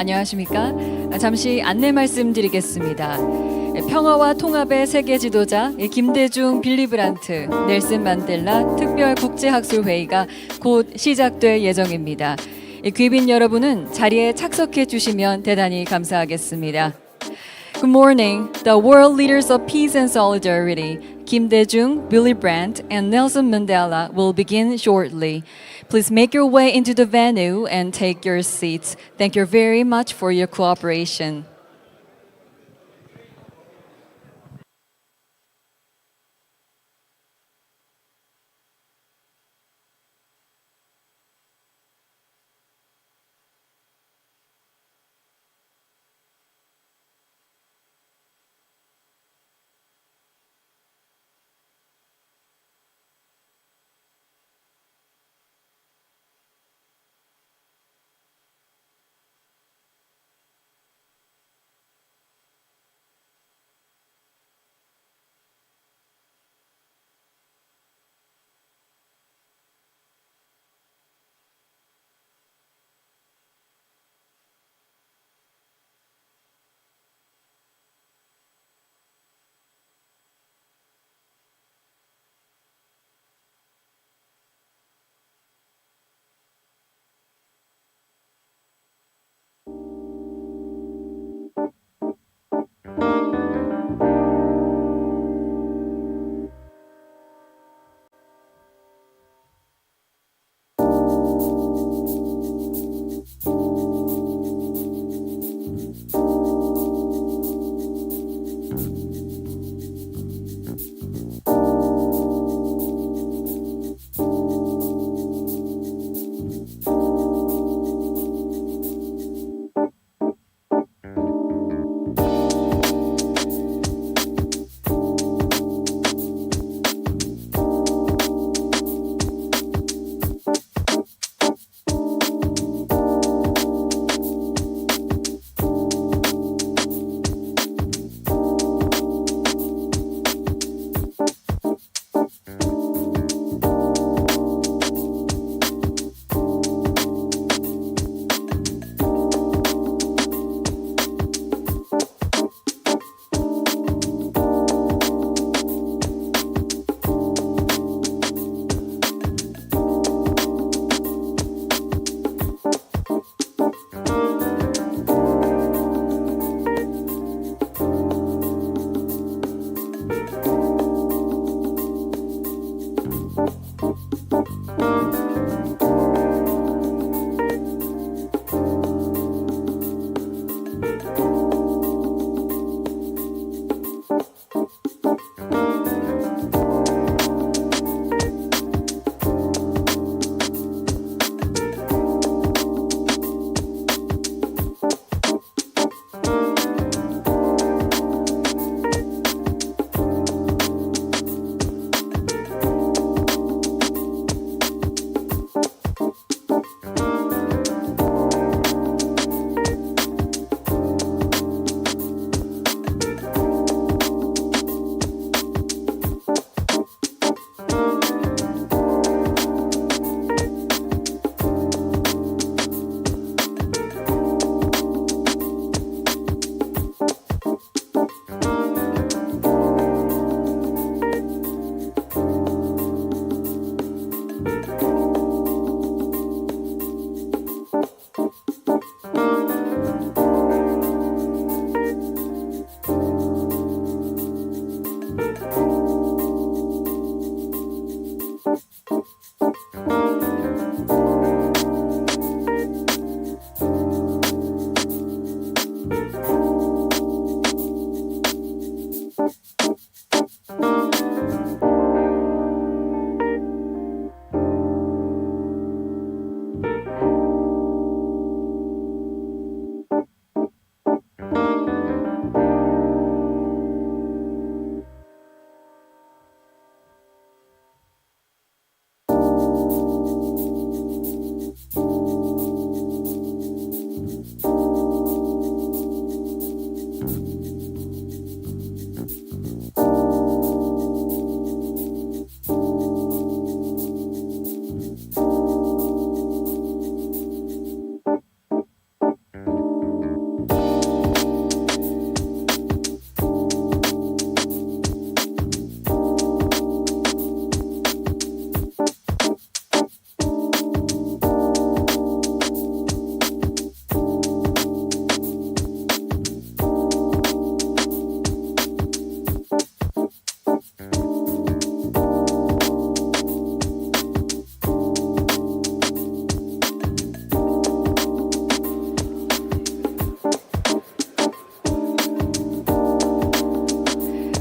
안녕하십니까? 잠시 안내 말씀드리겠습니다. 평화와 통합의 세계지도자 김대중, 빌리 브란트, 넬슨 만델라 특별 국제학술회의가 곧 시작될 예정입니다. 귀빈 여러분은 자리에 착석해 주시면 대단히 감사하겠습니다. Good morning. The world leaders of peace and solidarity, Kim Dae-jung, Willy Brandt, and Nelson Mandela will begin shortly. Please make your way into the venue and take your seats. Thank you very much for your cooperation.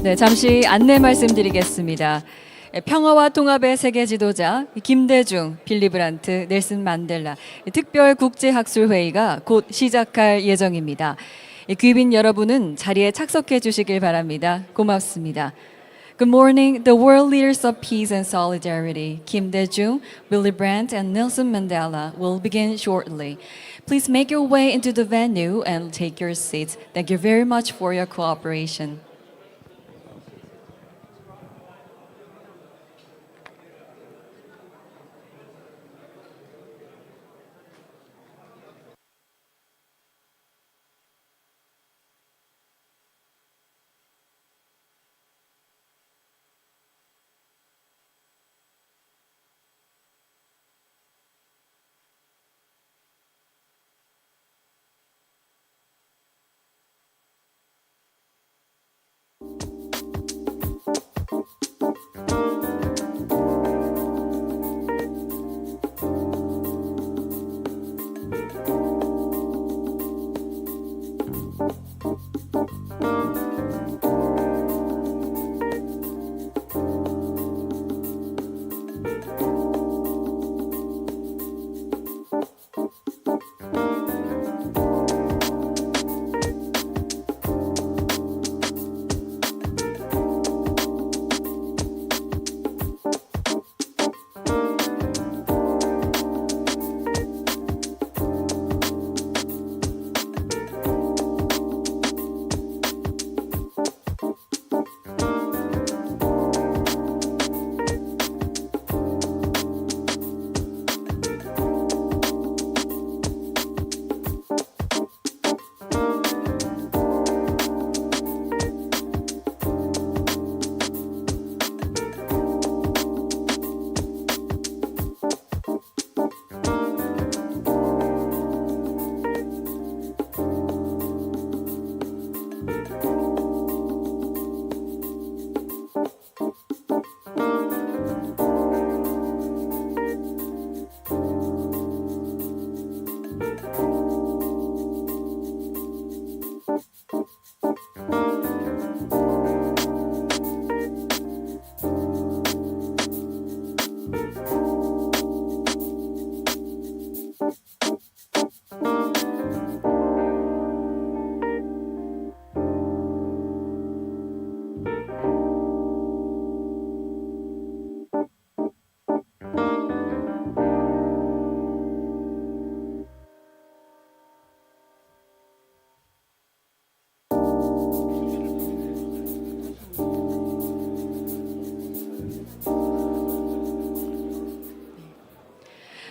네, 잠시 안내 말씀드리겠습니다. 평화와 통합의 세계 지도자 김대중, 빌리 브란트, 넬슨 만델라 특별 국제학술회의가 곧 시작할 예정입니다. 귀빈 여러분은 자리에 착석해 주시길 바랍니다. 고맙습니다. Good morning, the world leaders of peace and solidarity, Kim Dae-jung, Willy Brandt, and Nelson Mandela will begin shortly. Please make your way into the venue and take your seats. Thank you very much for your cooperation.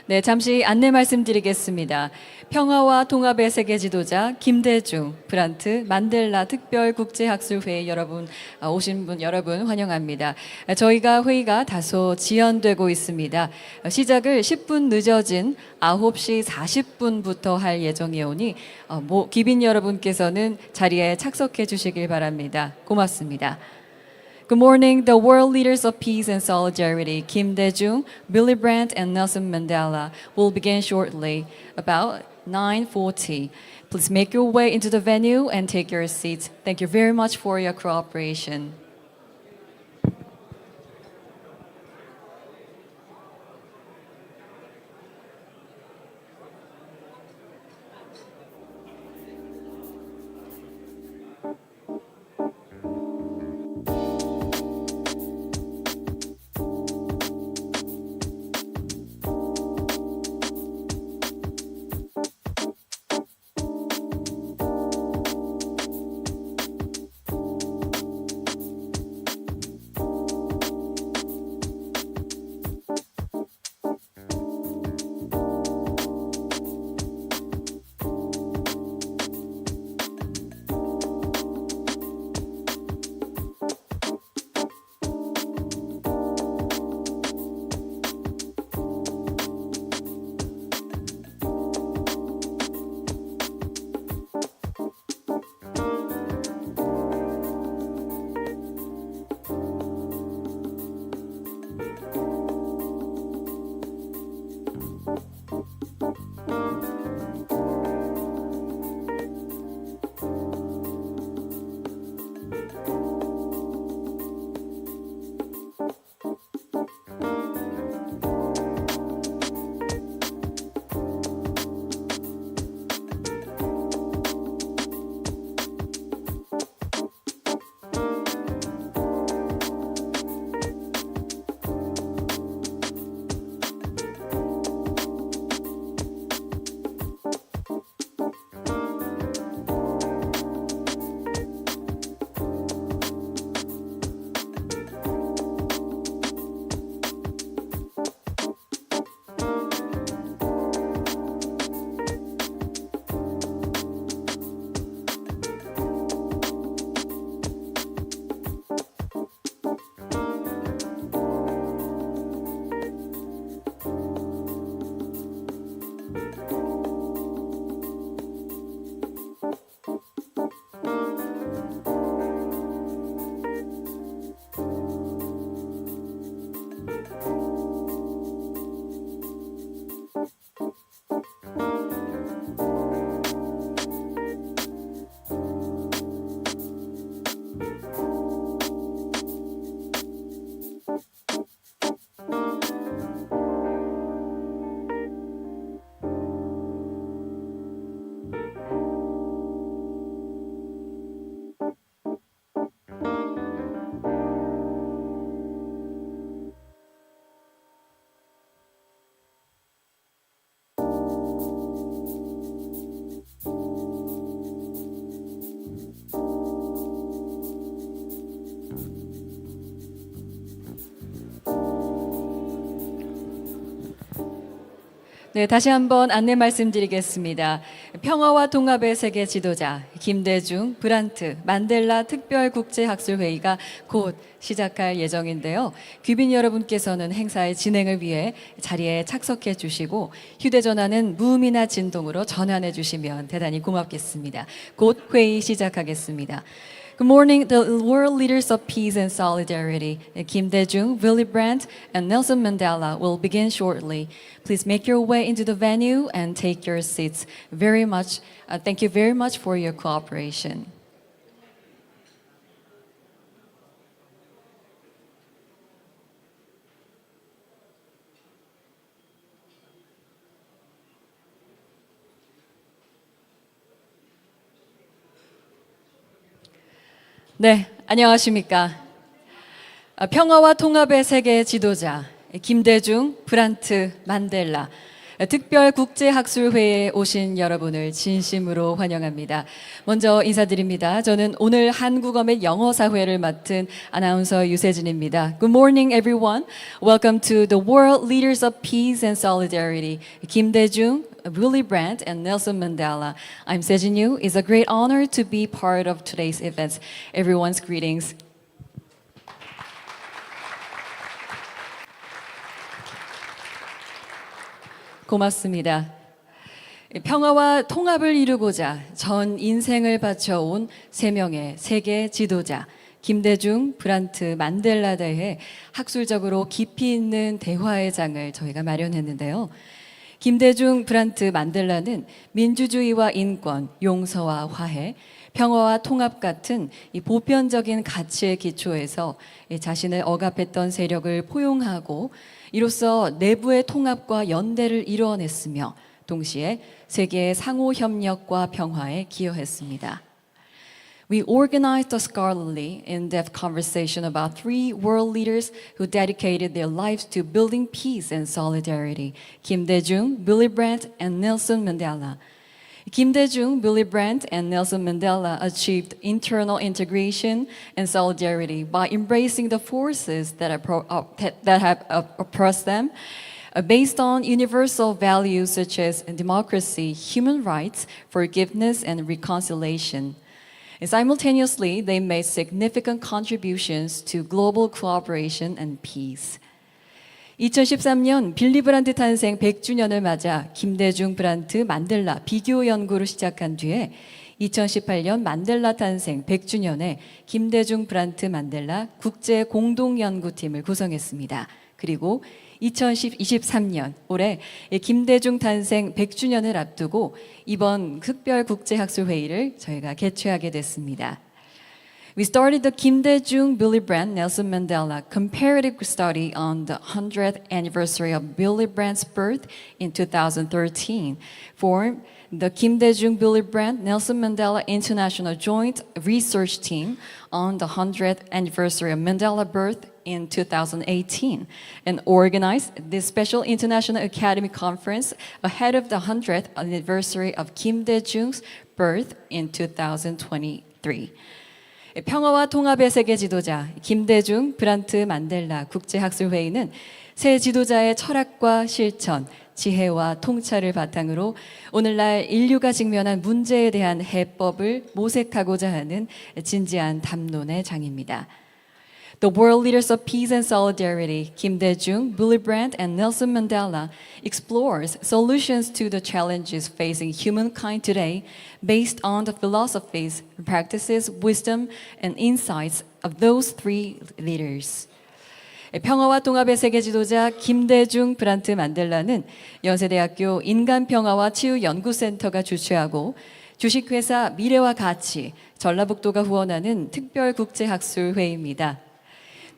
네, 잠시 안내 말씀드리겠습니다. 평화와 통합의 세계 지도자 김대중, 브란트, 만델라 특별 국제학술회의 여러분 오신 분 여러분 환영합니다. 저희가 회의가 다소 지연되고 있습니다. 시작을 10분 늦어진 9시 40분부터 할 예정이오니 귀빈 여러분께서는 자리에 착석해 주시길 바랍니다. 고맙습니다. Good morning, the world leaders of peace and solidarity, Kim Dae-jung, Willy Brandt, and Nelson Mandela will begin shortly. About 9:40. Please make your way into the venue and take your seats. Thank you very much for your cooperation. 네, 다시 한번 안내 말씀드리겠습니다. 평화와 통합의 세계 지도자 김대중, 브란트, 만델라 특별국제학술회의가 곧 시작할 예정인데요. 귀빈 여러분께서는 행사의 진행을 위해 자리에 착석해 주시고 휴대전화는 무음이나 진동으로 전환해 주시면 대단히 고맙겠습니다. 곧 회의 시작하겠습니다. Good morning, the world leaders of peace and solidarity, Kim Dae-jung, Willy Brandt, and Nelson Mandela will begin shortly. Please make your way into the venue and take your seats. Thank you very much for your cooperation. 네, 안녕하십니까. 평화와 통합의 세계 지도자 김대중, 브란트, 만델라 특별국제학술회의에 오신 여러분을 진심으로 환영합니다. 먼저 인사드립니다. 저는 오늘 한국어 및 영어 사회를 맡은 아나운서 유세진입니다. Good morning, everyone. Welcome to the World Leaders of Peace and Solidarity, Kim Dae-jung, Willy Brandt, and Nelson Mandela. I'm Sejin Yu. It's a great honor to be part of today's events. Everyone's greetings. 고맙습니다. 평화와 통합을 이루고자 전 인생을 바쳐온 세 명의 세계 지도자 김대중, 브란트, 만델라 대해 학술적으로 깊이 있는 대화의 장을 저희가 마련했는데요. 김대중, 브란트, 만델라는 민주주의와 인권, 용서와 화해, 평화와 통합 같은 이 보편적인 가치의 기초에서 자신을 억압했던 세력을 포용하고 이로써 내부의 통합과 연대를 이루어냈으며 동시에 세계의 상호 협력과 평화에 기여했습니다. We organized a scholarly, in-depth conversation about three world leaders who dedicated their lives to building peace and solidarity: Dae-jung, Willy Brandt, and Nelson Mandela. Dae-jung, Willy Brandt, and Nelson Mandela achieved internal integration and solidarity by embracing the forces that have oppressed them, based on universal values such as democracy, human rights, forgiveness, and reconciliation. Simultaneously, they made significant contributions to global cooperation and peace. 2013년 빌리 브란트 탄생 100주년을 맞아 김대중, 브란트, 만델라 비교 연구를 시작한 뒤에 2018년 만델라 탄생 100주년에 김대중, 브란트, 만델라 국제 공동연구팀을 구성했습니다. 그리고 2023년 올해 김대중 탄생 100주년을 앞두고 이번 특별 국제학술회의를 저희가 개최하게 됐습니다. We started the Dae-jung, Willy Brandt, Nelson Mandela comparative study on the 100th anniversary of Willy Brandt's birth in 2013, formed the Dae-jung, Willy Brandt, Nelson Mandela International Joint Research Team on the 100th anniversary of Mandela's birth in 2018, and organized this special international academic conference ahead of the 100th anniversary of Kim Dae-jung's birth in 2023. 평화와 통합의 세계 지도자 김대중, 브란트, 만델라 국제학술회의는 새 지도자의 철학과 실천, 지혜와 통찰을 바탕으로 오늘날 인류가 직면한 문제에 대한 해법을 모색하고자 하는 진지한 담론의 장입니다. The world leaders of peace and solidarity, Kim Dae-jung, Willy Brandt, and Nelson Mandela, explores solutions to the challenges facing humankind today based on the philosophies, practices, wisdom, and insights of those three leaders. 평화와 통합의 세계 지도자 김대중, 브란트, 만델라는 연세대학교 인간평화와 치유연구센터가 주최하고 주식회사 미래와 가치, 전라북도가 후원하는 특별국제학술회의입니다.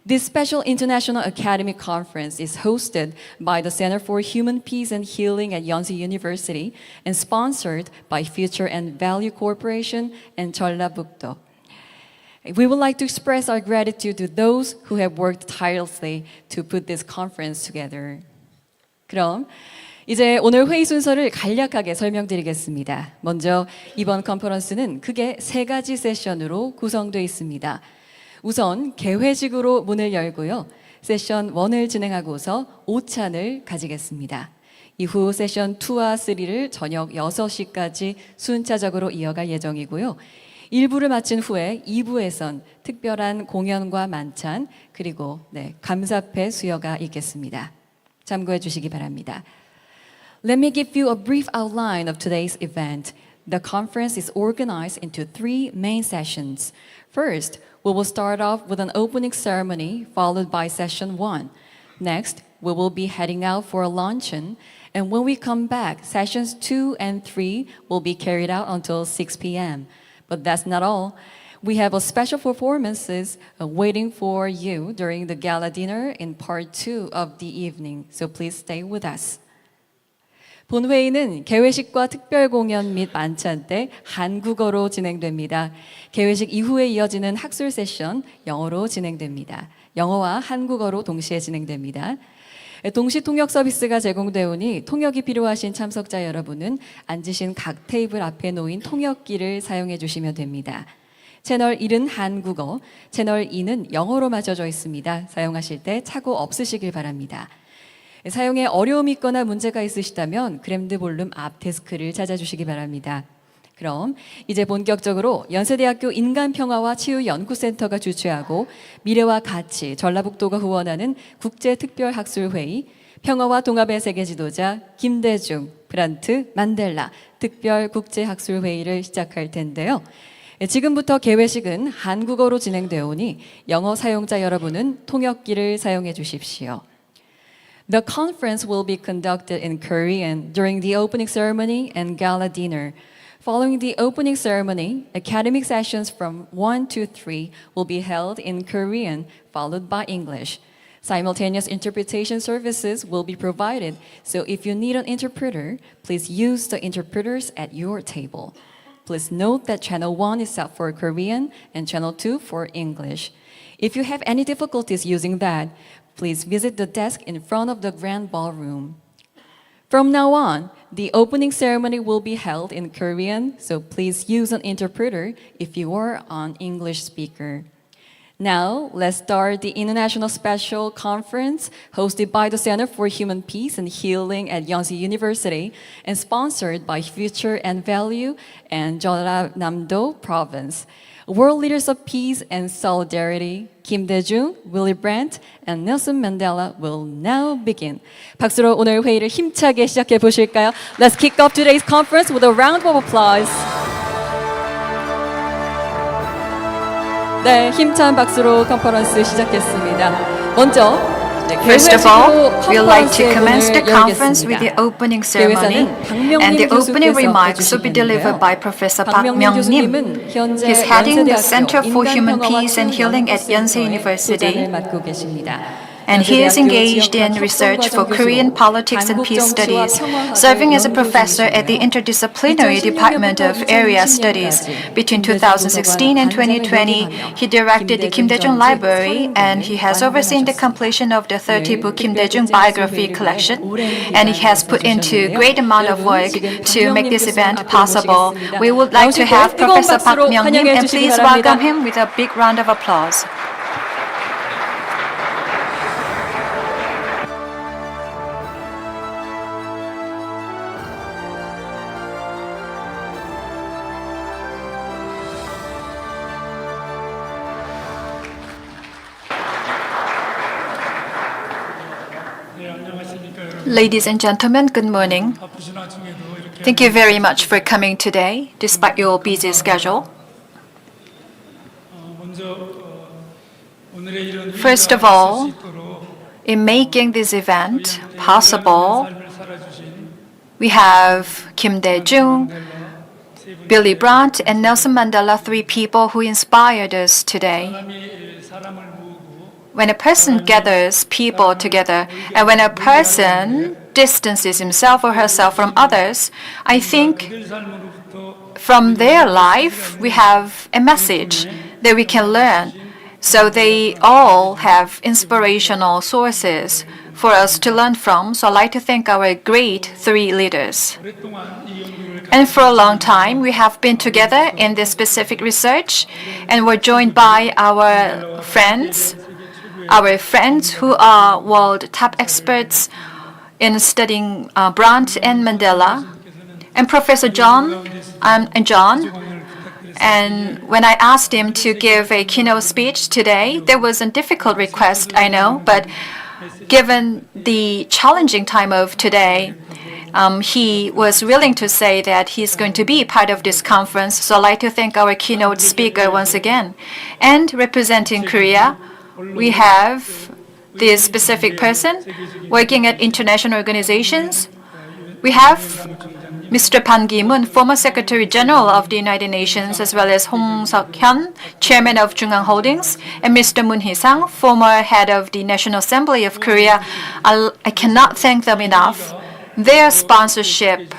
This special international academic conference is hosted by the Center for Human Peace and Healing at Yonsei University and sponsored by Future and Value Corporation and 전라북도. We would like to express our gratitude to those who have worked tirelessly to put this conference together. 그럼 이제 오늘 회의 순서를 간략하게 설명드리겠습니다. 먼저 이번 컨퍼런스는 크게 세 가지 세션으로 구성되어 있습니다. 우선 개회식으로 문을 열고요. 세션 1을 진행하고서 오찬을 가지겠습니다. 이후 세션 2와 3를 저녁 6시까지 순차적으로 이어갈 예정이고요. 1부를 마친 후에 2부에선 특별한 공연과 만찬 그리고 감사패 수여가 있겠습니다. 참고해 주시기 바랍니다. Let me give you a brief outline of today's event. The conference is organized into 3 main sessions. First, we will start off with an opening ceremony followed by session 1. Next, we will be heading out for a luncheon, and when we come back, sessions 2 and 3 will be carried out until 6 p.m. But that's not all. We have a special performances waiting for you during the gala dinner in part 2 of the evening, so please stay with us. 본회의는 개회식과 특별 공연 및 만찬 때 한국어로 진행됩니다. 개회식 이후에 이어지는 학술 세션 영어로 진행됩니다. 영어와 한국어로 동시에 진행됩니다. 동시 통역 서비스가 제공되오니 통역이 필요하신 참석자 여러분은 앉으신 각 테이블 앞에 놓인 통역기를 사용해 주시면 됩니다. 채널 1은 한국어, 채널 2는 영어로 맞춰져 있습니다. 사용하실 때 착오 없으시길 바랍니다. 사용에 어려움이 있거나 문제가 있으시다면 그램드 볼륨 앞 데스크를 찾아주시기 바랍니다. 그럼 이제 본격적으로 연세대학교 인간평화와 치유연구센터가 주최하고 미래와 가치, 전라북도가 후원하는 국제특별학술회의 평화와 통합의 세계 지도자 김대중, 브란트, 만델라 특별국제학술회의를 시작할 텐데요. 지금부터 개회식은 한국어로 진행되오니 영어 사용자 여러분은 통역기를 사용해 주십시오. The conference will be conducted in Korean during the opening ceremony and gala dinner. Following the opening ceremony, academic sessions from 1 to 3 will be held in Korean, followed by English. Simultaneous interpretation services will be provided, so if you need an interpreter, please use the interpreters at your table. Please note that Channel 1 is set for Korean and Channel 2 for English. If you have any difficulties using that, please visit the desk in front of the grand ballroom. From now on, the opening ceremony will be held in Korean, so please use an interpreter if you are an English speaker. Now, let's start the International Special Conference hosted by the Center for Human Peace and Healing at Yonsei University and sponsored by Future and Value and Jeollanam-do Province. World leaders of peace and solidarity, Kim Dae-jung, Willy Brandt, and Nelson Mandela will now begin. 박수로 오늘 회의를 힘차게 시작해 보실까요? Let's kick off today's conference with a round of applause. 네, 힘찬 박수로 컨퍼런스 시작했습니다. 먼저 First of all, we'd like to commence the conference with the opening ceremony, and the opening remarks will be delivered by Professor Park Myung-nim. He's heading the Center for Human Peace and Healing at Yonsei University, and he is engaged in research for Korean politics and peace studies, serving as a professor at the Interdisciplinary Department of Area Studies. Between 2016 and 2020, he directed the Kim Dae-jung Library, and he has overseen the completion of the 30-book Kim Dae-jung biography collection, and he has put into great amount of work to make this event possible. We would like to have Professor Park Myung-nim, and please welcome him with a big round of applause. Ladies and gentlemen, good morning. Thank you very much for coming today, despite your busy schedule. First of all, in making this event possible, we have Kim Dae-jung, Willy Brandt, and Nelson Mandela, three people who inspired us today. When a person gathers people together, and when a person distances himself or herself from others, I think from their life we have a message that we can learn. So they all have inspirational sources for us to learn from. So I'd like to thank our great three leaders. And for a long time, we have been together in this specific research, and we're joined by our friends who are world top experts in studying Brandt and Mandela, and Professor John. And when I asked him to give a keynote speech today, there was a difficult request, I know, but given the challenging time of today, he was willing to say that he's going to be part of this conference. So I'd like to thank our keynote speaker once again. And representing Korea, we have this specific person working at international organizations. We have Mr. Ban Ki-moon, former Secretary General of the United Nations, as well as Hong Seok-hyun, Chairman of Jungang Holdings, and Mr. Moon Hee-sang, former head of the National Assembly of Korea. I cannot thank them enough. Their sponsorship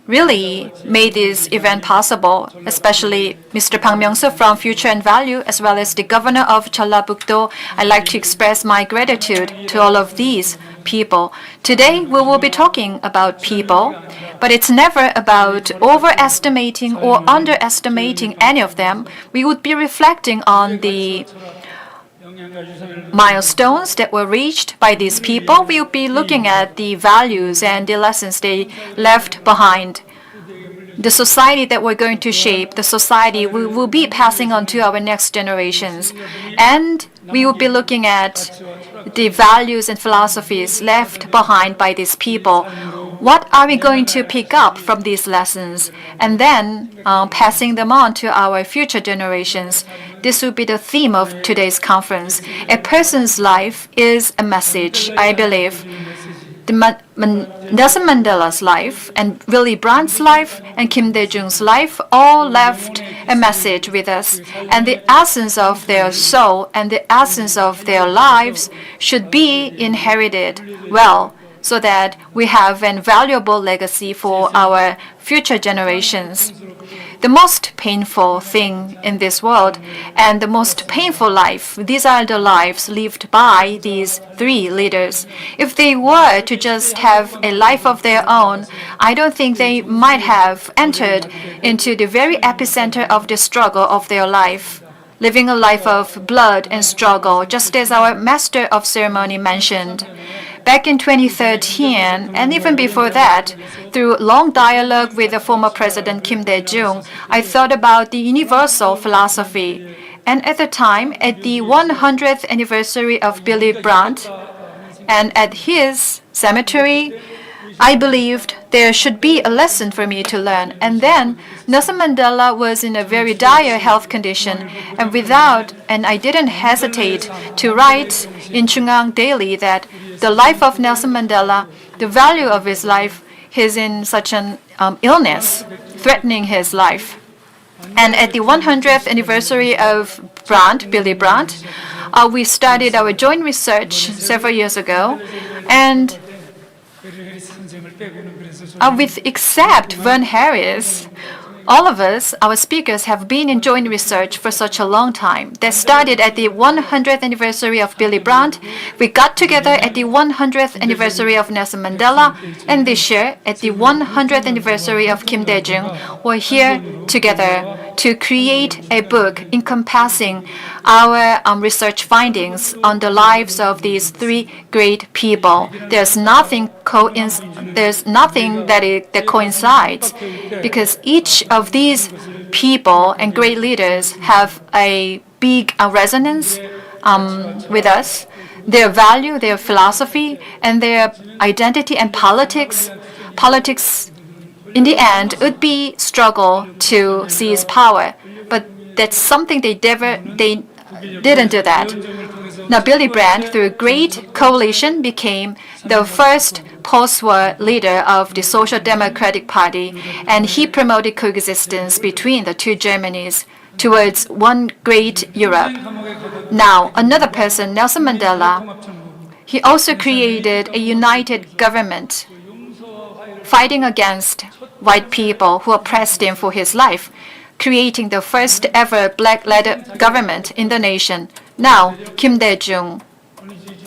really made this event possible, especially Mr. Park Myung-soo from Future and Value, as well as the governor of Jeollabuk-do. I'd like to express my gratitude to all of these people. Today, we will be talking about people, but it's never about overestimating or underestimating any of them. We would be reflecting on the milestones that were reached by these people. We'll be looking at the values and the lessons they left behind. The society that we're going to shape, the society we will be passing on to our next generations. And we will be looking at the values and philosophies left behind by these people. What are we going to pick up from these lessons? And then passing them on to our future generations. this will be the theme of today's conference. A person's life is a message, I believe. Nelson Mandela's life and Willy Brandt's life and Kim Dae-jung's life all left a message with us. And the essence of their soul and the essence of their lives should be inherited well, so that we have a valuable legacy for our future generations. The most painful thing in this world and the most painful life, these are the lives lived by these three leaders. If they were to just have a life of their own, I don't think they might have entered into the very epicenter of the struggle of their life, living a life of blood and struggle, just as our master of ceremony mentioned. Back in 2013, and even before that, through long dialogue with the former President Kim Dae-jung, I thought about the universal philosophy. And at the time, at the 100th anniversary of Willy Brandt, and at his cemetery, I believed there should be a lesson for me to learn. And then Nelson Mandela was in a very dire health condition, and I didn't hesitate to write in Chungang Daily that the life of Nelson Mandela, the value of his life, is in such an illness, threatening his life. And at the 100th anniversary of Willy Brandt, we started our joint research several years ago, and except Vern Harris, all of us, our speakers, have been in joint research for such a long time. That started at the 100th anniversary of Willy Brandt. We got together at the 100th anniversary of Nelson Mandela. And this year, at the 100th anniversary of Kim Dae-jung, we're here together to create a book encompassing our research findings on the lives of these three great people. There's nothing that coincides, because each of these people and great leaders have a big resonance with us. Their value, their philosophy, and their identity and politics. Politics, in the end, would be struggle to seize power, but that's something they didn't do that. Now, Willy Brandt, through a great coalition, became the first post-war leader of the Social Democratic Party, and he promoted coexistence between the two Germanys towards one great Europe. Now, another person, Nelson Mandela, he also created a united government, fighting against white people who oppressed him for his life, creating the first ever black-led government in the nation. Now, Kim Dae-jung,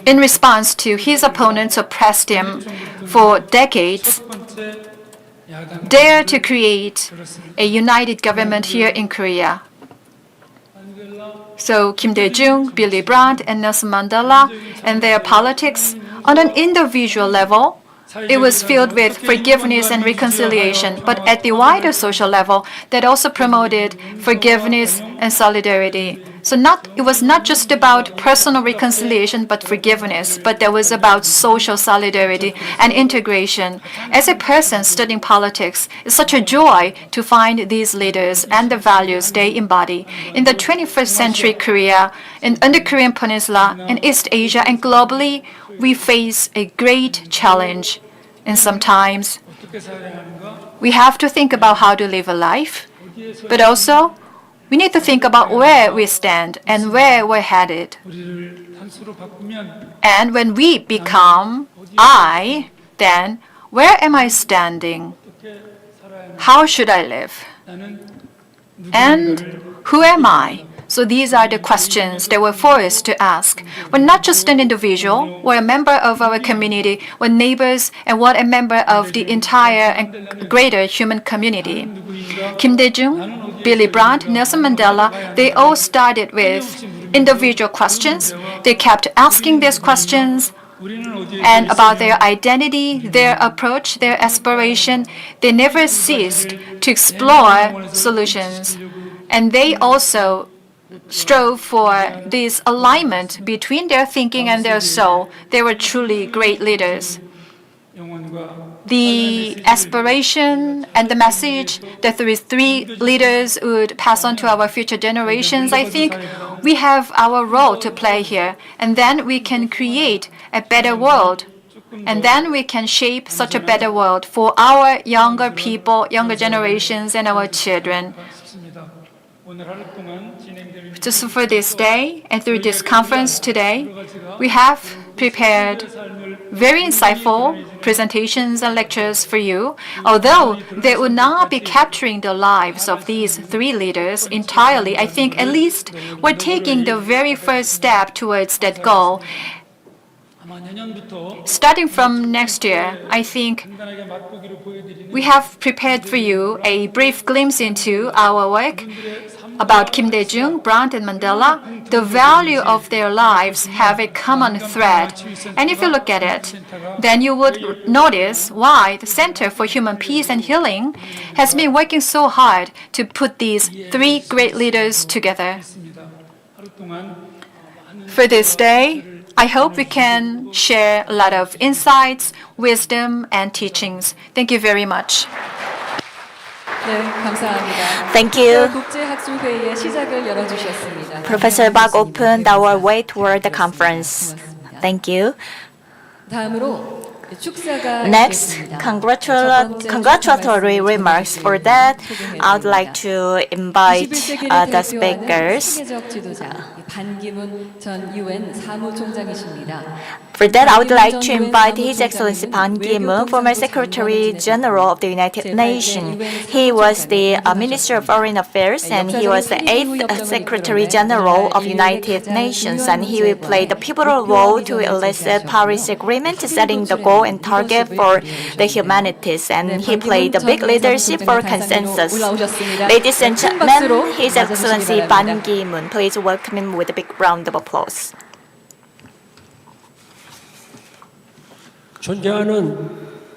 in response to his opponents who oppressed him for decades, dared to create a united government here in Korea. So Kim Dae-jung, Willy Brandt, and Nelson Mandela and their politics, on an individual level, it was filled with forgiveness and reconciliation, but at the wider social level, that also promoted forgiveness and solidarity. So it was not just about personal reconciliation, but forgiveness, but there was about social solidarity and integration. As a person studying politics, it's such a joy to find these leaders and the values they embody. In the 21st century Korea, on the Korean Peninsula, in East Asia, and globally, we face a great challenge. And sometimes we have to think about how to live a life, but also we need to think about where we stand and where we're headed. And when we become I, then where am I standing? How should I live? And who am I? So these are the questions that we're forced to ask. We're not just an individual, we're a member of our community, we're neighbors, and we're a member of the entire and greater human community. Kim Dae-jung, Willy Brandt, Nelson Mandela, they all started with individual questions. They kept asking these questions and about their identity, their approach, their aspiration. They never ceased to explore solutions. And they also strove for this alignment between their thinking and their soul. They were truly great leaders. the aspiration and the message that these three leaders would pass on to our future generations, I think we have our role to play here. And then we can create a better world. And then we can shape such a better world for our younger people, younger generations, and our children. Just for this day and through this conference today, we have prepared very insightful presentations and lectures for you. Although they would not be capturing the lives of these three leaders entirely, I think at least we're taking the very first step towards that goal. Starting from next year, I think we have prepared for you a brief glimpse into our work about Kim Dae-jung, Brandt, and Mandela. The value of their lives have a common thread. And if you look at it, then you would notice why the Center for Human Peace and Healing has been working so hard to put these three great leaders together. For this day, I hope we can share a lot of insights, wisdom, and teachings. Thank you very much. 네, 감사합니다. Thank you. 국제학술회의의 시작을 열어주셨습니다. Professor Park opened our way toward the conference. Thank you. 다음으로 축사가 Next, 있겠습니다. congratulatory remarks. For that, I would like to invite 21세기를 the 대표하는 speakers. 세계적 지도자 반기문 전 UN 사무총장이십니다. For that, I would like to invite His Excellency Ban Ki-moon, former Secretary General of the United Nations. He was the Minister of Foreign Affairs and he was the 8th Secretary General of United Nations, and he will play the pivotal role to elicit Paris Agreement, setting the goal and target for the humanities, and he played the big leadership for consensus. Ladies and gentlemen, His Excellency Ban Ki-moon, please welcome him with a big round of applause. 존경하는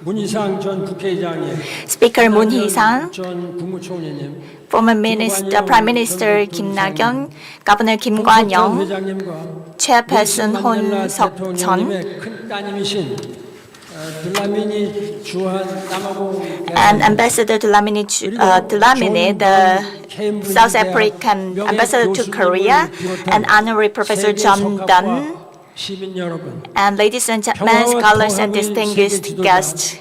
문희상 전 국회의장님, Speaker Moon Hee-sang, 전 국무총리님, former Minister, Prime Minister Kim Na-kyung, Governor Kim Kwan-young, 회장님과 Chairperson Hon Seok-cheon, 대통령님의 큰 따님이신 들라미니 주한 남아공 and Ambassador Dlamini, the South African Ambassador to Korea, and Honorary Professor John Dunn, 시민 여러분, and ladies and gentlemen, scholars and distinguished guests.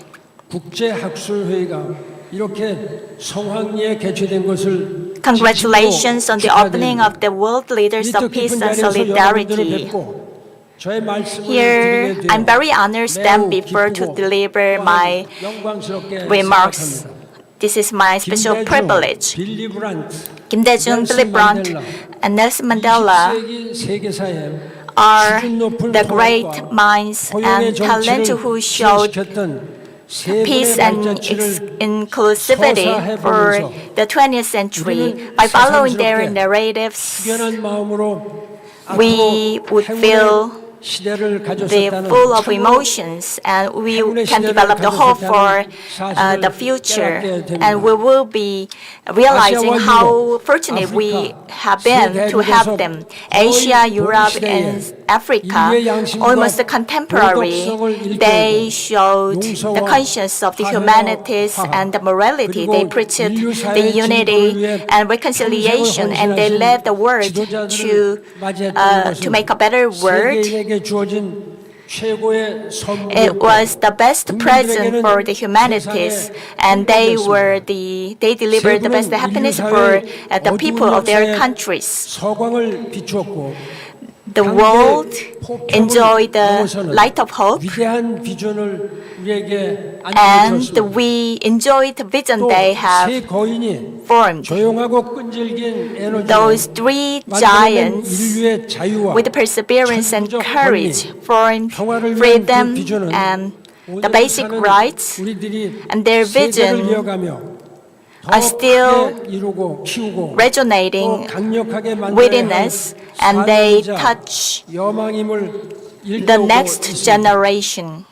국제학술회의가 이렇게 성황리에 개최된 것을 Congratulations on the opening of the World Leaders of Peace and Solidarity. Here, I'm very honored to stand before to deliver my remarks. This is my special privilege. Kim Dae-jung, Willy Brandt, and Nelson Mandela are the great minds and talent who showed peace and inclusivity for the 20th century. By following their narratives, we would feel full of emotions, and we can develop the hope for the future, and we will be realizing how fortunate we have been to have them. Asia, Europe, and Africa, almost contemporary, they showed the conscience of the humanities and the morality. They preached the unity and reconciliation, and they led the world to make a better world. It was the best present for the humanities, and they delivered the best happiness for the people of their countries. The world enjoyed the light of hope, and we enjoyed the vision they have formed. Those three giants, with perseverance and courage, formed freedom and the basic rights, and their vision are still resonating within us, and they touch the next generation.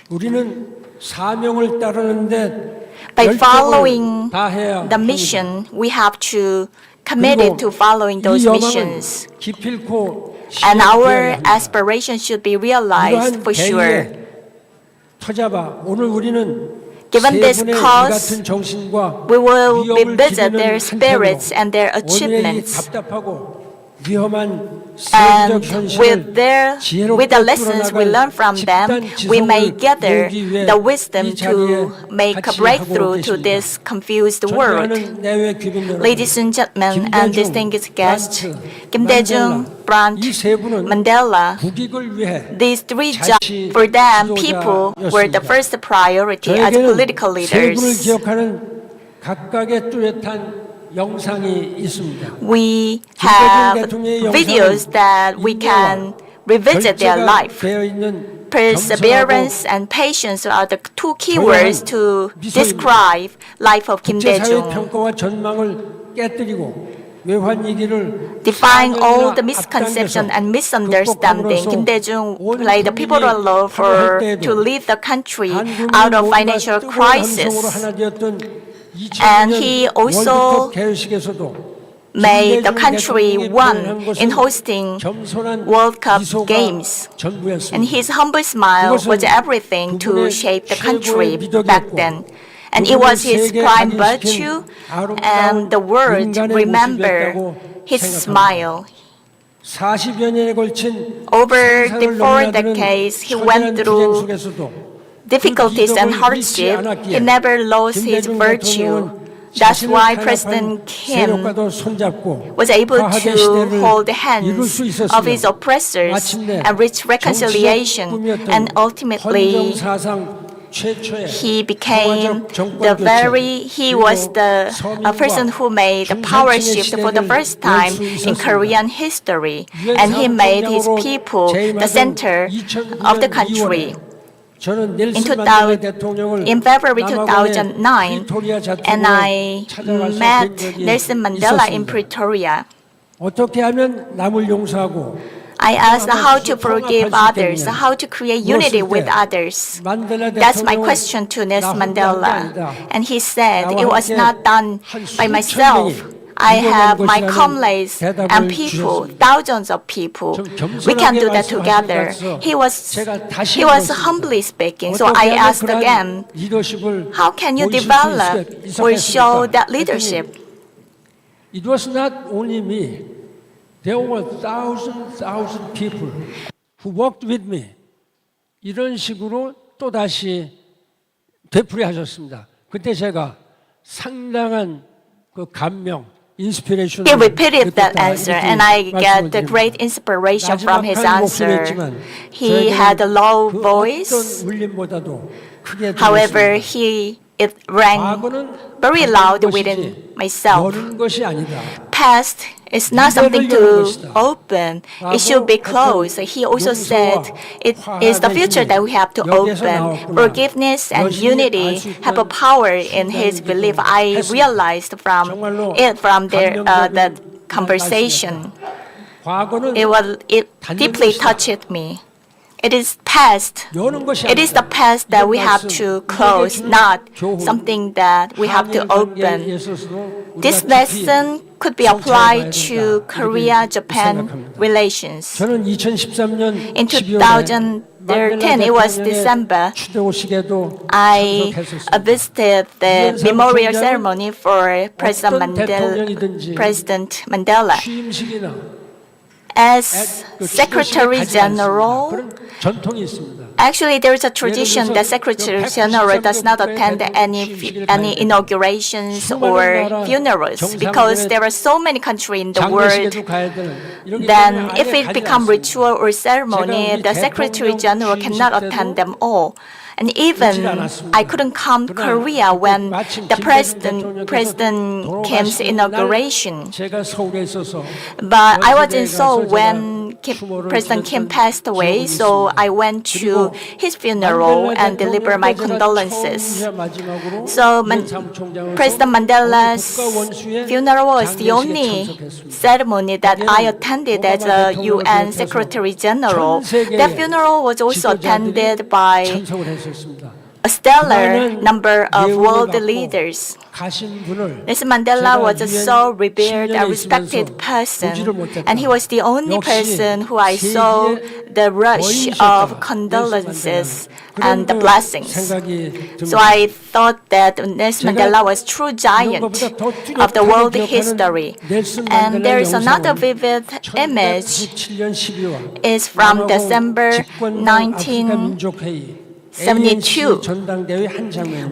By following the mission, we have to commit it to following those missions. And our aspirations should be realized for sure. Given this 세 분의 이 cause, 같은 정신과 we will 위협을 revisit 기리는 their spirits 한편으로 and their 오늘의 이 achievements. 답답하고 위험한 And 세계적 with 현실을 the lessons we learn from them, we may gather the wisdom to make a breakthrough to this confused world. Ladies and gentlemen, and distinguished guests, Kim Dae-jung, Brandt, Mandela, these three jobs, for them, people were the first priority as political 세 분을 leaders. 기억하는 각각의 뚜렷한 영상이 있습니다. We have videos that we can revisit their life. 되어 있는 Perseverance and patience are the two keywords to describe life of Kim 국제사회 Dae-jung. 평가와 전망을 깨뜨리고 외환 위기를 Defying all the misconception and misunderstanding, Kim Dae-jung played a pivotal role to lead the country out of financial crisis. And he also made the country one in hosting World Cup games. And his humble smile was everything to shape the country back then. And it was his prime virtue, and the world remember his smile. Over the 4 decades, he went through difficulties and hardship. He never lost his virtue. That's why President Kim was able to hold the hands of his oppressors and reach reconciliation. And ultimately, he became he was the person who made the power shift for the first time in Korean history. And he made his people the center of the country. In February 2009, and I met Nelson Mandela in Pretoria. I asked how to forgive others, how to create unity with others. That's my question to Nelson Mandela. And he said, it was not done by myself. I have my comrades and people, thousands of people. We can do that together. He was humbly speaking. So I asked again, how can you develop or show that leadership? It was not only me. There were thousand people who worked with me. 이런 식으로 또 다시 되풀이하셨습니다. 그때 제가 상당한 그 감명. He repeated that answer, and I get the great inspiration from his answer. He had a low voice. However, it rang very loud within myself. Past is not something to open. It should be closed. He also said it is the future that we have to open. Forgiveness and unity have a power in his belief. I realized from that conversation. It deeply touched me. It is the past that we have to close, not something that we have to open. This lesson could be applied to Korea-Japan relations. In 2013, it was December, I visited the memorial ceremony for President Mandela. As Secretary General, actually there is a tradition that Secretary General does not attend any inaugurations or funerals because there are so many countries in the world. Then if it becomes ritual or ceremony, the Secretary General cannot attend them all. And even I couldn't come to Korea when the President Kim's inauguration. But I was in Seoul when President Kim passed away, so I went to his funeral and delivered my condolences. So President Mandela's funeral was the only ceremony that I attended as a UN Secretary General. That funeral was also attended by a stellar number of world leaders. Nelson Mandela was a so revered and respected person, and he was the only person who I saw the rush of condolences and the blessings. So I thought that Nelson Mandela was true giant of the world history. And there is another vivid image. It's from December 1972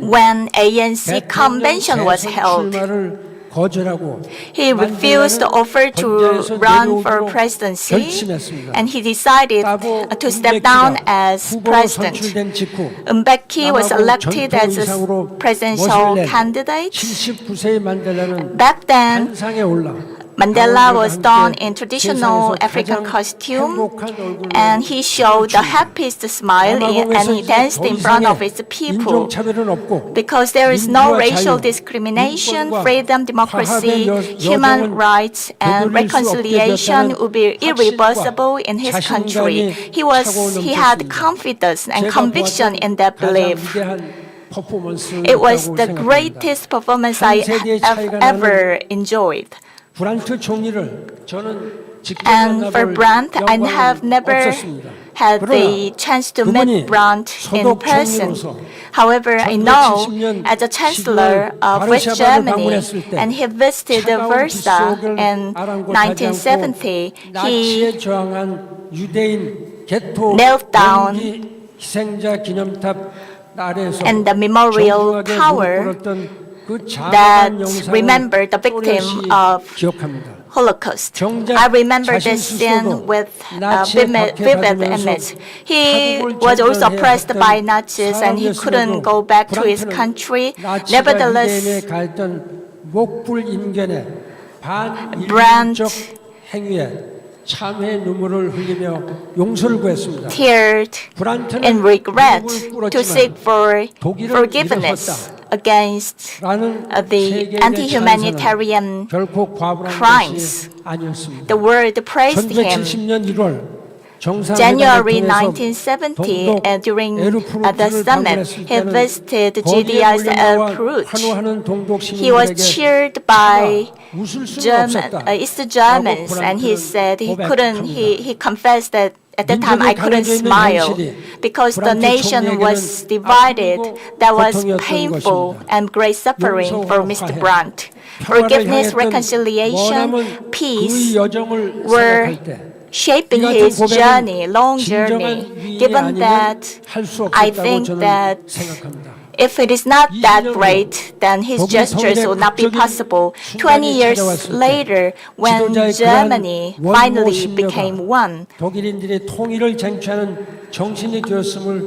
when ANC convention was held. He refused the offer to run for presidency, and he decided to step down as president. Mbeki was elected as a presidential candidate. Back then, Mandela was donned in traditional African costume, and he showed the happiest smile and he danced in front of his people. Because there is no racial discrimination, freedom, democracy, human rights, and reconciliation would be irreversible in his country. He had confidence and conviction in that belief. It was the greatest performance I have ever enjoyed. And for Brandt, I have never had the chance to meet Brandt in person. However, I know as a chancellor of West Germany, and he visited Warsaw in 1970, he knelt down in the memorial tower that remembered the victim of Holocaust. I remember this scene with a vivid image. He was also oppressed by Nazis and he couldn't go back to his country. Nevertheless, Brandt teared in regret to seek for forgiveness against the anti-humanitarian crimes. The world praised him. January 1970, during the summit, he visited GDR's El Peruch. He was cheered by East Germans, and he said he confessed that at that time I couldn't smile because the nation was divided. That was painful and great suffering for Mr. Brandt. Forgiveness, reconciliation, peace were shaping his journey, long journey. Given that, I think that if it is not that great, then his gestures will not be possible. 20 years later, when Germany finally became one,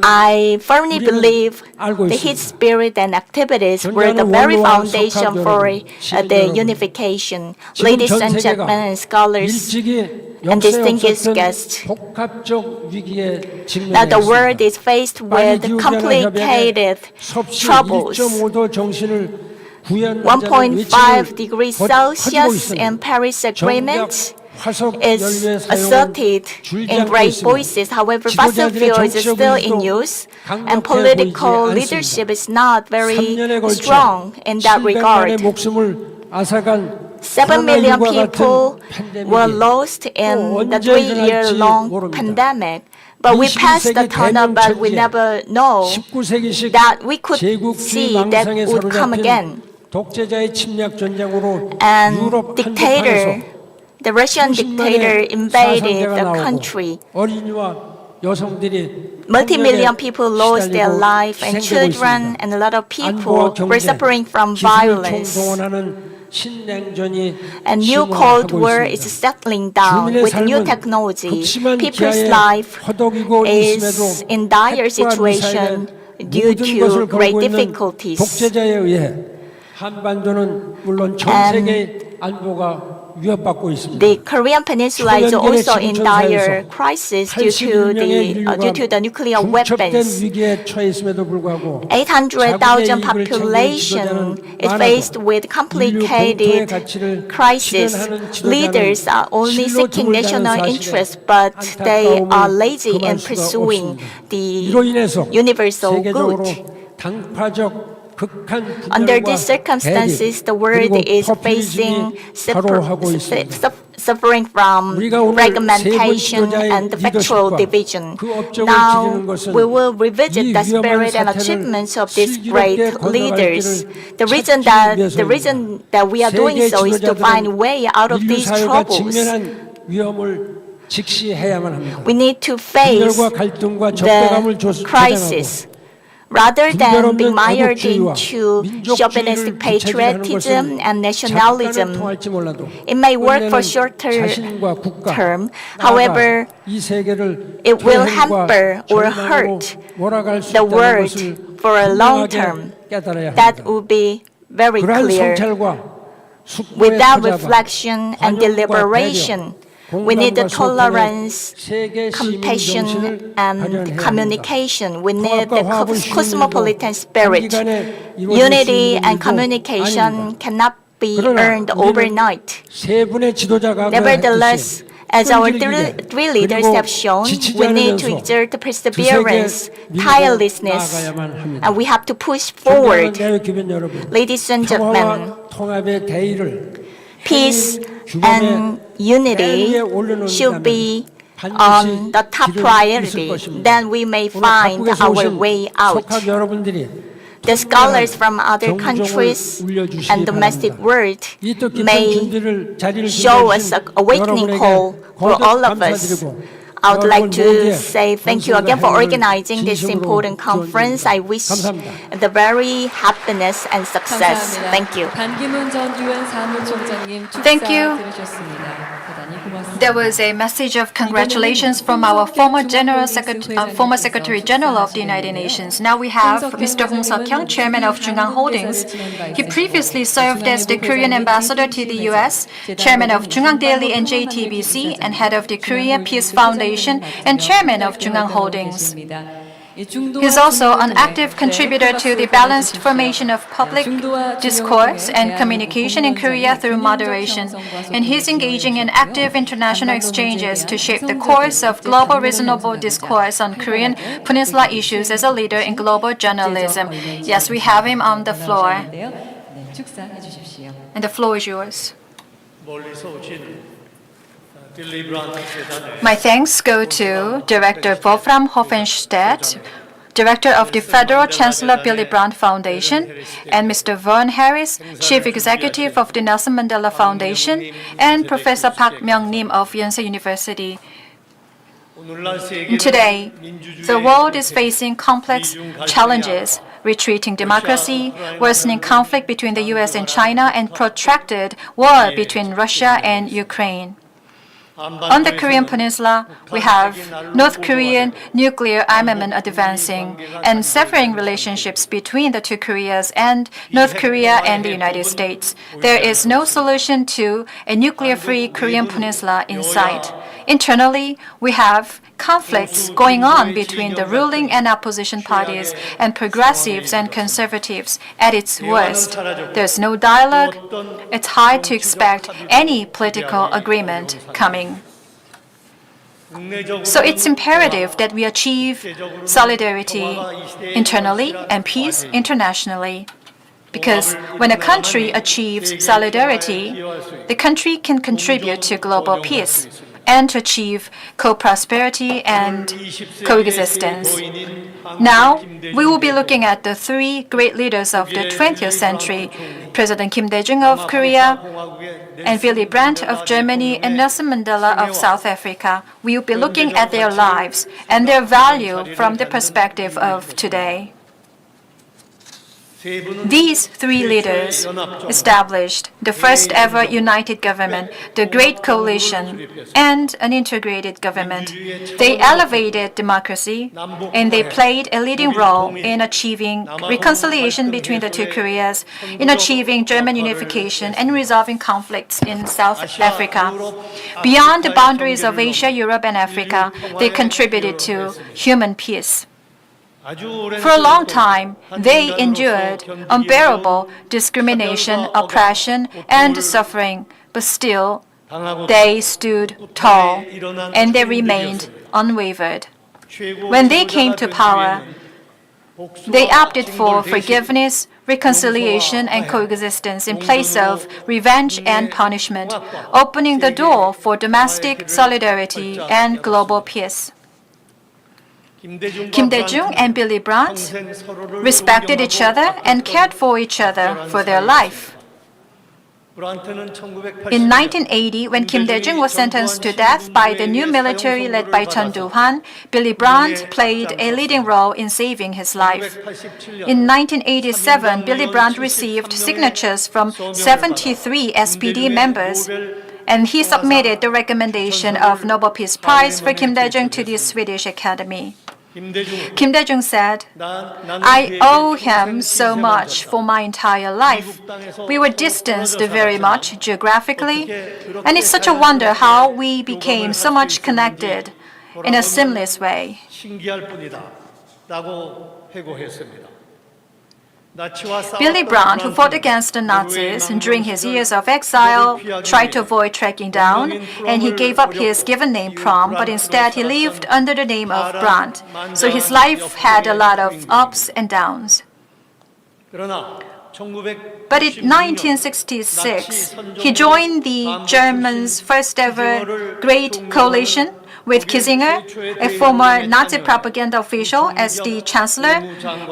I firmly believe that his spirit and activities were the very foundation for the unification. Ladies and gentlemen and scholars and distinguished guests, now the world is faced with complicated troubles. 1.5 degrees Celsius in Paris Agreement is asserted in great voices. However, fossil fuel is still in use, and political leadership is not very strong in that regard. 7 million people were lost in the 3-year-long pandemic. But we passed the tunnel, but we never know that we could see that would come again. And the Russian dictator invaded the country. Multi-million people lost their life, and children and a lot of people were suffering from violence. A new Cold War is settling down with new technology. People's life is in dire situation due to great difficulties. The Korean Peninsula is also in dire crisis due to the nuclear weapons. 800,000 population is faced with complicated crisis. Leaders are only seeking national interest, but they are lazy in pursuing the universal good. Under these circumstances, the world is facing suffering from 우리가 오늘 fragmentation 세계지도자의 and factual 리더십과 division. 그 업적을 Now 기리는 것은 we will revisit 이 the 위험한 spirit and 사태를 achievements of these 슬기롭게 great 건너갈 leaders. 길을 The reason that we are doing so is to find a way out of 인류 these 사회가 troubles. 직면한 위험을 직시해야만 합니다. We need to face 분열과 갈등과 적대감을 the crisis. Rather than being mired into chauvinistic patriotism and nationalism, it may work for shorter term. However, it will hamper or hurt the world for a long term. That would be very clear. Without reflection and deliberation, we need the tolerance, compassion, and communication. We need the cosmopolitan spirit. Unity and communication cannot be earned overnight. Nevertheless, as our three leaders have shown, we need to exert perseverance, tirelessness, and we have to push forward. Ladies and gentlemen, peace and unity should be on the top priority. Then we may find our way out. The scholars from other countries and domestic world may show us an awakening call for all of us. I would like to say thank you again for organizing this important conference. I wish the very happiness and success. Thank you. 반기문 전 유엔 사무총장님 축사 Thank you. 들으셨습니다. 대단히 고맙습니다. There was a message of congratulations from our former Secretary General of the United Nations. Now we have Mr. Hong Seok-hyung, Chairman of Jungang Holdings. He previously served as the Korean ambassador to the U.S., Chairman of Jungang Daily and JTBC, and head of the Korea Peace Foundation and Chairman of Jungang Holdings. He's also an active contributor to the balanced formation of public discourse and communication in Korea through moderation, and he's engaging in active international exchanges to shape the course of global reasonable discourse on Korean peninsula issues as a leader in global journalism. Yes, we have him on the floor, 축사해 주십시오. and the floor is yours. My thanks go to Director Wolfram Hoffenstedt, Director of the Federal Chancellor Willy Brandt Foundation, and Mr. Vern Harris, Chief Executive of the Nelson Mandela Foundation, and Professor Park Myung-nim of Yonsei University. Today, the world is facing complex challenges: retreating democracy, worsening conflict between the U.S. and China, and protracted war between Russia and Ukraine. On the Korean Peninsula, we have North Korean nuclear armament advancing and severing relationships between the two Koreas and North Korea and the United States. There is no solution to a nuclear-free Korean Peninsula in sight. Internally, we have conflicts going on between the ruling and opposition parties and progressives and conservatives at its worst. There's no dialogue. It's hard to expect any political agreement coming. So it's imperative that we achieve solidarity internally and peace internationally. Because when a country achieves solidarity, the country can contribute to global peace and to achieve co-prosperity and coexistence. Now, we will be looking at the three great leaders of the 20th century, President Dae-jung of Korea, and Willy Brandt of Germany, and Nelson Mandela of South Africa. We will be looking at their lives and their value from the perspective of today. These three leaders established the first ever united government, the Great Coalition, and an integrated government. They elevated democracy, and they played a leading role in achieving reconciliation between the two Koreas, in achieving German unification, and resolving conflicts in South Africa. Beyond the boundaries of Asia, Europe, and Africa, they contributed to human peace. For a long time, they endured unbearable discrimination, oppression, and suffering, but still, they stood tall, and they remained unwavered. When they came to power, They opted for forgiveness, reconciliation, and coexistence in place of revenge and punishment, opening the door for domestic solidarity and global peace. Kim Dae-jung and Willy Brandt respected each other and cared for each other for their life. In 1980, when Kim Dae-jung was sentenced to death by the new military led by Chun Doo-hwan, Willy Brandt played a leading role in saving his life. In 1987, Willy Brandt received signatures from 73 SPD members, and he submitted the recommendation of Nobel Peace Prize for Kim Dae-jung to the Swedish Academy. Kim Dae-jung said, "I owe him so much for my entire life. We were distanced very much geographically, and it's such a wonder how we became so much connected in a seamless way." Willy Brandt, who fought against the Nazis during his years of exile, tried to avoid tracking down, and he gave up his given name Prom, but instead he lived under the name of Brandt. So his life had a lot of ups and downs. But in 1966, he joined the Germans' first ever Great Coalition with Kissinger, a former Nazi propaganda official, as the chancellor,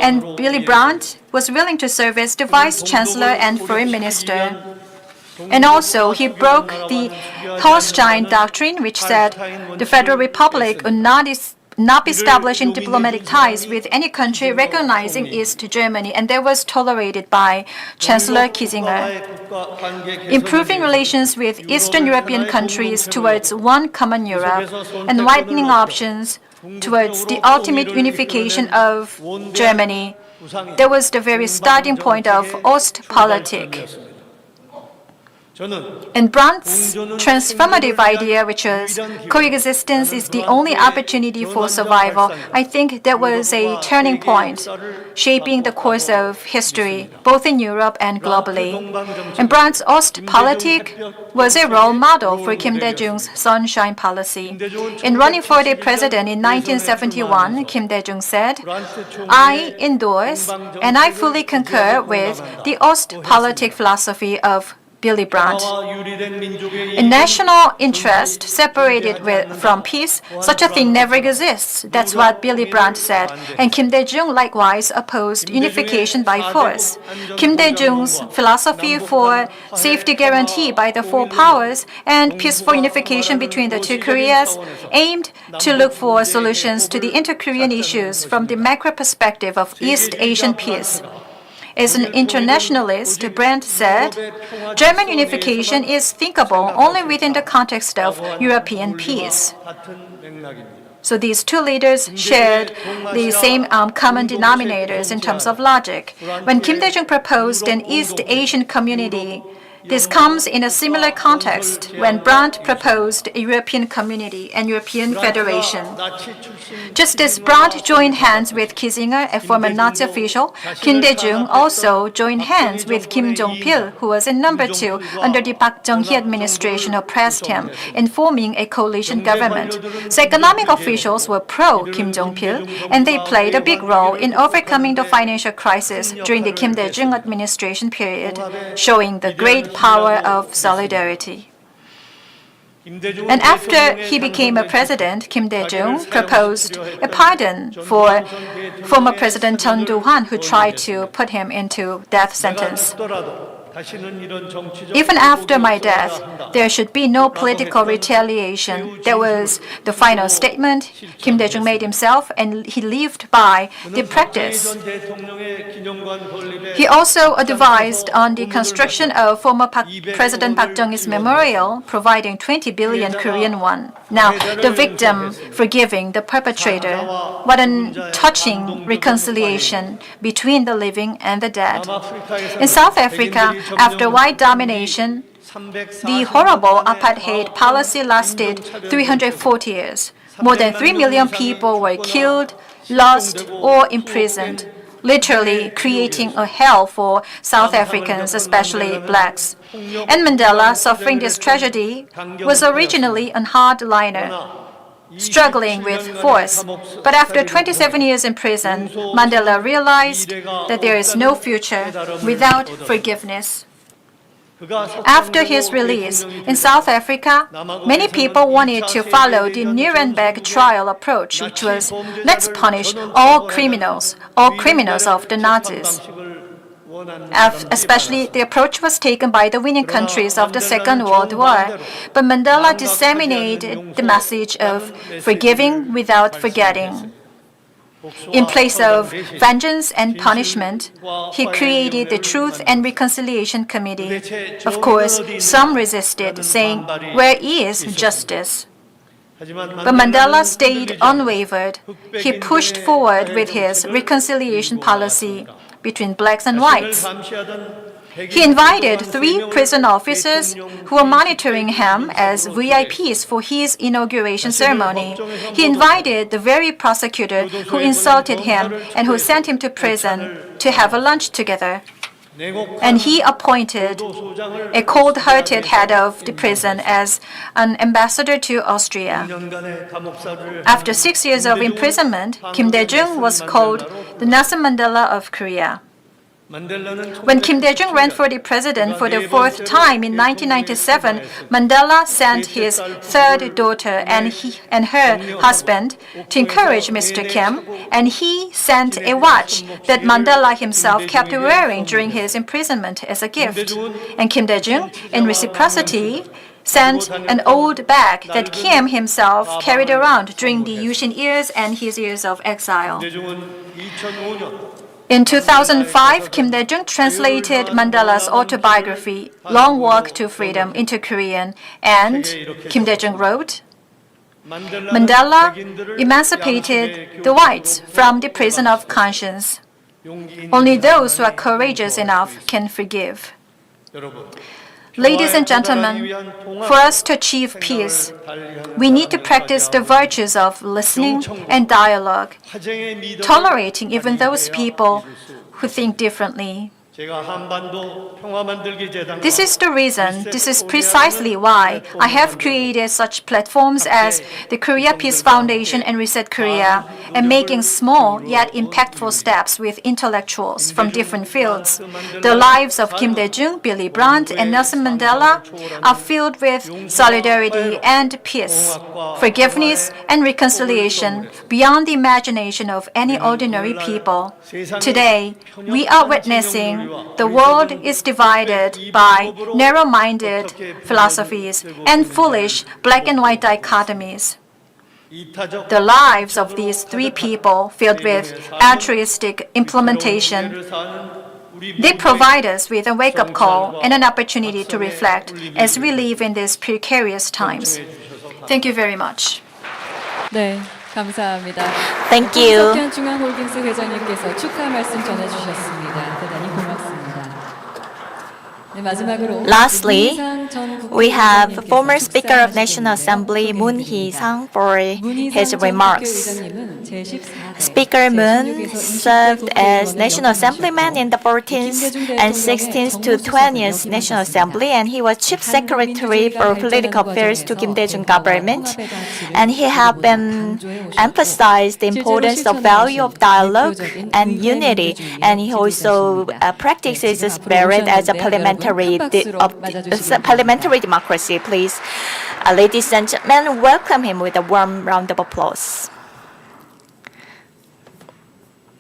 and Willy Brandt was willing to serve as the vice chancellor and foreign minister. And also, he broke the Holstein Doctrine, which said the Federal Republic would not be establishing diplomatic ties with any country recognizing East Germany, and that was tolerated by Chancellor Kissinger. Improving relations with Eastern European countries towards one common Europe and widening options towards the ultimate unification of Germany. That was the very starting point of Ostpolitik. And Brandt's transformative idea, which was coexistence is the only opportunity for survival, I think that was a turning point, shaping the course of history, both in Europe and globally. And Brandt's Ostpolitik was a role model for Kim Dae-jung's Sunshine Policy. In running for the president in 1971, Kim Dae-jung said, "I endorse and I fully concur with the Ostpolitik philosophy of Willy Brandt. In national interest separated from peace, such a thing never exists." That's what Willy Brandt said. And Kim Dae-jung likewise opposed unification by force. Kim Dae-jung's philosophy for safety guarantee by the four powers and peaceful unification between the two Koreas aimed to look for solutions to the inter-Korean issues from the macro perspective of East Asian peace. As an internationalist, Brandt said, "German unification is thinkable only within the context of European peace." So these two leaders shared the same common denominators in terms of logic. When Kim Dae-jung proposed an East Asian community, this comes in a similar context when Brandt proposed a European community and European federation. Just as Brandt joined hands with Kissinger, a former Nazi official, Kim Dae-jung also joined hands with Kim Jong-pil, who was in number 2 under the Park Chung-hee administration, oppressed him in forming a coalition government. So economic officials were pro-Kim Jong-pil, and they played a big role in overcoming the financial crisis during the Kim Dae-jung administration period, showing the great power of solidarity. And after he became a president, Kim Dae-jung proposed a pardon for former President Chun Doo-hwan, who tried to put him into death sentence. "Even after my death, there should be no political retaliation." That was the final statement Kim Dae-jung made himself, and he lived by the practice. He also advised on the construction of former President Park Chung-hee's memorial, providing 20 billion Korean won. Now, the victim forgiving the perpetrator. What a touching reconciliation between the living and the dead. In South Africa, after white domination, the horrible apartheid policy lasted 340 years. More than 3 million people were killed, lost, or imprisoned, literally creating a hell for South Africans, especially blacks. And Mandela, suffering this tragedy, was originally a hardliner. struggling with force. But after 27 years in prison, Mandela realized that there is no future without forgiveness. After his release in South Africa, many people wanted to follow the Nuremberg trial approach, which was, let's punish all criminals of the Nazis. Especially, the approach was taken by the winning countries of the Second World War. But Mandela disseminated the message of forgiving without forgetting. In place of vengeance and punishment, he created the Truth and Reconciliation Committee. Of course, some resisted, saying, "Where is justice?" But Mandela stayed unwavered. He pushed forward with his reconciliation policy between blacks and whites. He invited 3 prison officers who were monitoring him as VIPs for his inauguration ceremony. He invited the very prosecutor who insulted him and who sent him to prison to have a lunch together. And he appointed a cold-hearted head of the prison as an ambassador to Austria. After 6 years of imprisonment, Kim Dae-jung was called the Nelson Mandela of Korea. When Kim Dae-jung ran for the president for the 4th time in 1997, Mandela sent his 3rd daughter and her husband to encourage Mr. Kim, and he sent a watch that Mandela himself kept wearing during his imprisonment as a gift. And Kim Dae-jung, in reciprocity, sent an old bag that Kim himself carried around during the Yushin years and his years of exile. In 2005, Kim Dae-jung translated Mandela's autobiography, Long Walk to Freedom, into Korean, and Kim Dae-jung wrote, "Mandela emancipated the whites from the prison of conscience. Only those who are courageous enough can forgive." Ladies and gentlemen, for us to achieve peace, we need to practice the virtues of listening and dialogue, tolerating even those people who think differently. This is the reason, this is precisely why I have created such platforms as the Korea Peace Foundation and Reset Korea, and making small yet impactful steps with intellectuals from different fields. The lives of Kim Dae-jung, Willy Brandt, and Nelson Mandela are filled with solidarity and peace, forgiveness and reconciliation beyond the imagination of any ordinary people. Today, we are witnessing the world is divided by narrow-minded philosophies and foolish black and white dichotomies. The lives of these 3 people filled with altruistic implementation, they provide us with a wake-up call and an opportunity to reflect as we live in these precarious times. Thank you very much. 네, 감사합니다. Thank you. 석현 중앙홀딩스 회장님께서 축하 말씀 전해주셨습니다. 대단히 고맙습니다. 네, 마지막으로 Lastly, 문희상 전 we have 국회의장님께서 former Speaker of 축사하신 National Assembly Moon 소개해드립니다. Hee-sang for 문희상 his 전 remarks. 국회의장님은 제14대, Speaker Moon 제16에서 20대 served as 국회의원을 National Assemblyman in the 14th and 16th to 20th National Assembly, and he was Chief Secretary for Political Affairs to Kim Dae-jung government. And he have been emphasized the importance of value of dialogue and unity, and he also practices the spirit as a parliamentary democracy. Please, ladies and gentlemen, welcome him with a warm round of applause.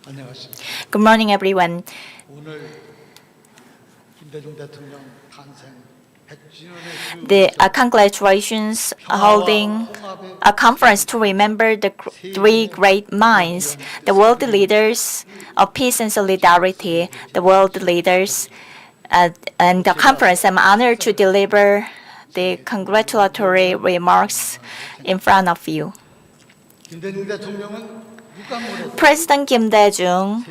안녕하십니까. Good morning, everyone. 오늘 김대중 대통령 탄생 100주년의 The congratulations holding a conference to remember the 3 great minds, the world leaders of peace and solidarity, the world leaders, and the conference. I'm honored to deliver the congratulatory remarks in front of you. 김대중 대통령은 누가 뭐래도 President Kim Dae-jung,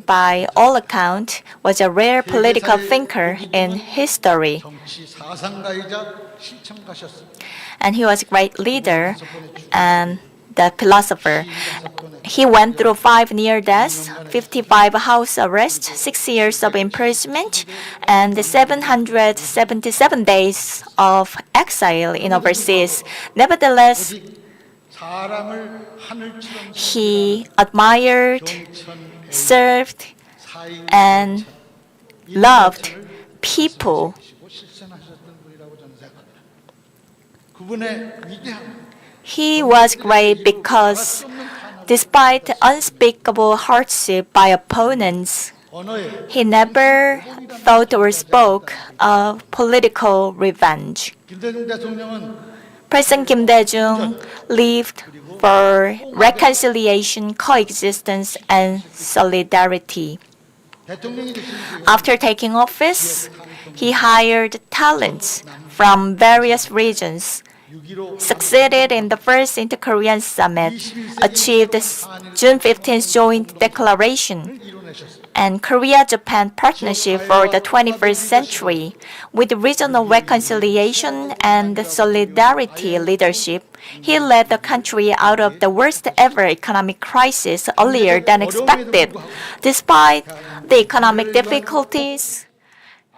by all account, was a rare political thinker in history, 정치 사상가이자 실천가셨습니다. and he was a great leader and the philosopher. He went through 5 near deaths, 55 house arrests, 6 years of imprisonment, and 777 days of exile in overseas. Nevertheless, 사람을 하늘처럼 He admired, 경천애인 served, 사인 and loved people. 실천하셨던 분이라고 저는 생각합니다. 그분의 위대함, He was great because despite unspeakable hardship by opponents, 언어에 he never thought or spoke of political revenge. 김대중 대통령은 President Kim Dae-jung lived for reconciliation, coexistence, and solidarity. 대통령이 되신 After taking office, he hired talents from various regions, 6.15 succeeded in the first Inter-Korean Summit, achieved June 15th Joint Declaration, 이뤄내셨습니다. and Korea-Japan Partnership for the 21st Century. With regional reconciliation and solidarity leadership, he led the country out of the worst ever economic crisis earlier than expected. Despite the economic difficulties,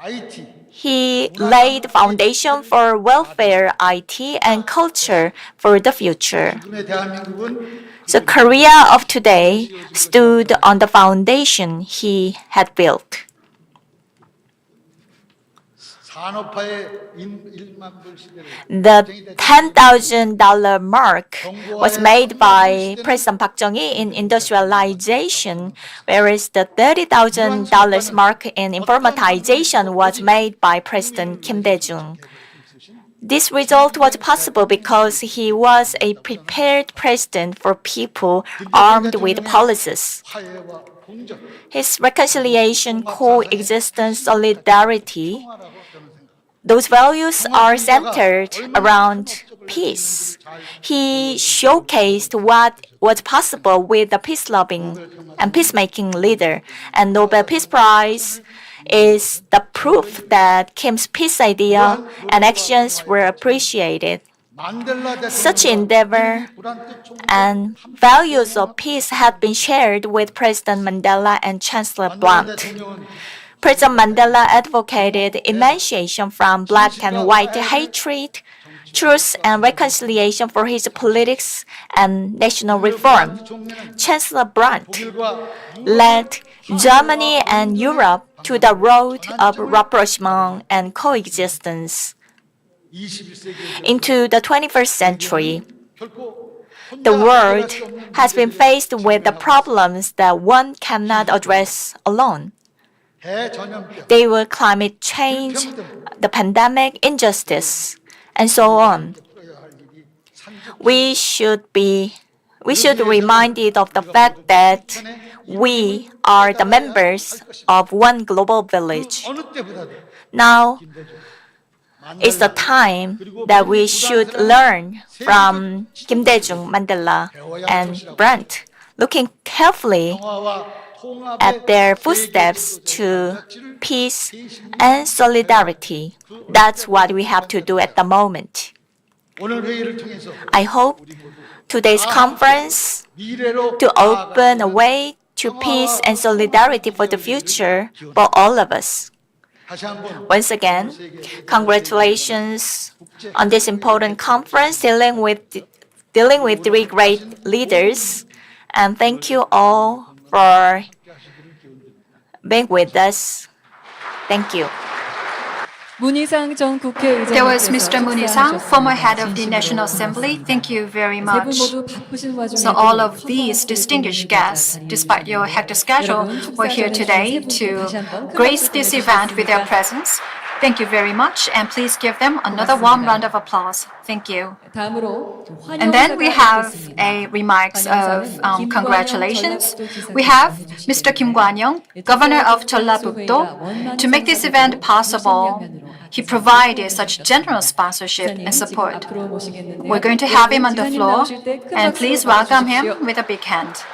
IT, he laid the foundation for welfare, IT, and culture for the future. 지금의 대한민국은 So Korea of today stood on the foundation he had built. 산업화의 1만 불 시대를 The $10,000 mark was made by President Park Chung-hee in industrialization, whereas the $30,000 mark in informatization was made by President Kim Dae-jung. This result was possible because he was a prepared president for people armed with policies. 화해와 공정, His reconciliation, coexistence, solidarity, 평화라고 저는 생각합니다. those values are centered around peace. He showcased what was possible with a peace-loving and peacemaking leader, and Nobel Peace Prize is the proof that Kim's peace idea and actions were appreciated. 만델라 Such 대통령과 endeavor 불안뜻 총리 and values of peace have been shared with President Mandela and Chancellor Brandt. 대통령은 President Mandela advocated emancipation from black and white hatred, truth and reconciliation for his politics and national reform. Chancellor Brandt 독일과 led Germany and Europe to the road of rapprochement and coexistence 21세기에 into the 21st century. 결코 The 혼자 world 해결할 수 없는 has been faced with the problems that one cannot address alone. 대전염병, They were climate change, the pandemic, injustice, and so on. We should be reminded of the fact that we are the members of one global village. 어느 때보다도 Now is the time that we should learn from Kim Dae-jung, Mandela, and Brandt, looking carefully 평화와 통합의 at their footsteps to peace and solidarity. That's what we have to do at the moment. 오늘 회의를 통해서 I hope today's conference 미래로 to open a way to peace and solidarity for the future for all of us. 다시 한번 Once again, congratulations on this important conference dealing with three great leaders, and thank you all for being with us. Thank you. 문희상 전 국회의장. There was Mr. Moon Hee-sang, former head of the National Assembly. Thank you very 세분 much. 모두 바쁘신 와중에 So all of these distinguished guests, despite your hectic schedule, were here today to grace this event with their presence. Thank you very much, and please give them another warm round of applause. Thank you. 다음으로 And then we 환영사가 have 있겠습니다. a remarks of 김관영 congratulations. 전라북도 We have 지사께서 Mr. Kim Kwon-young, Governor of Jeollabuk-do. To make this event possible, he provided such generous sponsorship and support. We're going to have him on the floor, and please welcome him with a big hand.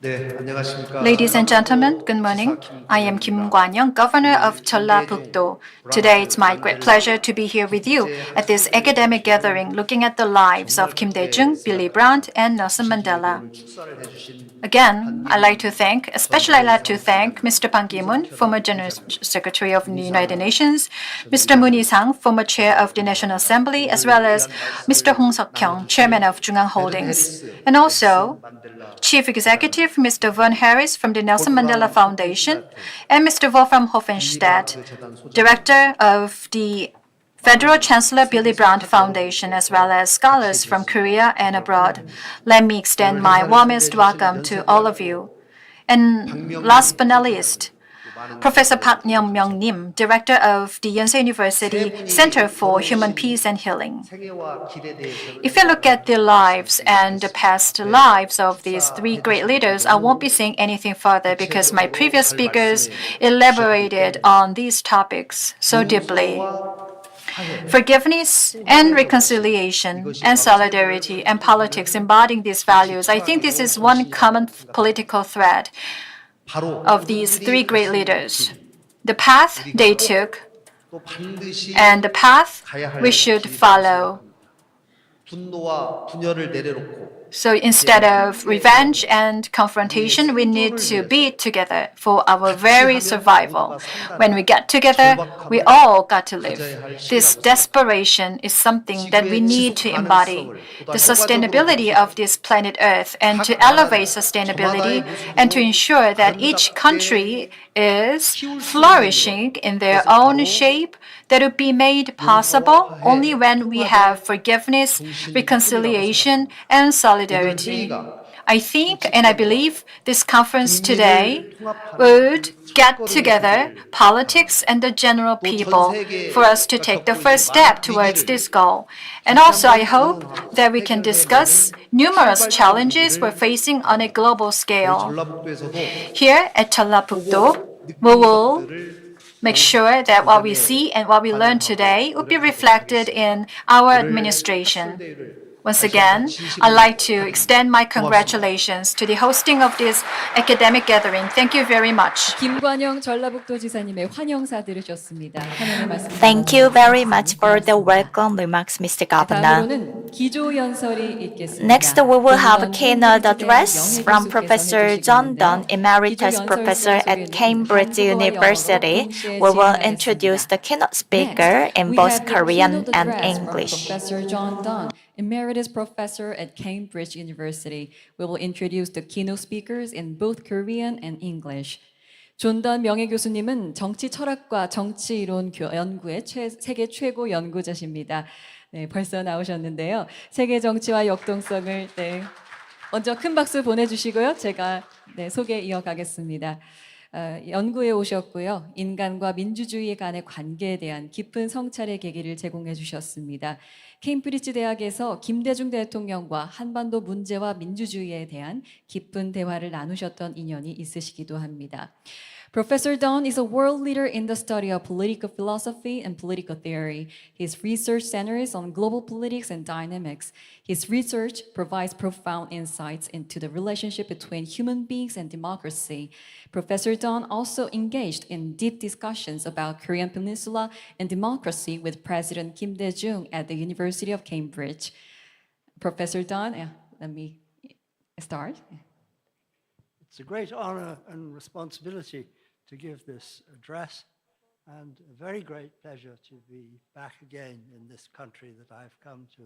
네, 안녕하십니까. Ladies and gentlemen, good morning. I am Kim Kwan-young, Governor of Jeollabuk-do. Today, it's my great pleasure to be here with you at this academic gathering looking at the lives of Kim Dae-jung, Willy Brandt, and Nelson Mandela. Again, especially I'd like to thank Mr. Ban Ki-moon, former General Secretary of the United Nations, Mr. Moon Hee-sang, former Chair of the National Assembly, as well as Mr. Hong Seok-kyung, Chairman of Jungang Holdings, and also Chief Executive Mr. Vern Harris from the Nelson Mandela Foundation, and Mr. Wolfram Hofenstadt, Director of the Federal Chancellor Willy Brandt Foundation, as well as scholars from Korea and abroad. Let me extend my warmest welcome to all of you. And last but not least, Professor Park Myung Nim, Director of the Yonsei University Center for Human Peace and Healing. If you look at the lives and the past lives of these three great leaders, I won't be saying anything further because my previous speakers elaborated on these topics so deeply. Forgiveness and reconciliation and solidarity and politics embodying these values, I think this is one common political thread of these three great leaders. The path they took and the path we should follow. 분노와 분열을 내려놓고 So instead of revenge and confrontation, we need to be together for our very survival. When we get together, we all got to live. This desperation is something that we need to embody. The sustainability of this planet Earth, and to elevate sustainability and to ensure that each country is flourishing in their own shape, that will be made possible only when we have forgiveness, reconciliation, and solidarity. I think and I believe this conference today would get together politics and the general people for us to take the first step towards this goal. And also I hope that we can discuss numerous challenges we're facing on a global scale. Here at Jeollabuk-do, we will make sure that what we see and what we learn today will be reflected in our administration. Once again, I'd like to extend my congratulations to the hosting of this academic gathering. Thank you very much. 김관영 전라북도 지사님의 환영사 들으셨습니다. 환영의 말씀. Thank you very much for the welcome remarks, Mr. Governor. 다음으로는 기조 연설이 있겠습니다. Next, we will have a keynote address from Professor John Dunn, Emeritus Professor at Cambridge University. We will introduce the keynote speaker in both Korean and English. Professor John Dunn, Emeritus Professor at Cambridge University. We will introduce the keynote speakers in both Korean and English. 존던 명예교수님은 정치 철학과 정치 이론 연구의 세계 최고 연구자십니다. 네, 벌써 나오셨는데요. 세계 정치와 역동성을 먼저 큰 박수 보내주시고요. 제가 소개 이어가겠습니다. 연구에 오셨고요. 인간과 민주주의 간의 관계에 대한 깊은 성찰의 계기를 제공해 주셨습니다. 케임브리지 대학에서 김대중 대통령과 한반도 문제와 민주주의에 대한 깊은 대화를 나누셨던 인연이 있으시기도 합니다. Professor Dunn is a world leader in the study of political philosophy and political theory. His research centers on global politics and dynamics. His research provides profound insights into the relationship between human beings and democracy. Professor Dunn also engaged in deep discussions about Korean Peninsula and democracy with President Kim Dae-jung at the University of Cambridge. Professor Dunn, let me start. It's a great honor and responsibility to give this address, and a very great pleasure to be back again in this country that I've come to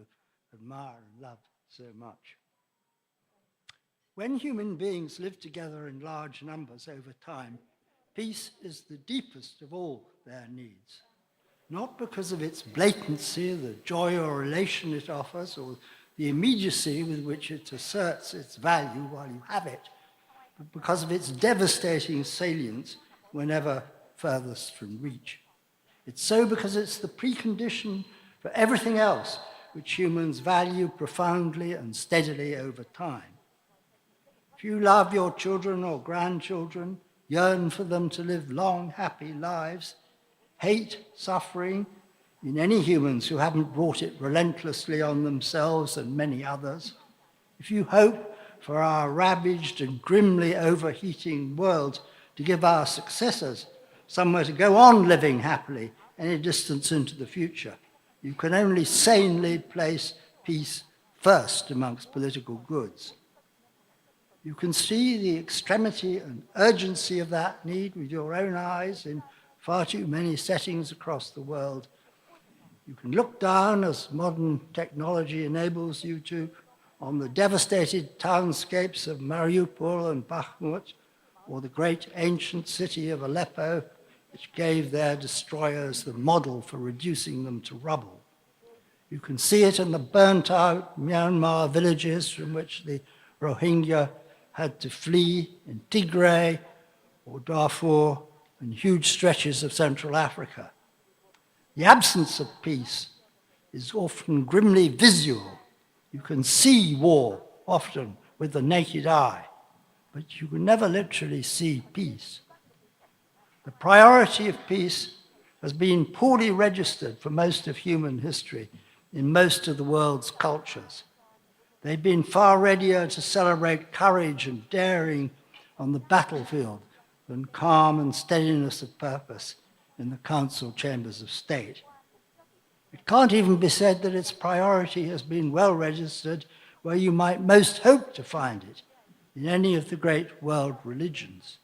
admire and love so much. When human beings live together in large numbers over time, peace is the deepest of all their needs, not because of its blatancy, the joy or elation it offers, or the immediacy with which it asserts its value while you have it, but because of its devastating salience whenever furthest from reach. It's so because it's the precondition for everything else which humans value profoundly and steadily over time. If you love your children or grandchildren, yearn for them to live long, happy lives, hate suffering in any humans who haven't brought it relentlessly on themselves and many others, if you hope for our ravaged and grimly overheating world to give our successors somewhere to go on living happily any distance into the future. You can only sanely place peace first amongst political goods. You can see the extremity and urgency of that need with your own eyes in far too many settings across the world. You can look down, as modern technology enables you to, on the devastated townscapes of Mariupol and Bakhmut, or the great ancient city of Aleppo, which gave their destroyers the model for reducing them to rubble. You can see it in the burnt-out Myanmar villages from which the Rohingya had to flee in Tigray or Darfur and huge stretches of Central Africa. The absence of peace is often grimly visual. You can see war often with the naked eye, but you can never literally see peace. The priority of peace has been poorly registered for most of human history in most of the world's cultures. They've been far readier to celebrate courage and daring on the battlefield than calm and steadiness of purpose in the council chambers of state. It can't even be said that its priority has been well registered where you might most hope to find it, in any of the great world religions.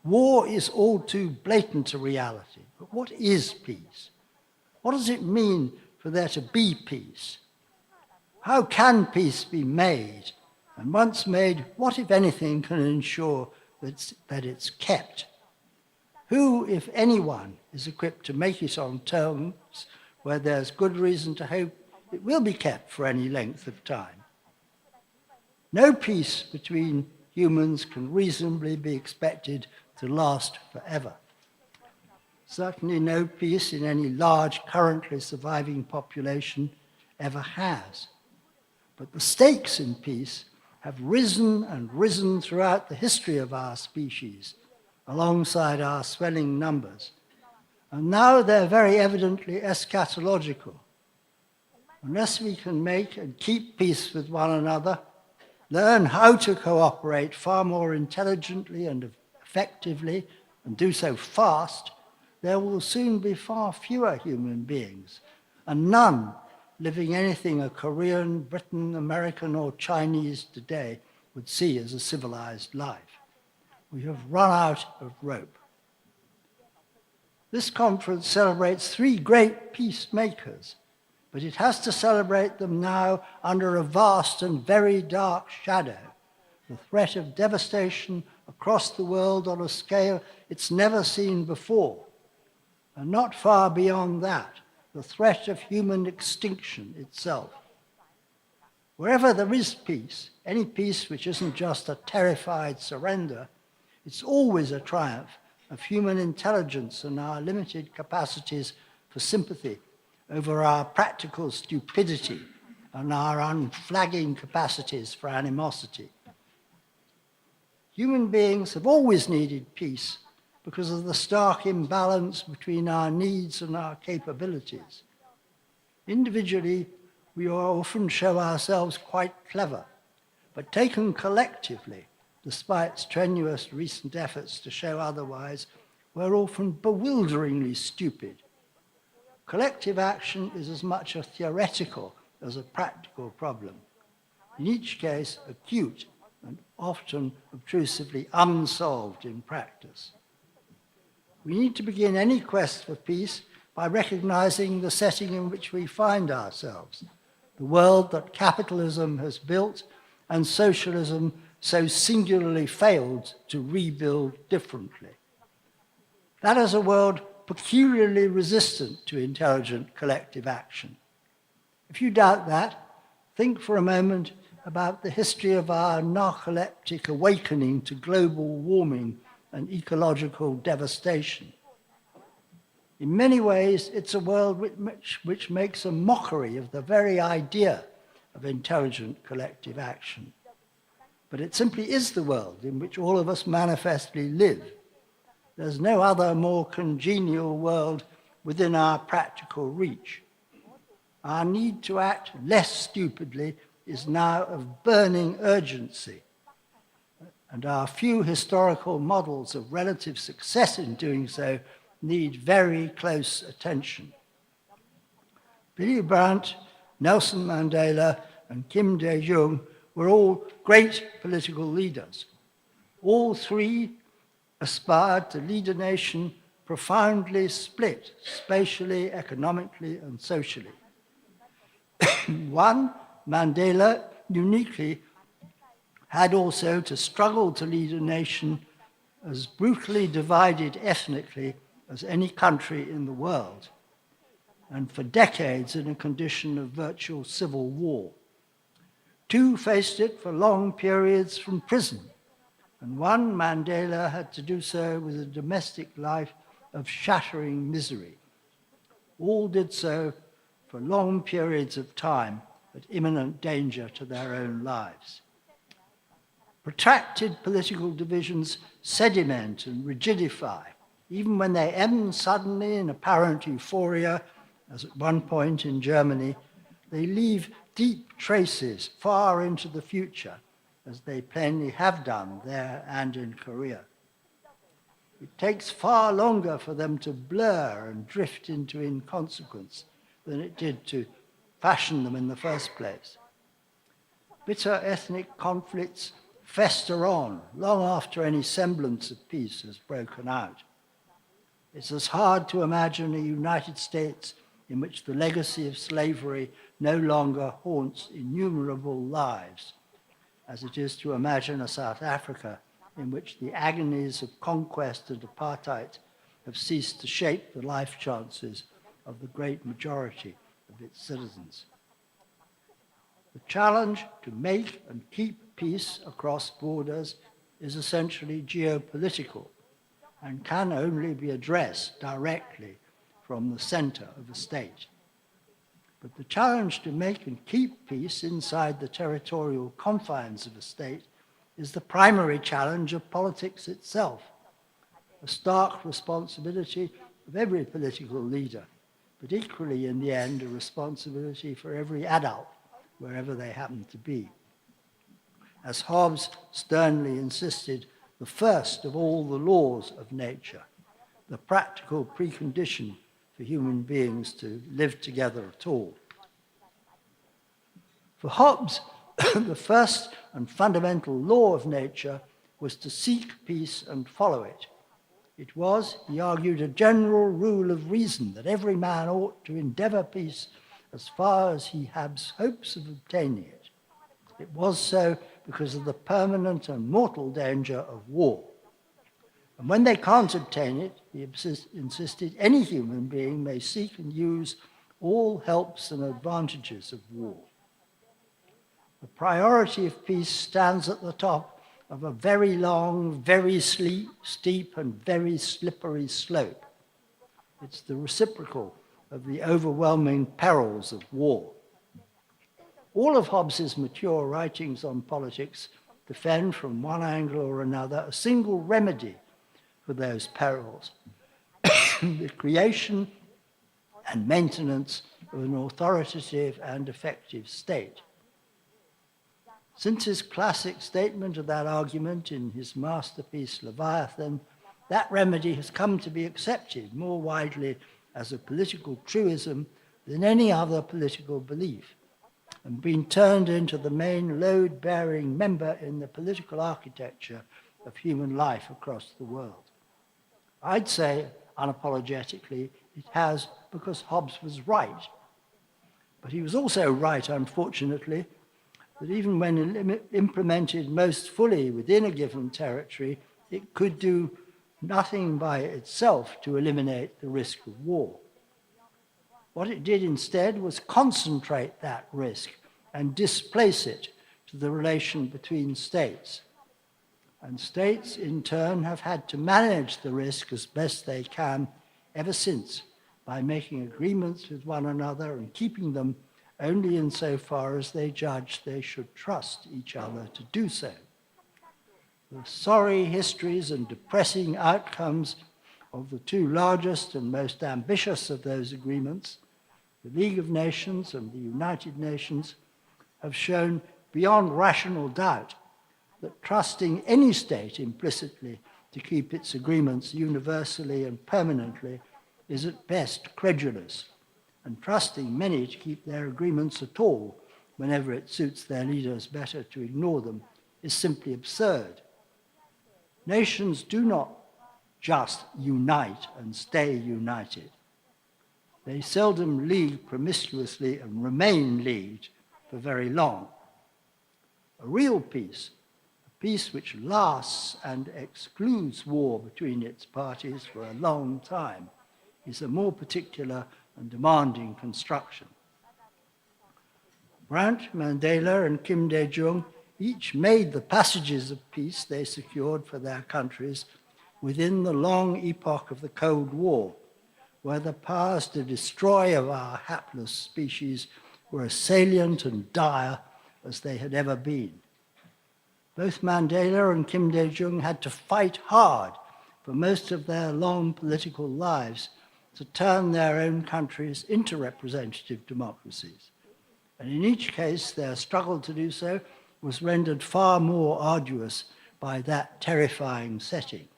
War is all too blatant a reality, but what is peace? What does it mean for there to be peace? How can peace be made? And once made, what, if anything, can ensure that it's kept? Who, if anyone, is equipped to make it on terms where there's good reason to hope it will be kept for any length of time? No peace between humans can reasonably be expected to last forever. Certainly no peace in any large currently surviving population ever has. But the stakes in peace have risen and risen throughout the history of our species, alongside our swelling numbers. And now they're very evidently eschatological. Unless we can make and keep peace with one another, learn how to cooperate far more intelligently and effectively, and do so fast, there will soon be far fewer human beings, and none living anything a Korean, Briton, American, or Chinese today would see as a civilized life. We have run out of rope. This conference celebrates three great peacemakers, but it has to celebrate them now under a vast and very dark shadow, the threat of devastation across the world on a scale it's never seen before, and not far beyond that, the threat of human extinction itself. Wherever there is peace, any peace which isn't just a terrified surrender, it's always a triumph of human intelligence and our limited capacities for sympathy over our practical stupidity and our unflagging capacities for animosity. Human beings have always needed peace because of the stark imbalance between our needs and our capabilities. Individually, we often show ourselves quite clever, but taken collectively, despite strenuous recent efforts to show otherwise, we're often bewilderingly stupid. Collective action is as much a theoretical as a practical problem, in each case acute and often obtrusively unsolved in practice. We need to begin any quest for peace by recognizing the setting in which we find ourselves, the world that capitalism has built and socialism so singularly failed to rebuild differently. That is a world peculiarly resistant to intelligent collective action. If you doubt that, think for a moment about the history of our narcoleptic awakening to global warming and ecological devastation. In many ways, it's a world which makes a mockery of the very idea of intelligent collective action. But it simply is the world in which all of us manifestly live. There's no other more congenial world within our practical reach. Our need to act less stupidly is now of burning urgency, and our few historical models of relative success in doing so need very close attention. Willy Brandt, Nelson Mandela, and Kim Dae-jung were all great political leaders. All three aspired to lead a nation profoundly split, spatially, economically, and socially. One, Mandela, uniquely, had also to struggle to lead a nation as brutally divided ethnically as any country in the world, and for decades in a condition of virtual civil war. Two faced it for long periods from prison, and one, Mandela, had to do so with a domestic life of shattering misery. All did so for long periods of time at imminent danger to their own lives. Protracted political divisions sediment and rigidify, even when they end suddenly in apparent euphoria, as at one point in Germany. They leave deep traces far into the future, as they plainly have done there and in Korea. It takes far longer for them to blur and drift into inconsequence than it did to fashion them in the first place. Bitter ethnic conflicts fester on long after any semblance of peace has broken out. It's as hard to imagine a United States in which the legacy of slavery no longer haunts innumerable lives, as it is to imagine a South Africa in which the agonies of conquest and apartheid have ceased to shape the life chances of the great majority of its citizens. The challenge to make and keep peace across borders is essentially geopolitical and can only be addressed directly from the center of a state. But the challenge to make and keep peace inside the territorial confines of a state is the primary challenge of politics itself, a stark responsibility of every political leader, but equally in the end a responsibility for every adult, wherever they happen to be. As Hobbes sternly insisted, the first of all the laws of nature, the practical precondition for human beings to live together at all. For Hobbes, the first and fundamental law of nature was to seek peace and follow it. It was, he argued, a general rule of reason that every man ought to endeavor peace as far as he has hopes of obtaining it. It was so because of the permanent and mortal danger of war. And when they can't obtain it, he insisted, any human being may seek and use all helps and advantages of war. The priority of peace stands at the top of a very long, very steep, and very slippery slope. It's the reciprocal of the overwhelming perils of war. All of Hobbes's mature writings on politics defend from one angle or another a single remedy for those perils, the creation and maintenance of an authoritative and effective state. Since his classic statement of that argument in his masterpiece Leviathan, that remedy has come to be accepted more widely as a political truism than any other political belief, and been turned into the main load-bearing member in the political architecture of human life across the world. I'd say, unapologetically, it has because Hobbes was right. But he was also right, unfortunately, that even when implemented most fully within a given territory, it could do nothing by itself to eliminate the risk of war. What it did instead was concentrate that risk and displace it to the relation between states. And states, in turn, have had to manage the risk as best they can ever since by making agreements with one another and keeping them only insofar as they judge they should trust each other to do so. The sorry histories and depressing outcomes of the two largest and most ambitious of those agreements, the League of Nations and the United Nations, have shown beyond rational doubt that trusting any state implicitly to keep its agreements universally and permanently is at best credulous, and trusting many to keep their agreements at all whenever it suits their leaders better to ignore them is simply absurd. Nations do not just unite and stay united. They seldom league promiscuously and remain leagued for very long. A real peace, a peace which lasts and excludes war between its parties for a long time, is a more particular and demanding construction. Brandt, Mandela, and Kim Dae-jung each made the passages of peace they secured for their countries within the long epoch of the Cold War, where the powers to destroy of our hapless species were as salient and dire as they had ever been. Both Mandela and Kim Dae-jung had to fight hard for most of their long political lives to turn their own countries into representative democracies. And in each case, their struggle to do so was rendered far more arduous by that terrifying setting.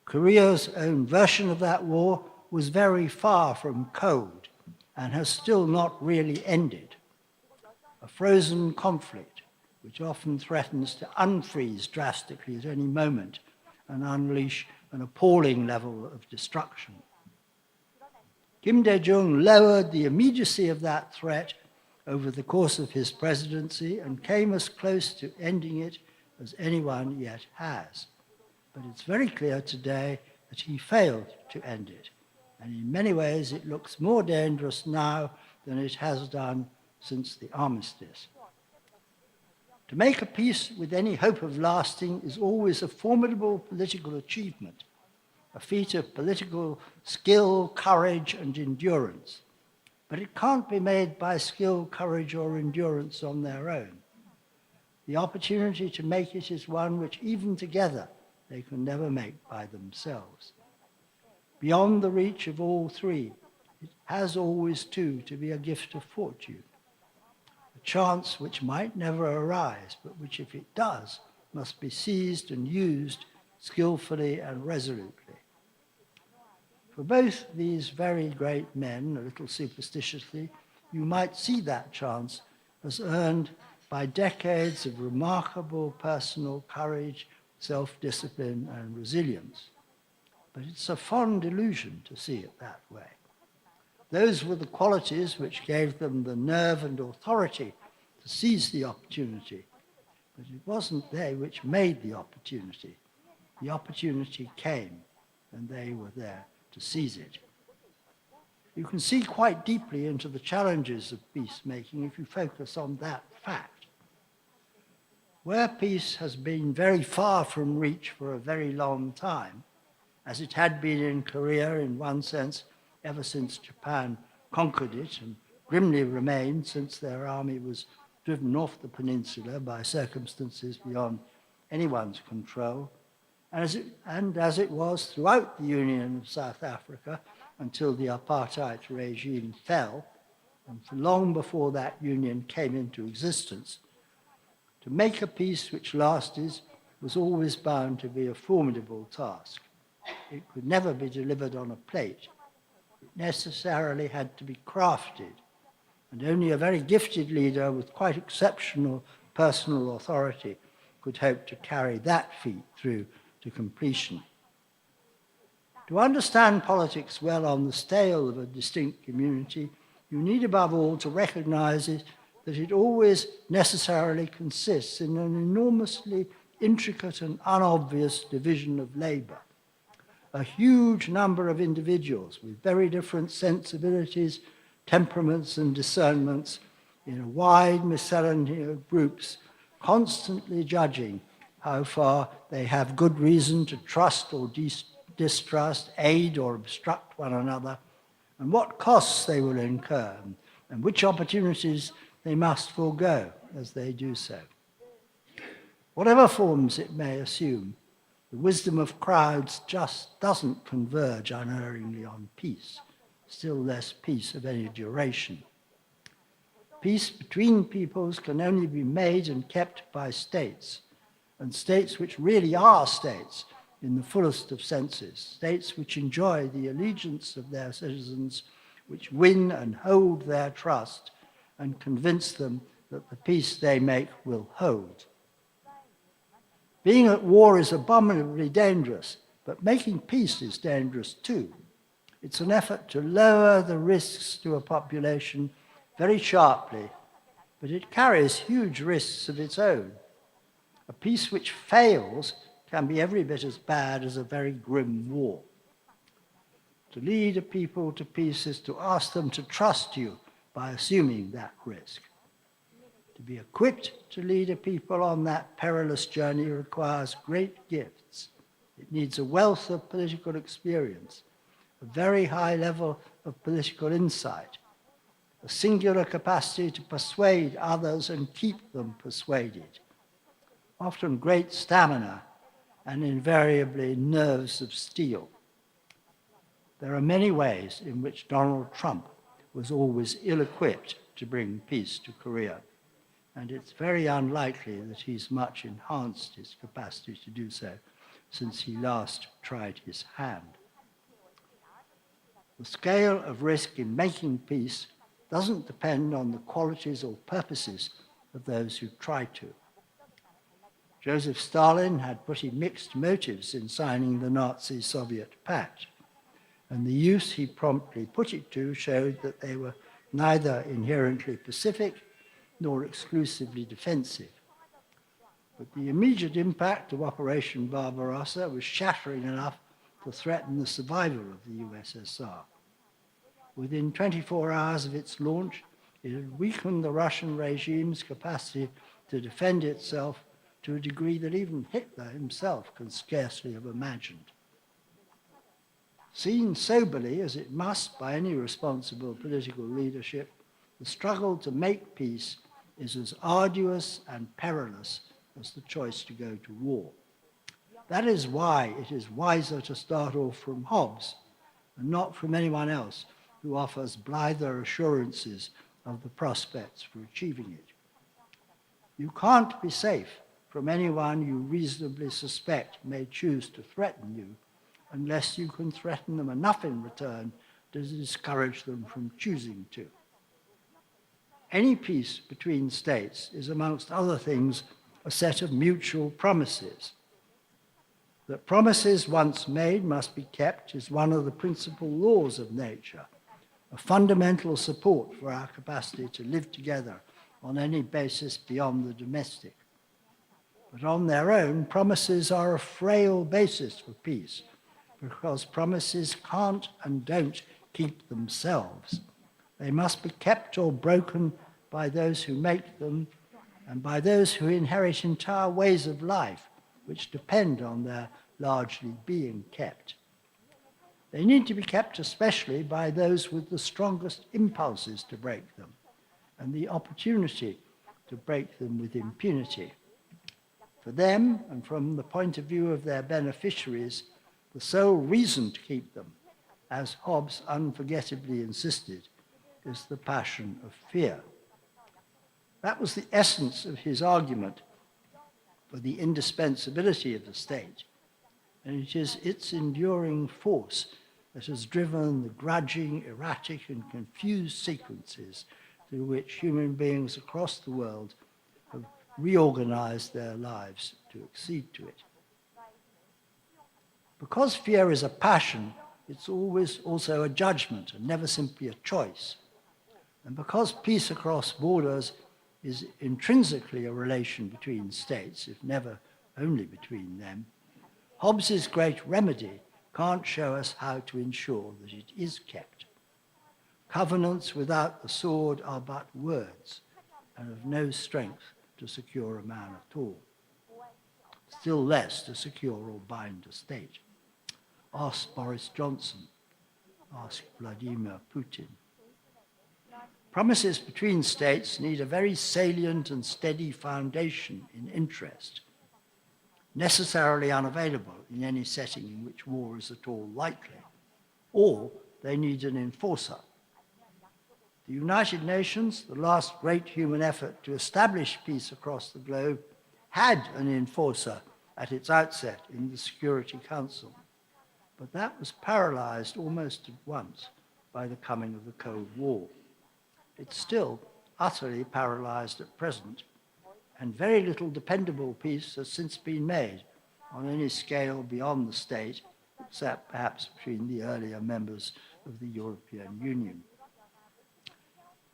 Korea's own version of that war was very far from code and has still not really ended. A frozen conflict which often threatens to unfreeze drastically at any moment and unleash an appalling level of destruction. Kim Dae-jung lowered the immediacy of that threat over the course of his presidency and came as close to ending it as anyone yet has. But it's very clear today that he failed to end it. And in many ways, it looks more dangerous now than it has done since the armistice. To make a peace with any hope of lasting is always a formidable political achievement, a feat of political skill, courage, and endurance. But it can't be made by skill, courage, or endurance on their own. The opportunity to make it is one which, even together, they can never make by themselves. Beyond the reach of all three, it has always, too, to be a gift of fortune, a chance which might never arise, but which, if it does, must be seized and used skillfully and resolutely. For both these very great men, a little superstitiously, you might see that chance as earned by decades of remarkable personal courage, self-discipline, and resilience. But it's a fond illusion to see it that way. Those were the qualities which gave them the nerve and authority to seize the opportunity. But it wasn't they which made the opportunity. The opportunity came, and they were there to seize it. You can see quite deeply into the challenges of peacemaking if you focus on that fact. Where peace has been very far from reach for a very long time, as it had been in Korea in one sense ever since Japan conquered it and grimly remained since their army was driven off the peninsula by circumstances beyond anyone's control, and as it was throughout the Union of South Africa until the apartheid regime fell, and for long before that union came into existence, to make a peace which lasted was always bound to be a formidable task. It could never be delivered on a plate. It necessarily had to be crafted, and only a very gifted leader with quite exceptional personal authority could hope to carry that feat through to completion. To understand politics well on the scale of a distinct community, you need above all to recognize that it always necessarily consists in an enormously intricate and unobvious division of labor. A huge number of individuals with very different sensibilities, temperaments, and discernments in a wide miscellany of groups, constantly judging how far they have good reason to trust or distrust, aid or obstruct one another, and what costs they will incur, and which opportunities they must forego as they do so. Whatever forms it may assume, the wisdom of crowds just doesn't converge unerringly on peace, still less peace of any duration. Peace between peoples can only be made and kept by states, and states which really are states in the fullest of senses, states which enjoy the allegiance of their citizens, which win and hold their trust and convince them that the peace they make will hold. Being at war is abominably dangerous, but making peace is dangerous too. It's an effort to lower the risks to a population very sharply, but it carries huge risks of its own. A peace which fails can be every bit as bad as a very grim war. To lead a people to peace is to ask them to trust you by assuming that risk. To be equipped to lead a people on that perilous journey requires great gifts. It needs a wealth of political experience, a very high level of political insight, a singular capacity to persuade others and keep them persuaded, often great stamina and invariably nerves of steel. There are many ways in which Donald Trump was always ill-equipped to bring peace to Korea, and it's very unlikely that he's much enhanced his capacity to do so since he last tried his hand. The scale of risk in making peace doesn't depend on the qualities or purposes of those who try to. Joseph Stalin had pretty mixed motives in signing the Nazi-Soviet pact, and the use he promptly put it to showed that they were neither inherently pacific nor exclusively defensive. But the immediate impact of Operation Barbarossa was shattering enough to threaten the survival of the USSR. Within 24 hours of its launch, it had weakened the Russian regime's capacity to defend itself to a degree that even Hitler himself can scarcely have imagined. Seen soberly, as it must by any responsible political leadership, the struggle to make peace is as arduous and perilous as the choice to go to war. That is why it is wiser to start off from Hobbes and not from anyone else who offers blither assurances of the prospects for achieving it. You can't be safe from anyone you reasonably suspect may choose to threaten you unless you can threaten them enough in return to discourage them from choosing to. Any peace between states is, amongst other things, a set of mutual promises. That promises once made must be kept is one of the principal laws of nature, a fundamental support for our capacity to live together on any basis beyond the domestic. But on their own, promises are a frail basis for peace, because promises can't and don't keep themselves. They must be kept or broken by those who make them and by those who inherit entire ways of life which depend on their largely being kept. They need to be kept especially by those with the strongest impulses to break them and the opportunity to break them with impunity. For them, and from the point of view of their beneficiaries, the sole reason to keep them, as Hobbes unforgettably insisted, is the passion of fear. That was the essence of his argument for the indispensability of the state, and it is its enduring force that has driven the grudging, erratic, and confused sequences through which human beings across the world have reorganized their lives to accede to it. Because fear is a passion, it's always also a judgment and never simply a choice. And because peace across borders is intrinsically a relation between states, if never only between them, Hobbes's great remedy can't show us how to ensure that it is kept. Covenants without the sword are but words and of no strength to secure a man at all, still less to secure or bind a state. Ask Boris Johnson, ask Vladimir Putin. Promises between states need a very salient and steady foundation in interest, necessarily unavailable in any setting in which war is at all likely, or they need an enforcer. The United Nations, the last great human effort to establish peace across the globe, had an enforcer at its outset in the Security Council, but that was paralyzed almost at once by the coming of the Cold War. It's still utterly paralyzed at present, and very little dependable peace has since been made on any scale beyond the state, except perhaps between the earlier members of the European Union.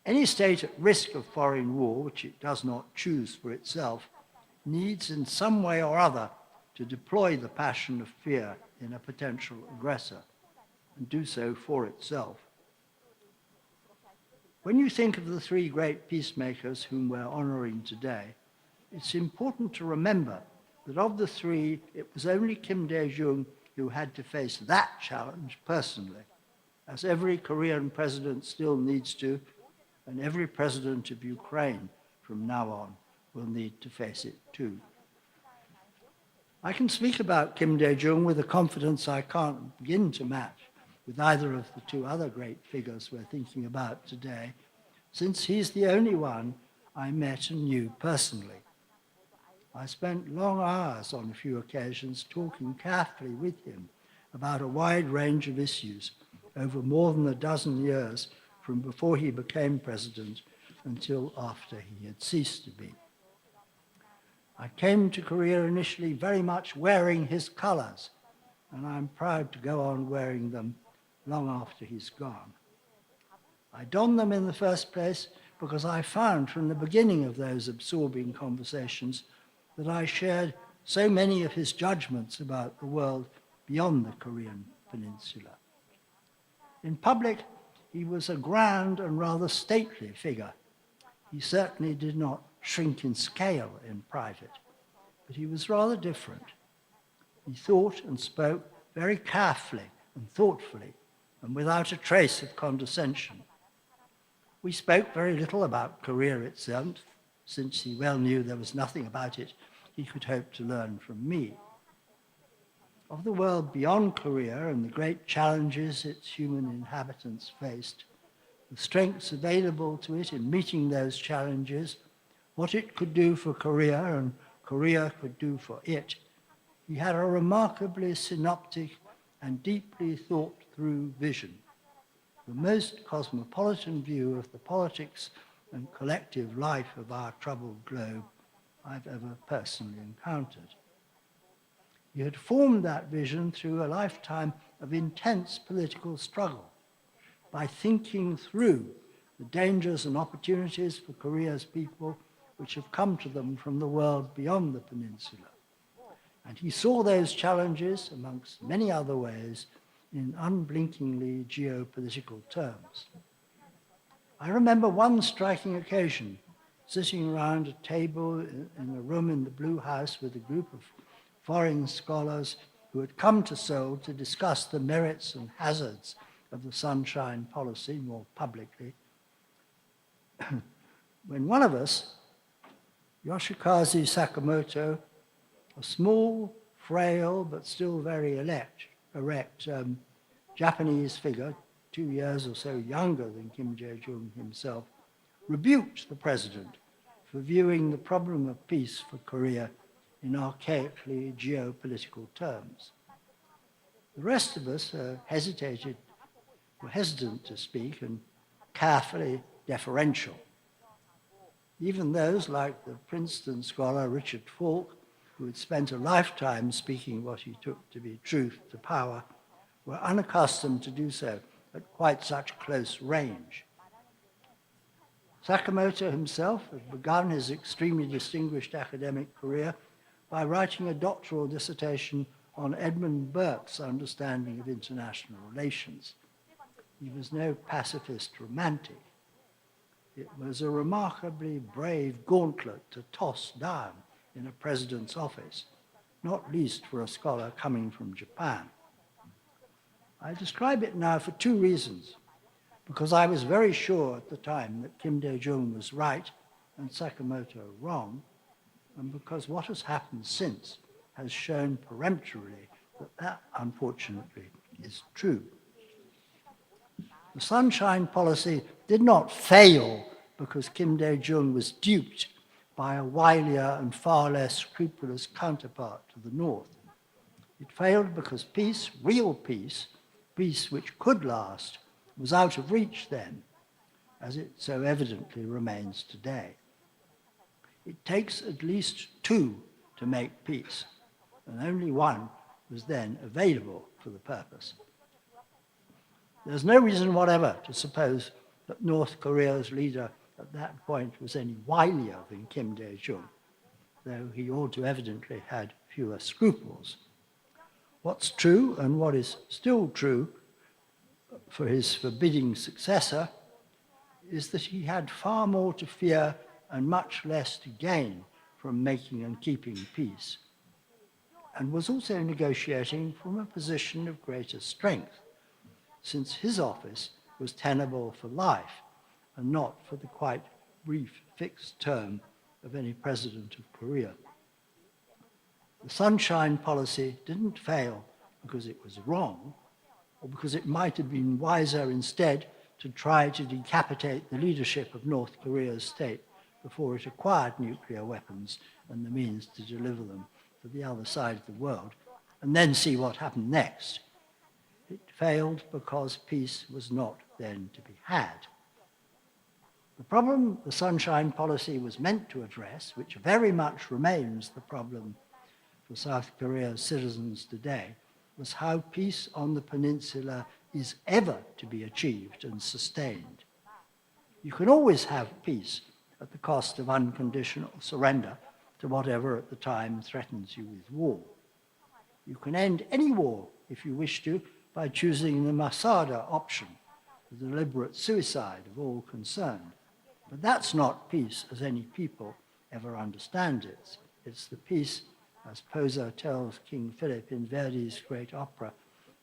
Any state at risk of foreign war, which it does not choose for itself, needs in some way or other to deploy the passion of fear in a potential aggressor and do so for itself. When you think of the three great peacemakers whom we're honoring today, it's important to remember that of the three, it was only Kim Dae-jung who had to face that challenge personally, as every Korean president still needs to, and every president of Ukraine from now on will need to face it too. I can speak about Kim Dae-jung with a confidence I can't begin to match with either of the two other great figures we're thinking about today, since he's the only one I met and knew personally. I spent long hours on a few occasions talking carefully with him about a wide range of issues over more than a dozen years from before he became president until after he had ceased to be. I came to Korea initially very much wearing his colors, and I'm proud to go on wearing them long after he's gone. I donned them in the first place because I found from the beginning of those absorbing conversations that I shared so many of his judgments about the world beyond the Korean peninsula. In public, he was a grand and rather stately figure. He certainly did not shrink in scale in private, but he was rather different. He thought and spoke very carefully and thoughtfully and without a trace of condescension. We spoke very little about Korea itself, since he well knew there was nothing about it he could hope to learn from me. Of the world beyond Korea and the great challenges its human inhabitants faced, the strengths available to it in meeting those challenges, what it could do for Korea and Korea could do for it, he had a remarkably synoptic and deeply thought-through vision, the most cosmopolitan view of the politics and collective life of our troubled globe I've ever personally encountered. He had formed that vision through a lifetime of intense political struggle, by thinking through the dangers and opportunities for Korea's people which have come to them from the world beyond the peninsula. And he saw those challenges, amongst many other ways, in unblinkingly geopolitical terms. I remember one striking occasion, sitting around a table in a room in the Blue House with a group of foreign scholars who had come to Seoul to discuss the merits and hazards of the Sunshine Policy more publicly, when one of us, Yoshikazu Sakamoto, a small, frail, but still very erect Japanese figure, 2 years or so younger than Kim Dae-jung himself, rebuked the president for viewing the problem of peace for Korea in archaically geopolitical terms. The rest of us were hesitant to speak and carefully deferential. Even those like the Princeton scholar Richard Falk, who had spent a lifetime speaking what he took to be truth to power, were unaccustomed to do so at quite such close range. Sakamoto himself had begun his extremely distinguished academic career by writing a doctoral dissertation on Edmund Burke's understanding of international relations. He was no pacifist romantic. It was a remarkably brave gauntlet to toss down in a president's office, not least for a scholar coming from Japan. I describe it now for two reasons. Because I was very sure at the time that Kim Dae-jung was right and Sakamoto wrong, and because what has happened since has shown peremptorily that that, unfortunately, is true. The Sunshine Policy did not fail because Kim Dae-jung was duped by a wilier and far less scrupulous counterpart to the north. It failed because peace, real peace, peace which could last, was out of reach then, as it so evidently remains today. It takes at least two to make peace, and only one was then available for the purpose. There's no reason whatever to suppose that North Korea's leader at that point was any wilier than Kim Dae-jung, though he ought to evidently had fewer scruples. What's true, and what is still true for his forbidding successor, is that he had far more to fear and much less to gain from making and keeping peace, and was also negotiating from a position of greater strength, since his office was tenable for life and not for the quite brief fixed term of any president of Korea. The sunshine policy didn't fail because it was wrong, or because it might have been wiser instead to try to decapitate the leadership of North Korea's state before it acquired nuclear weapons and the means to deliver them to the other side of the world, and then see what happened next. It failed because peace was not then to be had. The problem the sunshine policy was meant to address, which very much remains the problem for South Korea's citizens today, was how peace on the peninsula is ever to be achieved and sustained. You can always have peace at the cost of unconditional surrender to whatever at the time threatens you with war. You can end any war, if you wish to, by choosing the Masada option, the deliberate suicide of all concerned. But that's not peace as any people ever understand it. It's the peace, as Posa tells King Philip in Verdi's great opera,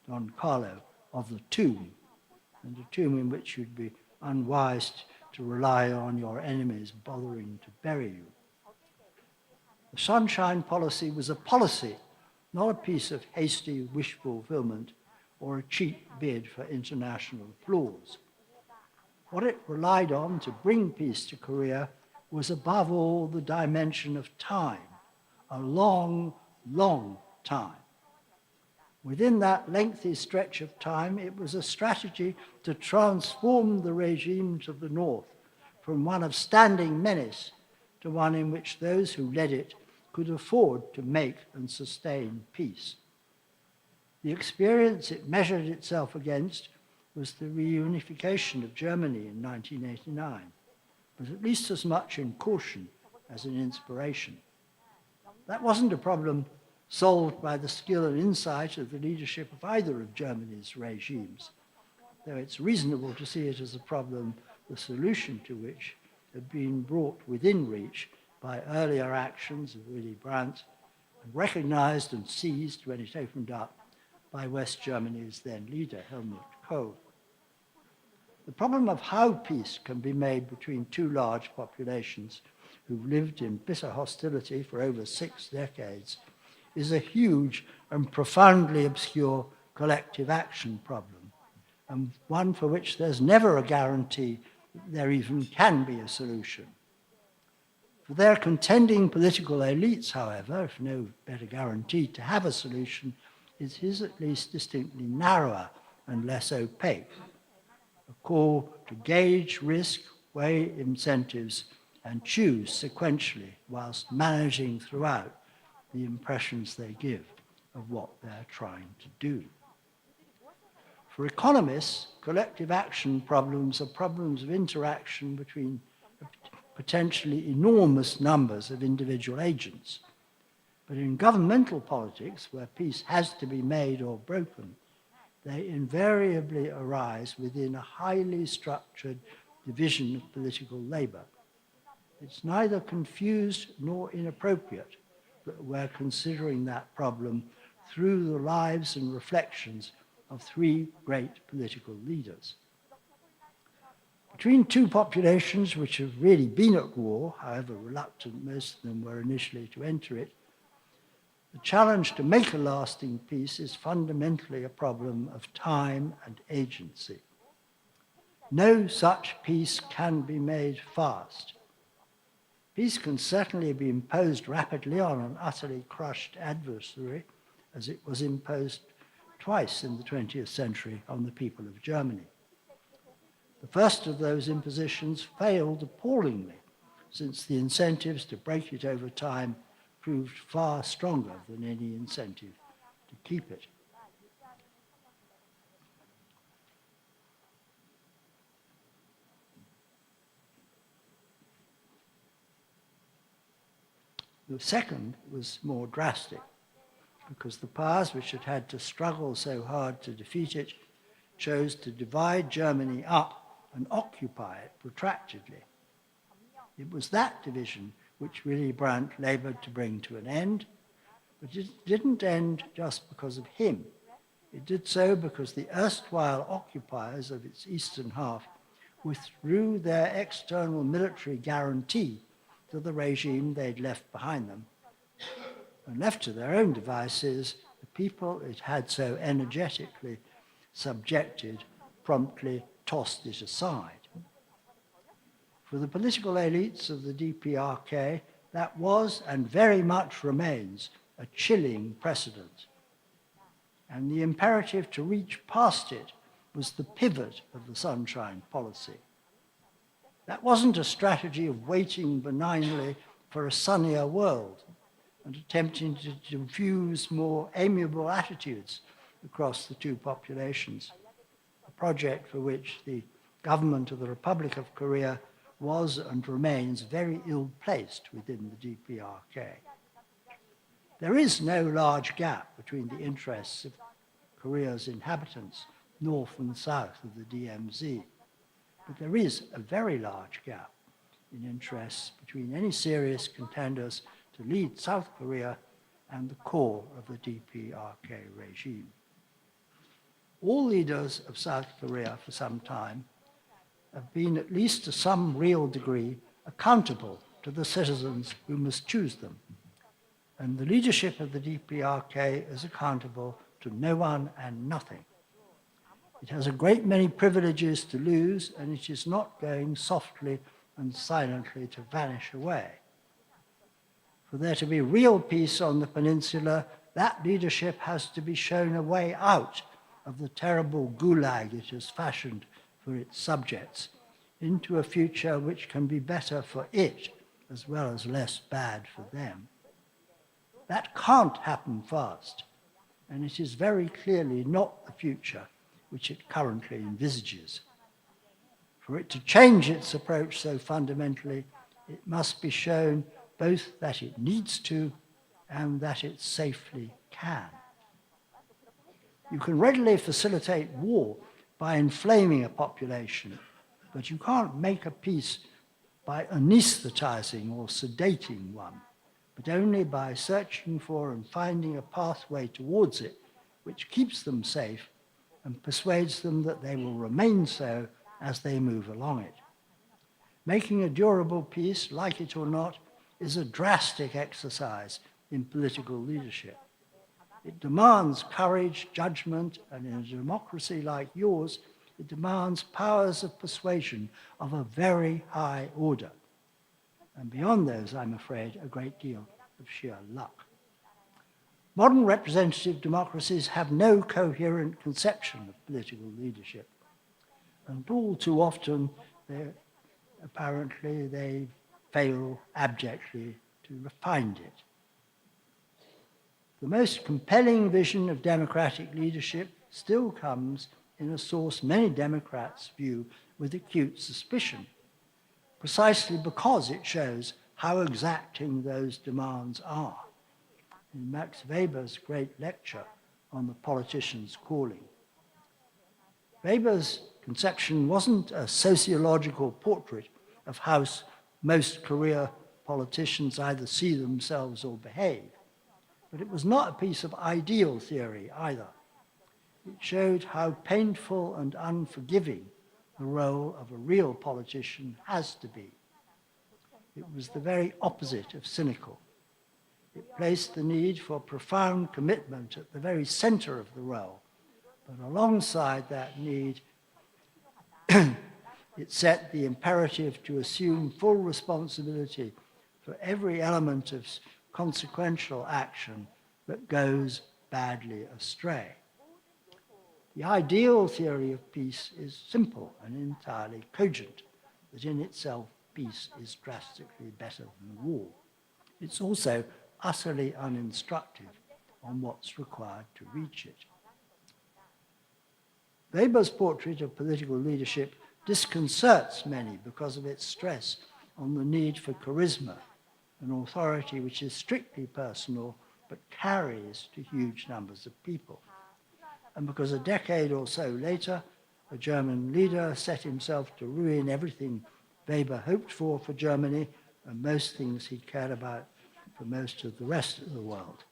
Don Carlo, of the tomb, and a tomb in which you'd be unwise to rely on your enemies bothering to bury you. The sunshine policy was a policy, not a piece of hasty wish fulfillment or a cheap bid for international applause. What it relied on to bring peace to Korea was above all the dimension of time, a long, long time. Within that lengthy stretch of time, it was a strategy to transform the regimes of the North from one of standing menace to one in which those who led it could afford to make and sustain peace. The experience it measured itself against was the reunification of Germany in 1989, but at least as much in caution as in inspiration. That wasn't a problem solved by the skill and insight of the leadership of either of Germany's regimes, though it's reasonable to see it as a problem, the solution to which had been brought within reach by earlier actions of Willy Brandt and recognized and seized when it opened up by West Germany's then leader, Helmut Kohl. The problem of how peace can be made between two large populations who've lived in bitter hostility for over 6 decades is a huge and profoundly obscure collective action problem, and one for which there's never a guarantee that there even can be a solution. For their contending political elites, however, if no better guarantee to have a solution, it is at least distinctly narrower and less opaque. A call to gauge risk, weigh incentives, and choose sequentially whilst managing throughout the impressions they give of what they're trying to do. For economists, collective action problems are problems of interaction between potentially enormous numbers of individual agents. But in governmental politics, where peace has to be made or broken, they invariably arise within a highly structured division of political labor. It's neither confused nor inappropriate that we're considering that problem through the lives and reflections of 3 great political leaders. Between two populations which have really been at war, however reluctant most of them were initially to enter it, the challenge to make a lasting peace is fundamentally a problem of time and agency. no such peace can be made fast. Peace can certainly be imposed rapidly on an utterly crushed adversary, as it was imposed twice in the 20th century on the people of Germany. The first of those impositions failed appallingly, since the incentives to break it over time proved far stronger than any incentive to keep it. The second was more drastic, because the powers which had had to struggle so hard to defeat it chose to divide Germany up and occupy it protractedly. It was that division which Willy Brandt labored to bring to an end, but it didn't end just because of him. It did so because the erstwhile occupiers of its eastern half withdrew their external military guarantee to the regime they'd left behind them, and left to their own devices, the people it had so energetically subjected promptly tossed it aside. For the political elites of the DPRK, that was and very much remains a chilling precedent. And the imperative to reach past it was the pivot of the Sunshine Policy. That wasn't a strategy of waiting benignly for a sunnier world and attempting to diffuse more amiable attitudes across the two populations, a project for which the government of the Republic of Korea was and remains very ill-placed within the DPRK. There is no large gap between the interests of Korea's inhabitants, north and south of the DMZ, but there is a very large gap in interests between any serious contenders to lead South Korea and the core of the DPRK regime. All leaders of South Korea for some time have been, at least to some real degree, accountable to the citizens who must choose them. And the leadership of the DPRK is accountable to no one and nothing. It has a great many privileges to lose, and it is not going softly and silently to vanish away. For there to be real peace on the peninsula, that leadership has to be shown a way out of the terrible gulag it has fashioned for its subjects into a future which can be better for it as well as less bad for them. That can't happen fast, and it is very clearly not the future which it currently envisages. For it to change its approach so fundamentally, it must be shown both that it needs to and that it safely can. You can readily facilitate war by inflaming a population, but you can't make a peace by anesthetizing or sedating one, but only by searching for and finding a pathway towards it which keeps them safe and persuades them that they will remain so as they move along it. Making a durable peace, like it or not, is a drastic exercise in political leadership. It demands courage, judgment, and in a democracy like yours, it demands powers of persuasion of a very high order. And beyond those, I'm afraid, a great deal of sheer luck. Modern representative democracies have no coherent conception of political leadership. And all too often, they fail abjectly to find it. The most compelling vision of democratic leadership still comes in a source many Democrats view with acute suspicion, precisely because it shows how exacting those demands are. In Max Weber's great lecture on the politician's calling, Weber's conception wasn't a sociological portrait of how most career politicians either see themselves or behave, but it was not a piece of ideal theory either. It showed how painful and unforgiving the role of a real politician has to be. It was the very opposite of cynical. It placed the need for profound commitment at the very center of the role, but alongside that need It set the imperative to assume full responsibility for every element of consequential action that goes badly astray. The ideal theory of peace is simple and entirely cogent, that in itself peace is drastically better than war. It's also utterly uninstructive on what's required to reach it. Weber's portrait of political leadership disconcerts many because of its stress on the need for charisma, an authority which is strictly personal but carries to huge numbers of people. And because a decade or so later, a German leader set himself to ruin everything Weber hoped for Germany and most things he cared about for most of the rest of the world.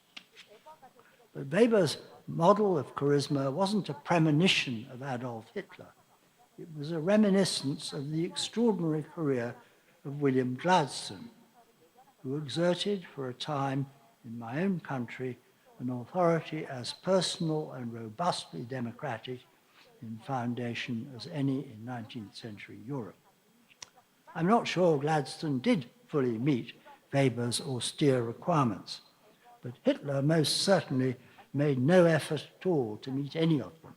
But Weber's model of charisma wasn't a premonition of Adolf Hitler. It was a reminiscence of the extraordinary career of William Gladstone, who exerted for a time in my own country an authority as personal and robustly democratic in foundation as any in 19th century Europe. I'm not sure Gladstone did fully meet Weber's austere requirements, but Hitler most certainly made no effort at all to meet any of them.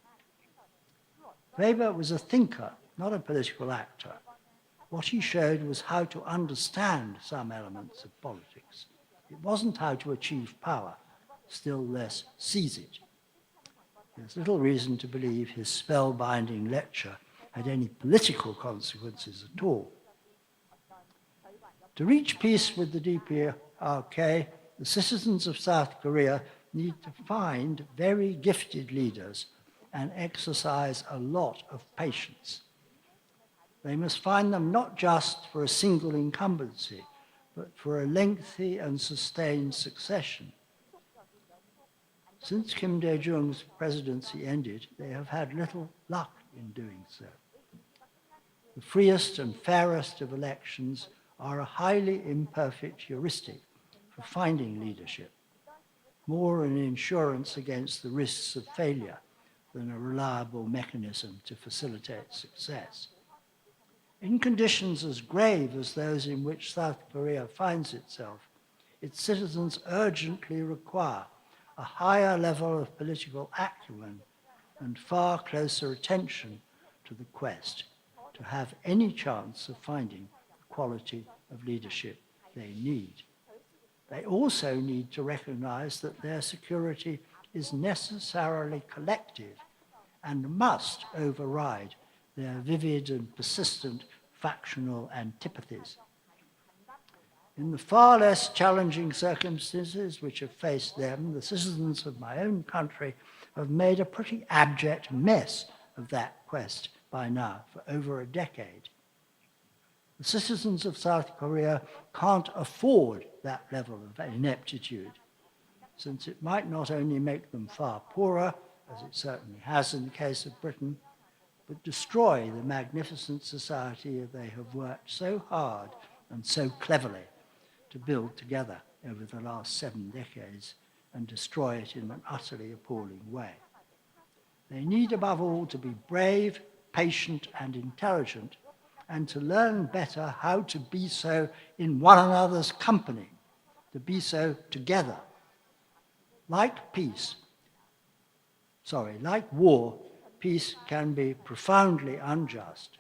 Weber was a thinker, not a political actor. What he showed was how to understand some elements of politics. It wasn't how to achieve power, still less seize it. There's little reason to believe his spellbinding lecture had any political consequences at all. To reach peace with the DPRK, the citizens of South Korea need to find very gifted leaders and exercise a lot of patience. They must find them not just for a single incumbency, but for a lengthy and sustained succession. Since Kim Dae-jung's presidency ended, they have had little luck in doing so. The freest and fairest of elections are a highly imperfect heuristic for finding leadership, more an insurance against the risks of failure than a reliable mechanism to facilitate success. In conditions as grave as those in which South Korea finds itself, its citizens urgently require a higher level of political acumen and far closer attention to the quest to have any chance of finding the quality of leadership they need. They also need to recognize that their security is necessarily collective and must override their vivid and persistent factional antipathies. In the far less challenging circumstances which have faced them, the citizens of my own country have made a pretty abject mess of that quest by now for over a decade. The citizens of South Korea can't afford that level of ineptitude, since it might not only make them far poorer, as it certainly has in the case of Britain, but destroy the magnificent society they have worked so hard and so cleverly to build together over the last 7 decades and destroy it in an utterly appalling way. They need above all to be brave, patient and intelligent, and to learn better how to be so in one another's company, to be so together. Like war, peace can be profoundly unjust.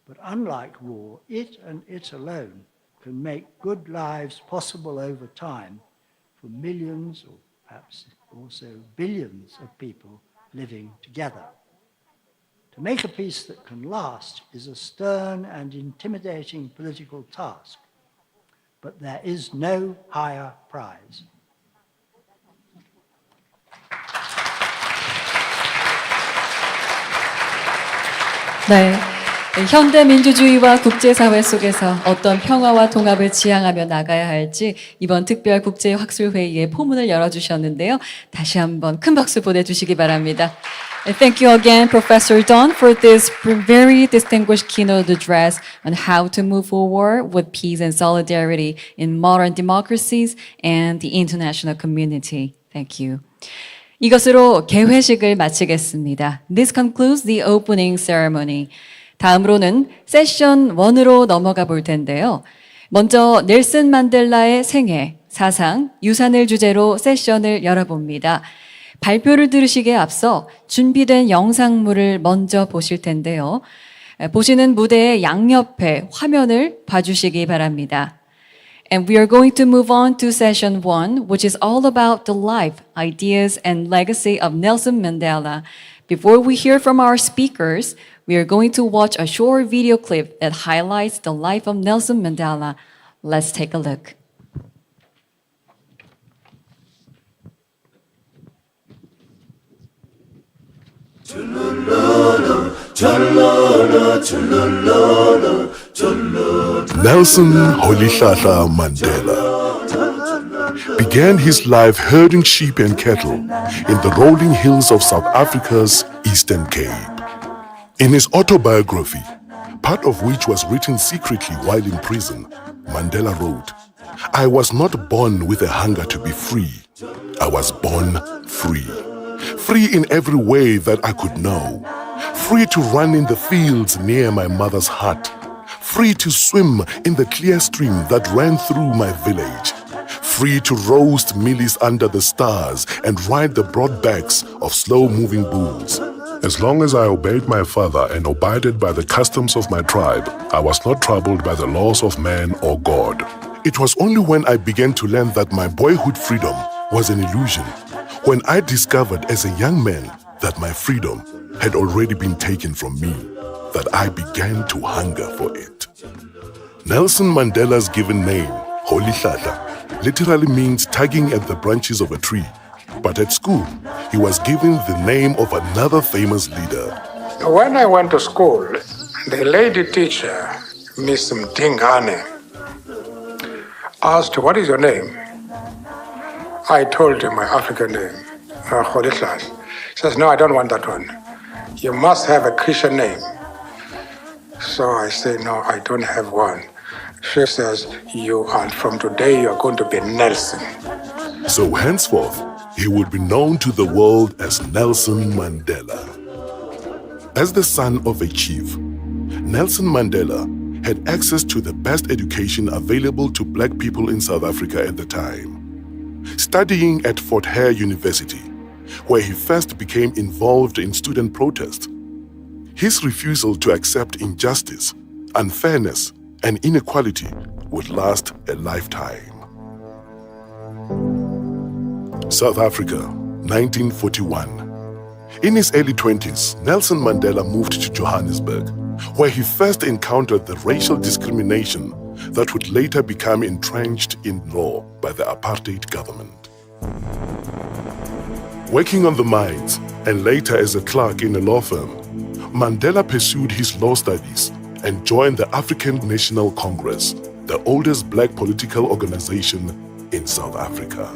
But unlike war, it and it alone can make good lives possible over time for millions or perhaps also billions of people living together. To make a peace that can last is a stern and intimidating political task, but there is no higher prize. 네. 현대 민주주의와 국제사회 속에서 어떤 평화와 통합을 지향하며 나가야 할지 이번 특별 국제학술회의의 포문을 열어주셨는데요. 다시 한번 큰 박수 보내주시기 바랍니다. Thank you again, Professor Dawn, for this very distinguished keynote address on how to move forward with peace and solidarity in modern democracies and the international community. Thank you. 이것으로 개회식을 마치겠습니다. This concludes the opening ceremony. 다음으로는 세션 1으로 넘어가 볼 텐데요. 먼저 넬슨 만델라의 생애, 사상, 유산을 주제로 세션을 열어봅니다. 발표를 들으시기에 앞서 준비된 영상물을 먼저 보실 텐데요. 보시는 무대의 양옆에 화면을 봐주시기 바랍니다. And we are going to move on to session 1, which is all about the life, ideas, and legacy of Nelson Mandela. Before we hear from our speakers, we are going to watch a short video clip that highlights the life of Nelson Mandela. Let's take a look. Nelson Rolihlahla Mandela began his life herding sheep and cattle in the rolling hills of South Africa's Eastern Cape. In his autobiography, part of which was written secretly while in prison, Mandela wrote, "I was not born with a hunger to be free. I was born free. Free in every way that I could know. Free to run in the fields near my mother's hut. Free to swim in the clear stream that ran through my village. Free to roast mealies under the stars and ride the broad backs of slow-moving bulls. As long as I obeyed my father and abided by the customs of my tribe, I was not troubled by the laws of man or God. It was only when I began to learn that my boyhood freedom was an illusion, when I discovered as a young man that my freedom had already been taken from me, that I began to hunger for it." Nelson Mandela's given name, Rolihlahla, literally means tugging at the branches of a tree. But at school, he was given the name of another famous leader. When I went to school, the lady teacher, Miss Mdingane, asked, "What is your name?" I told her my African name, Rolihlahla. She says, "No, I don't want that one. You must have a Christian name." So I say, "No, I don't have one." She says, from today, you are going to be Nelson." So henceforth, he would be known to the world as Nelson Mandela. As the son of a chief, Nelson Mandela had access to the best education available to black people in South Africa at the time. Studying at Fort Hare University, where he first became involved in student protest, his refusal to accept injustice, unfairness, and inequality would last a lifetime. South Africa, 1941. In his early 20s, Nelson Mandela moved to Johannesburg, where he first encountered the racial discrimination that would later become entrenched in law by the apartheid government. Working on the mines and later as a clerk in a law firm, Mandela pursued his law studies and joined the African National Congress, the oldest black political organization in South Africa.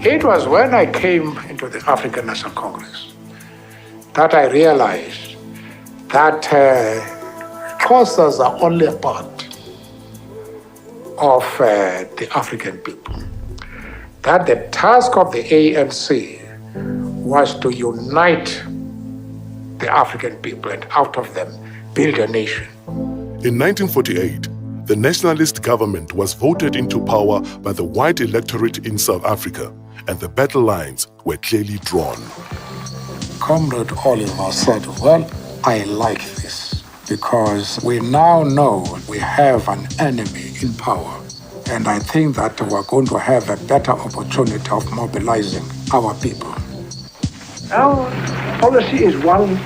It was when I came into the African National Congress that I realized that Xhosas are only a part of the African people. That the task of the ANC was to unite the African people and out of them build a nation. In 1948, the nationalist government was voted into power by the white electorate in South Africa, and the battle lines were clearly drawn. Comrade Oliver said, "Well, I like this because we now know we have an enemy in power. And I think that we're going to have a better opportunity of mobilizing our people." Our policy is one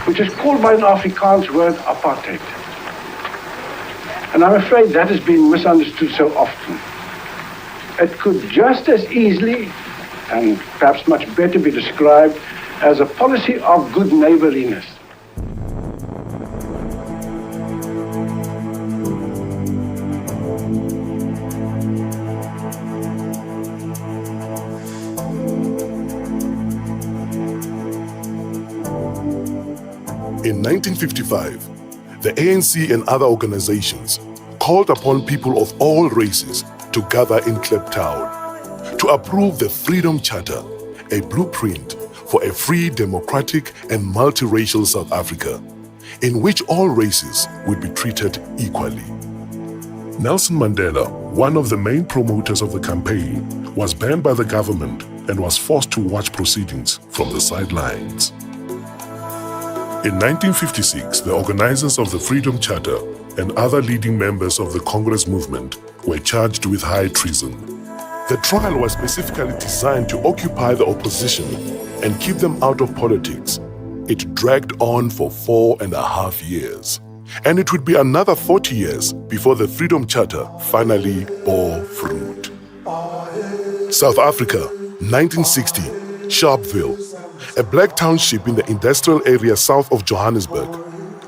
which is called by an Afrikaans word apartheid. And I'm afraid that has been misunderstood so often. It could just as easily, and perhaps much better, be described as a policy of good neighborliness. In 1955, the ANC and other organizations called upon people of all races to gather in Kliptown to approve the Freedom Charter, a blueprint for a free, democratic, and multiracial South Africa, in which all races would be treated equally. Nelson Mandela, one of the main promoters of the campaign, was banned by the government and was forced to watch proceedings from the sidelines. In 1956, the organizers of the Freedom Charter and other leading members of the Congress movement were charged with high treason. The trial was specifically designed to occupy the opposition and keep them out of politics. It dragged on for 4.5 years. And it would be another 40 years before the Freedom Charter finally bore fruit. South Africa, 1960, Sharpeville, a black township in the industrial area south of Johannesburg.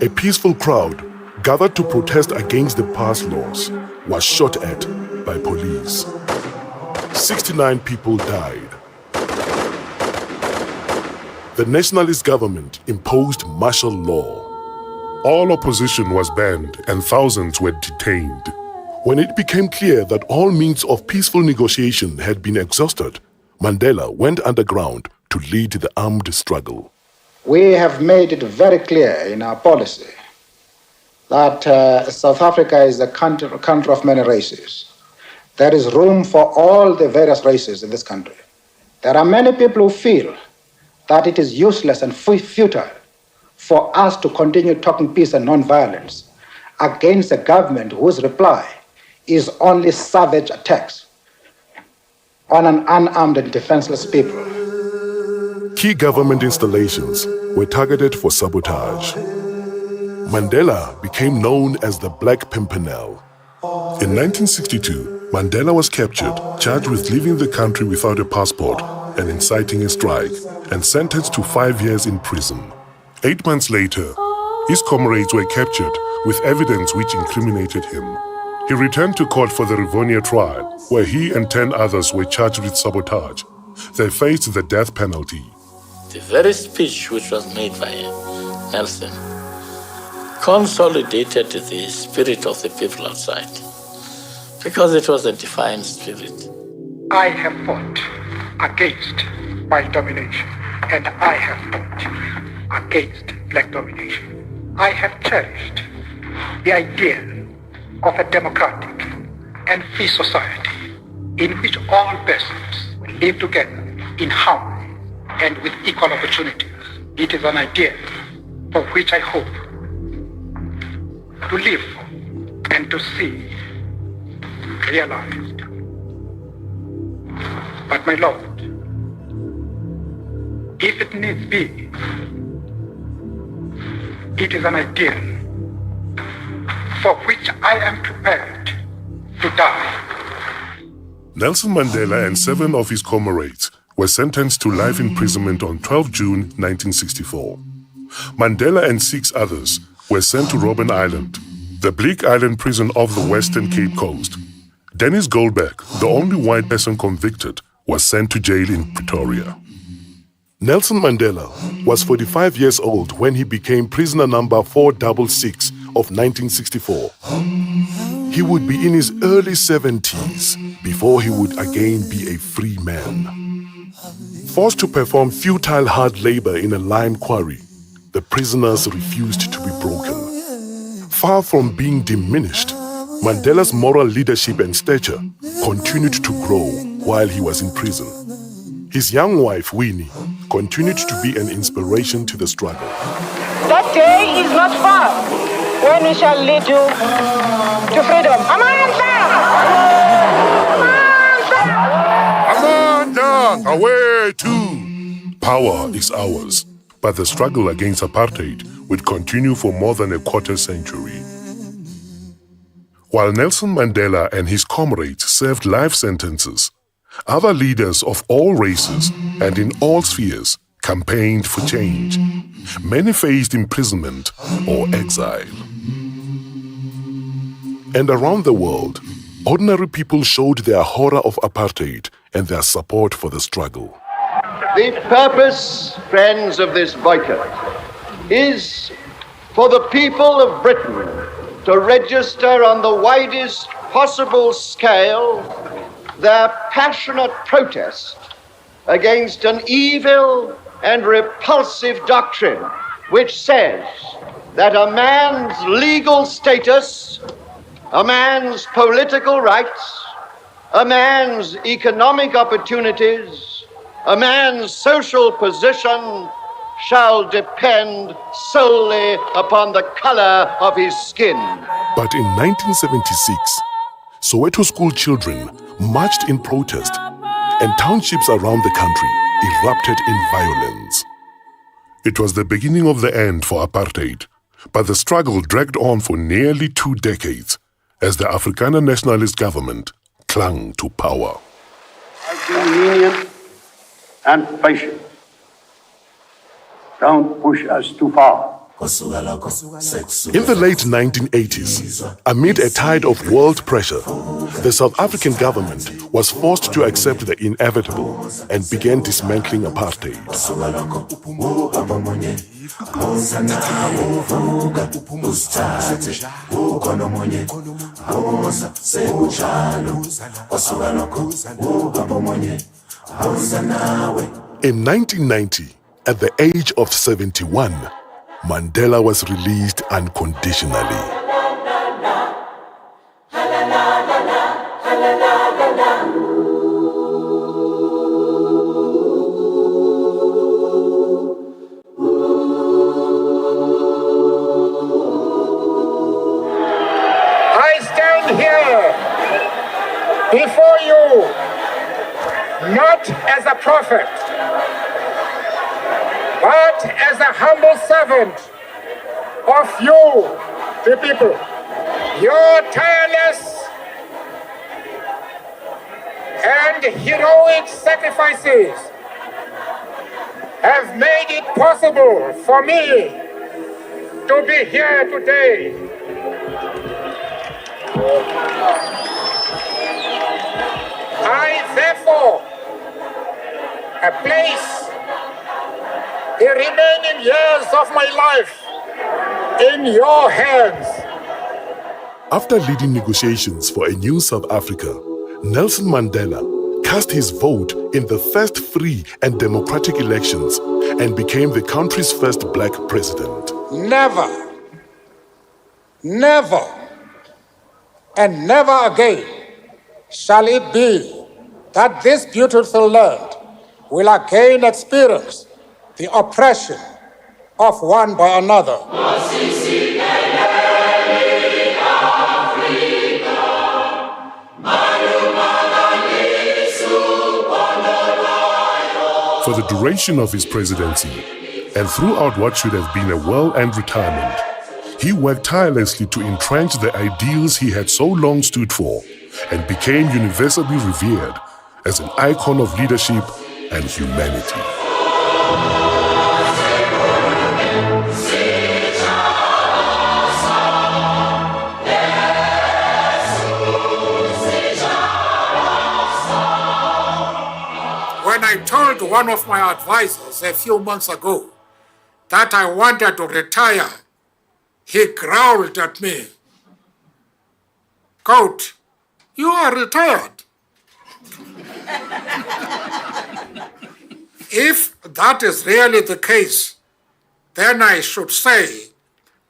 A peaceful crowd gathered to protest against the passed laws was shot at by police. 69 people died. The nationalist government imposed martial law. All opposition was banned and thousands were detained. When it became clear that all means of peaceful negotiation had been exhausted, Mandela went underground to lead the armed struggle. We have made it very clear in our policy that South Africa is a country of many races. There is room for all the various races in this country. There are many people who feel that it is useless and futile for us to continue talking peace and non-violence against a government whose reply is only savage attacks on an unarmed and defenseless people. Key government installations were targeted for sabotage. Mandela became known as the Black Pimpernel. In 1962, Mandela was captured, charged with leaving the country without a passport and inciting a strike, and sentenced to 5 years in prison. 8 months later, his comrades were captured with evidence which incriminated him. He returned to court for the Rivonia trial, where he and 10 others were charged with sabotage. They faced the death penalty. The very speech which was made by Nelson consolidated the spirit of the people outside, because it was a defiant spirit. I have fought against white domination, and I have fought against black domination. I have cherished the idea of a democratic and free society in which all persons will live together in harmony and with equal opportunities. It is an idea for which I hope to live and to see realized. But my Lord, if it needs be, it is an ideal for which I am prepared to die. Nelson Mandela and 7 of his comrades were sentenced to life imprisonment on 12 June 1964. Mandela and 6 others were sent to Robben Island, the bleak island prison off the Western Cape Coast. Dennis Goldberg, the only white person convicted, was sent to jail in Pretoria. Nelson Mandela was 45 years old when he became prisoner number 466 of 1964. He would be in his early 70s before he would again be a free man. Forced to perform futile hard labor in a lime quarry, the prisoners refused to be broken. Far from being diminished, Mandela's moral leadership and stature continued to grow while he was in prison. His young wife, Winnie, continued to be an inspiration to the struggle. That day is not far when we shall lead you to freedom. Amanda! Away too! Power is ours, but the struggle against apartheid would continue for more than a quarter century. While Nelson Mandela and his comrades served life sentences, other leaders of all races and in all spheres campaigned for change. Many faced imprisonment or exile. And around the world, ordinary people showed their horror of apartheid and their support for the struggle. The purpose, friends, of this boycott is for the people of Britain to register on the widest possible scale their passionate protest against an evil and repulsive doctrine which says that a man's legal status, a man's political rights, a man's economic opportunities, a man's social position shall depend solely upon the color of his skin. But in 1976, Soweto school children marched in protest, and townships around the country erupted in violence. It was the beginning of the end for apartheid, but the struggle dragged on for nearly 2 decades as the Afrikaner nationalist government clung to power. I've been lenient and patient. Don't push us too far. In the late 1980s, amid a tide of world pressure, the South African government was forced to accept the inevitable and began dismantling apartheid. In 1990, at the age of 71, Mandela was released unconditionally. I stand here before you not as a prophet, but as a humble servant of you, the people. Your tireless and heroic sacrifices have made it possible for me to be here today. I therefore place the remaining years of my life in your hands. After leading negotiations for a new South Africa, Nelson Mandela cast his vote in the first free and democratic elections and became the country's first black president. Never, never, and never again shall it be that this beautiful land will again experience the oppression of one by another. For the duration of his presidency, and throughout what should have been a well-earned retirement, he worked tirelessly to entrench the ideals he had so long stood for and became universally revered as an icon of leadership and humanity. When I told one of my advisors a few months ago that I wanted to retire, he growled at me, quote, "You are retired." If that is really the case, then I should say,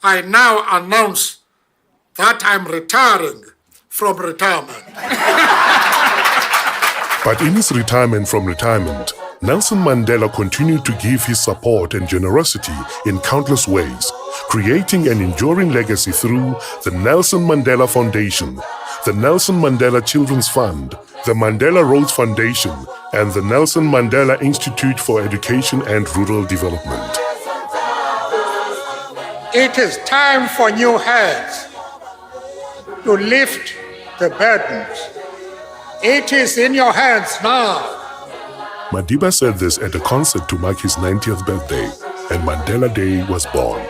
I now announce that I'm retiring from retirement. But in his retirement from retirement, Nelson Mandela continued to give his support and generosity in countless ways, creating an enduring legacy through the Nelson Mandela Foundation, the Nelson Mandela Children's Fund, the Mandela Rhodes Foundation, and the Nelson Mandela Institute for Education and Rural Development. It is time for new hands to lift the burdens. It is in your hands now. Madiba said this at a concert to mark his 90th birthday, and Mandela Day was born.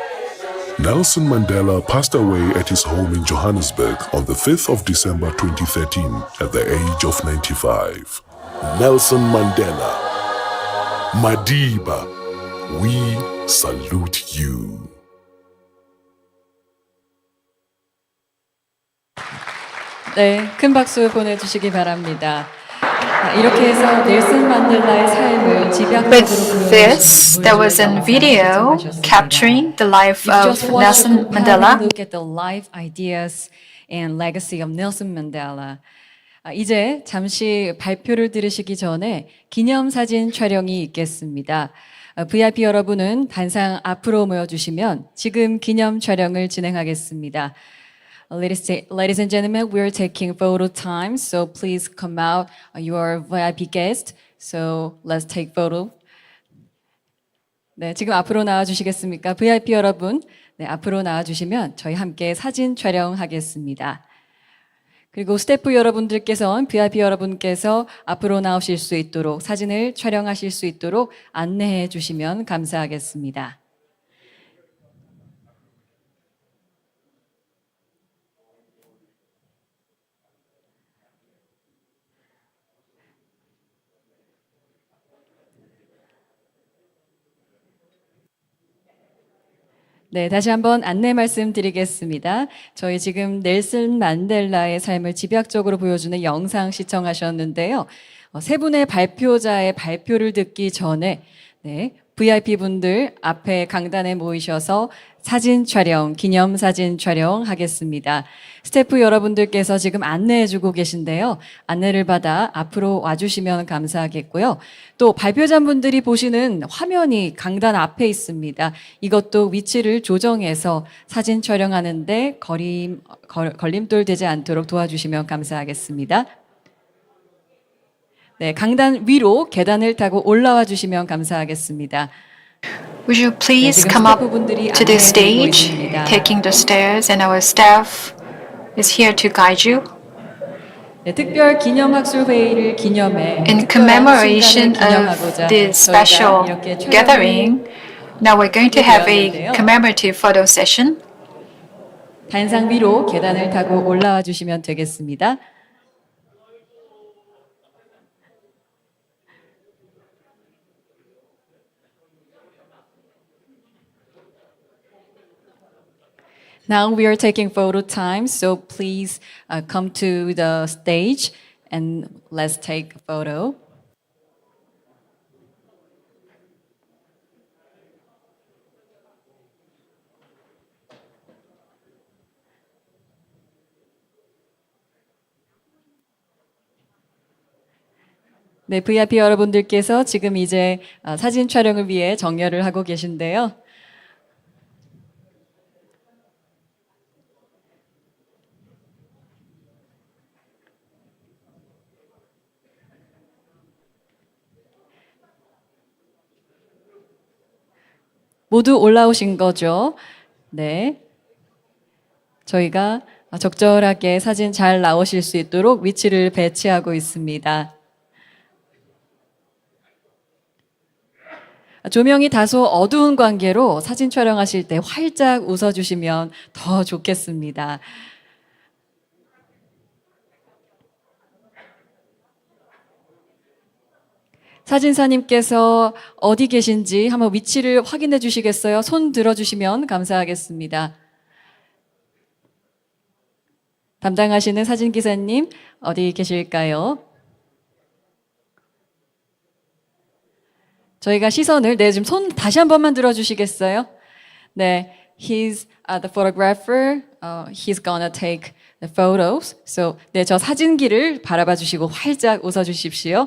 Nelson Mandela passed away at his home in Johannesburg on the 5th of December 2013 at the age of 95. Nelson Mandela, Madiba, we salute you. 네, 큰 박수 보내주시기 바랍니다. 이렇게 해서 넬슨 만델라의 삶을 집약적으로 With this, there was a video capturing the life of Nelson Mandela. Look at the life ideas and legacy of Nelson Mandela. 이제 잠시 발표를 들으시기 전에 기념사진 촬영이 있겠습니다. VIP 여러분은 단상 앞으로 모여주시면 지금 기념 촬영을 진행하겠습니다. Ladies and gentlemen, we're taking photo time, so please come out. You are VIP guest, so let's take photo. 네, 지금 앞으로 나와주시겠습니까? VIP 여러분, 네, 앞으로 나와주시면 저희 함께 사진 촬영하겠습니다. 그리고 스태프 여러분들께서는 VIP 여러분께서 앞으로 나오실 수 있도록 사진을 촬영하실 수 있도록 안내해 주시면 감사하겠습니다. 네, 다시 한번 안내 말씀드리겠습니다. 저희 지금 넬슨 만델라의 삶을 집약적으로 보여주는 영상 시청하셨는데요. 세 분의 발표자의 발표를 듣기 전에 VIP 분들 앞에 강단에 모이셔서 사진 촬영, 기념 사진 촬영하겠습니다. 스태프 여러분들께서 지금 안내해주고 계신데요. 안내를 받아 앞으로 와주시면 감사하겠고요. 또 발표자분들이 보시는 화면이 강단 앞에 있습니다. 이것도 위치를 조정해서 사진 촬영하는데 걸림돌 되지 않도록 도와주시면 감사하겠습니다. 네, 강단 위로 계단을 타고 올라와 주시면 감사하겠습니다. Would you please come up to the stage, taking the stairs, and our staff is here to guide you. 네, 특별 기념학술 회의를 기념해 In commemoration of this special gathering, now we're going to have a commemorative photo session. 단상 위로 계단을 타고 올라와 주시면 되겠습니다. Now we are taking photo time, so please come to the stage and let's take a photo. 네, VIP 여러분들께서 지금 이제 사진 촬영을 위해 정렬을 하고 계신데요. 모두 올라오신 거죠? 네. 저희가 적절하게 사진 잘 나오실 수 있도록 위치를 배치하고 있습니다. 조명이 다소 어두운 관계로 사진 촬영하실 때 활짝 웃어주시면 더 좋겠습니다. 사진사님께서 어디 계신지 한번 위치를 확인해 주시겠어요? 손 들어주시면 감사하겠습니다. 담당하시는 사진기사님 어디 계실까요? 저희가 시선을 지금 손 다시 한 번만 들어주시겠어요? 네, he's the photographer. He's gonna take the photos. So, 네, 저 사진기를 바라봐 주시고 활짝 웃어 주십시오.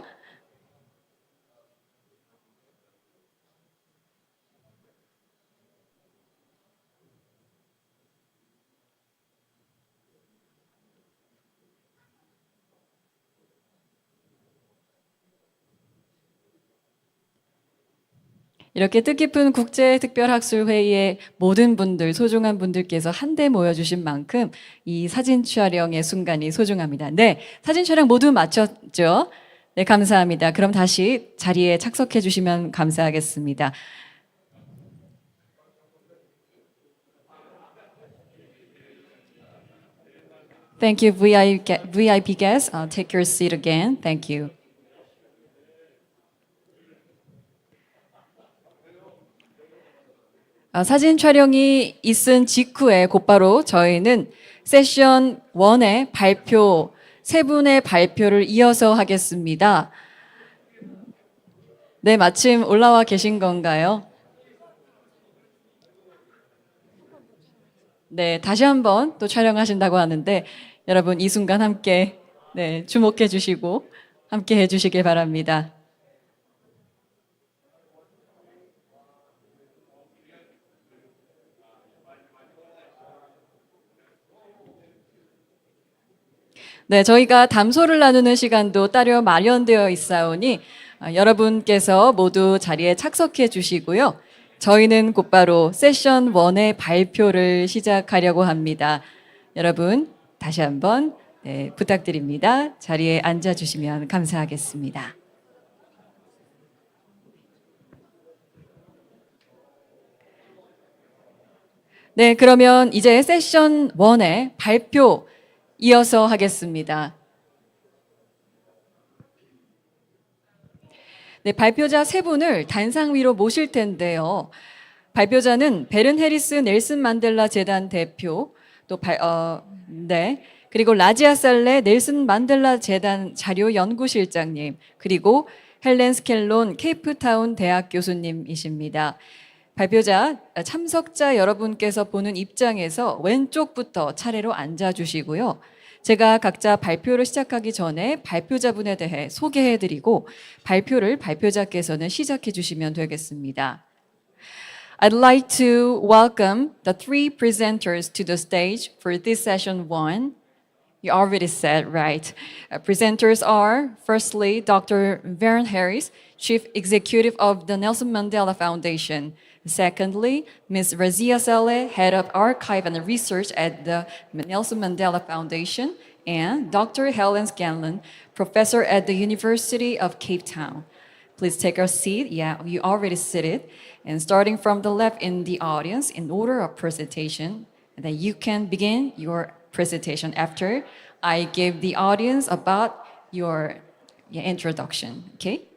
이렇게 뜻깊은 국제특별학술회의에 모든 분들, 소중한 분들께서 한데 모여주신 만큼 이 사진 촬영의 순간이 소중합니다. 네, 사진 촬영 모두 마쳤죠? 네, 감사합니다. 그럼 다시 자리에 착석해 주시면 감사하겠습니다. Thank you, VIP guests. Take your seat again. Thank you. 사진 촬영이 있은 직후에 곧바로 저희는 세션 1의 발표 세 분의 발표를 이어서 하겠습니다. 네, 마침 올라와 계신 건가요? 네, 다시 한번 또 촬영하신다고 하는데 여러분 이 순간 함께 주목해 주시고 함께 해 주시길 바랍니다. 네, 저희가 담소를 나누는 시간도 따로 마련되어 있사오니 여러분께서 모두 자리에 착석해 주시고요. 저희는 곧바로 세션 1의 발표를 시작하려고 합니다. 여러분 다시 한번 부탁드립니다. 자리에 앉아 주시면 감사하겠습니다. 네, 그러면 이제 세션 1의 발표 이어서 하겠습니다. 네, 발표자 세 분을 단상 위로 모실 텐데요. 발표자는 베른 해리스 넬슨 만델라 재단 대표, 그리고 라지아 살레 넬슨 만델라 재단 자료 연구실장님, 그리고 헬렌 스켈론 케이프타운 대학 교수님이십니다. 발표자, 참석자 여러분께서 보는 입장에서 왼쪽부터 차례로 앉아주시고요. 제가 각자 발표를 시작하기 전에 발표자분에 대해 소개해드리고 발표를 발표자께서는 시작해 주시면 되겠습니다. I'd like to welcome the three presenters to the stage for this session 1. You already said, right? Presenters are, firstly, Dr. Vern Harris, Chief Executive of the Nelson Mandela Foundation. Secondly, Ms. Razia Saleh, Head of Archive and Research at the Nelson Mandela Foundation, and Dr. Helen Scanlon, Professor at the University of Cape Town. Please take a seat. Yeah, you already seated. And starting from the left in the audience, in order of presentation, and then you can begin your presentation after I give the audience about your introduction. Okay?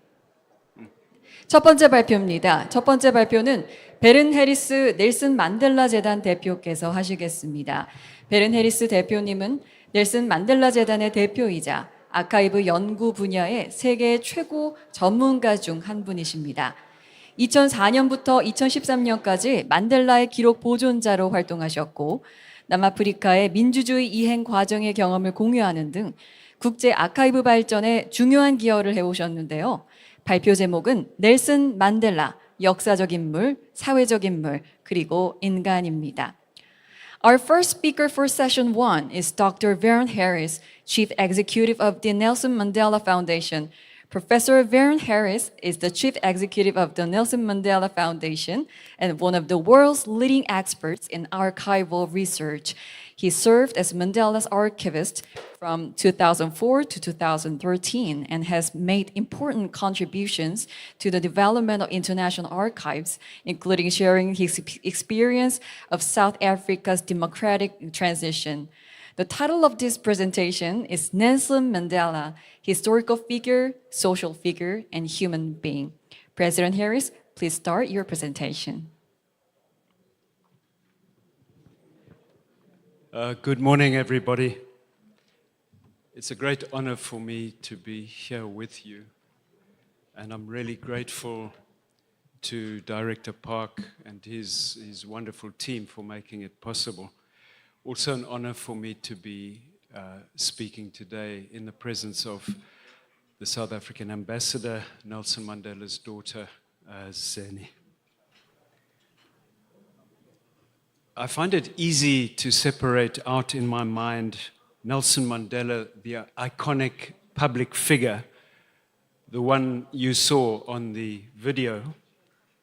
첫 번째 발표입니다. 첫 번째 발표는 베른 해리스 넬슨 만델라 재단 대표께서 하시겠습니다. 베른 해리스 대표님은 넬슨 만델라 재단의 대표이자 아카이브 연구 분야의 세계 최고 전문가 중 한 분이십니다. 2004년부터 2013년까지 만델라의 기록 보존자로 활동하셨고 남아프리카의 민주주의 이행 과정의 경험을 공유하는 등 국제 아카이브 발전에 중요한 기여를 해오셨는데요. 발표 제목은 넬슨 만델라, 역사적 인물, 사회적 인물, 그리고 인간입니다. Our first speaker for session 1 is Dr. Vern Harris, Chief Executive of the Nelson Mandela Foundation. Professor Vern Harris is the Chief Executive of the Nelson Mandela Foundation and one of the world's leading experts in archival research. He served as Mandela's archivist from 2004 to 2013 and has made important contributions to the development of international archives, including sharing his experience of South Africa's democratic transition. The title of this presentation is Nelson Mandela, Historical Figure, Social Figure, and Human Being. President Harris, please start your presentation. Good morning, everybody. It's a great honor for me to be here with you, and I'm really grateful to Director Park and his wonderful team for making it possible. Also an honor for me to be speaking today in the presence of the South African Ambassador, Nelson Mandela's daughter, Zeni. I find it easy to separate out in my mind Nelson Mandela, the iconic public figure, the one you saw on the video,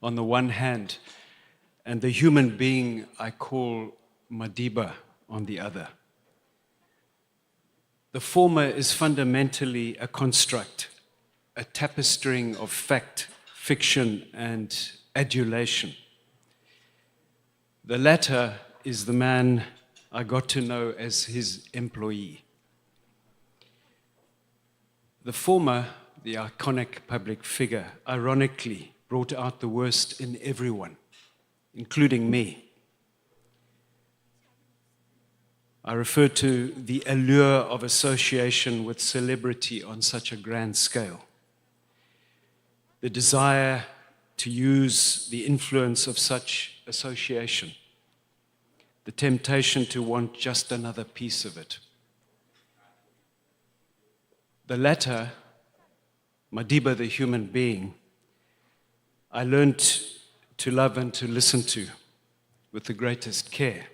on the one hand, and the human being I call Madiba on the other. The former is fundamentally a construct, a tapestrying of fact, fiction, and adulation. The latter is the man I got to know as his employee. The former, the iconic public figure, ironically brought out the worst in everyone, including me. I refer to the allure of association with celebrity on such a grand scale. The desire to use the influence of such association. The temptation to want just another piece of it. The latter, Madiba the human being, I learned to love and to listen to with the greatest care.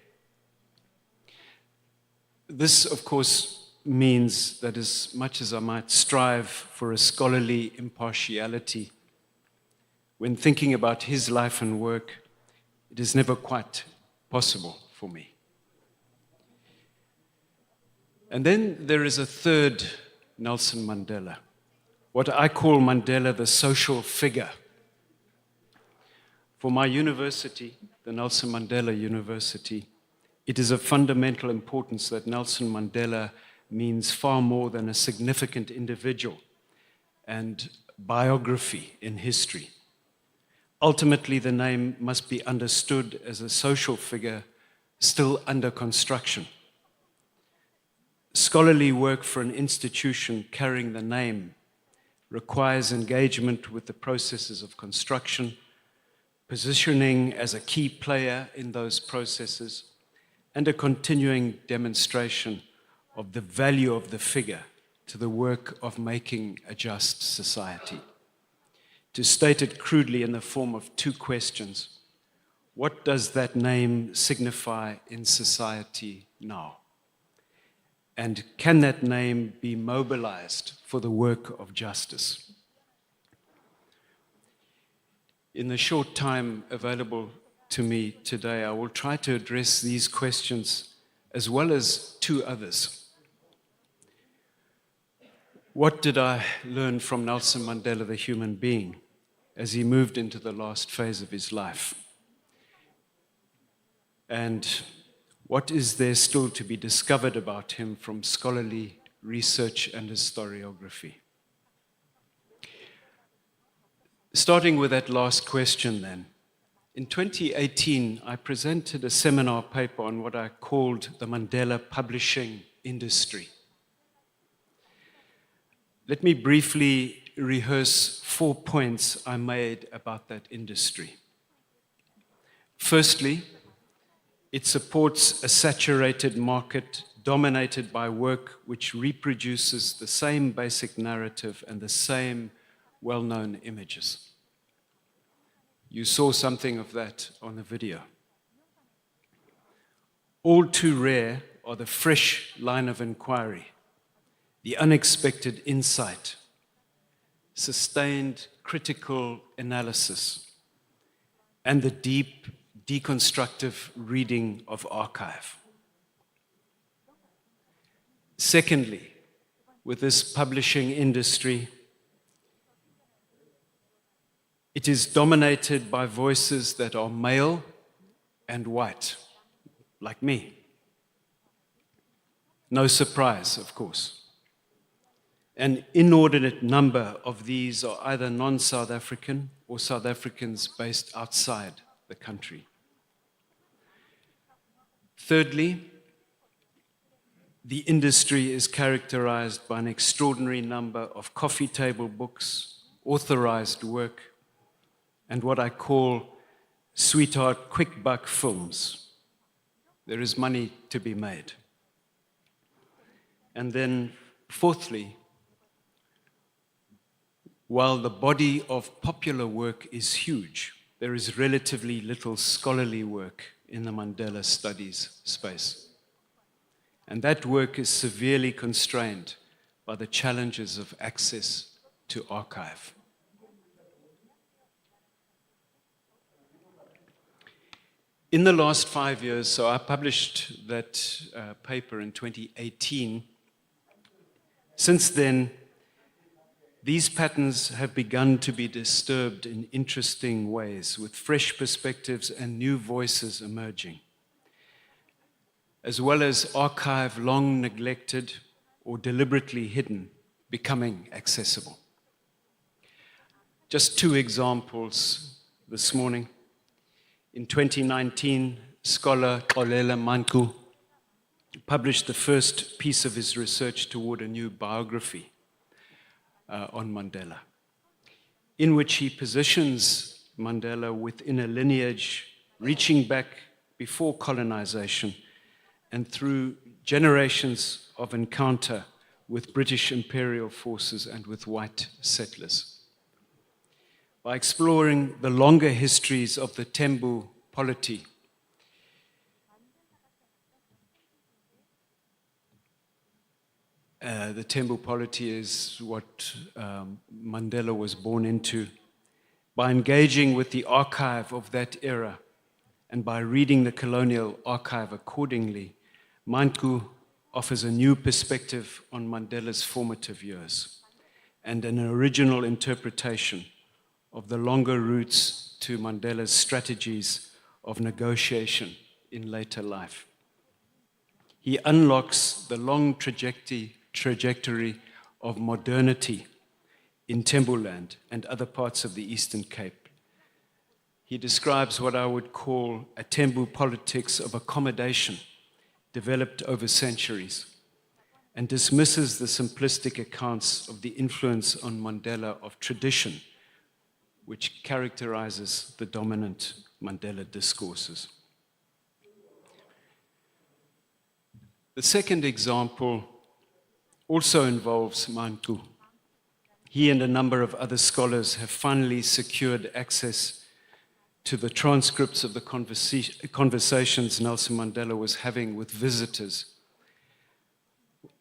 This, of course, means that as much as I might strive for a scholarly impartiality, when thinking about his life and work, it is never quite possible for me. And then there is a third Nelson Mandela, what I call Mandela the social figure. For my university, the Nelson Mandela University, it is of fundamental importance that Nelson Mandela means far more than a significant individual and biography in history. Ultimately, the name must be understood as a social figure still under construction. Scholarly work for an institution carrying the name requires engagement with the processes of construction, positioning as a key player in those processes, and a continuing demonstration of the value of the figure to the work of making a just society. To state it crudely in the form of two questions, what does that name signify in society now? And can that name be mobilized for the work of justice? In the short time available to me today, I will try to address these questions as well as two others. What did I learn from Nelson Mandela, the human being, as he moved into the last phase of his life? And what is there still to be discovered about him from scholarly research and historiography? Starting with that last question then. In 2018, I presented a seminar paper on what I called the Mandela publishing industry. Let me briefly rehearse 4 points I made about that industry. Firstly, it supports a saturated market dominated by work which reproduces the same basic narrative and the same well-known images. You saw something of that on the video. All too rare are the fresh line of inquiry, the unexpected insight, sustained critical analysis, and the deep deconstructive reading of archive. Secondly, with this publishing industry, it is dominated by voices that are male and white, like me. No surprise, of course. An inordinate number of these are either non-South African or South Africans based outside the country. Thirdly, the industry is characterized by an extraordinary number of coffee table books, authorized work, and what I call sweetheart quick buck films. There is money to be made. And then, fourthly, while the body of popular work is huge, there is relatively little scholarly work in the Mandela studies space. And that work is severely constrained by the challenges of access to archive. In the last 5 years, so I published that paper in 2018. Since then, these patterns have begun to be disturbed in interesting ways, with fresh perspectives and new voices emerging, as well as archive long neglected or deliberately hidden becoming accessible. Just two examples this morning. In 2019, scholar Xolela Manku published the first piece of his research toward a new biography on Mandela, in which he positions Mandela within a lineage reaching back before colonization and through generations of encounter with British imperial forces and with white settlers. By exploring the longer histories of the Tembu polity, the Tembu polity is what Mandela was born into. By engaging with the archive of that era and by reading the colonial archive accordingly, Manku offers a new perspective on Mandela's formative years and an original interpretation of the longer routes to Mandela's strategies of negotiation in later life. He unlocks the long trajectory of modernity in Tembuland and other parts of the Eastern Cape. He describes what I would call a Tembu politics of accommodation developed over centuries and dismisses the simplistic accounts of the influence on Mandela of tradition, which characterizes the dominant Mandela discourses. The second example also involves Manku. He and a number of other scholars have finally secured access to the transcripts of the conversations Nelson Mandela was having with visitors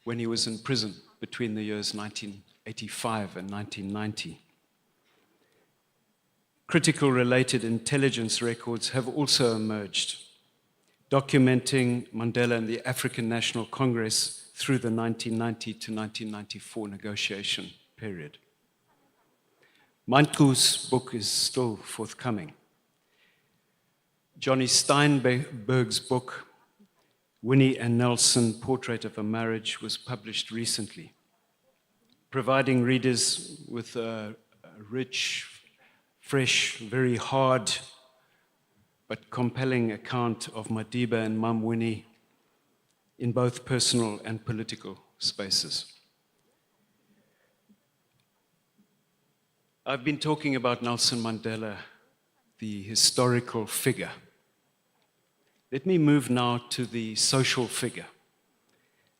when he was in prison between the years 1985 and 1990. Critical related intelligence records have also emerged, documenting Mandela and the African National Congress through the 1990 to 1994 negotiation period. Manku's book is still forthcoming. Johnny Steinberg's book, Winnie and Nelson, Portrait of a Marriage, was published recently, providing readers with a rich, fresh, very hard, but compelling account of Madiba and Mum Winnie in both personal and political spaces. I've been talking about Nelson Mandela, the historical figure. Let me move now to the social figure.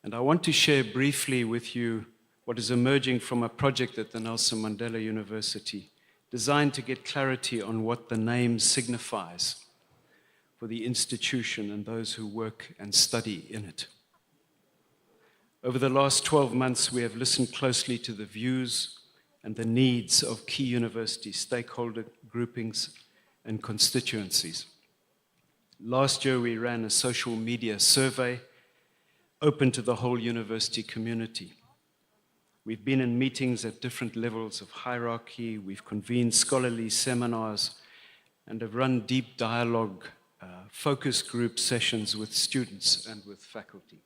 And I want to share briefly with you what is emerging from a project at the Nelson Mandela University designed to get clarity on what the name signifies for the institution and those who work and study in it. Over the last 12 months, we have listened closely to the views and the needs of key university stakeholder groupings and constituencies. Last year, we ran a social media survey open to the whole university community. We've been in meetings at different levels of hierarchy. We've convened scholarly seminars and have run deep dialogue, focus group sessions with students and with faculty.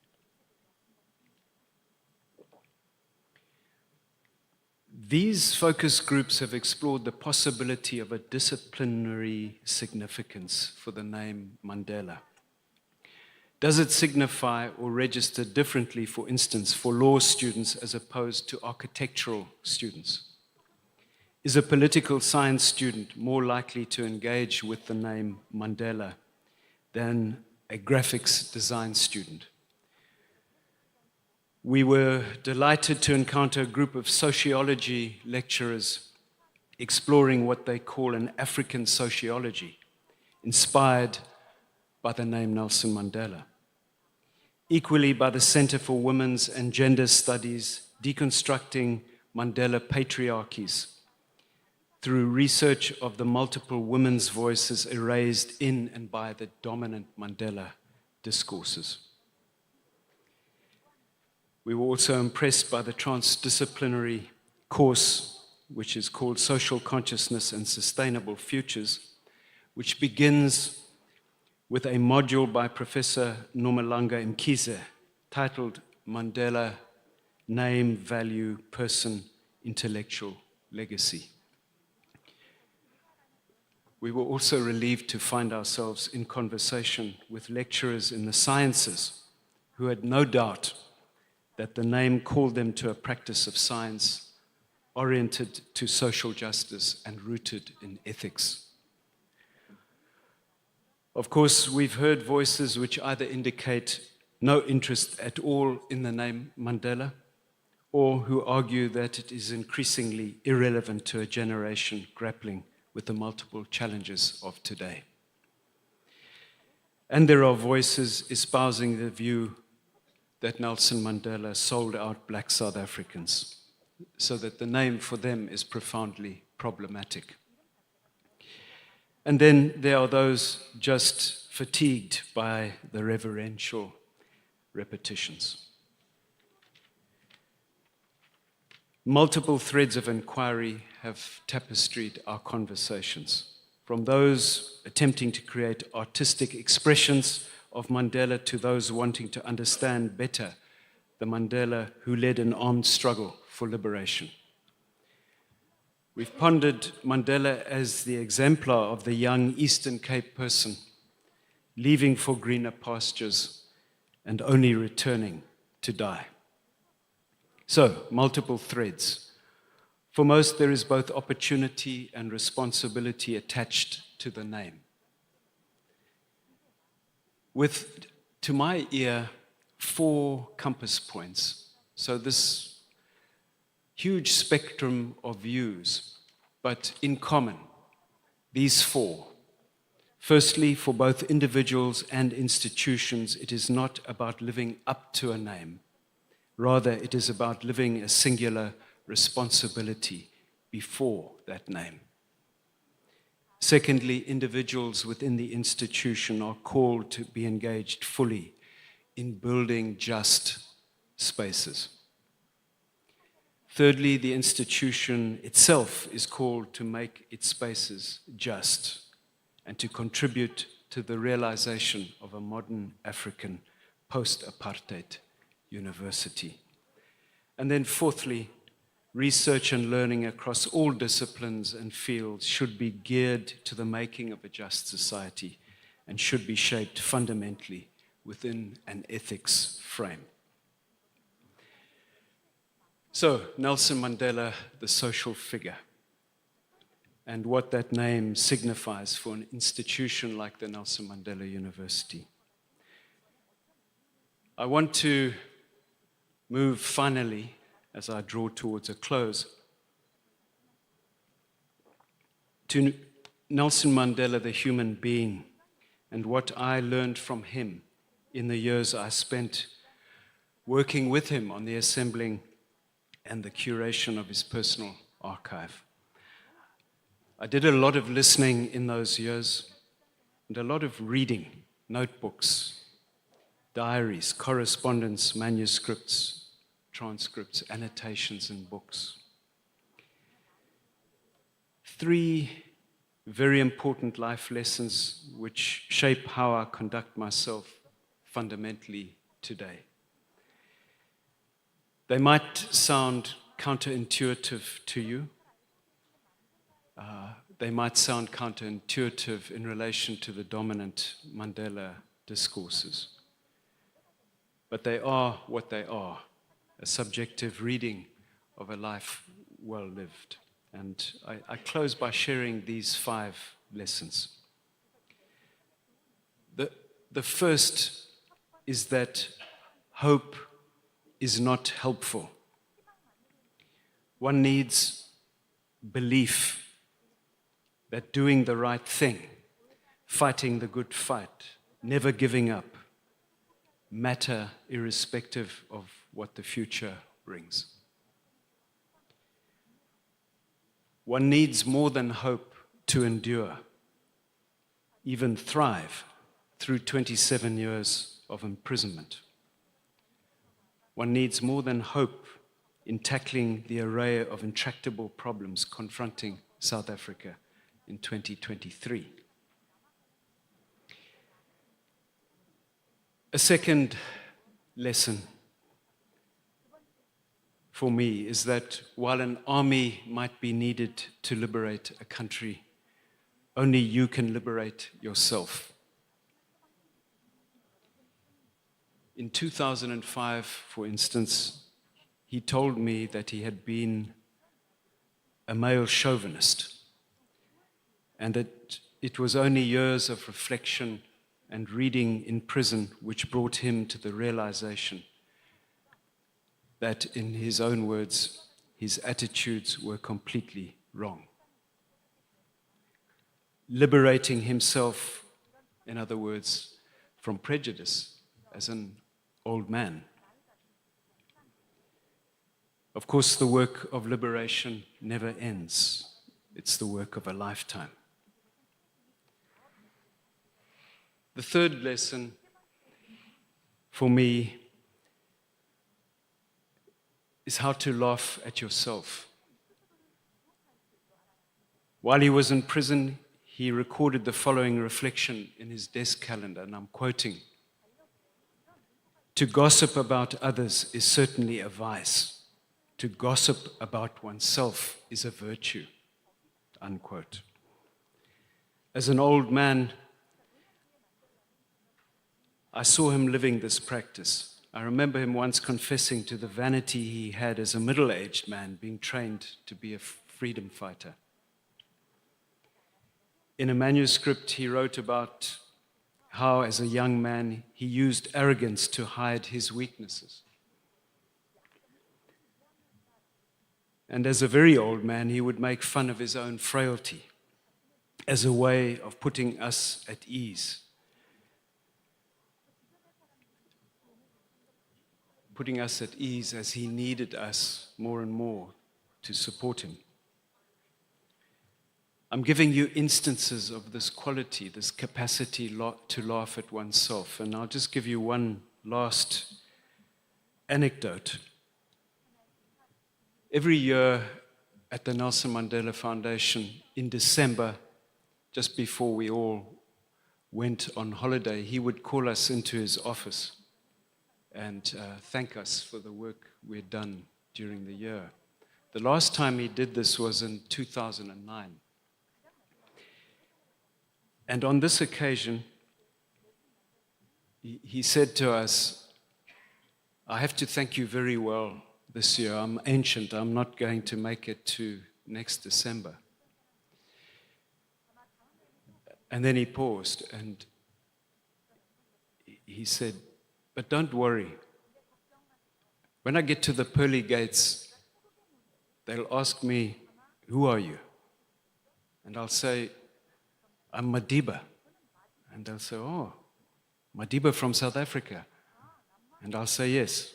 These focus groups have explored the possibility of a disciplinary significance for the name Mandela. Does it signify or register differently, for instance, for law students as opposed to architectural students? Is a political science student more likely to engage with the name Mandela than a graphics design student? We were delighted to encounter a group of sociology lecturers exploring what they call an African sociology, inspired by the name Nelson Mandela. Equally by the Center for Women's and Gender Studies, deconstructing Mandela patriarchies through research of the multiple women's voices erased in and by the dominant Mandela discourses. We were also impressed by the transdisciplinary course, which is called Social Consciousness and Sustainable Futures, which begins with a module by Professor Nomalanga Mkhize titled Mandela, Name, Value, Person, Intellectual Legacy. We were also relieved to find ourselves in conversation with lecturers in the sciences who had no doubt that the name called them to a practice of science oriented to social justice and rooted in ethics. Of course, we've heard voices which either indicate no interest at all in the name Mandela, or who argue that it is increasingly irrelevant to a generation grappling with the multiple challenges of today. And there are voices espousing the view that Nelson Mandela sold out black South Africans, so that the name for them is profoundly problematic. And then there are those just fatigued by the reverential repetitions. Multiple threads of inquiry have tapestried our conversations, from those attempting to create artistic expressions of Mandela to those wanting to understand better the Mandela who led an armed struggle for liberation. We've pondered Mandela as the exemplar of the young Eastern Cape person, leaving for greener pastures and only returning to die. So, multiple threads. For most, there is both opportunity and responsibility attached to the name. With, to my ear, 4 compass points. So this huge spectrum of views, but in common, these 4. Firstly, for both individuals and institutions, it is not about living up to a name. Rather, it is about living a singular responsibility before that name. Secondly, individuals within the institution are called to be engaged fully in building just spaces. Thirdly, the institution itself is called to make its spaces just and to contribute to the realization of a modern African post-apartheid university. And then fourthly, research and learning across all disciplines and fields should be geared to the making of a just society and should be shaped fundamentally within an ethics frame. So, Nelson Mandela, the social figure, and what that name signifies for an institution like the Nelson Mandela University. I want to move finally, as I draw towards a close, to Nelson Mandela, the human being, and what I learned from him in the years I spent working with him on the assembling and the curation of his personal archive. I did a lot of listening in those years and a lot of reading, notebooks, diaries, correspondence, manuscripts, transcripts, annotations, and books. 3 very important life lessons which shape how I conduct myself fundamentally today. They might sound counterintuitive to you. They might sound counterintuitive in relation to the dominant Mandela discourses. But they are what they are, a subjective reading of a life well lived. And I close by sharing these 5 lessons. The first is that hope is not helpful. One needs belief that doing the right thing, fighting the good fight, never giving up, matter irrespective of what the future brings. One needs more than hope to endure, even thrive through 27 years of imprisonment. One needs more than hope in tackling the array of intractable problems confronting South Africa in 2023. A second lesson for me is that while an army might be needed to liberate a country, only you can liberate yourself. In 2005, for instance, he told me that he had been a male chauvinist, and that it was only years of reflection and reading in prison which brought him to the realization that, in his own words, his attitudes were completely wrong. Liberating himself, in other words, from prejudice as an old man. Of course, the work of liberation never ends. It's the work of a lifetime. The third lesson for me is how to laugh at yourself. While he was in prison, he recorded the following reflection in his desk calendar, and I'm quoting: "To gossip about others is certainly a vice. To gossip about oneself is a virtue," unquote. As an old man, I saw him living this practice. I remember him once confessing to the vanity he had as a middle-aged man being trained to be a freedom fighter. In a manuscript, he wrote about how, as a young man, he used arrogance to hide his weaknesses. And as a very old man, he would make fun of his own frailty as a way of putting us at ease. Putting us at ease as he needed us more and more to support him. I'm giving you instances of this quality, this capacity to laugh at oneself. And I'll just give you one last anecdote. Every year at the Nelson Mandela Foundation, in December, just before we all went on holiday, he would call us into his office and thank us for the work we had done during the year. The last time he did this was in 2009. And on this occasion, he said to us, "I have to thank you very well this year. I'm ancient. I'm not going to make it to next December." And then he paused and he said, "But don't worry. When I get to the pearly gates, they'll ask me, 'Who are you?' And I'll say, 'I'm Madiba.' And they'll say, 'Oh, Madiba from South Africa.' And I'll say, 'Yes.'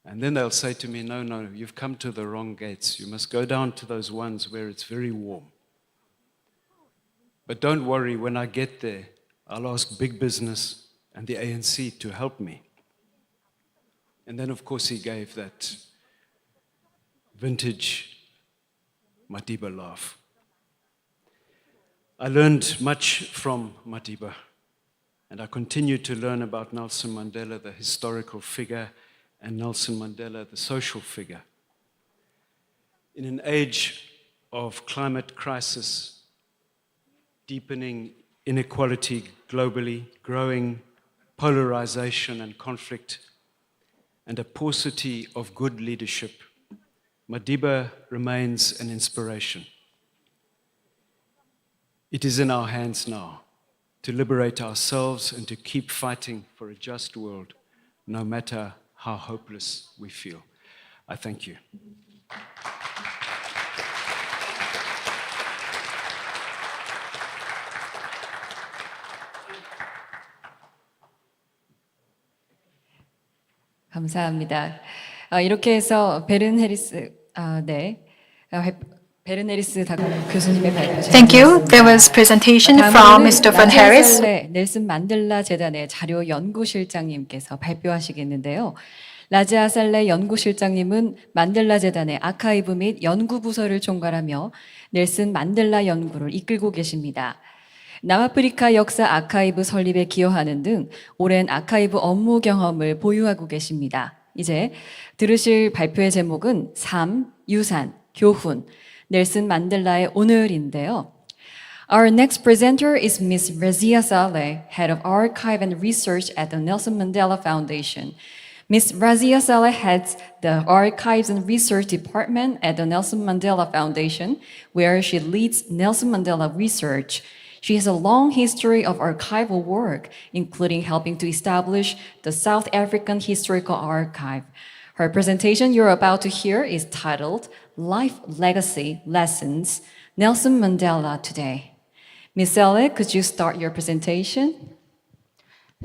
And then they'll say to me, 'No, you've come to the wrong gates. You must go down to those ones where it's very warm. But don't worry, when I get there, I'll ask big business and the ANC to help me.' And then, of course, he gave that vintage Madiba laugh. I learned much from Madiba, and I continue to learn about Nelson Mandela, the historical figure, and Nelson Mandela, the social figure. In an age of climate crisis, deepening inequality globally, growing polarization and conflict, and a paucity of good leadership, Madiba remains an inspiration. It is in our hands now to liberate ourselves and to keep fighting for a just world, no matter how hopeless we feel. I thank you. 감사합니다. 이렇게 해서 베른 해리스 교수님의 발표. Thank you. There was presentation from Mr. Van Harris. 넬슨 만델라 재단의 자료 연구실장님께서 발표하시겠는데요. 라자 살레 연구실장님은 만델라 재단의 아카이브 및 연구 부서를 총괄하며 넬슨 만델라 연구를 이끌고 계십니다. 남아프리카 역사 아카이브 설립에 기여하는 등 오랜 아카이브 업무 경험을 보유하고 계십니다. 이제 들으실 발표의 제목은 삶, 유산, 교훈, 넬슨 만델라의 오늘인데요. Our next presenter is Ms. Razia Saleh, Head of Archive and Research at the Nelson Mandela Foundation. Ms. Razia Saleh heads the Archives and Research Department at the Nelson Mandela Foundation, where she leads Nelson Mandela research. She has a long history of archival work, including helping to establish the South African Historical Archive. Her presentation you're about to hear is titled Life Legacy Lessons, Nelson Mandela Today. Ms. Saleh, could you start your presentation?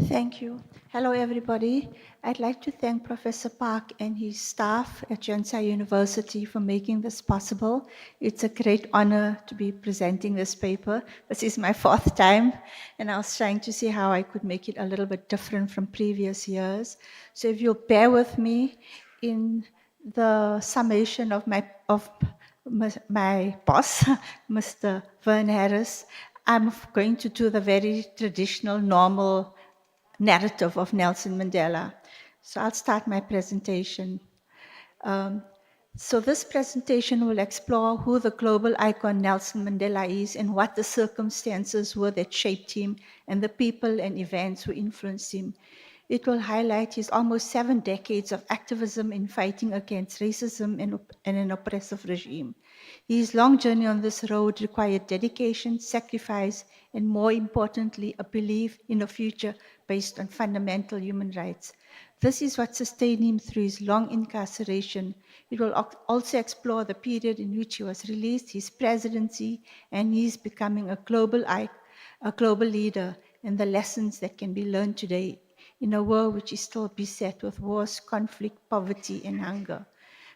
Thank you. Hello, everybody. I'd like to thank Professor Park and his staff at Yonsei University for making this possible. It's a great honor to be presenting this paper. This is my 4th time, and I was trying to see how I could make it a little bit different from previous years. So if you'll bear with me in the summation of my boss, Mr. Vern Harris, I'm going to do the very traditional, normal narrative of Nelson Mandela. So I'll start my presentation. So this presentation will explore who the global icon Nelson Mandela is and what the circumstances were that shaped him and the people and events who influenced him. It will highlight his almost 7 decades of activism in fighting against racism and an oppressive regime. His long journey on this road required dedication, sacrifice, and more importantly, a belief in a future based on fundamental human rights. This is what sustained him through his long incarceration. It will also explore the period in which he was released, his presidency, and his becoming a global leader, and the lessons that can be learned today in a world which is still beset with wars, conflict, poverty, and hunger.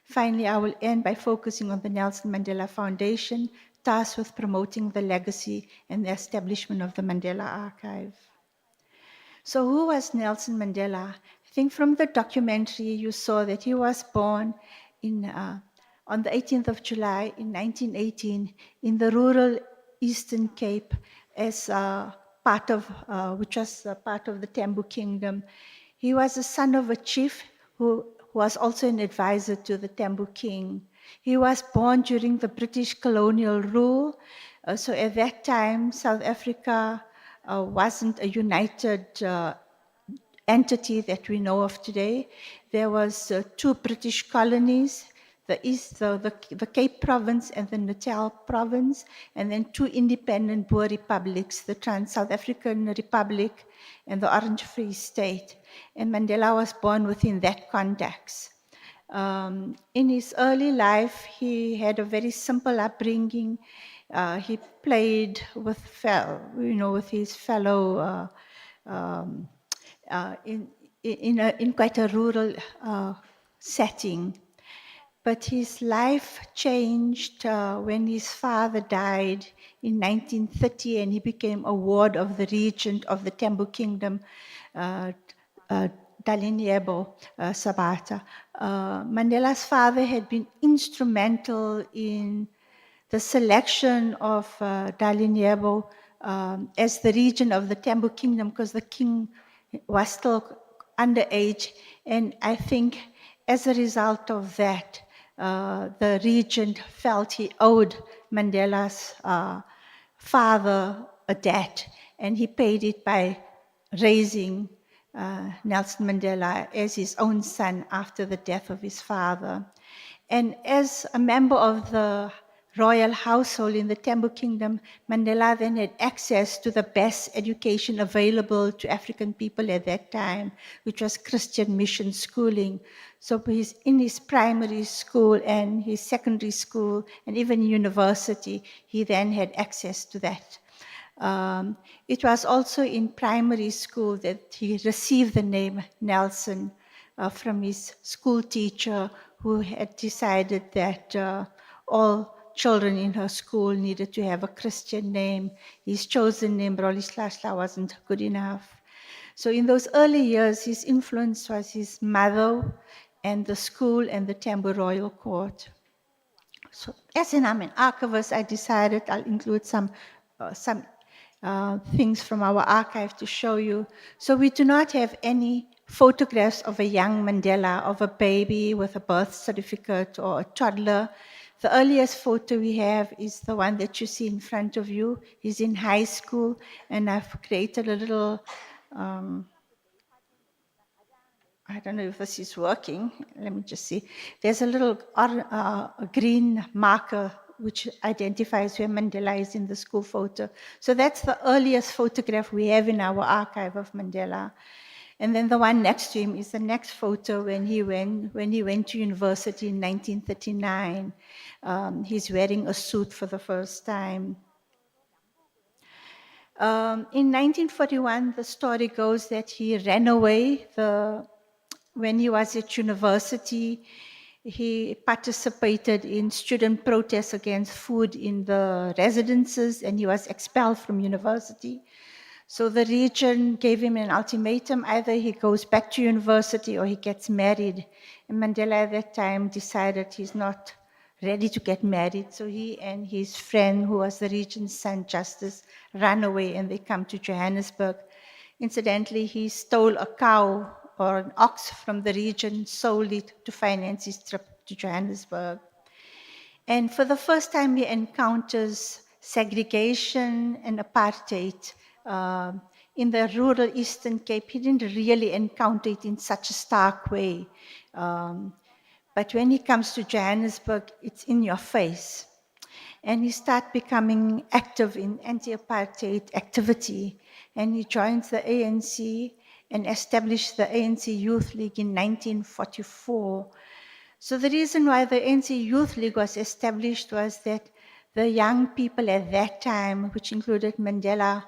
Finally, I will end by focusing on the Nelson Mandela Foundation, tasked with promoting the legacy and the establishment of the Mandela Archive. So who was Nelson Mandela? I think from the documentary you saw that he was born on the 18th of July in 1918 in the rural Eastern Cape as which was part of the Tembu Kingdom. He was the son of a chief who was also an advisor to the Tembu King. He was born during the British colonial rule. So at that time, South Africa wasn't a united entity that we know of today. There was 2 British colonies, the Cape Province and the Natal Province, and then 2 independent Boer republics, the South African Republic and the Orange Free State. And Mandela was born within that context. In his early life, he had a very simple upbringing. He played with his fellow in quite a rural setting. But his life changed when his father died in 1930, and he became a ward of the regent of the Tembu Kingdom, Dalindyebo Sabata. Mandela's father had been instrumental in the selection of Dalindyebo as the regent of the Tembu Kingdom, because the king was still underage, and I think as a result of that, the regent felt he owed Mandela's father a debt, and he paid it by raising Nelson Mandela as his own son after the death of his father. And as a member of the royal household in the Tembu Kingdom, Mandela then had access to the best education available to African people at that time, which was Christian mission schooling. So in his primary school and his secondary school and even university, he then had access to that. It was also in primary school that he received the name Nelson from his school teacher, who had decided that all children in her school needed to have a Christian name. His chosen name, Rolihlahla, wasn't good enough. So in those early years, his influence was his mother and the school and the Tembu Royal Court. So as I'm an archivist, I decided I'll include some things from our archive to show you. So we do not have any photographs of a young Mandela, of a baby with a birth certificate or a toddler. The earliest photo we have is the one that you see in front of you. He's in high school, and I've created a little, I don't know if this is working. Let me just see. There's a little green marker which identifies where Mandela is in the school photo. So that's the earliest photograph we have in our archive of Mandela. And then the one next to him is the next photo when he went to university in 1939. He's wearing a suit for the first time. In 1941, the story goes that he ran away. When he was at university, he participated in student protests against food in the residences, and he was expelled from university. So the region gave him an ultimatum: either he goes back to university or he gets married. And Mandela at that time decided he's not ready to get married. So he and his friend, who was the regent's son, Justice, ran away, and they come to Johannesburg. Incidentally, he stole a cow or an ox from the region, sold it to finance his trip to Johannesburg. And for the first time, he encounters segregation and apartheid. In the rural Eastern Cape, he didn't really encounter it in such a stark way. But when he comes to Johannesburg, it's in your face. And he starts becoming active in anti-apartheid activity. And he joins the ANC and established the ANC Youth League in 1944. So the reason why the ANC Youth League was established was that the young people at that time, which included Mandela,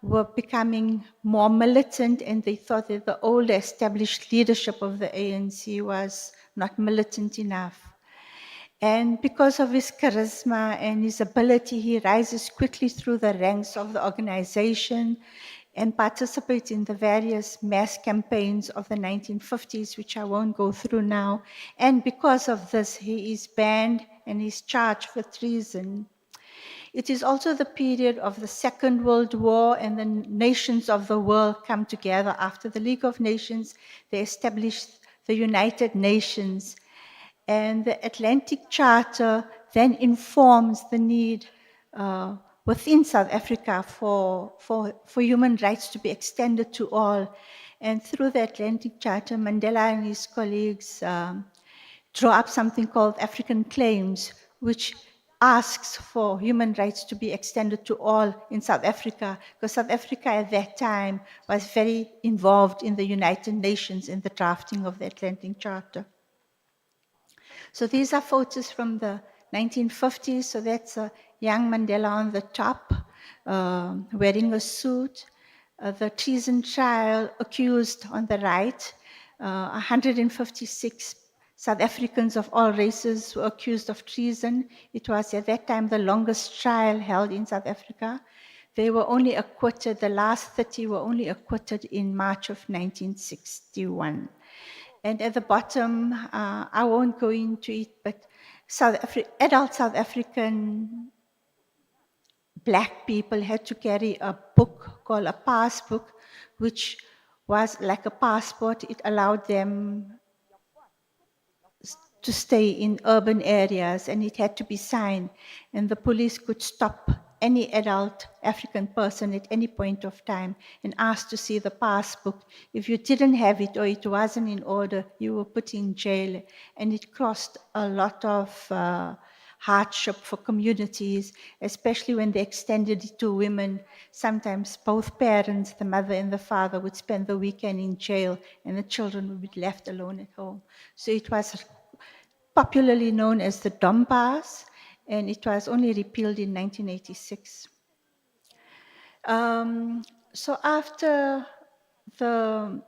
were becoming more militant, and they thought that the old established leadership of the ANC was not militant enough. And because of his charisma and his ability, he rises quickly through the ranks of the organization and participates in the various mass campaigns of the 1950s, which I won't go through now. And because of this, he is banned and is charged with treason. It is also the period of the Second World War, and the nations of the world come together. After the League of Nations, they established the United Nations. And the Atlantic Charter then informs the need within South Africa for human rights to be extended to all. And through the Atlantic Charter, Mandela and his colleagues draw up something called African Claims, which asks for human rights to be extended to all in South Africa, because South Africa at that time was very involved in the United Nations in the drafting of the Atlantic Charter. So these are photos from the 1950s. So that's a young Mandela on the top, wearing a suit. The treason trial accused on the right, 156 South Africans of all races were accused of treason. It was at that time the longest trial held in South Africa. They were only acquitted, the last 30 were only acquitted in March of 1961. And at the bottom, I won't go into it, but adult South African Black people had to carry a book called a passbook, which was like a passport. It allowed them to stay in urban areas, and it had to be signed. And the police could stop any adult African person at any point of time and ask to see the passbook. If you didn't have it or it wasn't in order, you were put in jail. And it caused a lot of hardship for communities, especially when they extended it to women. Sometimes both parents, the mother and the father, would spend the weekend in jail, and the children would be left alone at home. So it was popularly known as the Dom Pass, and it was only repealed in 1986. So after the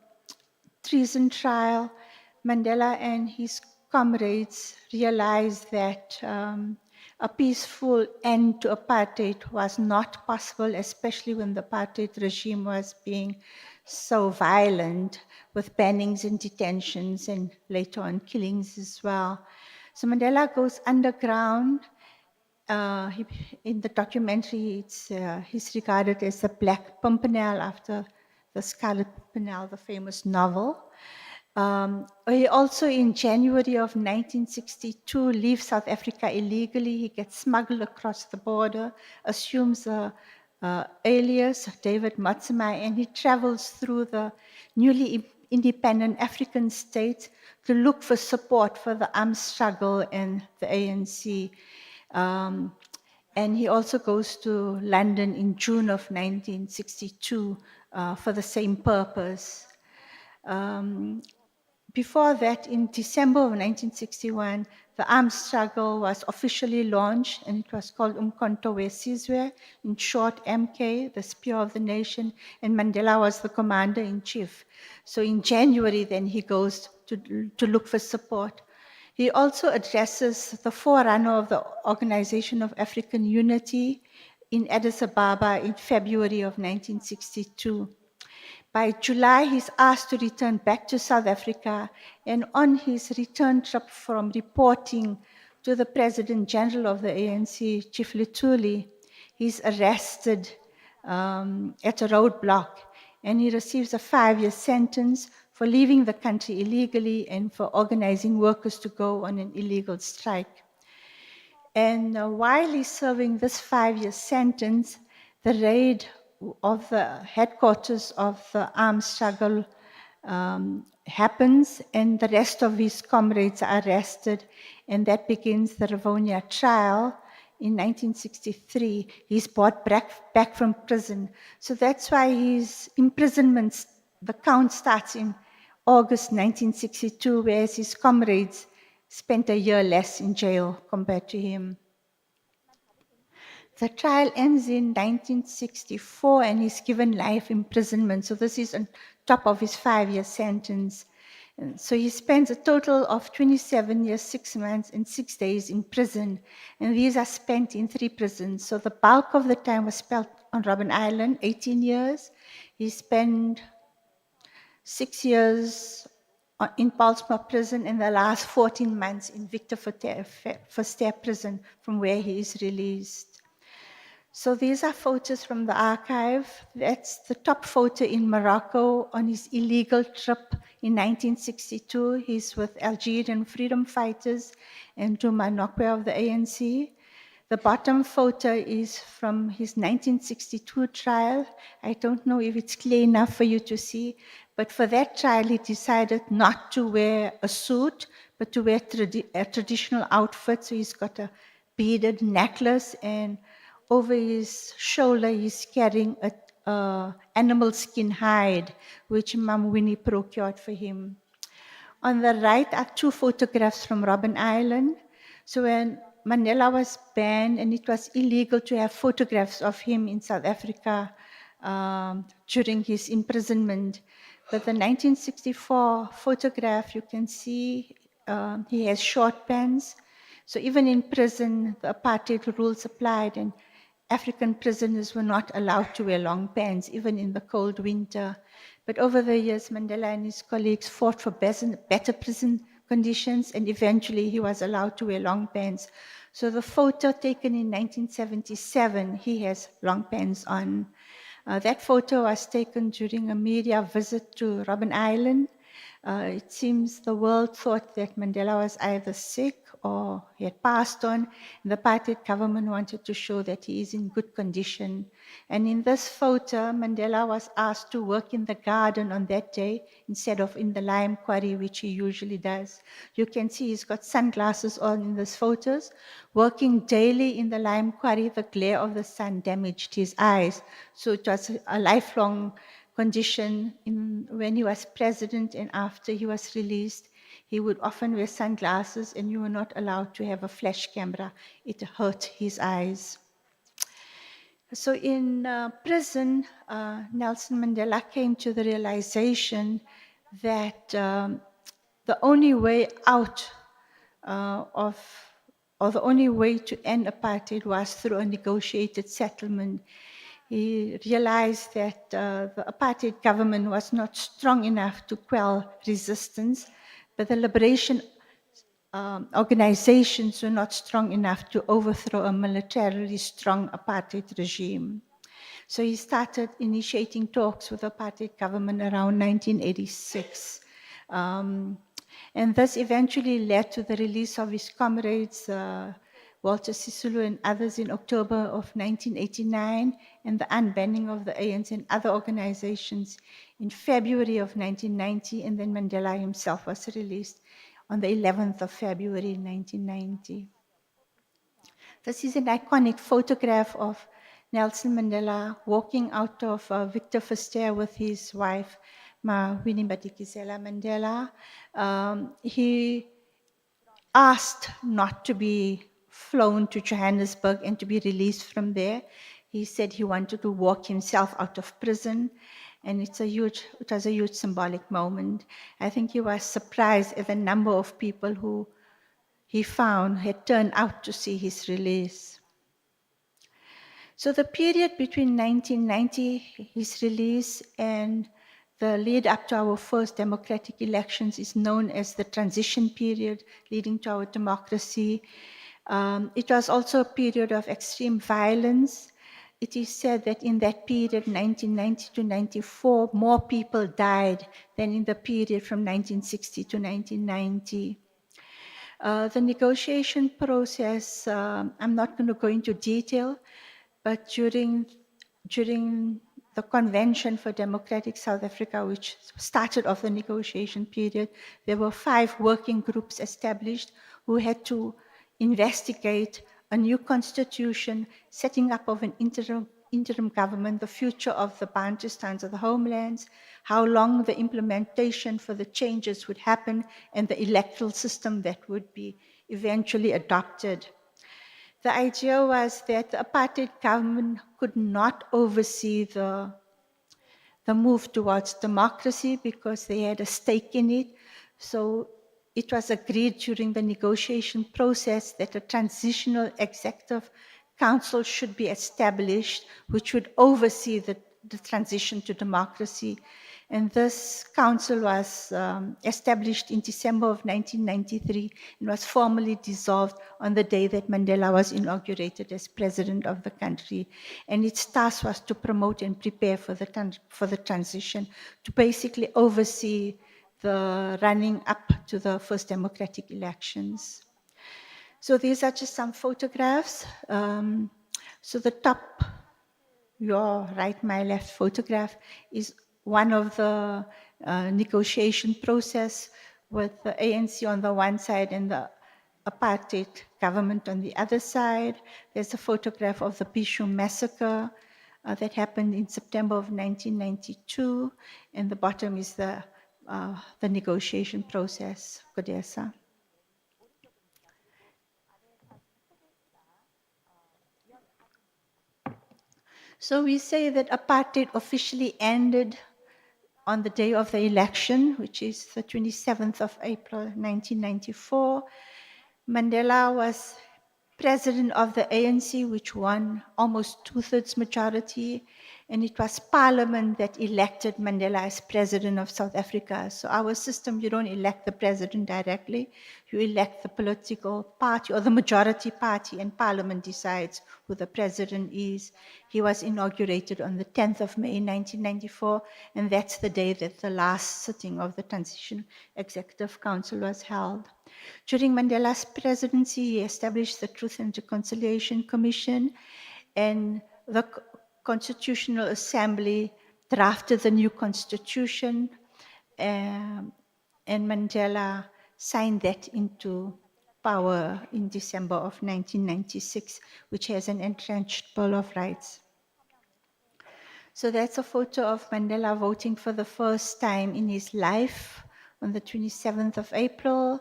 treason trial, Mandela and his comrades realized that a peaceful end to apartheid was not possible, especially when the apartheid regime was being so violent with bannings and detentions and later on killings as well. So Mandela goes underground. In the documentary, he's regarded as the Black Pimpernel after the Scarlet Pimpernel, the famous novel. He also, in January of 1962, leaves South Africa illegally. He gets smuggled across the border, assumes a alias, David Matsamai, and he travels through the newly independent African states to look for support for the armed struggle and the ANC. And he also goes to London in June of 1962 for the same purpose. Before that, in December of 1961, the armed struggle was officially launched, and it was called Umkhonto we Sizwe, in short MK, the Spear of the Nation, and Mandela was the commander-in-chief. So in January, then he goes to look for support. He also addresses the forerunner of the Organization of African Unity in Addis Ababa in February of 1962. By July, he's asked to return back to South Africa, and on his return trip from reporting to the President General of the ANC, Chief Luthuli, he's arrested at a roadblock, and he receives a 5-year sentence for leaving the country illegally and for organizing workers to go on an illegal strike. And while he's serving this 5-year sentence, the raid of the headquarters of the armed struggle happens, and the rest of his comrades are arrested, and that begins the Rivonia trial in 1963. He's brought back from prison. So that's why his imprisonment, the count starts in August 1962, whereas his comrades spent a year less in jail compared to him. The trial ends in 1964, and he's given life imprisonment. So this is on top of his 5-year sentence. And so he spends a total of 27 years, 6 months, and 6 days in prison. And these are spent in 3 prisons. So the bulk of the time was spent on Robben Island, 18 years. He spent 6 years in Palsma prison, and the last 14 months in Victor Verster prison, from where he is released. So these are photos from the archive. That's the top photo in Morocco on his illegal trip in 1962. He's with Algerian freedom fighters and Duma Nokwe of the ANC. The bottom photo is from his 1962 trial. I don't know if it's clear enough for you to see, but for that trial, he decided not to wear a suit, but to wear a traditional outfit. So he's got a beaded necklace, and over his shoulder, he's carrying a animal skin hide, which Mam Winnie procured for him. On the right are 2 photographs from Robben Island. So when Mandela was banned, and it was illegal to have photographs of him in South Africa during his imprisonment. But the 1964 photograph, you can see he has short pants. So even in prison, the apartheid rules applied, and African prisoners were not allowed to wear long pants, even in the cold winter. But over the years, Mandela and his colleagues fought for better prison conditions, and eventually he was allowed to wear long pants. So the photo taken in 1977, he has long pants on. That photo was taken during a media visit to Robben Island. It seems the world thought that Mandela was either sick or he had passed on. The apartheid government wanted to show that he is in good condition. And in this photo, Mandela was asked to work in the garden on that day instead of in the lime quarry, which he usually does. You can see he's got sunglasses on in these photos. Working daily in the lime quarry, the glare of the sun damaged his eyes. So it was a lifelong condition. When he was president and after he was released, he would often wear sunglasses, and you were not allowed to have a flash camera. It hurt his eyes. So in prison, Nelson Mandela came to the realization that the only way out or the only way to end apartheid was through a negotiated settlement. He realized that the apartheid government was not strong enough to quell resistance, but the liberation organizations were not strong enough to overthrow a militarily strong apartheid regime. So he started initiating talks with the apartheid government around 1986. And this eventually led to the release of his comrades, Walter Sisulu and others in October of 1989, and the unbanning of the ANC and other organizations in February of 1990, and then Mandela himself was released on the 11th of February 1990. This is an iconic photograph of Nelson Mandela walking out of Victor Verster with his wife, Winnie Madikizela Mandela. He asked not to be flown to Johannesburg and to be released from there. He said he wanted to walk himself out of prison, and it was a huge symbolic moment. I think he was surprised at the number of people who he found had turned out to see his release. So the period between 1990, his release, and the lead up to our first democratic elections is known as the transition period leading to our democracy. It was also a period of extreme violence. It is said that in that period, 1990 to 94, more people died than in the period from 1960 to 1990. The negotiation process, I'm not going to go into detail, but during the Convention for Democratic South Africa, which started off the negotiation period, there were 5 working groups established who had to investigate a new constitution, setting up of an interim government, the future of the Bantustans of the homelands, how long the implementation for the changes would happen, and the electoral system that would be eventually adopted. The idea was that the apartheid government could not oversee the move towards democracy because they had a stake in it. So it was agreed during the negotiation process that a transitional executive council should be established, which would oversee the transition to democracy. And this council was established in December of 1993 and was formally dissolved on the day that Mandela was inaugurated as president of the country. And its task was to promote and prepare for the transition, to basically oversee the running up to the first democratic elections. So these are just some photographs. So the top, your right, my left photograph is one of the negotiation process with the ANC on the one side and the apartheid government on the other side. There's a photograph of the Bishu massacre that happened in September of 1992, and the bottom is the negotiation process, Kodesa. So we say that apartheid officially ended on the day of the election, which is the 27th of April, 1994. Mandela was president of the ANC, which won almost 2/3 majority, and it was Parliament that elected Mandela as president of South Africa. So our system, you don't elect the president directly, you elect the political party or the majority party, and Parliament decides who the president is. He was inaugurated on the 10th of May 1994, and that's the day that the last sitting of the Transition Executive Council was held. During Mandela's presidency, he established the Truth and Reconciliation Commission, and the Constitutional Assembly drafted the new constitution, and Mandela signed that into power in December of 1996, which has an entrenched Bill of Rights. So that's a photo of Mandela voting for the first time in his life on the 27th of April.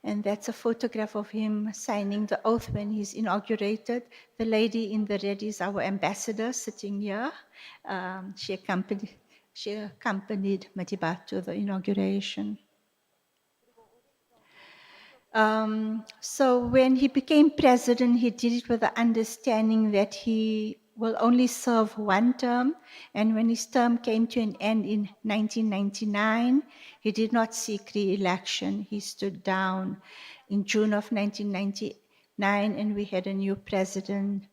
And that's a photograph of him signing the oath when he's inaugurated. The lady in the red is our ambassador sitting here. She accompanied Madiba to the inauguration. So when he became president, he did it with the understanding that he will only serve one term. And when his term came to an end in 1999, he did not seek re-election. He stood down in June of 1999, and we had a new president.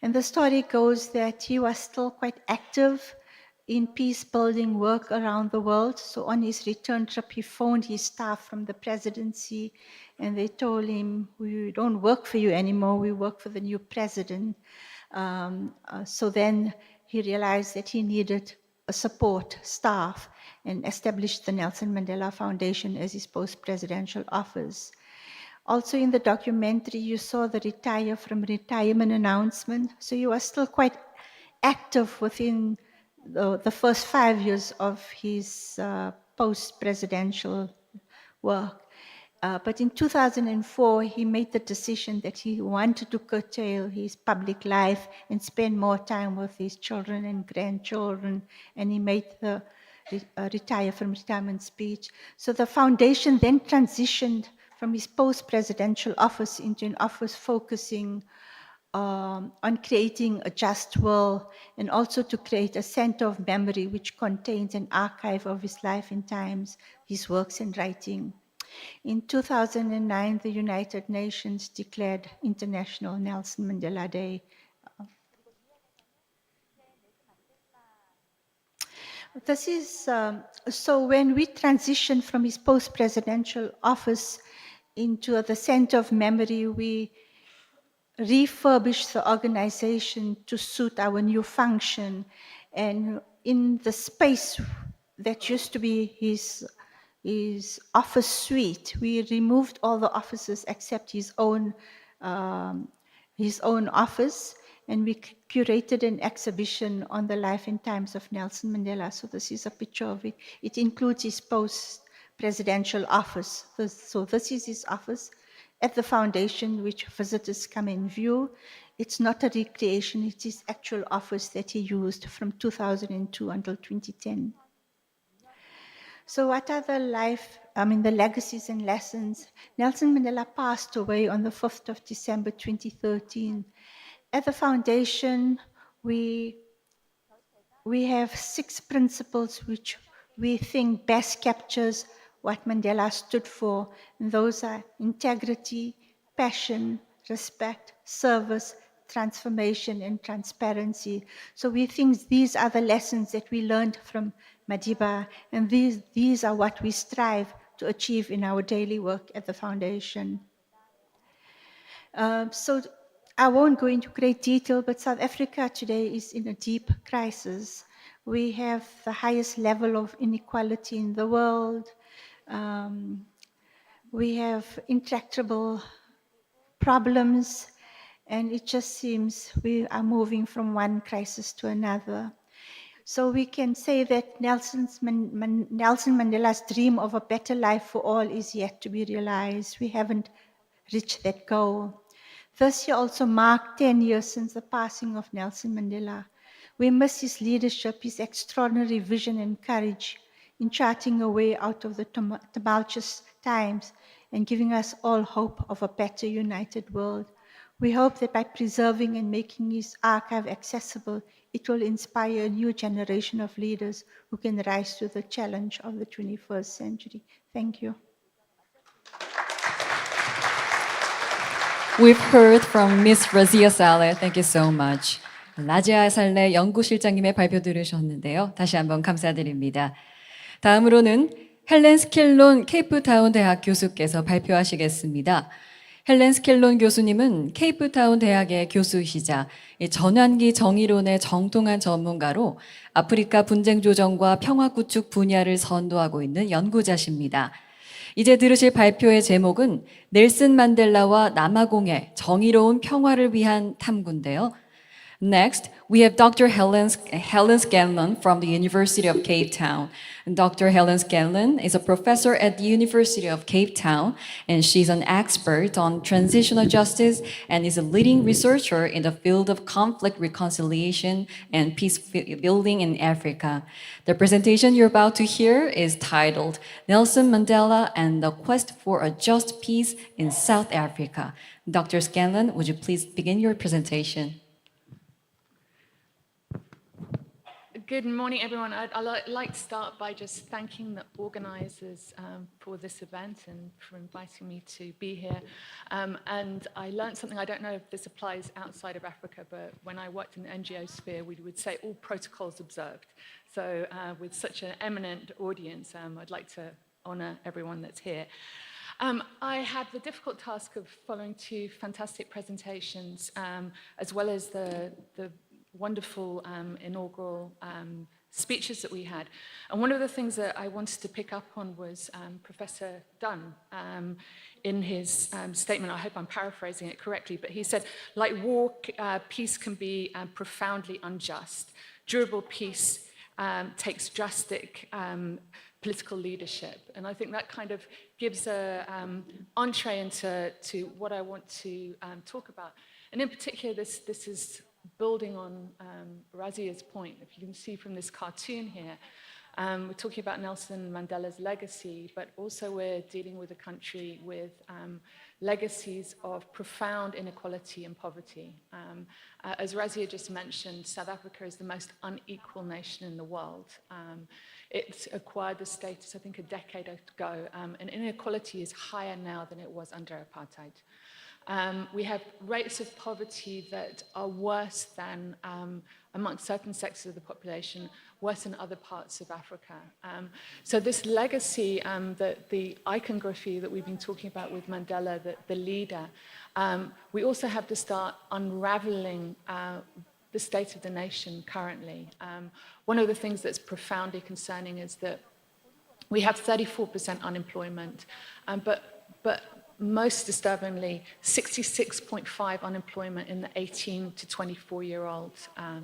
And the story goes that he was still quite active in peace-building work around the world. So on his return trip, he phoned his staff from the presidency, and they told him, "We don't work for you anymore, we work for the new president." So then he realized that he needed a support staff and established the Nelson Mandela Foundation as his post-presidential office. Also in the documentary, you saw the retire from retirement announcement. So you are still quite active within the first 5 years of his post-presidential work. But in 2004, he made the decision that he wanted to curtail his public life and spend more time with his children and grandchildren, and he made the retire from retirement speech. So the foundation then transitioned from his post-presidential office into an office focusing on creating a just world, and also to create a center of memory which contains an archive of his life and times, his works and writing. In 2009, the United Nations declared International Nelson Mandela Day. This is, so when we transitioned from his post-presidential office into the Center of Memory, we refurbished the organization to suit our new function. And in the space that used to be his office suite, we removed all the offices except his own office, and we curated an exhibition on the life and times of Nelson Mandela. So this is a picture of it. It includes his post-presidential office. So this is his office at the foundation, which visitors come and view. It's not a recreation, it's his actual office that he used from 2002 until 2010. So what are the legacies and lessons? Nelson Mandela passed away on the 5th of December 2013. At the foundation, we have 6 principles which we think best captures what Mandela stood for. And those are integrity, passion, respect, service, transformation, and transparency. So we think these are the lessons that we learned from Madiba, and these are what we strive to achieve in our daily work at the foundation. So I won't go into great detail, but South Africa today is in a deep crisis. We have the highest level of inequality in the world. We have intractable problems, and it just seems we are moving from one crisis to another. So we can say that Nelson Mandela's dream of a better life for all is yet to be realized. We haven't reached that goal. This year also marked 10 years since the passing of Nelson Mandela. We miss his leadership, his extraordinary vision and courage in charting a way out of the tumultuous times and giving us all hope of a better united world. We hope that by preserving and making his archive accessible, it will inspire a new generation of leaders who can rise to the challenge of the 21st century. Thank you. We've heard from Ms. Razia Saleh. Thank you so much. 라지아 살레 연구실장님의 발표 들으셨는데요. 다시 한번 감사드립니다. 다음으로는 헬렌 스켈론 케이프타운 대학 교수께서 발표하시겠습니다. 헬렌 스켈론 교수님은 케이프타운 대학의 교수이시자 전환기 정의론의 정통한 전문가로 아프리카 분쟁 조정과 평화 구축 분야를 선도하고 있는 연구자십니다. 이제 들으실 발표의 제목은 넬슨 만델라와 남아공의 정의로운 평화를 위한 탐구인데요. Next, we have Dr. Helen Scanlon from the University of Cape Town. And Dr. Helen Scanlon is a professor at the University of Cape Town, and she's an expert on transitional justice and is a leading researcher in the field of conflict reconciliation and peace building in Africa. The presentation you're about to hear is titled Nelson Mandela and the Quest for a Just Peace in South Africa. Dr. Scanlon, would you please begin your presentation? Good morning, everyone. I'd like to start by just thanking the organizers for this event and for inviting me to be here. And I learned something, I don't know if this applies outside of Africa, but when I worked in the NGO sphere, we would say all protocols observed. So with such an eminent audience, I'd like to honor everyone that's here. I had the difficult task of following two fantastic presentations, as well as the wonderful inaugural speeches that we had. And one of the things that I wanted to pick up on was Professor Dunn in his statement. I hope I'm paraphrasing it correctly, but he said, like war, peace can be profoundly unjust. Durable peace takes drastic political leadership. And I think that kind of gives an entree into what I want to talk about. And in particular, this is building on Razia's point. If you can see from this cartoon here, we're talking about Nelson Mandela's legacy, but also we're dealing with a country with legacies of profound inequality and poverty. As Razia just mentioned, South Africa is the most unequal nation in the world. It acquired the status, I think, a decade ago, and inequality is higher now than it was under apartheid. We have rates of poverty that are worse than, amongst certain sectors of the population, worse than other parts of Africa. So this legacy, the iconography that we've been talking about with Mandela, the leader, we also have to start unraveling the state of the nation currently. One of the things that's profoundly concerning is that we have 34% unemployment, but most disturbingly, 66.5% unemployment in the 18 to 24-year-old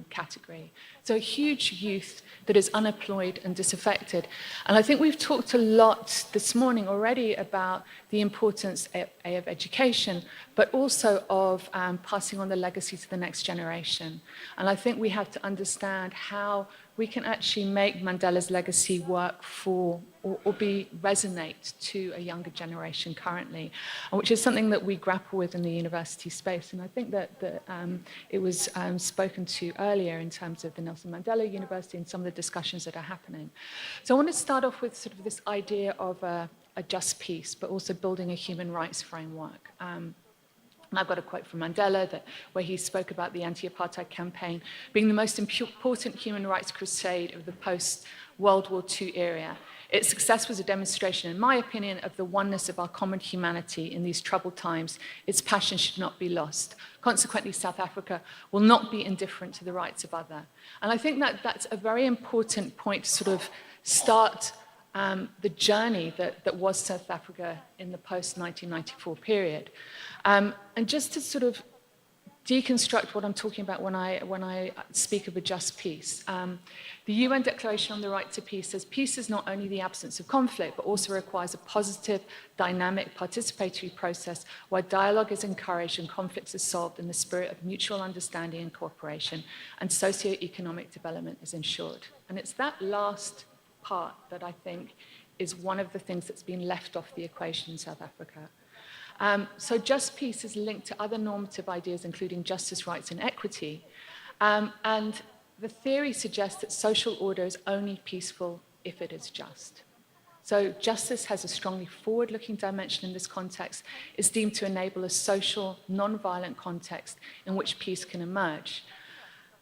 category. So a huge youth that is unemployed and disaffected. And I think we've talked a lot this morning already about the importance of education, but also of passing on the legacy to the next generation. And I think we have to understand how we can actually make Mandela's legacy work for or resonate to a younger generation currently, which is something that we grapple with in the university space. And I think that it was spoken to earlier in terms of the Nelson Mandela University and some of the discussions that are happening. So I want to start off with sort of this idea of a just peace, but also building a human rights framework. And I've got a quote from Mandela where he spoke about the anti-apartheid campaign being the most important human rights crusade of the post-World War II era. Its success was a demonstration, in my opinion, of the oneness of our common humanity in these troubled times. Its passion should not be lost. Consequently, South Africa will not be indifferent to the rights of others. And I think that that's a very important point to sort of start the journey that was South Africa in the post-1994 period. And just to sort of deconstruct what I'm talking about when I speak of a just peace. The UN Declaration on the Right to Peace says peace is not only the absence of conflict, but also requires a positive, dynamic, participatory process where dialogue is encouraged and conflicts are solved in the spirit of mutual understanding and cooperation, and socio-economic development is ensured. And it's that last part that I think is one of the things that's been left off the equation in South Africa. So just peace is linked to other normative ideas, including justice, rights, and equity. And the theory suggests that social order is only peaceful if it is just. So justice has a strongly forward-looking dimension in this context. It's deemed to enable a social, non-violent context in which peace can emerge.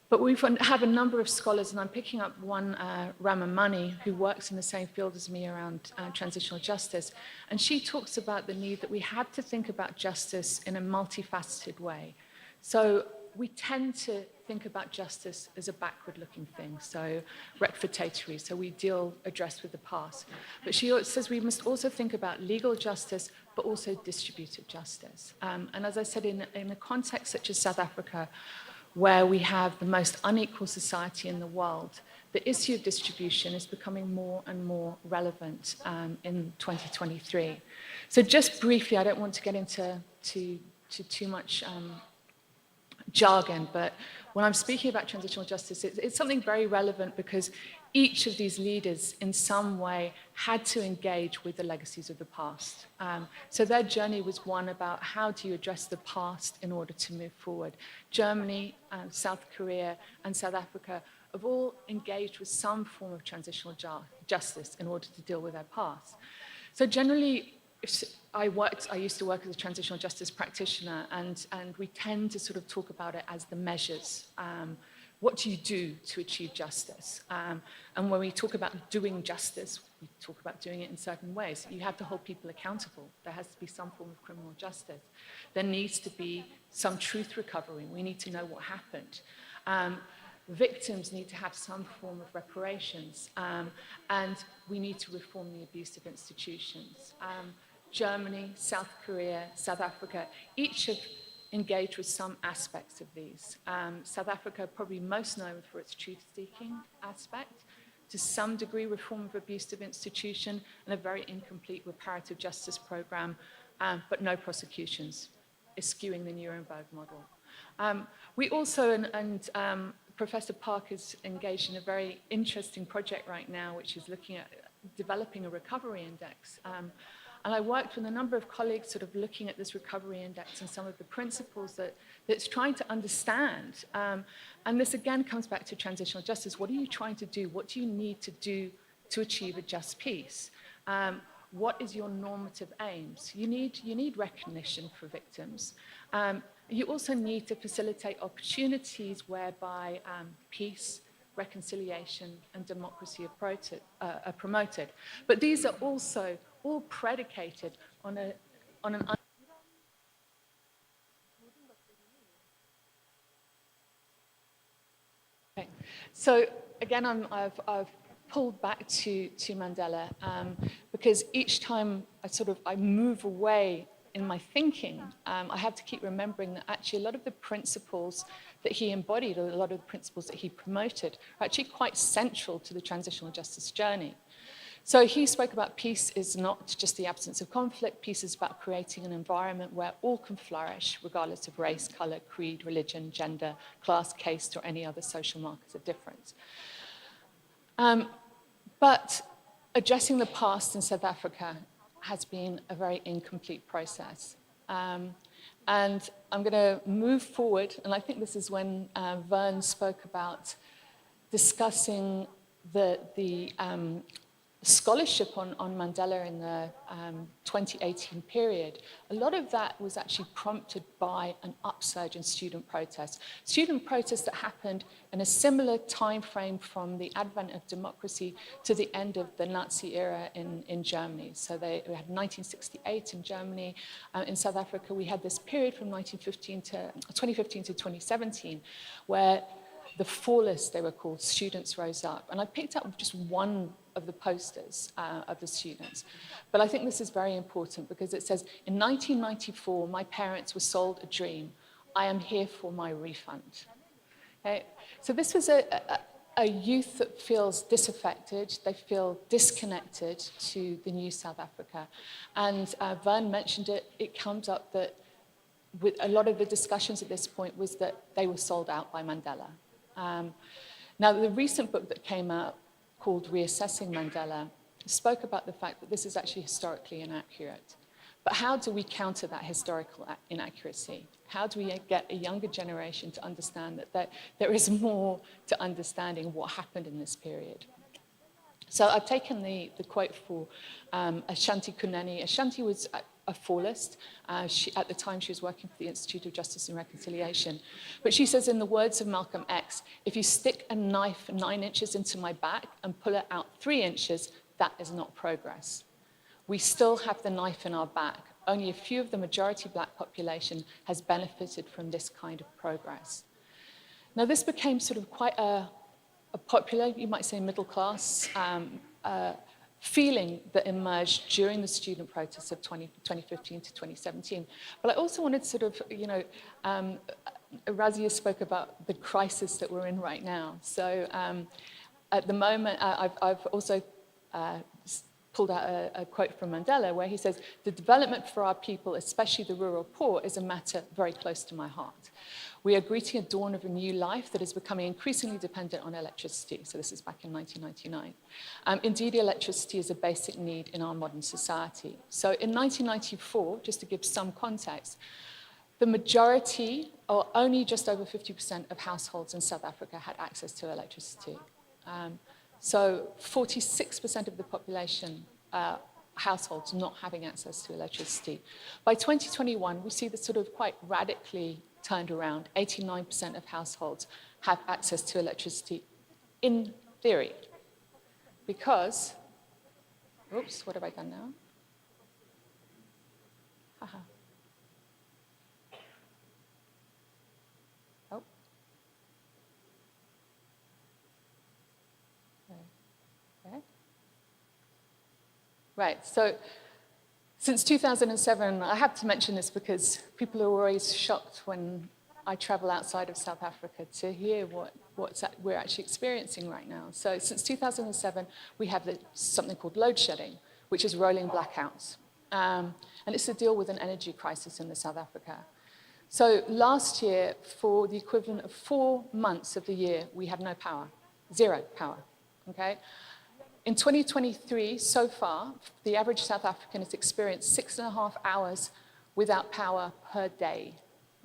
But we have a number of scholars, and I'm picking up one, Rama Mani, who works in the same field as me around transitional justice. And she talks about the need that we have to think about justice in a multifaceted way. So we tend to think about justice as a backward-looking thing, so refutatory, so we address with the past. But she says we must also think about legal justice, but also distributive justice. And as I said, in a context such as South Africa, where we have the most unequal society in the world, the issue of distribution is becoming more and more relevant in 2023. So just briefly, I don't want to get into too much jargon, but when I'm speaking about transitional justice, it's something very relevant because each of these leaders in some way had to engage with the legacies of the past. So their journey was one about how do you address the past in order to move forward. Germany, South Korea, and South Africa have all engaged with some form of transitional justice in order to deal with their past. So generally, I used to work as a transitional justice practitioner, and we tend to sort of talk about it as the measures. What do you do to achieve justice? And when we talk about doing justice, we talk about doing it in certain ways. You have to hold people accountable. There has to be some form of criminal justice. There needs to be some truth recovery. We need to know what happened. Victims need to have some form of reparations. And we need to reform the abusive institutions. Germany, South Korea, South Africa, each have engaged with some aspects of these. South Africa probably most known for its truth-seeking aspect, to some degree reform of abusive institution, and a very incomplete reparative justice program, but no prosecutions, eschewing the Nuremberg model. We also, and Professor Park is engaged in a very interesting project right now, which is looking at developing a recovery index. And I worked with a number of colleagues sort of looking at this recovery index and some of the principles that it's trying to understand. And this again comes back to transitional justice. What are you trying to do? What do you need to do to achieve a just peace? What is your normative aims? You need recognition for victims. You also need to facilitate opportunities whereby peace, reconciliation, and democracy are promoted. But these are also all predicated on an okay. So again, I've pulled back to Mandela because each time I move away in my thinking, I have to keep remembering that actually a lot of the principles that he embodied, or a lot of the principles that he promoted, are actually quite central to the transitional justice journey. So he spoke about peace is not just the absence of conflict. Peace is about creating an environment where all can flourish, regardless of race, color, creed, religion, gender, class, caste, or any other social markers of difference. But addressing the past in South Africa has been a very incomplete process. And I'm going to move forward, and I think this is when Vern spoke about discussing the scholarship on Mandela in the 2018 period. A lot of that was actually prompted by an upsurge in student protests. Student protests that happened in a similar time frame from the advent of democracy to the end of the Nazi era in Germany. So we had 1968 in Germany. In South Africa, we had this period from 2015 to 2017, where the Fallers, they were called, students rose up. And I picked up just one of the posters of the students. But I think this is very important because it says, in 1994, my parents were sold a dream. I am here for my refund. Okay? So this was a youth that feels disaffected. They feel disconnected to the new South Africa. And Vern mentioned it. It comes up that with a lot of the discussions at this point was that they were sold out by Mandela. Now, the recent book that came out called Reassessing Mandela spoke about the fact that this is actually historically inaccurate. But how do we counter that historical inaccuracy? How do we get a younger generation to understand that there is more to understanding what happened in this period? So I've taken the quote for Ashanti Kuneni. Ashanti was a Fallist. At the time, she was working for the Institute of Justice and Reconciliation. But she says, in the words of Malcolm X, if you stick a knife 9 inches into my back and pull it out 3 inches, that is not progress. We still have the knife in our back. Only a few of the majority black population has benefited from this kind of progress. Now, this became sort of quite a popular, you might say middle class, feeling that emerged during the student protests of 2015 to 2017. But I also wanted to sort of, Razia spoke about the crisis that we're in right now. So at the moment, I've also pulled out a quote from Mandela where he says, the development for our people, especially the rural poor, is a matter very close to my heart. We are greeting a dawn of a new life that is becoming increasingly dependent on electricity. So this is back in 1999. Indeed, electricity is a basic need in our modern society. So in 1994, just to give some context, the majority or only just over 50% of households in South Africa had access to electricity. So 46% of the population households not having access to electricity. By 2021, we see this sort of quite radically turned around. 89% of households have access to electricity in theory. Because, oops, what have I done now? Haha. Oh. Okay. Right, so since 2007, I have to mention this because people are always shocked when I travel outside of South Africa to hear what we're actually experiencing right now. So since 2007, we have something called load shedding, which is rolling blackouts. And it's to deal with an energy crisis in South Africa. So last year, for the equivalent of 4 months of the year, we had no power, 0 power, okay? In 2023, so far, the average South African has experienced 6.5 hours without power per day,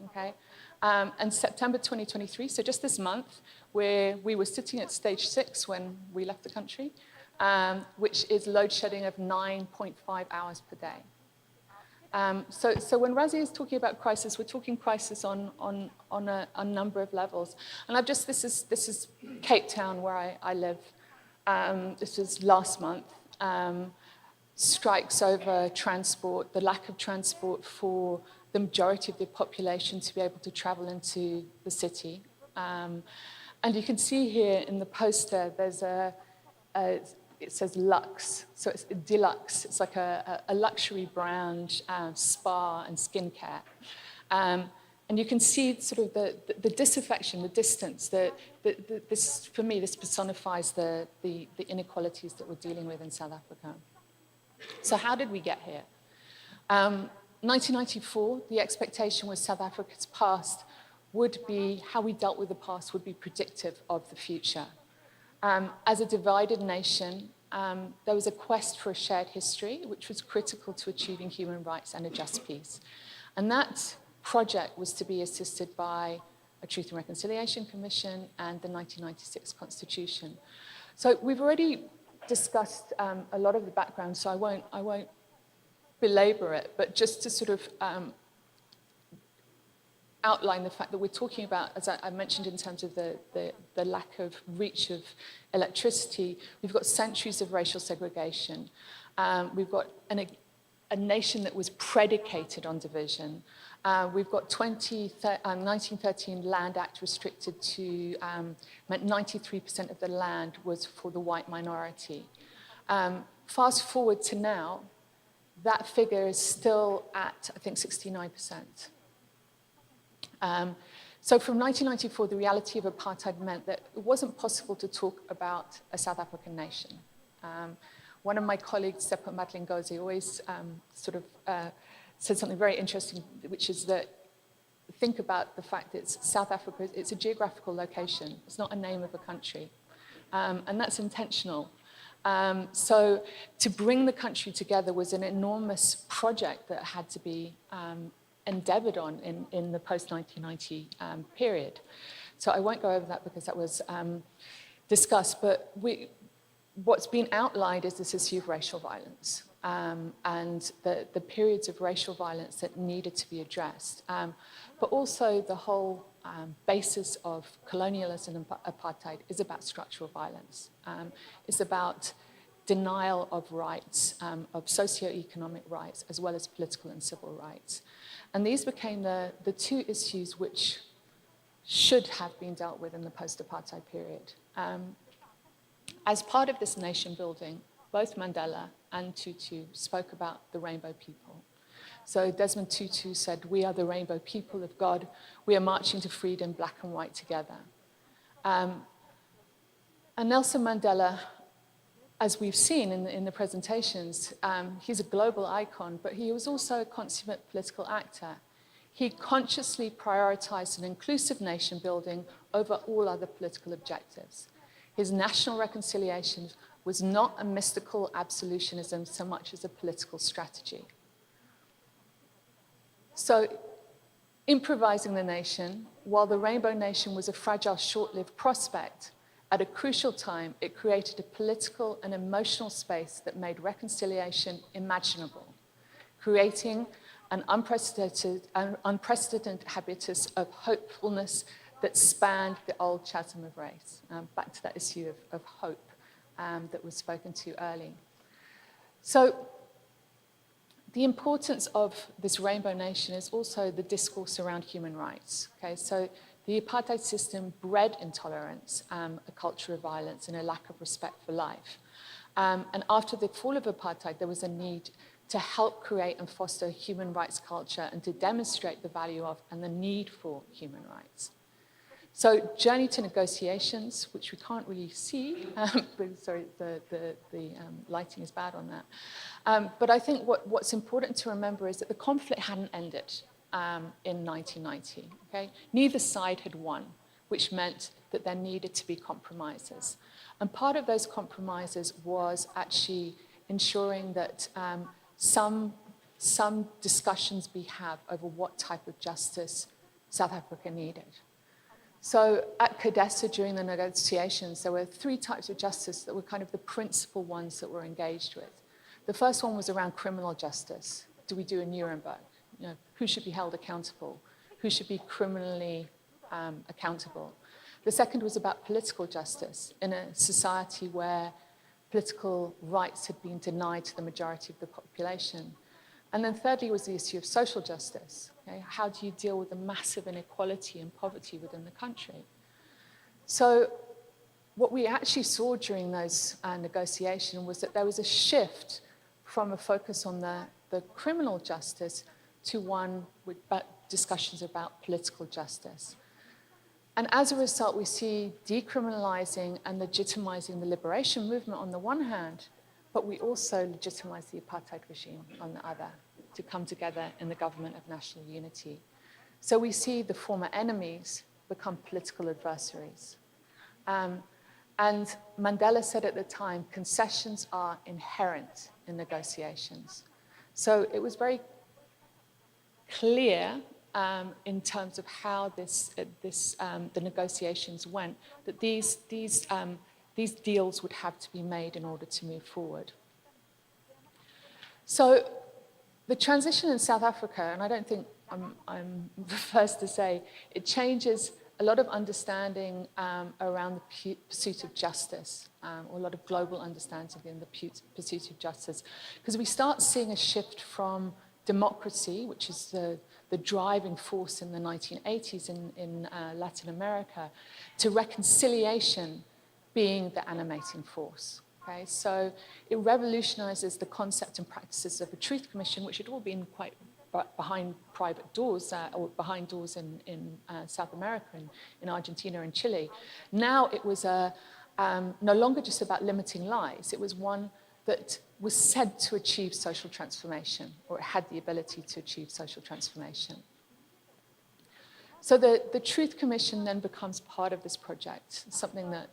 okay? And September 2023, so just this month, where we were sitting at stage 6 when we left the country, which is load shedding of 9.5 hours per day. So when Razi is talking about crisis, we're talking crisis on a number of levels. And this is Cape Town, where I live. This was last month. Strikes over transport, the lack of transport for the majority of the population to be able to travel into the city. And you can see here in the poster, there's it says Lux, so it's deluxe. It's like a luxury brand, spa and skincare. And you can see sort of the disaffection, the distance. This, for me, this personifies the inequalities that we're dealing with in South Africa. So how did we get here? 1994, the expectation was South Africa's past would be, how we dealt with the past would be predictive of the future. As a divided nation, there was a quest for a shared history, which was critical to achieving human rights and a just peace. And that project was to be assisted by a Truth and Reconciliation Commission and the 1996 Constitution. So we've already discussed a lot of the background, so I won't belabor it, but just to sort of outline the fact that we're talking about, as I mentioned in terms of the lack of reach of electricity, we've got centuries of racial segregation. We've got a nation that was predicated on division. We've got 1913 Land Act restricted to, meant 93% of the land was for the white minority. Fast forward to now, that figure is still at, I think, 69%. So from 1994, the reality of apartheid meant that it wasn't possible to talk about a South African nation. One of my colleagues, Seppo Matlingozi, always said something very interesting, which is that think about the fact that South Africa, it's a geographical location. It's not a name of a country. And that's intentional. So to bring the country together was an enormous project that had to be endeavored on in the post-1990 period. So I won't go over that because that was discussed, but what's been outlined is this issue of racial violence and the periods of racial violence that needed to be addressed, but also the whole basis of colonialism and apartheid is about structural violence. It's about denial of rights, of socio-economic rights, as well as political and civil rights. And these became the two issues which should have been dealt with in the post-apartheid period. As part of this nation building, both Mandela and Tutu spoke about the rainbow people. So Desmond Tutu said, "We are the rainbow people of God. We are marching to freedom, black and white together." And Nelson Mandela, as we've seen in the presentations, he's a global icon, but he was also a consummate political actor. He consciously prioritized an inclusive nation building over all other political objectives. His national reconciliation was not a mystical absolutionism so much as a political strategy. So improvising the nation, while the Rainbow Nation was a fragile, short-lived prospect, at a crucial time, it created a political and emotional space that made reconciliation imaginable, creating an unprecedented habitus of hopefulness that spanned the old chasm of race. Back to that issue of hope that was spoken to early. So the importance of this Rainbow Nation is also the discourse around human rights. Okay, so the apartheid system bred intolerance, a culture of violence, and a lack of respect for life. And after the fall of apartheid, there was a need to help create and foster a human rights culture and to demonstrate the value of and the need for human rights. So journey to negotiations, which we can't really see, sorry, the lighting is bad on that. But I think what's important to remember is that the conflict hadn't ended in 1990, okay? Neither side had won, which meant that there needed to be compromises. And part of those compromises was actually ensuring that some discussions be had over what type of justice South Africa needed. So at CODESA during the negotiations, there were 3 types of justice that were kind of the principal ones that were engaged with. The first one was around criminal justice. Do we do a Nuremberg? You know, who should be held accountable? Who should be criminally accountable? The second was about political justice in a society where political rights had been denied to the majority of the population. And then thirdly was the issue of social justice. Okay? How do you deal with the massive inequality and poverty within the country? So what we actually saw during those negotiations was that there was a shift from a focus on the criminal justice to one with discussions about political justice. And as a result, we see decriminalizing and legitimizing the liberation movement on the one hand, but we also legitimize the apartheid regime on the other to come together in the government of national unity. So we see the former enemies become political adversaries. And Mandela said at the time, concessions are inherent in negotiations. So it was very clear in terms of how the negotiations went, that these deals would have to be made in order to move forward. So the transition in South Africa, and I don't think I'm the first to say, it changes a lot of understanding around the pursuit of justice, or a lot of global understanding in the pursuit of justice, because we start seeing a shift from democracy, which is the driving force in the 1980s in Latin America, to reconciliation being the animating force. Okay? So it revolutionizes the concept and practices of a truth commission, which had all been quite behind private doors, or behind doors in South America, and in Argentina and Chile. Now it was no longer just about limiting lives. It was one that was said to achieve social transformation, or it had the ability to achieve social transformation. So the Truth Commission then becomes part of this project, something that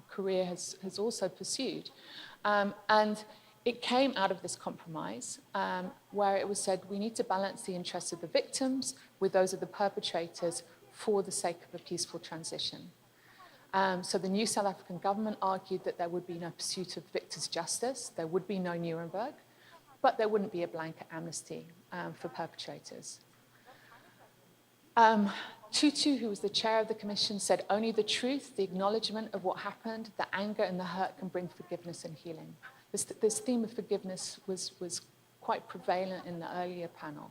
Korea has also pursued. And it came out of this compromise where it was said we need to balance the interests of the victims with those of the perpetrators for the sake of a peaceful transition. So the new South African government argued that there would be no pursuit of victors' justice, there would be no Nuremberg, but there wouldn't be a blanket amnesty for perpetrators. Tutu, who was the chair of the commission, said only the truth, the acknowledgement of what happened, the anger and the hurt can bring forgiveness and healing. This theme of forgiveness was quite prevalent in the earlier panel.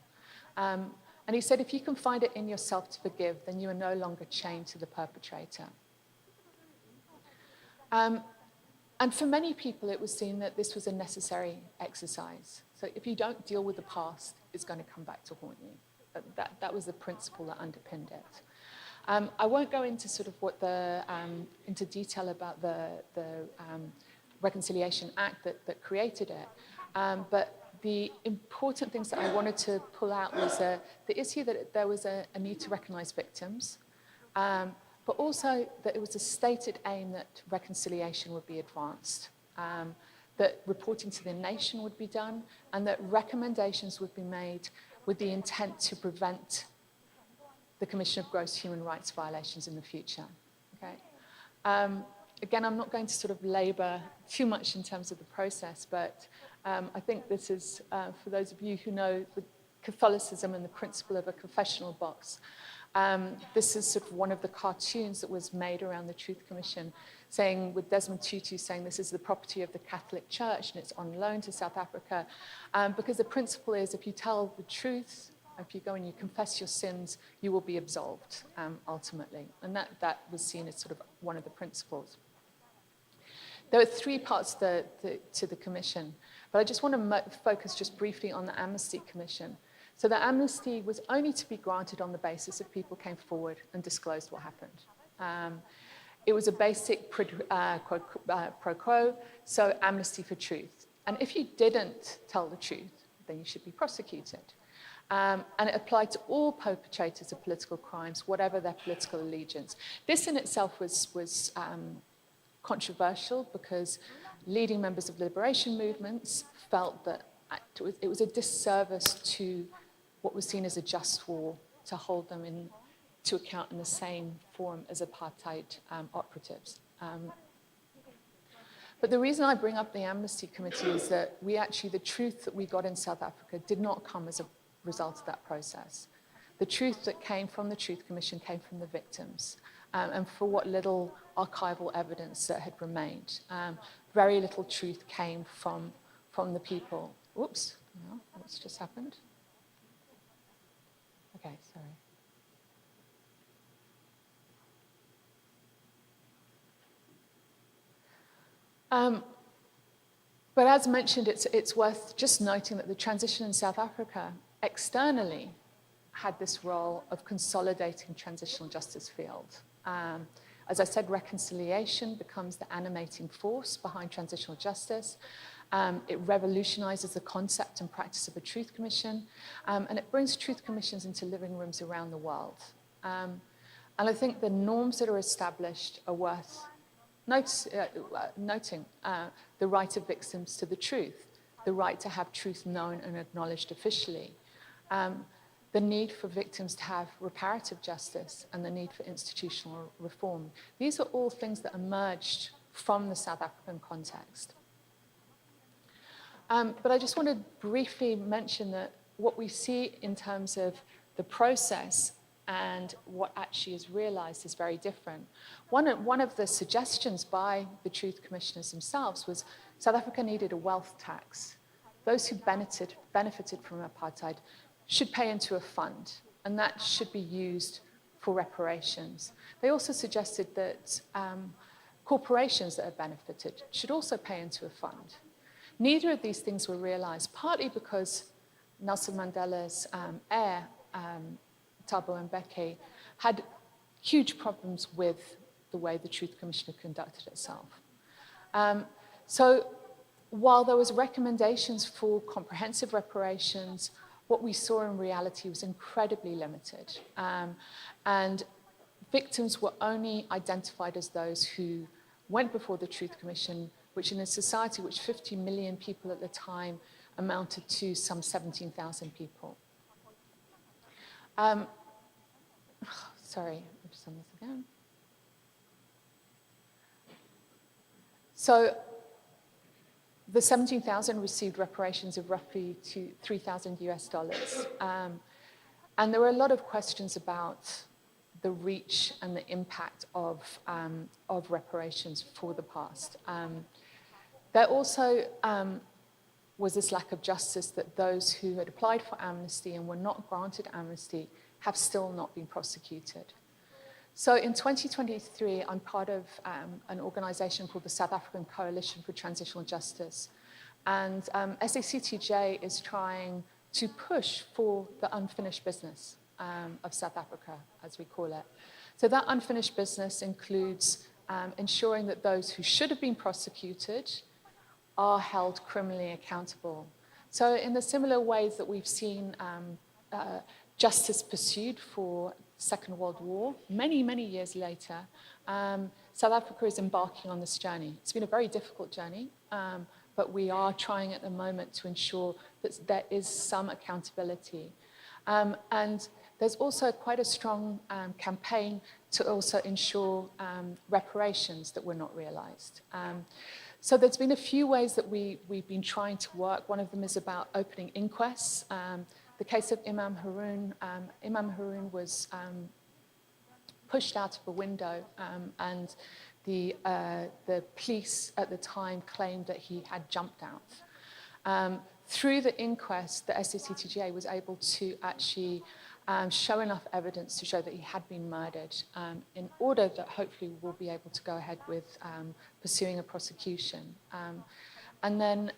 And he said, if you can find it in yourself to forgive, then you are no longer chained to the perpetrator. And for many people, it was seen that this was a necessary exercise. So if you don't deal with the past, it's going to come back to haunt you. That was the principle that underpinned it. I won't go into sort of what into detail about the Reconciliation Act that created it, but the important things that I wanted to pull out was the issue that there was a need to recognize victims, but also that it was a stated aim that reconciliation would be advanced, that reporting to the nation would be done, and that recommendations would be made with the intent to prevent the commission of gross human rights violations in the future. Okay. Again, I'm not going to sort of labor too much in terms of the process, but I think this is, for those of you who know the Catholicism and the principle of a confessional box, this is sort of one of the cartoons that was made around the Truth Commission, saying, with Desmond Tutu saying this is the property of the Catholic Church and it's on loan to South Africa, because the principle is if you tell the truth, if you go and you confess your sins, you will be absolved ultimately. And that was seen as sort of one of the principles. There are three parts to the commission, but I just want to focus just briefly on the Amnesty Commission. So the amnesty was only to be granted on the basis if people came forward and disclosed what happened. It was a basic pro quo, so amnesty for truth. And if you didn't tell the truth, then you should be prosecuted. And it applied to all perpetrators of political crimes, whatever their political allegiance. This in itself was controversial because leading members of liberation movements felt that it was a disservice to what was seen as a just war to hold them to account in the same forum as apartheid operatives. But the reason I bring up the Amnesty Committee is that the truth that we got in South Africa did not come as a result of that process. The truth that came from the Truth Commission came from the victims, and for what little archival evidence that had remained. Very little truth came from the people. Oops, no, what's just happened? Okay, sorry. But as mentioned, it's worth just noting that the transition in South Africa externally had this role of consolidating transitional justice field. As I said, reconciliation becomes the animating force behind transitional justice. It revolutionizes the concept and practice of a truth commission, and it brings truth commissions into living rooms around the world. And I think the norms that are established are worth noting. The right of victims to the truth, the right to have truth known and acknowledged officially, the need for victims to have reparative justice, and the need for institutional reform. These are all things that emerged from the South African context. But I just want to briefly mention that what we see in terms of the process and what actually is realized is very different. One of the suggestions by the Truth Commissioners themselves was South Africa needed a wealth tax. Those who benefited from apartheid should pay into a fund, and that should be used for reparations. They also suggested that corporations that have benefited should also pay into a fund. Neither of these things were realized, partly because Nelson Mandela's heir, Thabo Mbeki, had huge problems with the way the Truth Commission had conducted itself. So while there was recommendations for comprehensive reparations, what we saw in reality was incredibly limited. And victims were only identified as those who went before the Truth Commission, which in a society which 50 million people at the time amounted to some 17,000 people. Sorry, I've just done this again. So the 17,000 received reparations of roughly $3,000 US. And there were a lot of questions about the reach and the impact of reparations for the past. There also was this lack of justice that those who had applied for amnesty and were not granted amnesty have still not been prosecuted. So in 2023, I'm part of an organization called the South African Coalition for Transitional Justice. And SACTJ is trying to push for the unfinished business of South Africa, as we call it. So that unfinished business includes ensuring that those who should have been prosecuted are held criminally accountable. So in the similar ways that we've seen justice pursued for the Second World War, many, many years later, South Africa is embarking on this journey. It's been a very difficult journey, but we are trying at the moment to ensure that there is some accountability. And there's also quite a strong campaign to also ensure reparations that were not realized. So there's been a few ways that we've been trying to work. One of them is about opening inquests. The case of Imam Haroon was pushed out of a window, and the police at the time claimed that he had jumped out. Through the inquest, the SACTGA was able to actually show enough evidence to show that he had been murdered, in order that hopefully we'll be able to go ahead with pursuing a prosecution. And then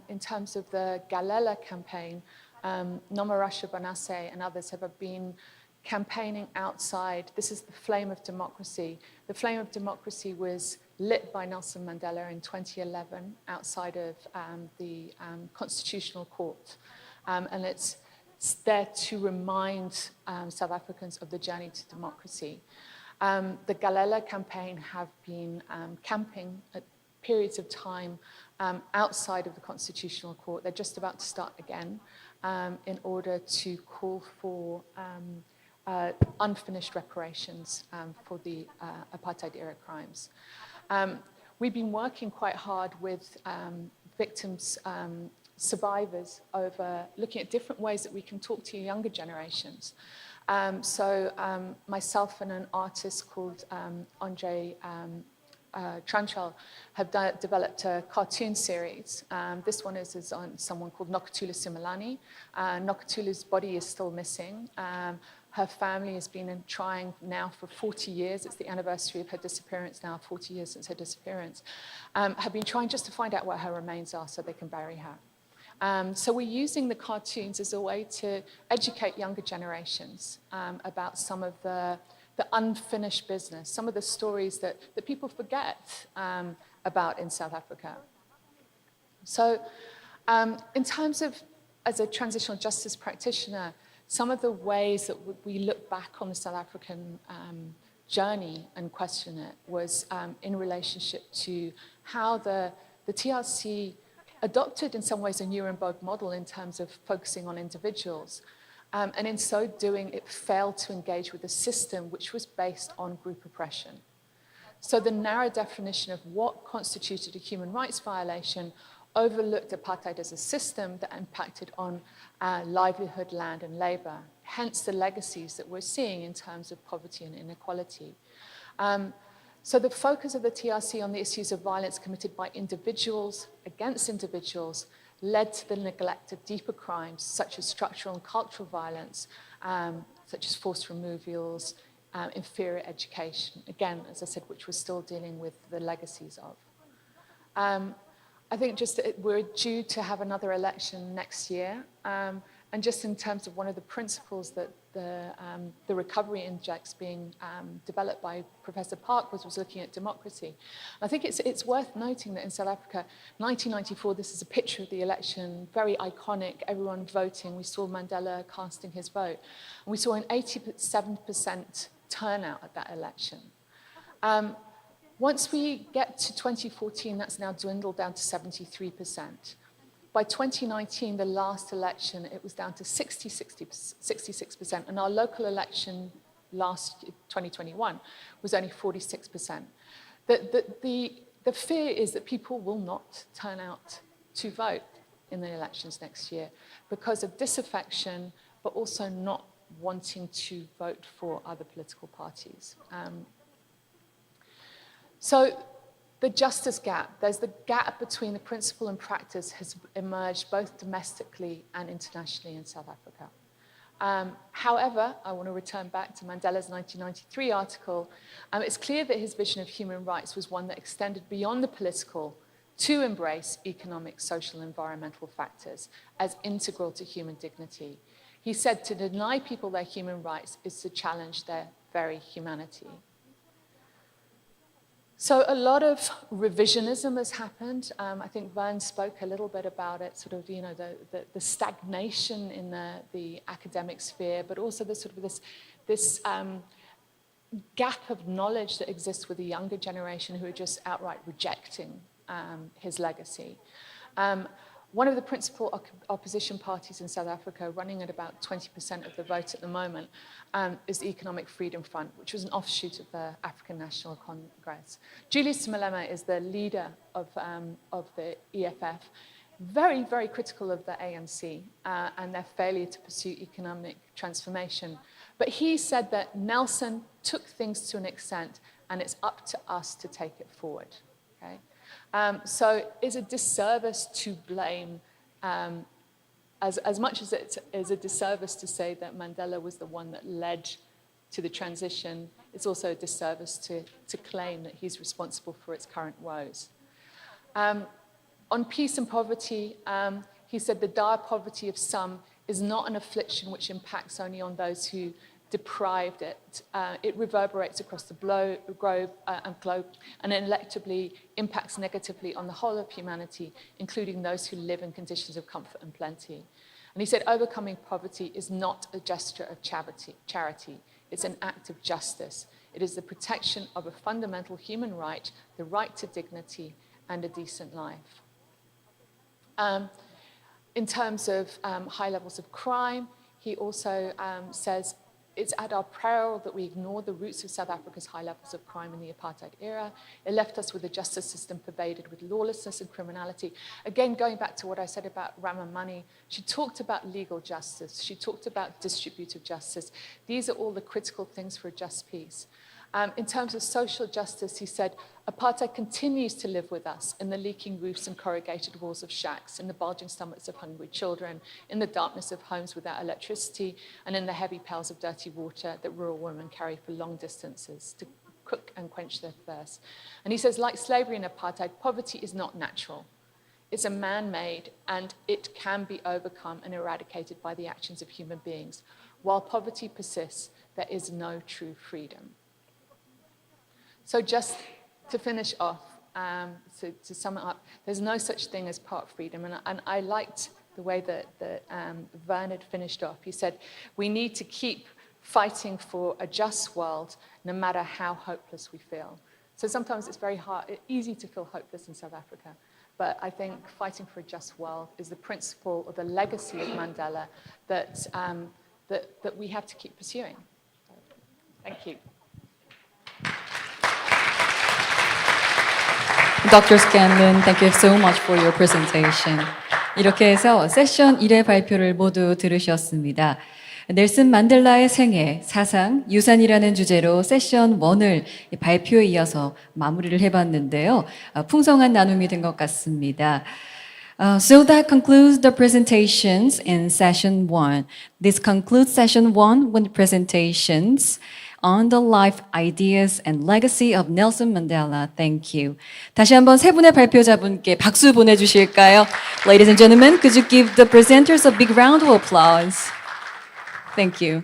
in terms of the Galela campaign, Nomarasha Banase and others have been campaigning outside. This is the Flame of Democracy. The Flame of Democracy was lit by Nelson Mandela in 2011 outside of the Constitutional Court. And it's there to remind South Africans of the journey to democracy. The Galela campaign have been camping at periods of time outside of the Constitutional Court. They're just about to start again in order to call for unfinished reparations for the apartheid-era crimes. We've been working quite hard with victims, survivors, over looking at different ways that we can talk to younger generations. Myself and an artist called Andre Tranchal have developed a cartoon series. This one is on someone called Nokutula Simelane. Nokutula's body is still missing. Her family has been trying now for 40 years. It's the anniversary of her disappearance now, 40 years since her disappearance. Have been trying just to find out where her remains are so they can bury her. So we're using the cartoons as a way to educate younger generations about some of the unfinished business, some of the stories that people forget about in South Africa. So in terms of, as a transitional justice practitioner, some of the ways that we look back on the South African journey and question it was in relationship to how the TRC adopted in some ways a Nuremberg model in terms of focusing on individuals. And in so doing, it failed to engage with a system which was based on group oppression. So the narrow definition of what constituted a human rights violation overlooked apartheid as a system that impacted on livelihood, land, and labor, hence the legacies that we're seeing in terms of poverty and inequality. So the focus of the TRC on the issues of violence committed by individuals against individuals led to the neglect of deeper crimes such as structural and cultural violence, such as forced removals, inferior education, again, as I said, which we're still dealing with the legacies of. I think just we're due to have another election next year. And just in terms of one of the principles that the recovery index being developed by Professor Park was looking at democracy. I think it's worth noting that in South Africa, 1994, this is a picture of the election, very iconic, everyone voting. We saw Mandela casting his vote. And we saw an 87% turnout at that election. Once we get to 2014, that's now dwindled down to 73%. By 2019, the last election, it was down to 66%, and our local election last 2021 was only 46%. The fear is that people will not turn out to vote in the elections next year because of disaffection, but also not wanting to vote for other political parties. So the justice gap, there's the gap between the principle and practice has emerged both domestically and internationally in South Africa. However, I want to return back to Mandela's 1993 article. It's clear that his vision of human rights was one that extended beyond the political to embrace economic, social, and environmental factors as integral to human dignity. He said to deny people their human rights is to challenge their very humanity. So a lot of revisionism has happened. I think Vern spoke a little bit about it, sort of, the stagnation in the academic sphere, but also the sort of this gap of knowledge that exists with the younger generation who are just outright rejecting his legacy. One of the principal opposition parties in South Africa, running at about 20% of the vote at the moment, is the Economic Freedom Front, which was an offshoot of the African National Congress. Julius Malema is the leader of the EFF, very, very critical of the ANC and their failure to pursue economic transformation. But he said that Nelson took things to an extent, and it's up to us to take it forward. Okay? So it's a disservice to blame, as much as it is a disservice to say that Mandela was the one that led to the transition, it's also a disservice to claim that he's responsible for its current woes. On peace and poverty, he said the dire poverty of some is not an affliction which impacts only on those who deprived it. It reverberates across the globe and inevitably impacts negatively on the whole of humanity, including those who live in conditions of comfort and plenty. And he said overcoming poverty is not a gesture of charity. It's an act of justice. It is the protection of a fundamental human right, the right to dignity and a decent life. In terms of high levels of crime, he also says it's at our peril that we ignore the roots of South Africa's high levels of crime in the apartheid era. It left us with a justice system pervaded with lawlessness and criminality. Again, going back to what I said about Ramamani, she talked about legal justice. She talked about distributive justice. These are all the critical things for a just peace. In terms of social justice, he said, apartheid continues to live with us in the leaking roofs and corrugated walls of shacks, in the bulging stomachs of hungry children, in the darkness of homes without electricity, and in the heavy pails of dirty water that rural women carry for long distances to cook and quench their thirst. And he says, like slavery and apartheid, poverty is not natural. It's a man-made, and it can be overcome and eradicated by the actions of human beings. While poverty persists, there is no true freedom. So just to finish off, to sum it up, there's no such thing as part freedom. And I liked the way that Bernard finished off. He said, we need to keep fighting for a just world, no matter how hopeless we feel. So sometimes it's very easy to feel hopeless in South Africa. But I think fighting for a just world is the principle or the legacy of Mandela that we have to keep pursuing. So, thank you. Dr. Scanlon, thank you so much for your presentation. 이렇게 해서 세션 1의 발표를 모두 들으셨습니다. 넬슨 만델라의 생애, 사상, 유산이라는 주제로 세션 1을 발표에 이어서 마무리를 해봤는데요. 풍성한 나눔이 된 것 같습니다. So that concludes the presentations in session 1. This concludes session 1 with presentations on the life, ideas, and legacy of Nelson Mandela. Thank you. 다시 한번 세 분의 발표자분께 박수 보내주실까요? Ladies and gentlemen, could you give the presenters a big round of applause? Thank you.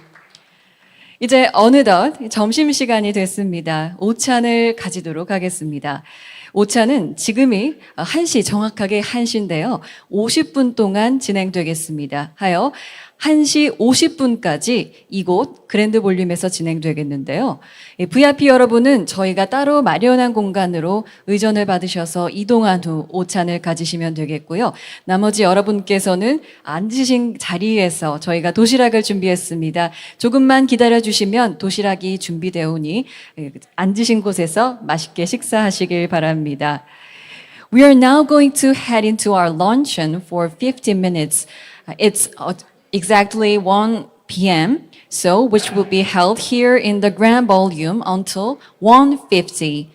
이제 어느덧 점심시간이 됐습니다. 오찬을 가지도록 하겠습니다. 오찬은 지금이 1시, 정확하게 1시인데요. 50분 동안 진행되겠습니다. 하여 1시 50분까지 이곳 그랜드 볼륨에서 진행되겠는데요. VIP 여러분은 저희가 따로 마련한 공간으로 의전을 받으셔서 이동한 후 오찬을 가지시면 되겠고요. 나머지 여러분께서는 앉으신 자리에서 저희가 도시락을 준비했습니다. 조금만 기다려주시면 도시락이 준비되오니 앉으신 곳에서 맛있게 식사하시길 바랍니다. We are now going to head into our luncheon for 50 minutes. It's exactly 1 p.m., so which will be held here in the Grand Ballroom until 1:50.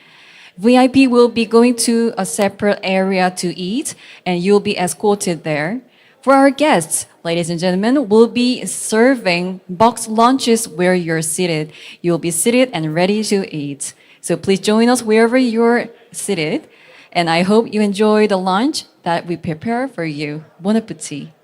VIP will be going to a separate area to eat, and you'll be escorted there. For our guests, ladies and gentlemen, we'll be serving box lunches where you're seated. You'll be seated and ready to eat. So please join us wherever you're seated, and I hope you enjoy the lunch that we prepare for you. Bon appétit.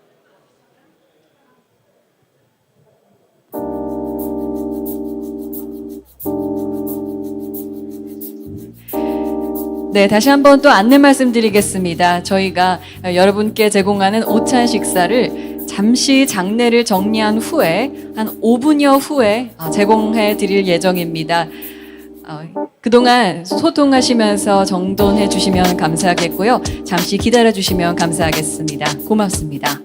네, 다시 한번 또 안내 말씀드리겠습니다. 저희가 여러분께 제공하는 오찬 식사를 잠시 장례를 정리한 후에 한 5분여 후에 제공해 드릴 예정입니다. 그동안 소통하시면서 정돈해 주시면 감사하겠고요. 잠시 기다려 주시면 감사하겠습니다. 고맙습니다.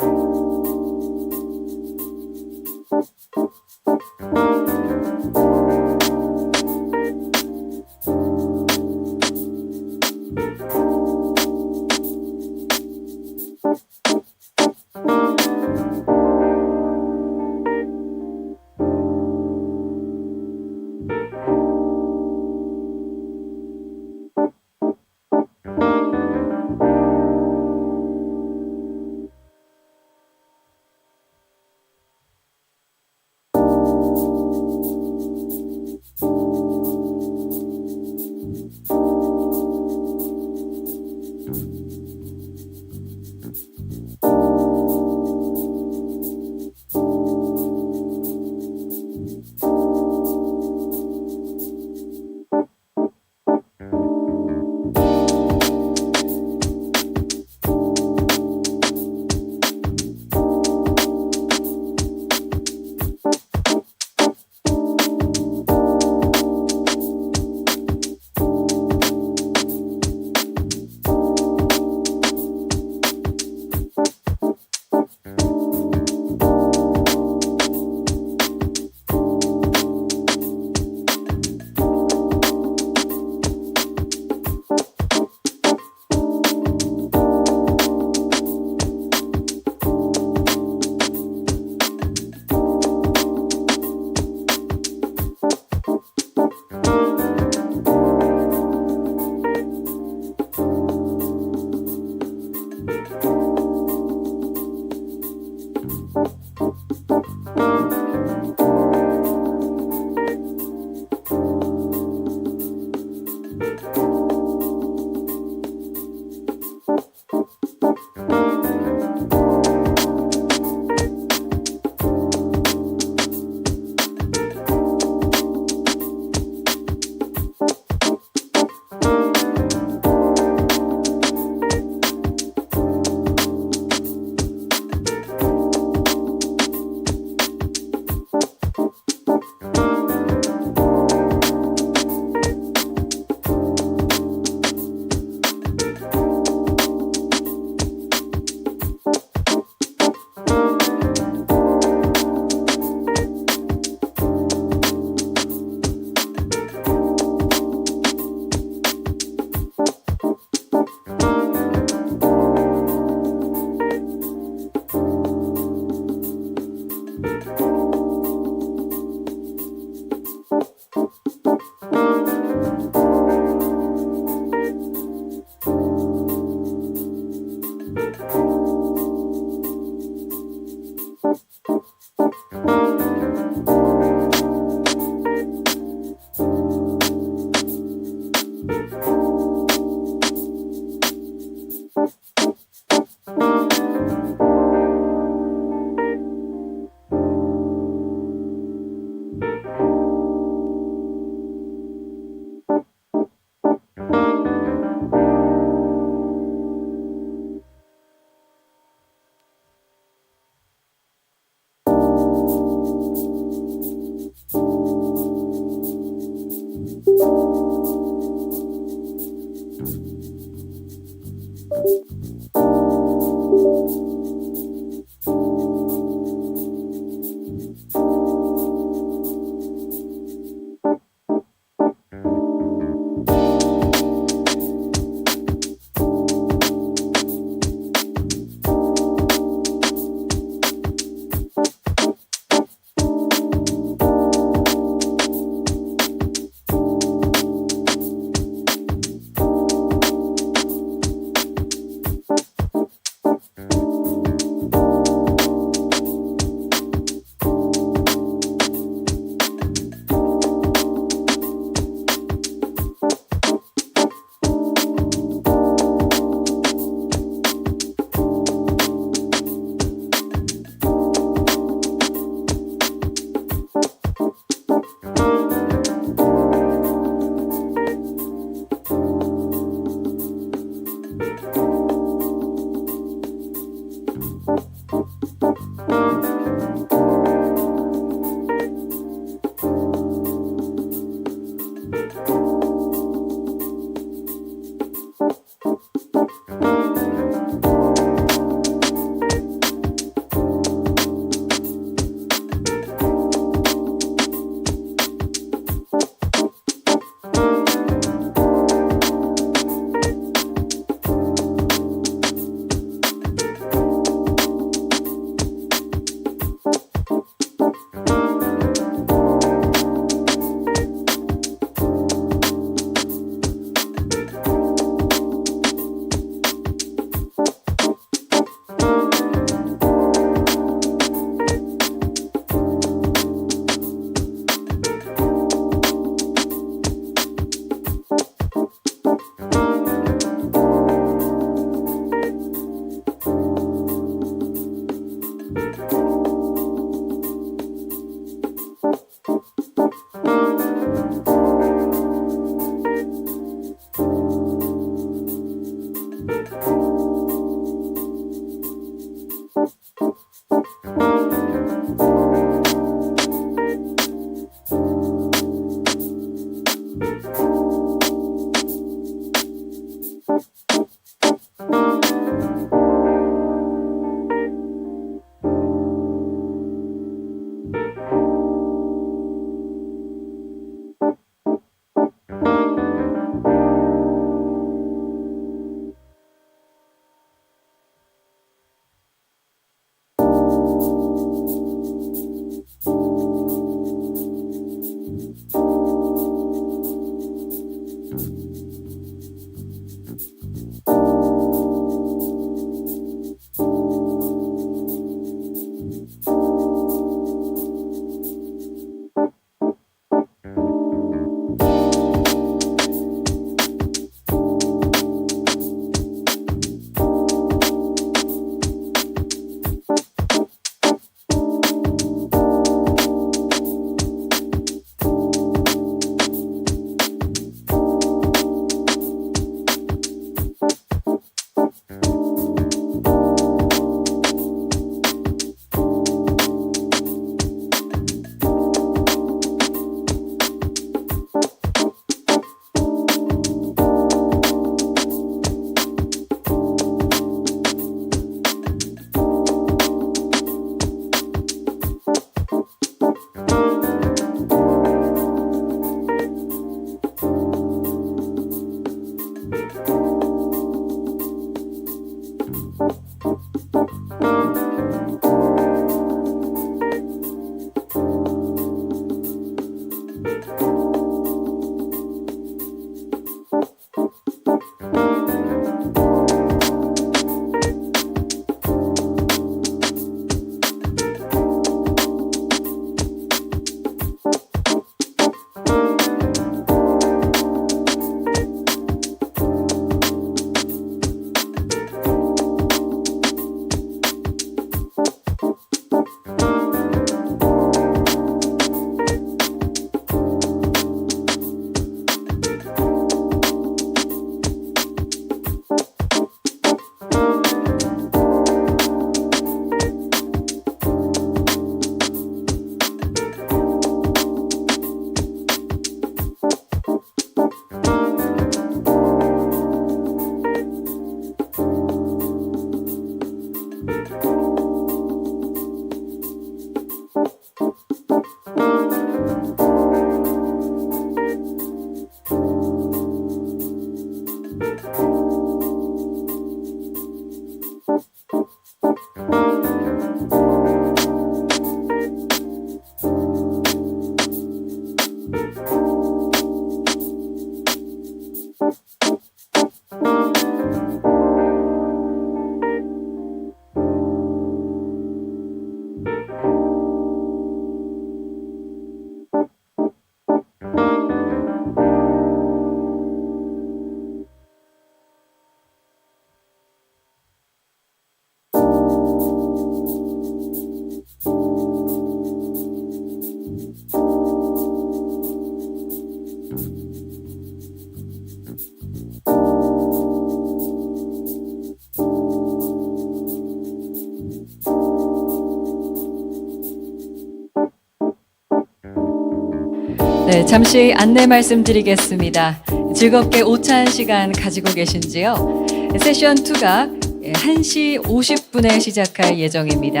네, 잠시 안내 말씀드리겠습니다. 즐겁게 오찬 시간 가지고 계신지요? 세션 2가 1시 50분에 시작할 예정입니다.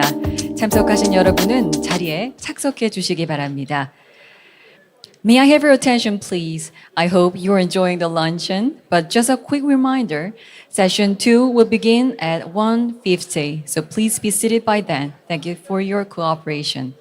참석하신 여러분은 자리에 착석해 주시기 바랍니다. May I have your attention, please? I hope you're enjoying the luncheon, but just a quick reminder, session 2 will begin at 1:50, so please be seated by then. Thank you for your cooperation.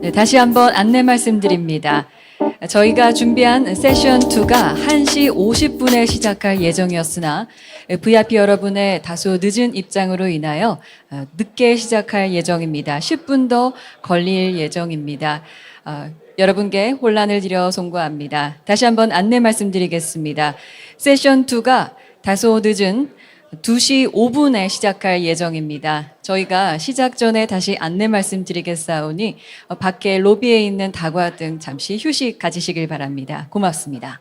네, 다시 한번 안내 말씀드립니다. 저희가 준비한 세션 2가 1시 50분에 시작할 예정이었으나 VIP 여러분의 다소 늦은 입장으로 인하여 늦게 시작할 예정입니다. 10분 더 걸릴 예정입니다. 여러분께 혼란을 드려 송구합니다. 다시 한번 안내 말씀드리겠습니다. 세션 2가 다소 늦은 2시 5분에 시작할 예정입니다. 저희가 시작 전에 다시 안내 말씀드리겠사오니 밖에 로비에 있는 다과 등 잠시 휴식 가지시길 바랍니다. 고맙습니다.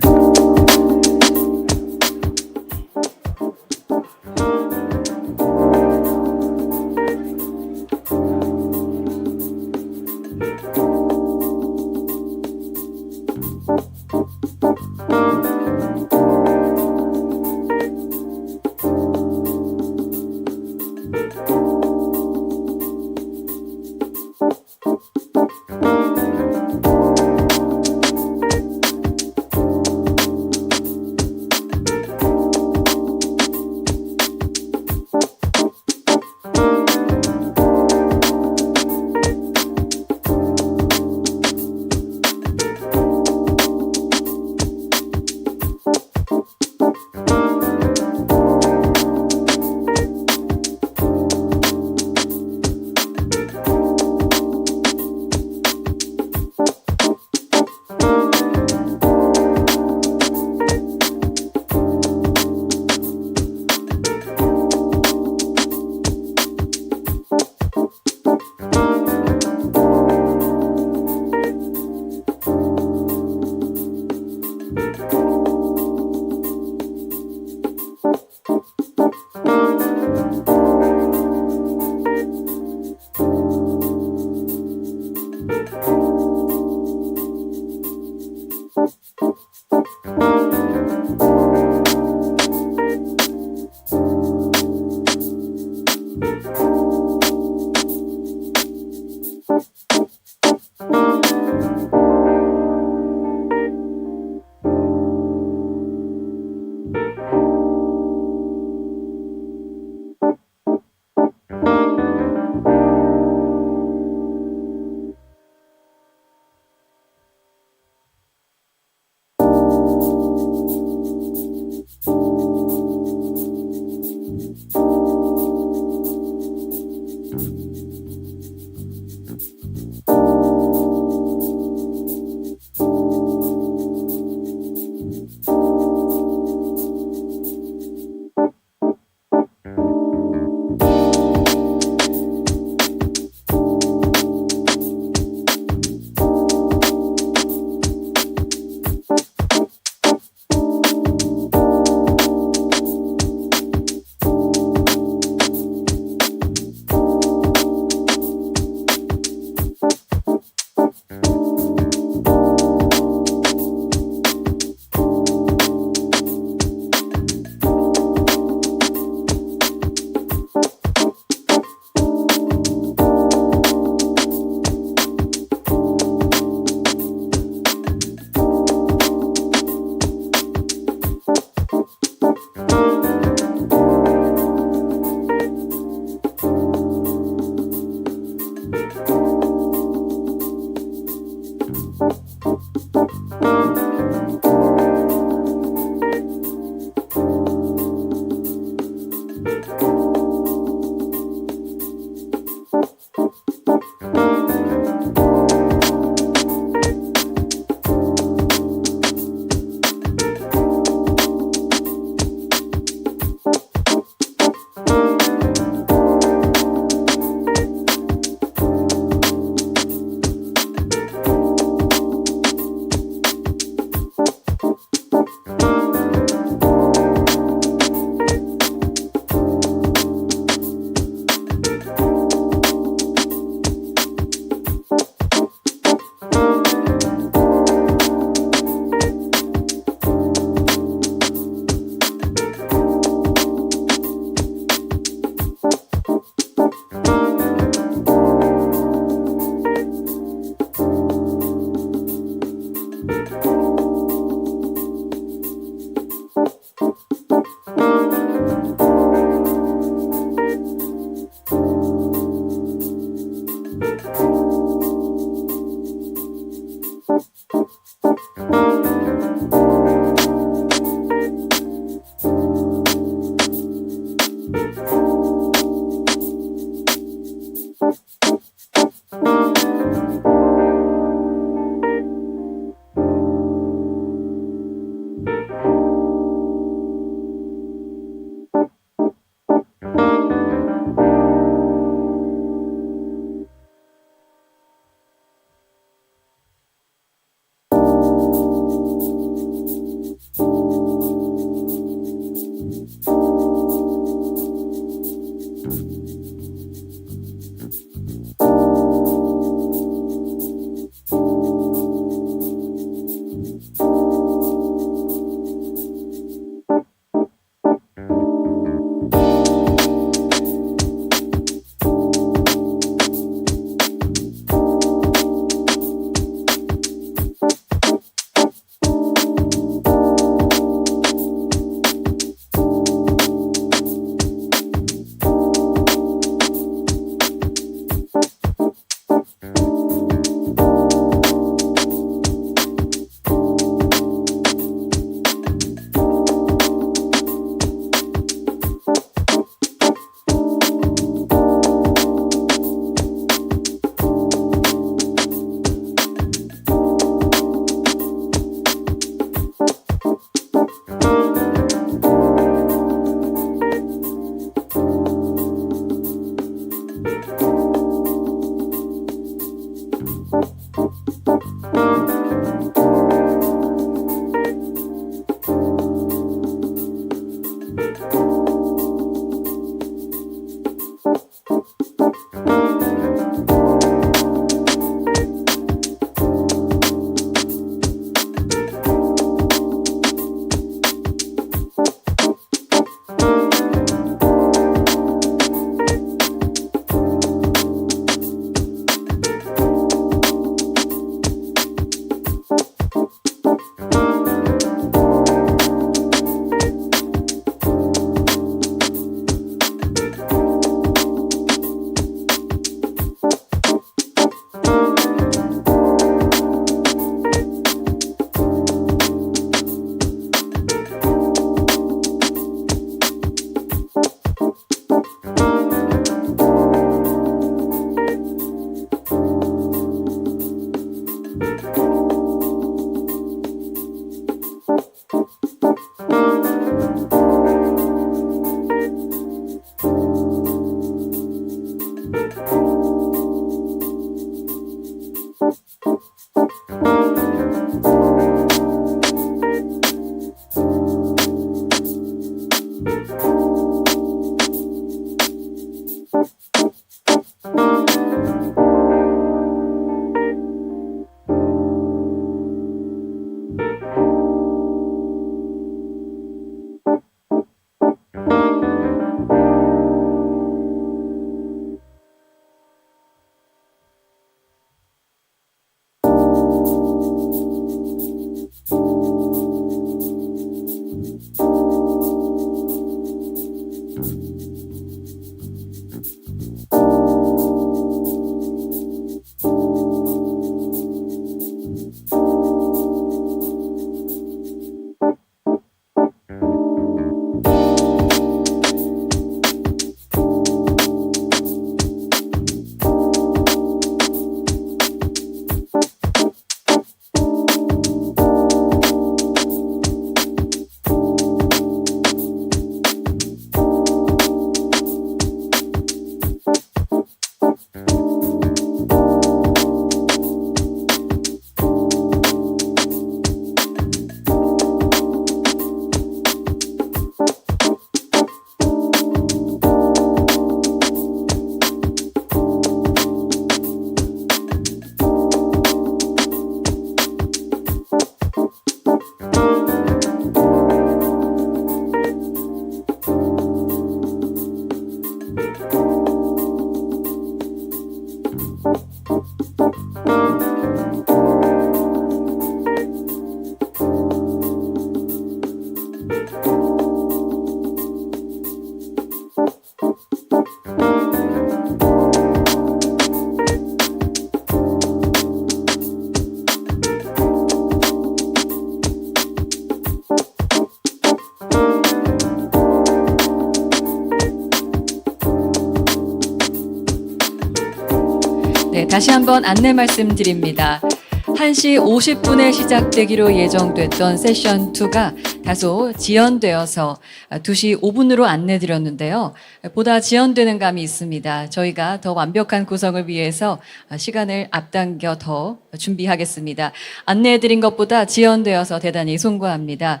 다시 한번 안내 말씀드립니다. 1시 50분에 시작되기로 예정됐던 세션 2가 다소 지연되어서 2시 5분으로 안내드렸는데요. 보다 지연되는 감이 있습니다. 저희가 더 완벽한 구성을 위해서 시간을 앞당겨 더 준비하겠습니다. 안내해드린 것보다 지연되어서 대단히 송구합니다.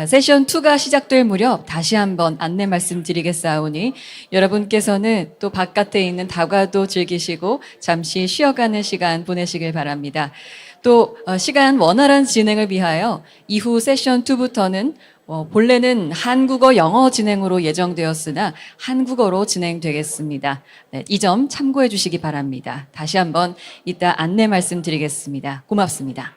세션 2가 시작될 무렵 다시 한번 안내 말씀드리겠사오니 여러분께서는 또 바깥에 있는 다과도 즐기시고 잠시 쉬어가는 시간 보내시길 바랍니다. 또 시간 원활한 진행을 위하여 이후 세션 2부터는 본래는 한국어 영어 진행으로 예정되었으나 한국어로 진행되겠습니다. 네, 이 점 참고해 주시기 바랍니다. 다시 한번 이따 안내 말씀드리겠습니다. 고맙습니다.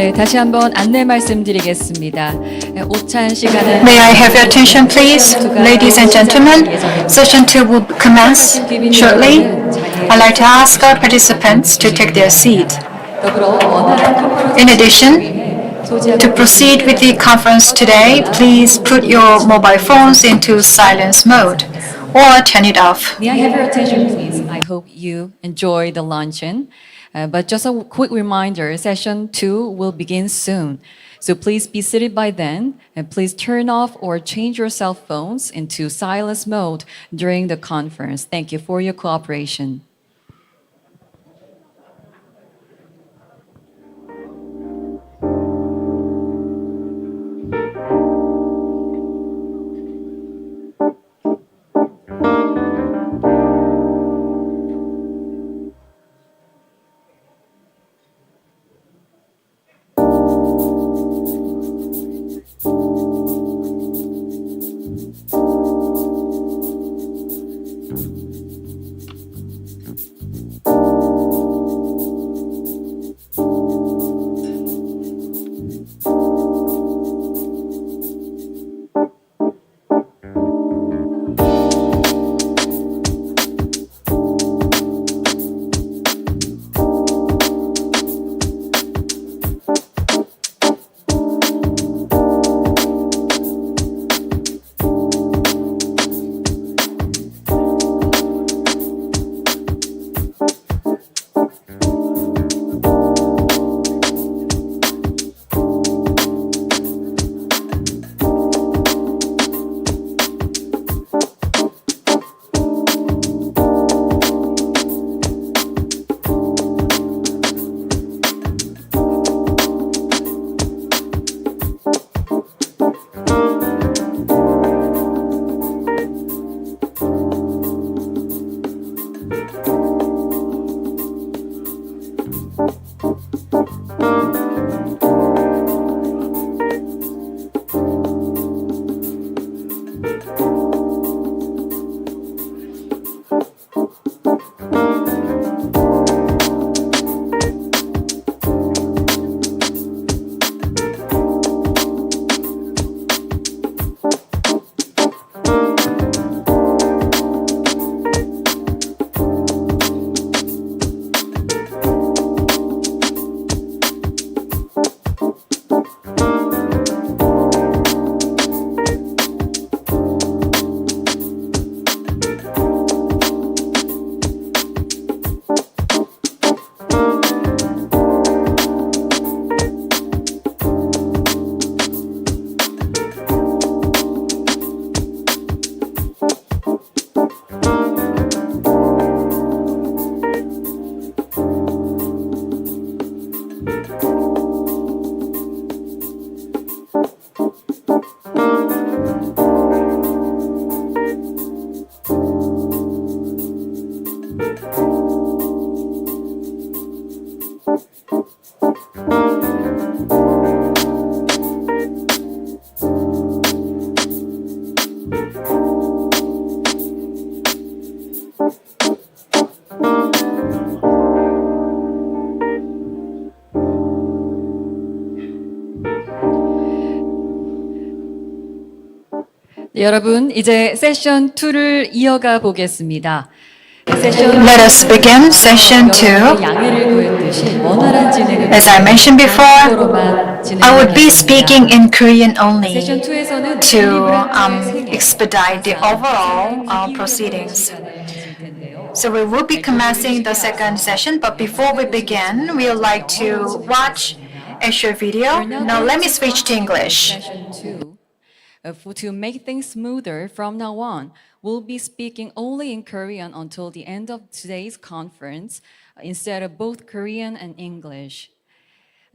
네, 다시 한번 안내 말씀드리겠습니다. 오찬 시간은 May I have your attention, please? Ladies and gentlemen, session 2 will commence shortly. I'd like to ask our participants to take their seat. In addition, to proceed with the conference today, please put your mobile phones into silence mode or turn it off. May I have your attention, please? I hope you enjoy the luncheon. But just a quick reminder, session 2 will begin soon. So please be seated by then, and please turn off or change your cell phones into silence mode during the conference. Thank you for your cooperation. 여러분, 이제 세션 2를 이어가 보겠습니다. Let us begin session 2. As I mentioned before, I would be speaking in Korean only to expedite the overall proceedings. So we will be commencing the second session, but before we begin, we would like to watch a short video. Now let me switch to English. To make things smoother from now on, we'll be speaking only in Korean until the end of today's conference, instead of both Korean and English.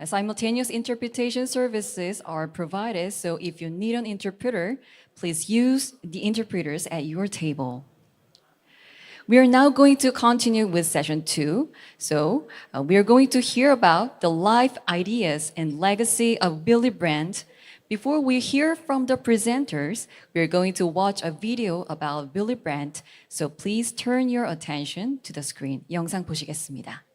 Simultaneous interpretation services are provided, so if you need an interpreter, please use the interpreters at your table. We are now going to continue with session 2. So we are going to hear about the life ideas and legacy of Willy Brandt. Before we hear from the presenters, we are going to watch a video about Willy Brandt. So please turn your attention to the screen. 영상 보시겠습니다.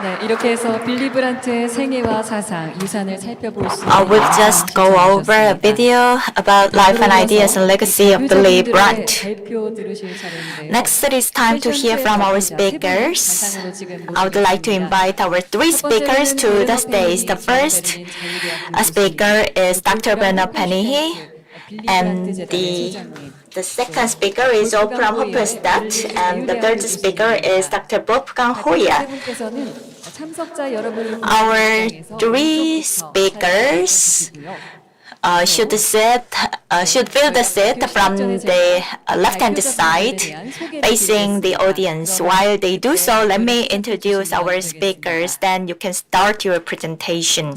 네, 이렇게 해서 빌리 브란트의 생애와 사상, 유산을 살펴볼 수 있는 We'll just go over a video about life and ideas and legacy of Willy Brandt. 발표 들으실 차례인데요. Next, it is time to hear from our speakers. I would like to invite our three speakers to the stage. The first speaker is Dr. Bernard Penihi, and the second speaker is Oprah Hoppenstadt, and the third speaker is Dr. Wolfgang Hoyer. Our three speakers should fill the seat from the left-hand side, facing the audience. While they do so, let me introduce our speakers, then you can start your presentation.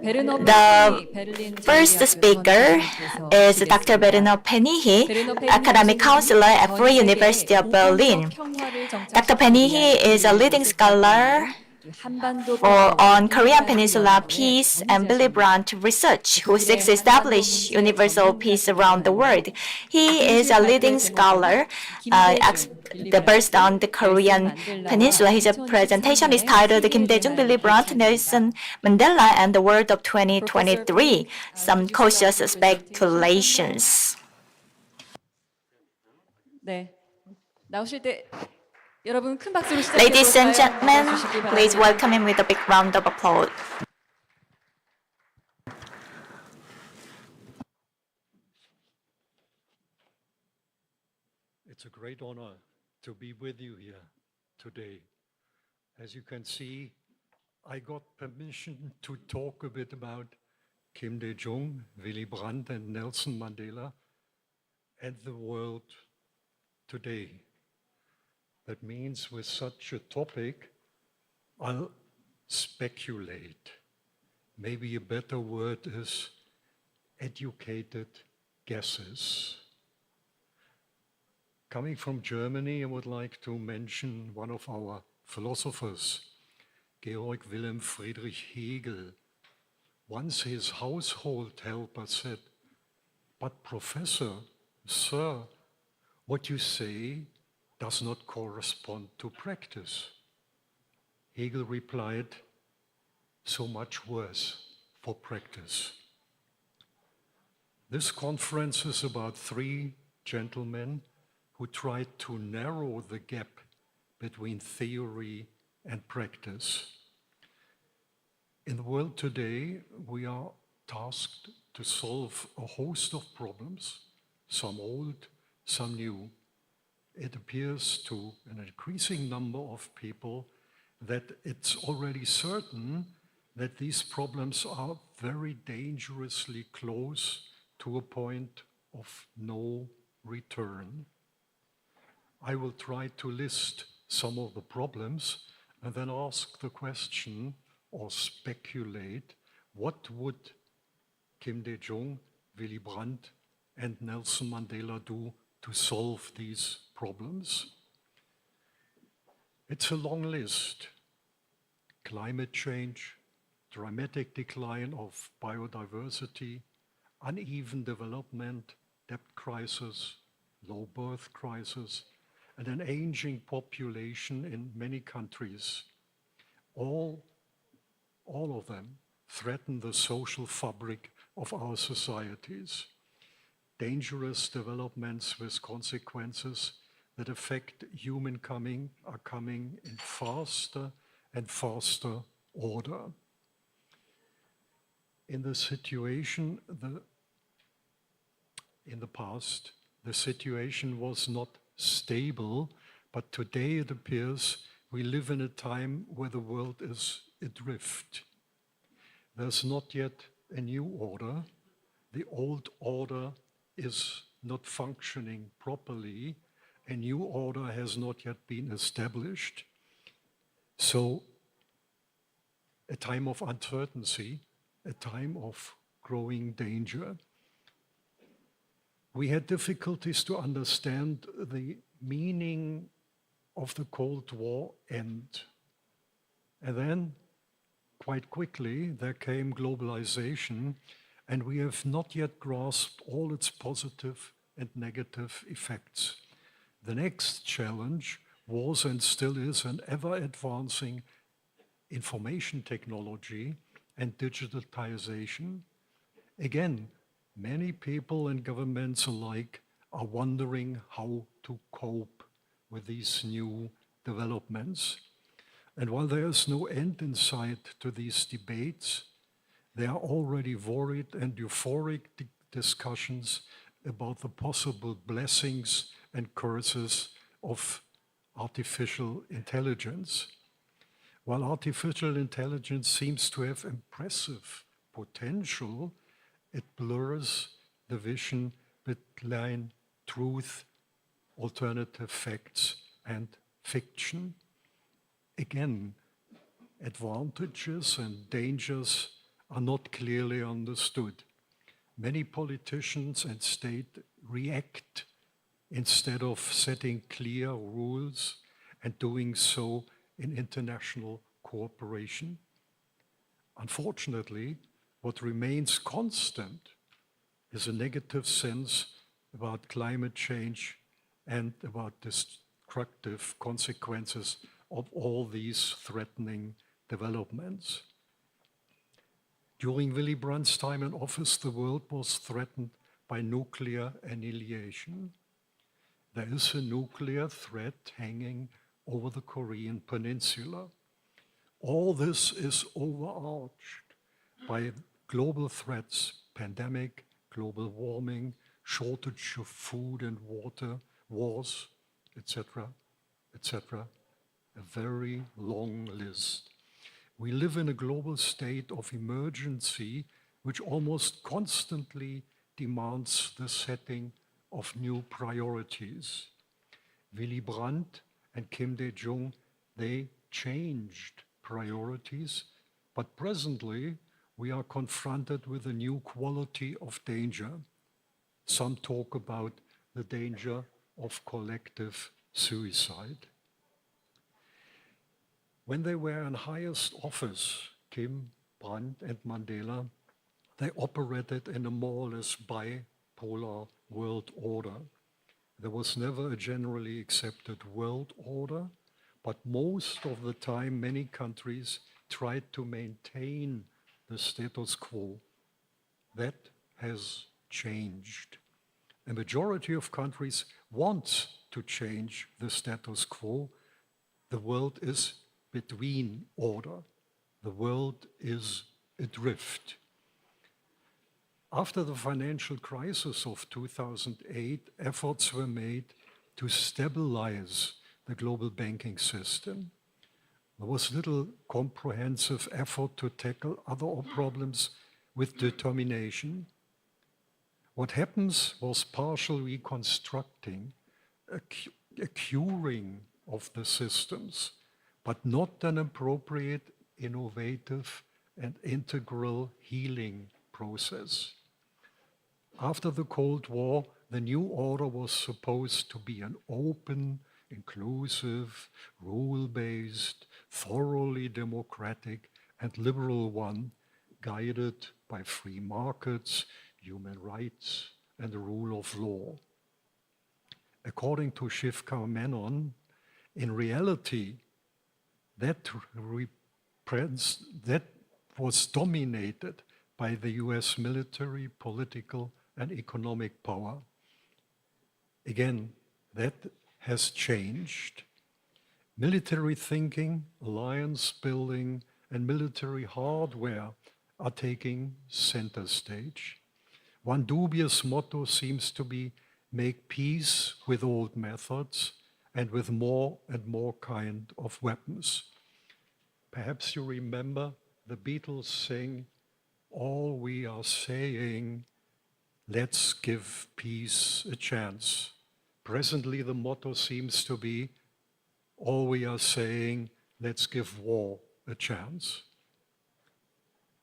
The first speaker is Dr. Bernard Penihi, academic counselor at Free University of Berlin. Dr. Penihi is a leading scholar on Korean Peninsula peace and Willy Brandt research, who seeks to establish universal peace around the world. He is a leading scholar based on the Korean Peninsula. His presentation is titled Kim Dae-jung, Willy Brandt, Nelson Mandela, and the World of 2023, Some Cautious Speculations. 네, 나오실 때 여러분 큰 박수로 시작해 Ladies and 볼까요? gentlemen, 주시기 please 바랍니다. welcome him with a big round of applause. It's a great honor to be with you here today. As you can see, I got permission to talk a bit about Kim Dae-jung, Willy Brandt, and Nelson Mandela, and the world today. That means with such a topic, I'll speculate. Maybe a better word is educated guesses. Coming from Germany, I would like to mention one of our philosophers, Georg Wilhelm Friedrich Hegel. Once his household helper said, "But professor, sir, what you say does not correspond to practice." Hegel replied, "So much worse for practice." This conference is about three gentlemen who tried to narrow the gap between theory and practice. In the world today, we are tasked to solve a host of problems, some old, some new. It appears to an increasing number of people that it's already certain that these problems are very dangerously close to a point of no return. I will try to list some of the problems and then ask the question or speculate, what would Kim Dae-jung, Willy Brandt, and Nelson Mandela do to solve these problems? It's a long list. Climate change, dramatic decline of biodiversity, uneven development, debt crisis, low birth crisis, and an aging population in many countries. All of them threaten the social fabric of our societies. Dangerous developments with consequences that affect humankind are coming in faster and faster order. In the past, the situation was not stable, but today it appears we live in a time where the world is adrift. There's not yet a new order. The old order is not functioning properly. A new order has not yet been established. So, a time of uncertainty, a time of growing danger. We had difficulties to understand the meaning of the Cold War end. And then, quite quickly, there came globalization, and we have not yet grasped all its positive and negative effects. The next challenge was and still is an ever-advancing information technology and digitalization. Again, many people and governments alike are wondering how to cope with these new developments. And while there is no end in sight to these debates, there are already worried and euphoric discussions about the possible blessings and curses of artificial intelligence. While artificial intelligence seems to have impressive potential, it blurs the vision between truth, alternative facts, and fiction. Again, advantages and dangers are not clearly understood. Many politicians and state react instead of setting clear rules and doing so in international cooperation. Unfortunately, what remains constant is a negative sense about climate change and about destructive consequences of all these threatening developments. During Willy Brandt's time in office, the world was threatened by nuclear annihilation. There is a nuclear threat hanging over the Korean Peninsula. All this is overarched by global threats, pandemic, global warming, shortage of food and water, wars, etc., etc. A very long list. We live in a global state of emergency which almost constantly demands the setting of new priorities. Willy Brandt and Kim Dae-jung, they changed priorities, but presently we are confronted with a new quality of danger. Some talk about the danger of collective suicide. When they were in highest office, Kim, Brandt, and Mandela, they operated in a more or less bipolar world order. There was never a generally accepted world order, but most of the time many countries tried to maintain the status quo. That has changed. A majority of countries want to change the status quo. The world is between order. The world is adrift. After the financial crisis of 2008, efforts were made to stabilize the global banking system. There was little comprehensive effort to tackle other problems with determination. What happens was partial reconstructing, a curing of the systems, but not an appropriate, innovative, and integral healing process. After the Cold War, the new order was supposed to be an open, inclusive, rule-based, thoroughly democratic, and liberal one, guided by free markets, human rights, and the rule of law. According to Shivka Menon, in reality, that was dominated by the US military, political, and economic power. Again, that has changed. Military thinking, alliance building, and military hardware are taking center stage. One dubious motto seems to be make peace with old methods and with more and more kind of weapons. Perhaps you remember the Beatles saying, all we are saying, let's give peace a chance. Presently, the motto seems to be, all we are saying, let's give war a chance.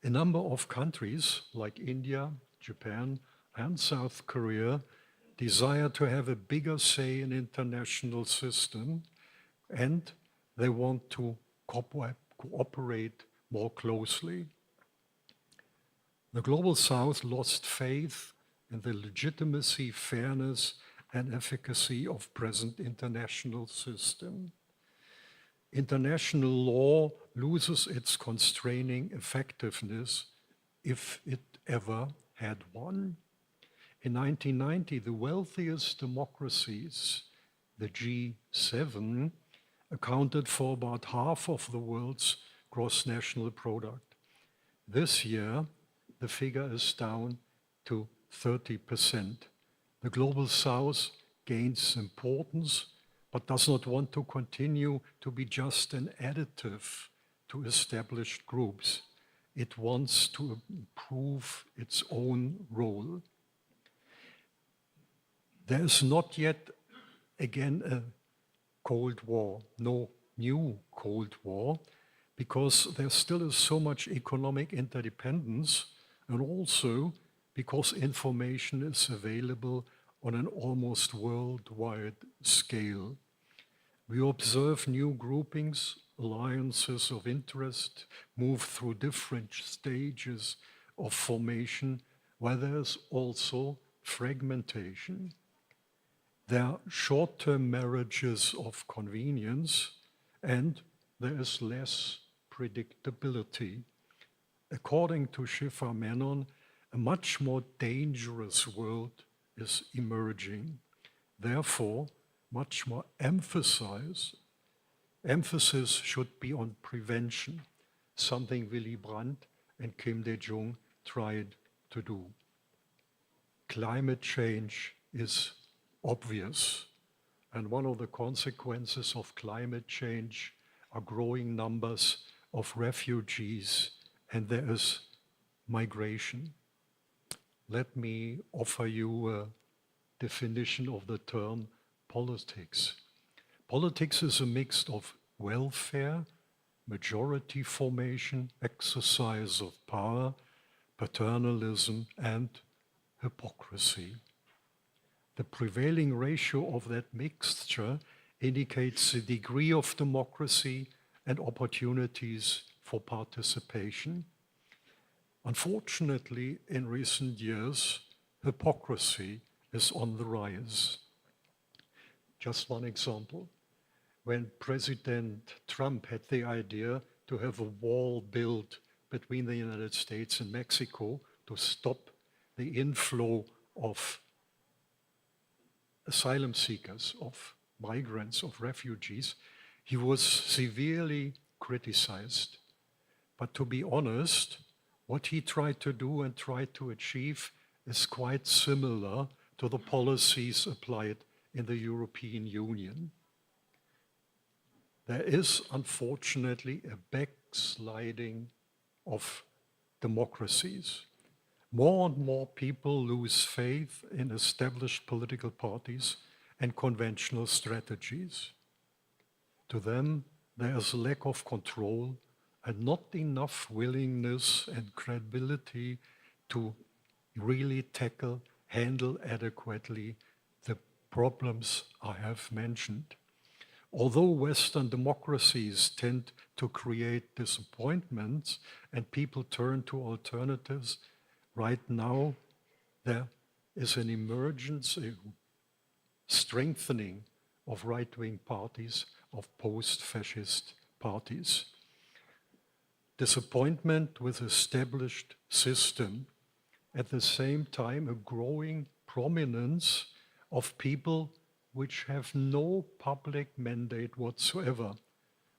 A number of countries like India, Japan, and South Korea desire to have a bigger say in international system, and they want to cooperate more closely. The Global South lost faith in the legitimacy, fairness, and efficacy of present international system. international law loses its constraining effectiveness if it ever had one. In 1990, the wealthiest democracies, the G7, accounted for about half of the world's gross national product. This year, the figure is down to 30%. The Global South gains importance, but does not want to continue to be just an additive to established groups. It wants to improve its own role. There is not yet, again, a Cold War, no new Cold War, because there still is so much economic interdependence, and also because information is available on an almost worldwide scale. We observe new groupings, alliances of interest, move through different stages of formation, where there's also fragmentation. There are short-term marriages of convenience, and there is less predictability. According to Schiffer Menon, a much more dangerous world is emerging. Therefore, much more emphasis should be on prevention, something Willy Brandt and Kim Dae-jung tried to do. Climate change is obvious, and one of the consequences of climate change are growing numbers of refugees, and there is migration. Let me offer you a definition of the term politics. Politics is a mix of welfare, majority formation, exercise of power, paternalism, and hypocrisy. The prevailing ratio of that mixture indicates the degree of democracy and opportunities for participation. Unfortunately, in recent years, hypocrisy is on the rise. Just one example. When President Trump had the idea to have a wall built between the United States and Mexico to stop the inflow of asylum seekers, of migrants, of refugees, he was severely criticized. But to be honest, what he tried to do and tried to achieve is quite similar to the policies applied in the European Union. There is, unfortunately, a backsliding of democracies. More and more people lose faith in established political parties and conventional strategies. To them, there is a lack of control and not enough willingness and credibility to really handle adequately the problems I have mentioned. Although Western democracies tend to create disappointments and people turn to alternatives, right now there is an emergence, a strengthening of right-wing parties, of post-fascist parties. Disappointment with established system, at the same time a growing prominence of people which have no public mandate whatsoever,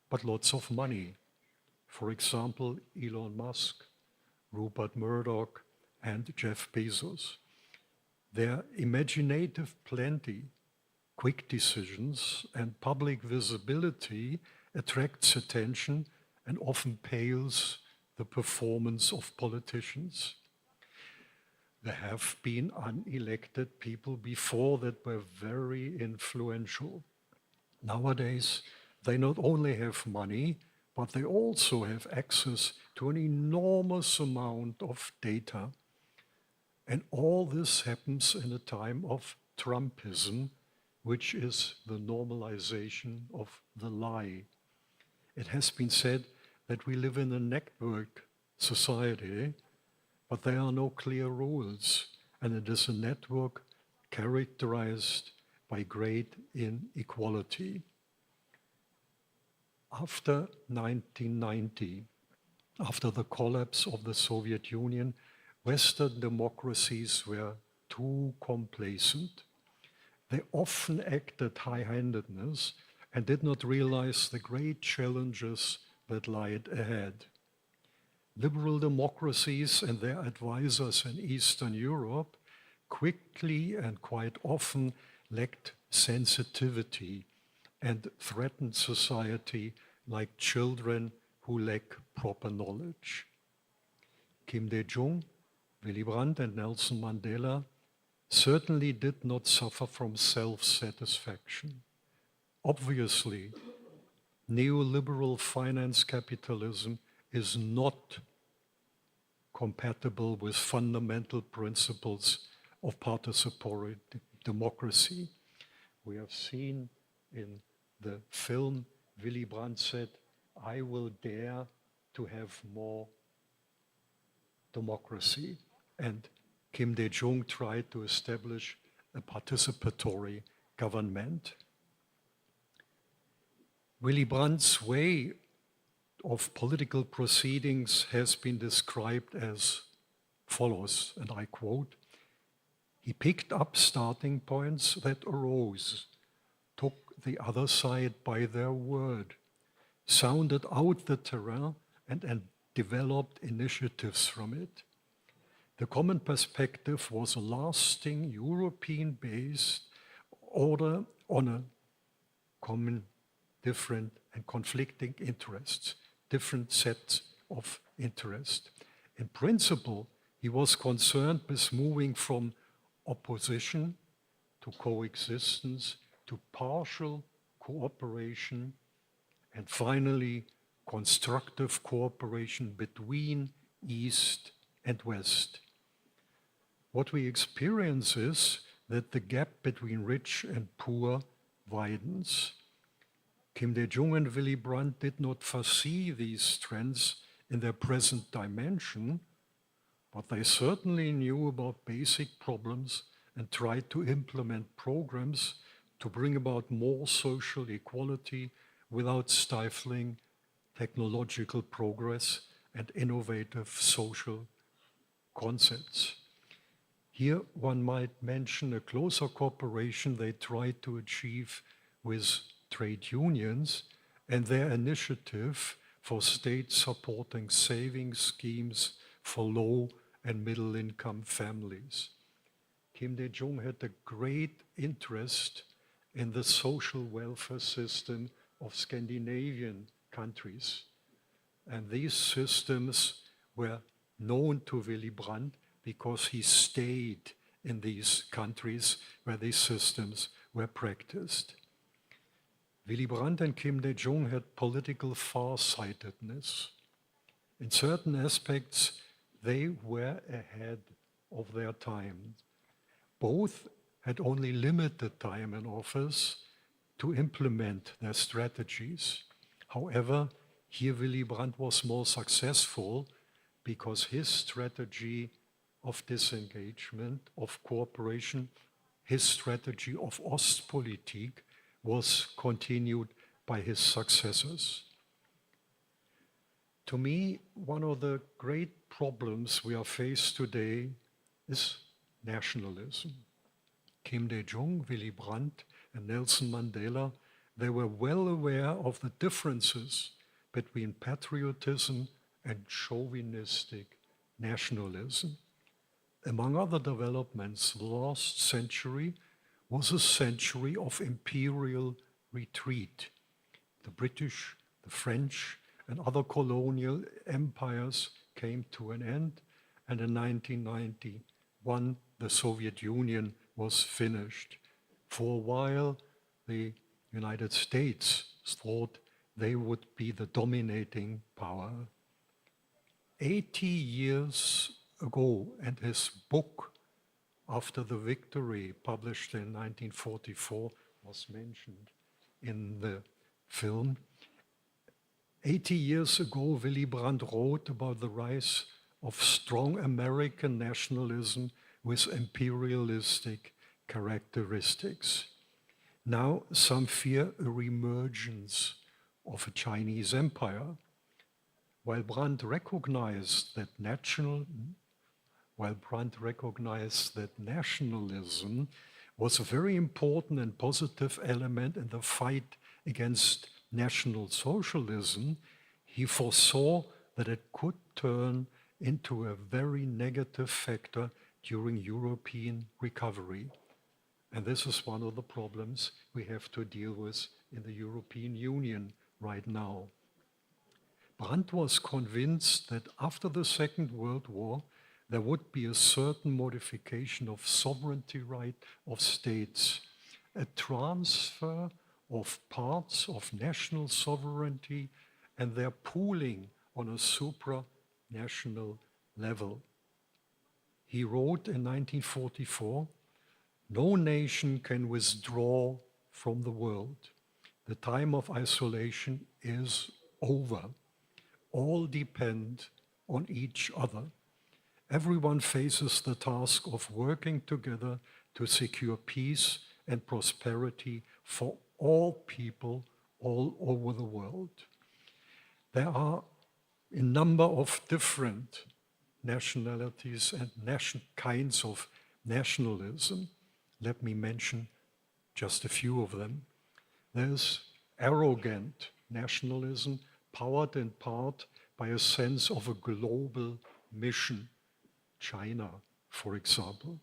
but lots of money. For example, Elon Musk, Rupert Murdoch, and Jeff Bezos. Their imaginative plenty, quick decisions, and public visibility attracts attention and often pales the performance of politicians. There have been unelected people before that were very influential. Nowadays, they not only have money, but they also have access to an enormous amount of data. And all this happens in a time of Trumpism, which is the normalization of the lie. It has been said that we live in a network society, but there are no clear rules, and it is a network characterized by great inequality. After 1990, after the collapse of the Soviet Union, Western democracies were too complacent. They often acted high-handedness and did not realize the great challenges that lied ahead. Liberal democracies and their advisors in Eastern Europe quickly and quite often lacked sensitivity and threatened society like children who lack proper knowledge. Kim Dae-jung, Willy Brandt, and Nelson Mandela certainly did not suffer from self-satisfaction. Obviously, neoliberal finance capitalism is not compatible with fundamental principles of participatory democracy. We have seen in the film, Willy Brandt said, "I will dare to have more democracy." And Kim Dae-jung tried to establish a participatory government. Willy Brandt's way of political proceedings has been described as follows, and I quote, "He picked up starting points that arose, took the other side by their word, sounded out the terrain and developed initiatives from it. The common perspective was a lasting European-based order on a common, different and conflicting interests, different sets of interest. In principle, he was concerned with moving from opposition to coexistence to partial cooperation and finally constructive cooperation between East and West. What we experience is that the gap between rich and poor widens. Kim Dae-jung and Willy Brandt did not foresee these trends in their present dimension, but they certainly knew about basic problems and tried to implement programs to bring about more social equality without stifling technological progress and innovative social concepts. Here one might mention a closer cooperation they tried to achieve with trade unions and their initiative for state supporting savings schemes for low and middle income families. Kim Dae-jung had a great interest in the social welfare system of Scandinavian countries. And these systems were known to Willy Brandt because he stayed in these countries where these systems were practiced. Willy Brandt and Kim Dae-jung had political farsightedness. In certain aspects, they were ahead of their time. Both had only limited time in office to implement their strategies. However, here Willy Brandt was more successful because his strategy of disengagement, of cooperation, his strategy of Ostpolitik was continued by his successors. To me, one of the great problems we are faced today is nationalism. Kim Dae-jung, Willy Brandt, and Nelson Mandela, they were well aware of the differences between patriotism and chauvinistic nationalism. Among other developments, the last century was a century of imperial retreat. The British, the French, and other colonial empires came to an end, and in 1991, the Soviet Union was finished. For a while, the United States thought they would be the dominating power. 80 years ago, and his book, After the Victory, published in 1944, was mentioned in the film. 80 years ago, Willy Brandt wrote about the rise of strong American nationalism with imperialistic characteristics. Now, some fear a reemergence of a Chinese empire. While Brandt recognized that nationalism was a very important and positive element in the fight against National Socialism, he foresaw that it could turn into a very negative factor during European recovery. And this is one of the problems we have to deal with in the European Union right now. Brandt was convinced that after the Second World War, there would be a certain modification of sovereignty right of states, a transfer of parts of national sovereignty and their pooling on a supranational level. He wrote in 1944, "No nation can withdraw from the world. The time of isolation is over. All depend on each other. Everyone faces the task of working together to secure peace and prosperity for all people all over the world." There are a number of different nationalities and kinds of nationalism. Let me mention just a few of them. There's arrogant nationalism, powered in part by a sense of a global mission. China, for example.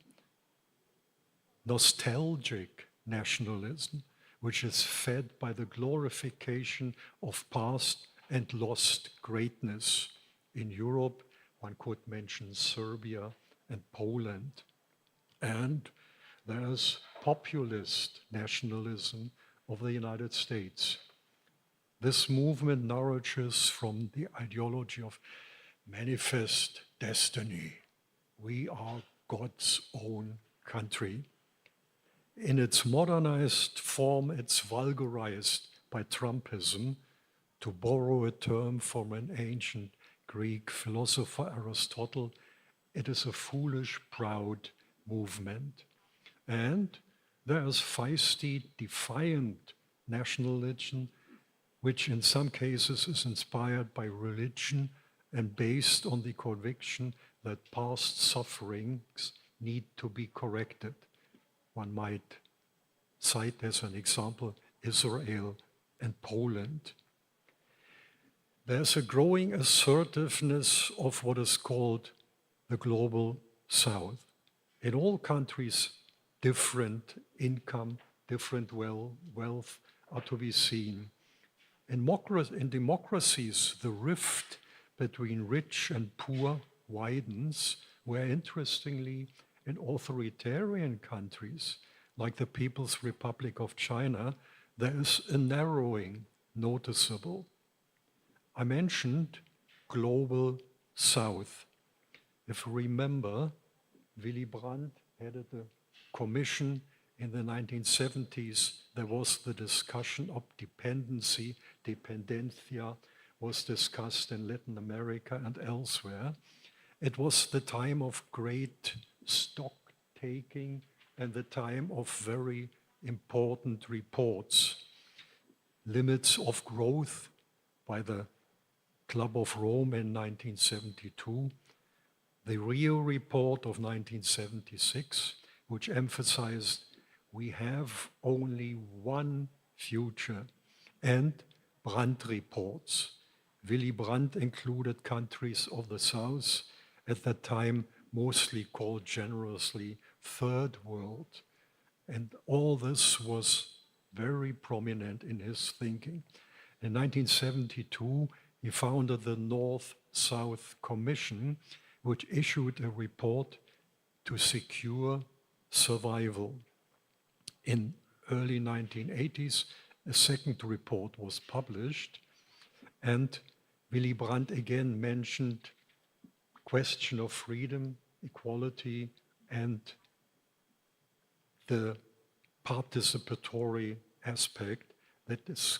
Nostalgic nationalism, which is fed by the glorification of past and lost greatness. In Europe, one could mention Serbia and Poland. And there's populist nationalism of the United States. This movement nourishes from the ideology of manifest destiny. We are God's own country. In its modernized form, it's vulgarized by Trumpism, to borrow a term from an ancient Greek philosopher, Aristotle. It is a foolish, proud movement. And there's feisty, defiant nationalism, which in some cases is inspired by religion and based on the conviction that past sufferings need to be corrected. One might cite as an example Israel and Poland. There's a growing assertiveness of what is called the global South. In all countries, different income, different wealth are to be seen. In democracies, the rift between rich and poor widens, where interestingly, in authoritarian countries, like the People's Republic of China, there is a narrowing noticeable. I mentioned global South. If you remember, Willy Brandt headed a commission in the 1970s. There was the discussion of dependency. Dependencia was discussed in Latin America and elsewhere. It was the time of great stock taking and the time of very important reports. Limits of growth by the Club of Rome in 1972, the Rio report of 1976, which emphasized we have only one future, and Brandt reports. Willy Brandt included countries of the South, at that time mostly called generously Third World. And all this was very prominent in his thinking. In 1972, he founded the North-South Commission, which issued a report to secure survival. In early 1980s, a second report was published, and Willy Brandt again mentioned question of freedom, equality, and the participatory aspect that is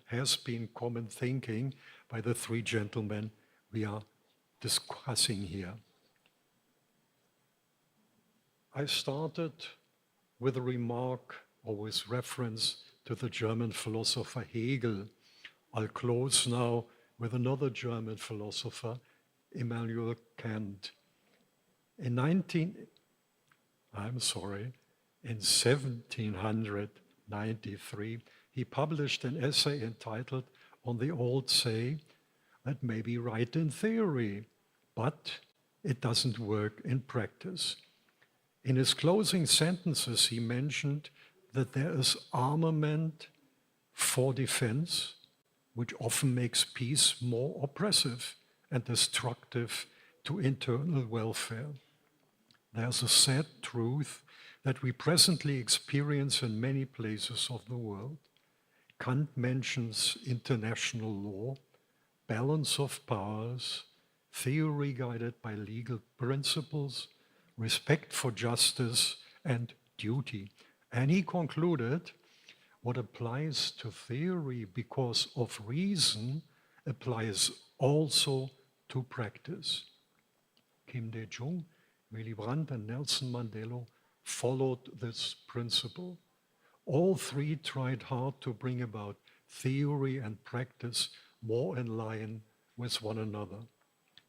has been common thinking by the three gentlemen we are discussing here. I started with a remark or with reference to the German philosopher Hegel, I'll close now with another German philosopher, Immanuel Kant. In 1793, he published an essay entitled On the Old Say that may be right in theory, but it doesn't work in practice. In his closing sentences, he mentioned that there is armament for defense, which often makes peace more oppressive and destructive to internal welfare. There's a sad truth that we presently experience in many places of the world. Kant mentions international law, balance of powers, theory guided by legal principles, respect for justice, and duty. And he concluded, what applies to theory because of reason applies also to practice. Kim Dae-jung, Willy Brandt, and Nelson Mandela followed this principle. All three tried hard to bring about theory and practice more in line with one another.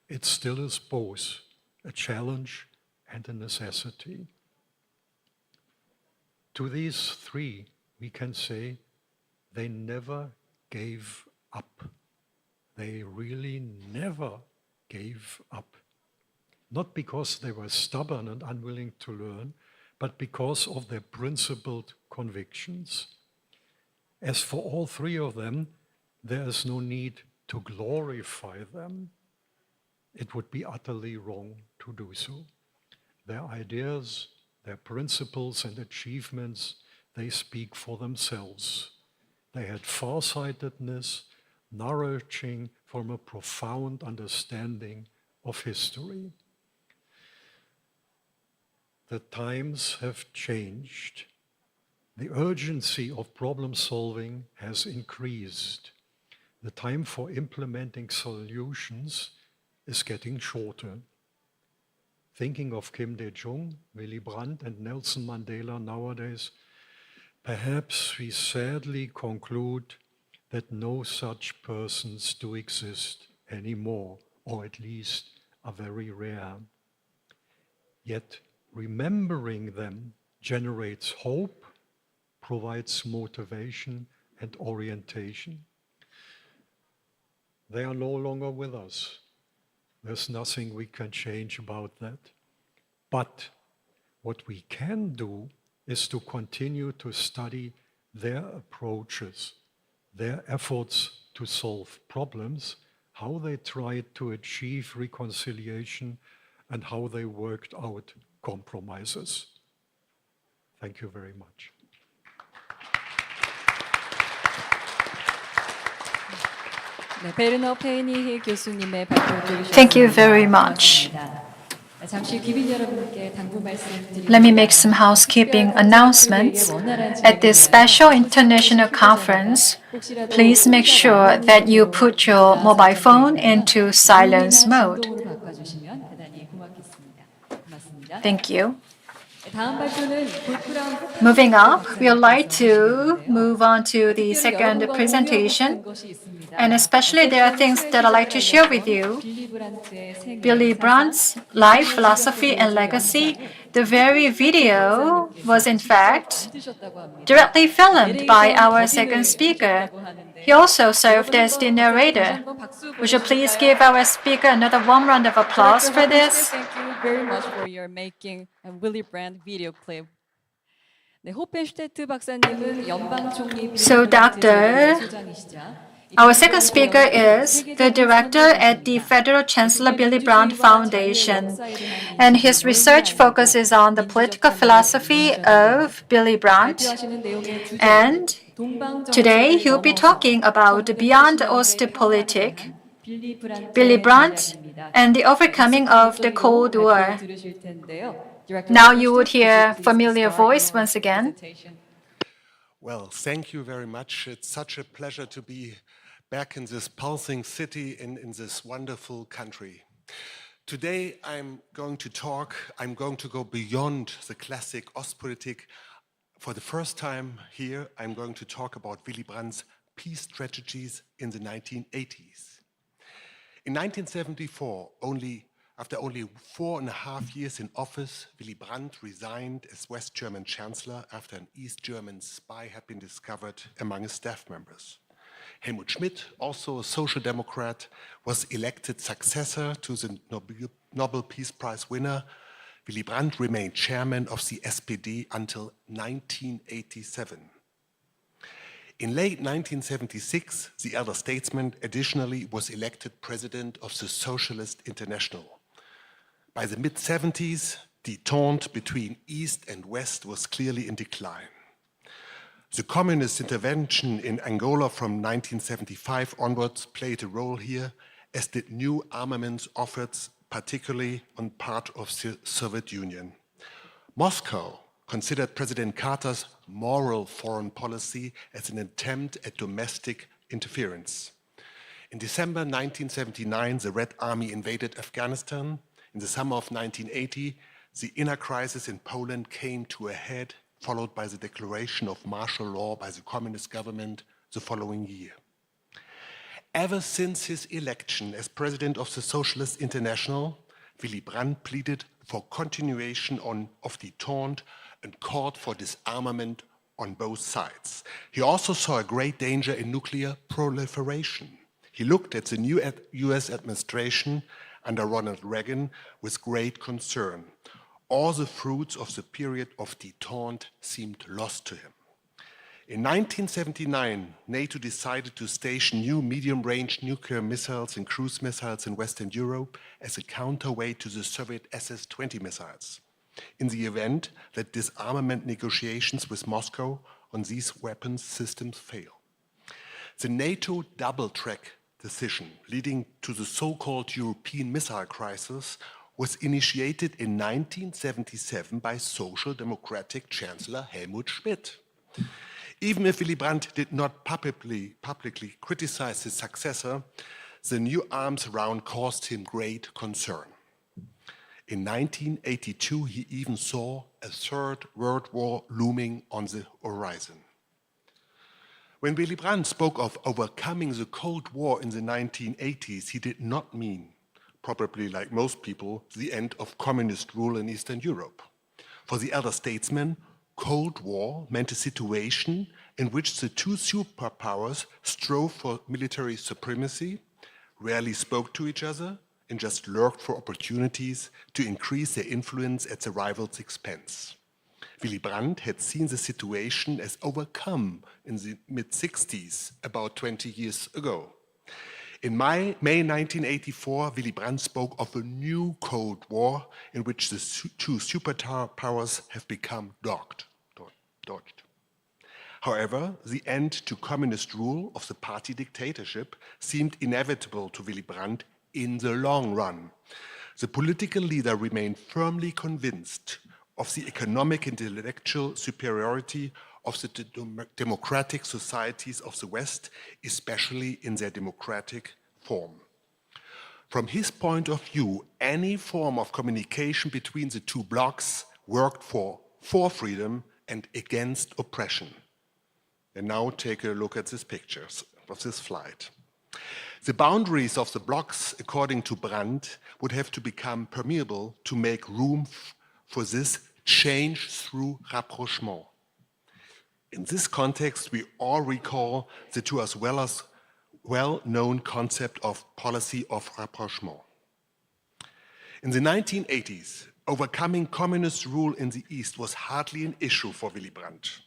It still is both a challenge and a necessity. To these three, we can say they never gave up. They really never gave up. Not because they were stubborn and unwilling to learn, but because of their principled convictions. As for all three of them, there is no need to glorify them. It would be utterly wrong to do so. Their ideas, their principles and achievements, they speak for themselves. They had farsightedness, nourishing from a profound understanding of history. The times have changed. The urgency of problem solving has increased. The time for implementing solutions is getting shorter. Thinking of Kim Dae-jung, Willy Brandt, and Nelson Mandela nowadays, perhaps we sadly conclude that no such persons do exist anymore, or at least are very rare. Yet remembering them generates hope, provides motivation and orientation. They are no longer with us. There's nothing we can change about that. But what we can do is to continue to study their approaches, their efforts to solve problems, how they tried to achieve reconciliation, and how they worked out compromises. Thank you very much. 네, 베르너 페이니 교수님의 발표 들으셨습니다. Thank you very much. 잠시 귀빈 여러분께 당부 말씀드리겠습니다. Let me make some housekeeping announcements. At this special international conference, please make sure that you put your mobile phone into silence mode. Thank you. Moving up, we would like to move on to the second presentation. And especially there are things that I'd like to share with you. Willy Brandt's life, philosophy, and legacy. The very video was in fact directly filmed by our second speaker. He also served as the narrator. Would you please give our speaker another warm round of applause for this? Thank you very much for your making a Willy Brandt video clip. 네, 호펜슈테트 박사님은 연방 총리 So, Doctor, our second speaker is the director at the Federal Chancellor Willy Brandt Foundation, and his research focuses on the political philosophy of Willy Brandt. And today he will be talking about Beyond Ostpolitik, Willy Brandt, and the overcoming of the Cold War. Now you would hear familiar voice once again. Well, thank you very much. It's such a pleasure to be back in this pulsing city in this wonderful country. Today I'm going to go beyond the classic Ostpolitik. For the first time here, I'm going to talk about Willy Brandt's peace strategies in the 1980s. In 1974, after only 4.5 years in office, Willy Brandt resigned as West German Chancellor after an East German spy had been discovered among his staff members. Helmut Schmidt, also a social democrat, was elected successor to the Nobel Peace Prize winner. Willy Brandt remained chairman of the SPD until 1987. In late 1976, the elder statesman additionally was elected president of the Socialist International. By the mid-70s, détente between East and West was clearly in decline. The communist intervention in Angola from 1975 onwards played a role here, as did new armaments offered, particularly on part of the Soviet Union. Moscow considered President Carter's moral foreign policy as an attempt at domestic interference. In December 1979, the Red Army invaded Afghanistan. In the summer of 1980, the inner crisis in Poland came to a head, followed by the declaration of martial law by the communist government the following year. Ever since his election as president of the Socialist International, Willy Brandt pleaded for continuation of détente and called for disarmament on both sides. He also saw a great danger in nuclear proliferation. He looked at the new US administration under Ronald Reagan with great concern. All the fruits of the period of détente seemed lost to him. In 1979, NATO decided to station new medium-range nuclear missiles and cruise missiles in Western Europe as a counterweight to the Soviet SS-20 missiles, in the event that disarmament negotiations with Moscow on these weapons systems fail. The NATO double-track decision leading to the so-called European missile crisis was initiated in 1977 by Social Democratic Chancellor Helmut Schmidt. Even if Willy Brandt did not publicly criticize his successor, the new arms round caused him great concern. In 1982, he even saw a third world war looming on the horizon. When Willy Brandt spoke of overcoming the Cold War in the 1980s, he did not mean, probably like most people, the end of communist rule in Eastern Europe. For the elder statesman, Cold War meant a situation in which the two superpowers strove for military supremacy, rarely spoke to each other, and just lurked for opportunities to increase their influence at the rival's expense. Willy Brandt had seen the situation as overcome in the mid-60s, about 20 years ago. In May 1984, Willy Brandt spoke of a new Cold War in which the two superpowers have become dodged. However, the end to communist rule of the party dictatorship seemed inevitable to Willy Brandt in the long run. The political leader remained firmly convinced of the economic and intellectual superiority of the democratic societies of the West, especially in their democratic form. From his point of view, any form of communication between the two blocs worked for freedom and against oppression. And now take a look at these pictures of this flight. The boundaries of the blocs, according to Brandt, would have to become permeable to make room for this change through rapprochement. In this context, we all recall the to us well-known concept of policy of rapprochement. In the 1980s, overcoming communist rule in the East was hardly an issue for Willy Brandt.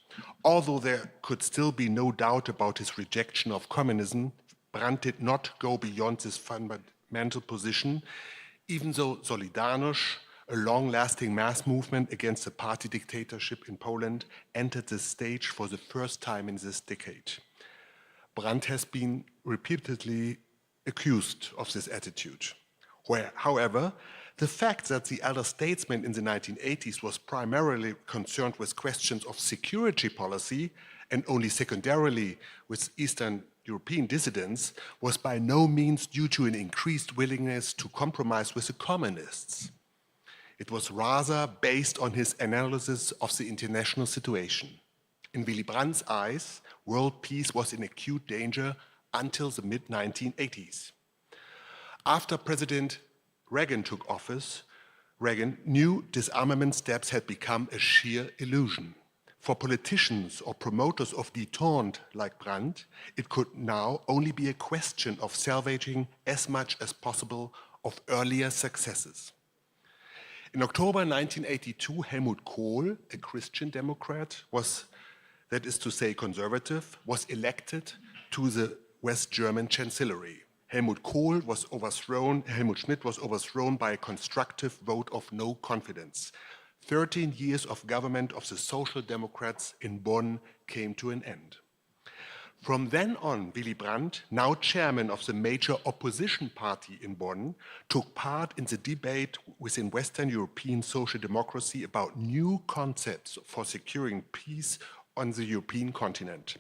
Although there could still be no doubt about his rejection of communism, Brandt did not go beyond this fundamental position, even though Solidarność, a long-lasting mass movement against the party dictatorship in Poland, entered the stage for the first time in this decade. Brandt has been repeatedly accused of this attitude. However, the fact that the elder statesman in the 1980s was primarily concerned with questions of security policy and only secondarily with Eastern European dissidents was by no means due to an increased willingness to compromise with the communists. It was rather based on his analysis of the international situation. In Willy Brandt's eyes, World peace was in acute danger until the mid-1980s. After President Reagan took office, Reagan knew disarmament steps had become a sheer illusion. For politicians or promoters of détente like Brandt, it could now only be a question of salvaging as much as possible of earlier successes. In October 1982, Helmut Kohl, a Christian Democrat, that is to say conservative, was elected to the West German Chancellery. Helmut Schmidt was overthrown by a constructive vote of no confidence. 13 years of government of the Social Democrats in Bonn came to an end. From then on, Willy Brandt, now chairman of the major opposition party in Bonn, took part in the debate within Western European social democracy about new concepts for securing peace on the European continent.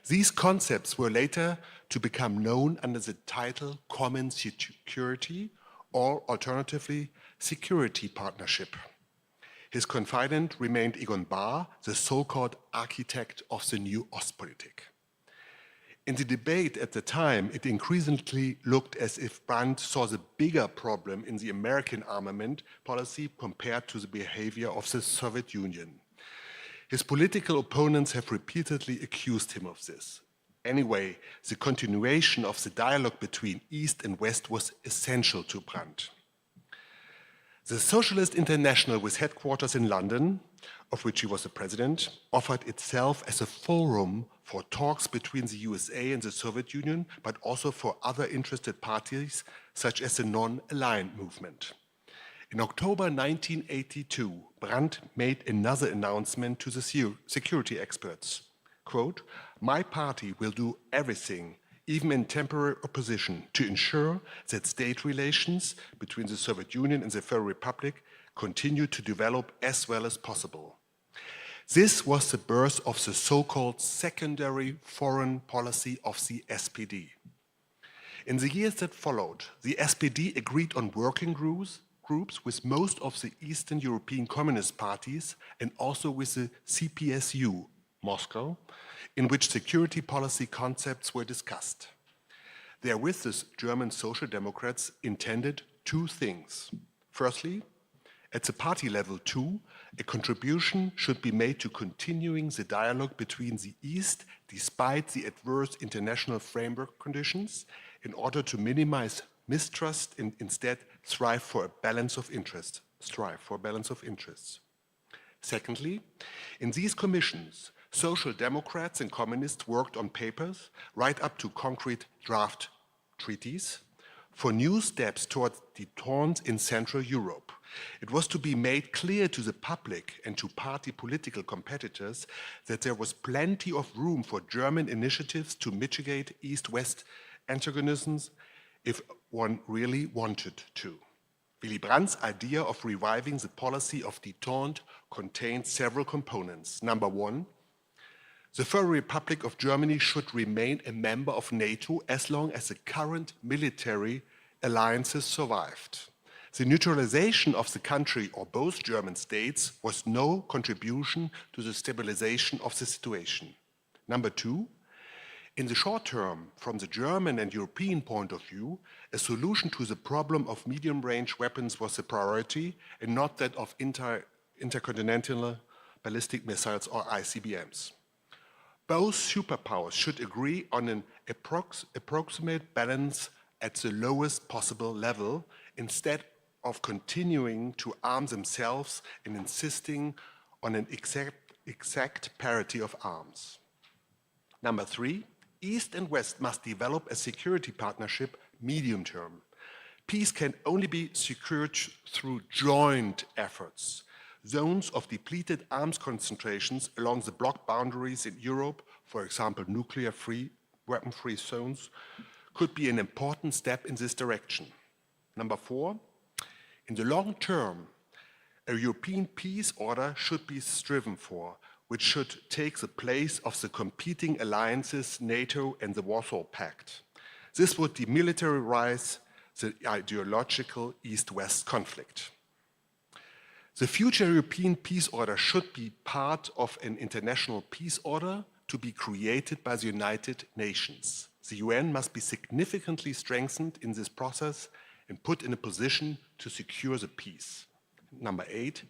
These concepts were later to become known under the title Common Security, or alternatively, Security Partnership. His confidant remained Egon Bahr, the so-called architect of the new Ostpolitik. In the debate at the time, it increasingly looked as if Brandt saw the bigger problem in the American armament policy compared to the behavior of the Soviet Union. His political opponents have repeatedly accused him of this. Anyway, the continuation of the dialogue between East and West was essential to Brandt. The Socialist International, with headquarters in London, of which he was the president, offered itself as a forum for talks between the USA and the Soviet Union, but also for other interested parties, such as the non-aligned movement. In October 1982, Brandt made another announcement to the security experts. Quote, "My party will do everything, even in temporary opposition, to ensure that state relations between the Soviet Union and the Federal Republic continue to develop as well as possible." This was the birth of the so-called secondary foreign policy of the SPD. In the years that followed, the SPD agreed on working groups with most of the Eastern European Communist parties and also with the CPSU, Moscow, in which security policy concepts were discussed. Therewith, the German Social Democrats intended two things. Firstly, at the party level too, a contribution should be made to continuing the dialogue between the East despite the adverse international framework conditions in order to minimize mistrust and instead strive for a balance of interests. Secondly, in these commissions, Social Democrats and Communists worked on papers right up to concrete draft treaties for new steps towards détente in Central Europe. It was to be made clear to the public and to party political competitors that there was plenty of room for German initiatives to mitigate East-West antagonisms if one really wanted to. Willy Brandt's idea of reviving the policy of détente contained several components. Number one, the Federal Republic of Germany should remain a member of NATO as long as the current military alliances survived. The neutralization of the country or both German states was no contribution to the stabilization of the situation. Number two, in the short term, from the German and European point of view, a solution to the problem of medium-range weapons was a priority and not that of intercontinental ballistic missiles or ICBMs. Both superpowers should agree on an approximate balance at the lowest possible level instead of continuing to arm themselves and insisting on an exact parity of arms. Number three, East and West must develop a security partnership medium term. Peace can only be secured through joint efforts. Zones of depleted arms concentrations along the bloc boundaries in Europe, for example, nuclear-free, weapon-free zones, could be an important step in this direction. Number four, in the long term, a European peace order should be striven for, which should take the place of the competing alliances, NATO and the Warsaw Pact. This would demilitarize the ideological East-West conflict. The future European peace order should be part of an international peace order to be created by the United Nations. The UN must be significantly strengthened in this process and put in a position to secure the peace. Number 8,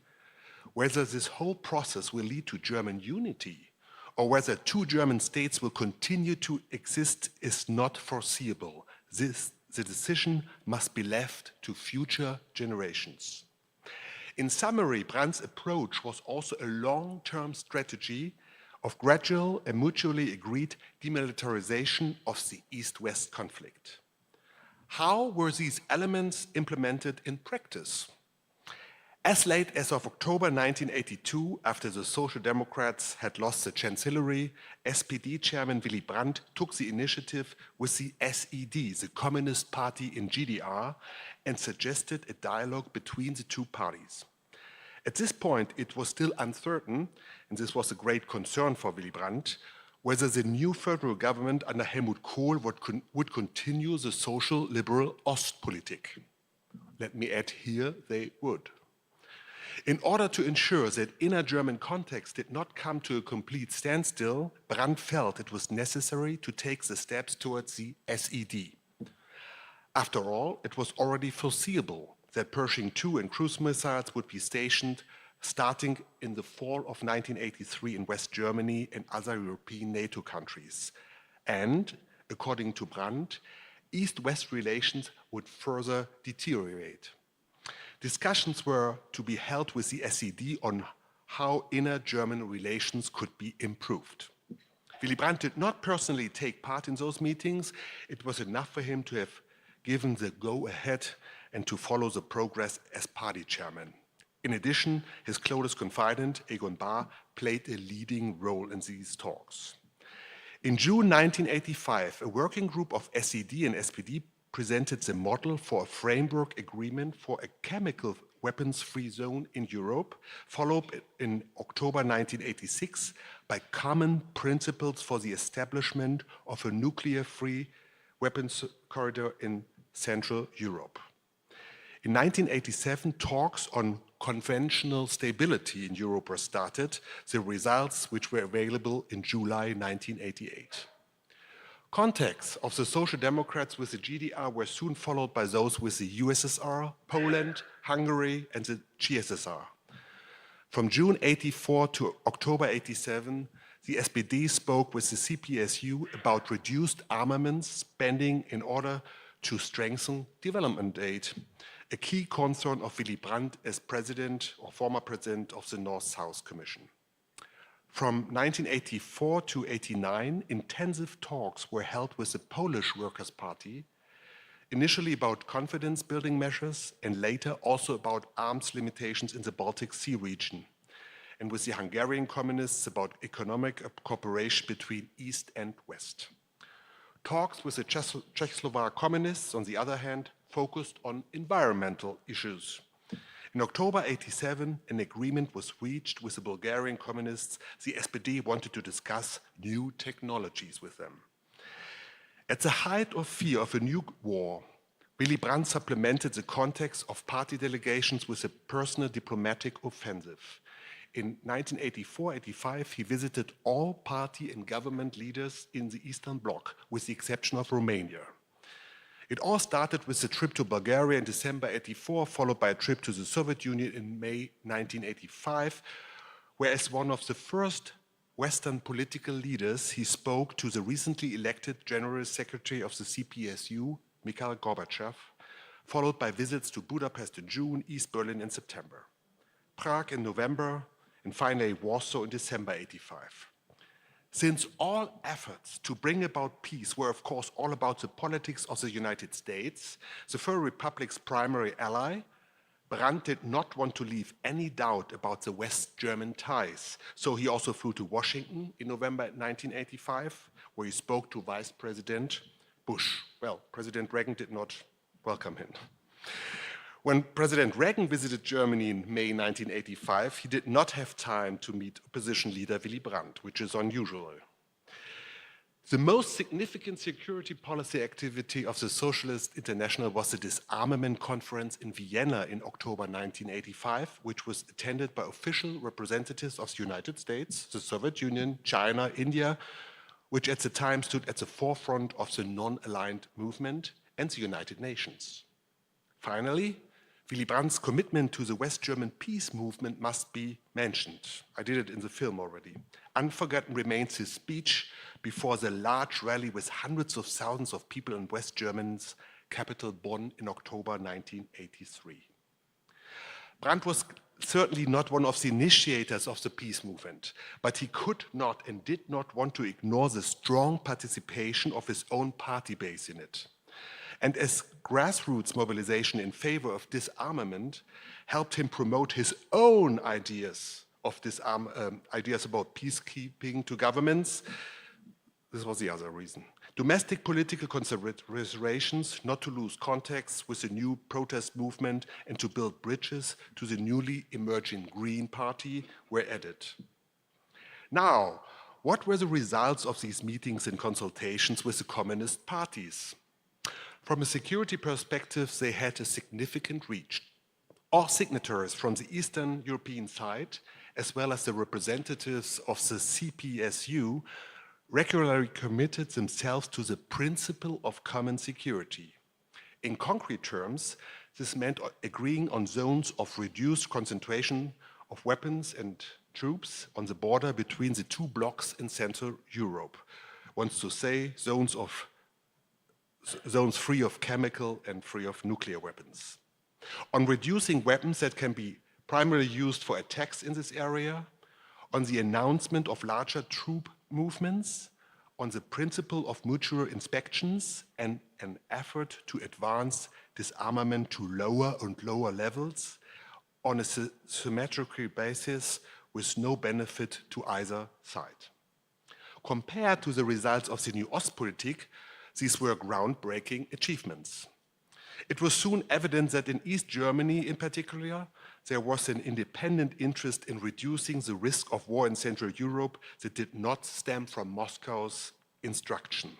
whether this whole process will lead to German unity or whether two German states will continue to exist is not foreseeable. The decision must be left to future generations. In summary, Brandt's approach was also a long-term strategy of gradual and mutually agreed demilitarization of the East-West conflict. How were these elements implemented in practice? As late as of October 1982, after the Social Democrats had lost the chancellery, SPD chairman Willy Brandt took the initiative with the SED, the Communist Party in GDR, and suggested a dialogue between the two parties. At this point, it was still uncertain, and this was a great concern for Willy Brandt, whether the new federal government under Helmut Kohl would continue the social liberal Ostpolitik. Let me add here, they would. In order to ensure that inner German context did not come to a complete standstill, Brandt felt it was necessary to take the steps towards the SED. After all, it was already foreseeable that Pershing II and cruise missiles would be stationed starting in the fall of 1983 in West Germany and other European NATO countries. And, according to Brandt, East-West relations would further deteriorate. Discussions were to be held with the SED on how inner German relations could be improved. Willy Brandt did not personally take part in those meetings. It was enough for him to have given the go-ahead and to follow the progress as party chairman. In addition, his closest confidant, Egon Bahr, played a leading role in these talks. In June 1985, a working group of SED and SPD presented the model for a framework agreement for a chemical weapons-free zone in Europe, followed in October 1986 by common principles for the establishment of a nuclear-free weapons corridor in Central Europe. In 1987, talks on conventional stability in Europe were started, the results which were available in July 1988. Contacts of the Social Democrats with the GDR were soon followed by those with the USSR, Poland, Hungary, and the GSSR. From June 84 to October 87, the SPD spoke with the CPSU about reduced armaments spending in order to strengthen development aid, a key concern of Willy Brandt as president or former president of the North-South Commission. From 1984 to 89, intensive talks were held with the Polish Workers' Party, initially about confidence-building measures and later also about arms limitations in the Baltic Sea region, and with the Hungarian communists about economic cooperation between East and West. Talks with the Czechoslovak communists, on the other hand, focused on environmental issues. In October 87, an agreement was reached with the Bulgarian communists. The SPD wanted to discuss new technologies with them. At the height of fear of a new war, Willy Brandt supplemented the context of party delegations with a personal diplomatic offensive. In 1984-85, he visited all party and government leaders in the Eastern Bloc, with the exception of Romania. It all started with a trip to Bulgaria in December 84, followed by a trip to the Soviet Union in May 1985, where as one of the first Western political leaders, he spoke to the recently elected General Secretary of the CPSU, Mikhail Gorbachev, followed by visits to Budapest in June, East Berlin in September, Prague in November, and finally Warsaw in December 85. Since all efforts to bring about peace were, of course, all about the politics of the United States, the Federal Republic's primary ally, Brandt did not want to leave any doubt about the West German ties. So he also flew to Washington in November 1985, where he spoke to Vice President Bush. Well, President Reagan did not welcome him. When President Reagan visited Germany in May 1985, he did not have time to meet opposition leader Willy Brandt, which is unusual. The most significant security policy activity of the Socialist International was the Disarmament Conference in Vienna in October 1985, which was attended by official representatives of the United States, the Soviet Union, China, India, which at the time stood at the forefront of the non-aligned movement, and the United Nations. Finally, Willy Brandt's commitment to the West German peace movement must be mentioned. I did it in the film already. Unforgotten remains his speech before the large rally with hundreds of thousands of people in West Germany's capital Bonn in October 1983. Brandt was certainly not one of the initiators of the peace movement, but he could not and did not want to ignore the strong participation of his own party base in it. And as grassroots mobilization in favor of disarmament helped him promote his own ideas of ideas about peacekeeping to governments, this was the other reason. Domestic political considerations, not to lose context with the new protest movement and to build bridges to the newly emerging Green Party, were added. Now, what were the results of these meetings and consultations with the communist parties? From a security perspective, they had a significant reach. All signatories from the Eastern European side, as well as the representatives of the CPSU, regularly committed themselves to the principle of common security. In concrete terms, this meant agreeing on zones of reduced concentration of weapons and troops on the border between the two blocs in Central Europe. Wants to say zones free of chemical and free of nuclear weapons. On reducing weapons that can be primarily used for attacks in this area, on the announcement of larger troop movements, on the principle of mutual inspections, and an effort to advance disarmament to lower and lower levels on a symmetrical basis with no benefit to either side. Compared to the results of the new Ostpolitik, these were groundbreaking achievements. It was soon evident that in East Germany in particular, there was an independent interest in reducing the risk of war in Central Europe that did not stem from Moscow's instructions.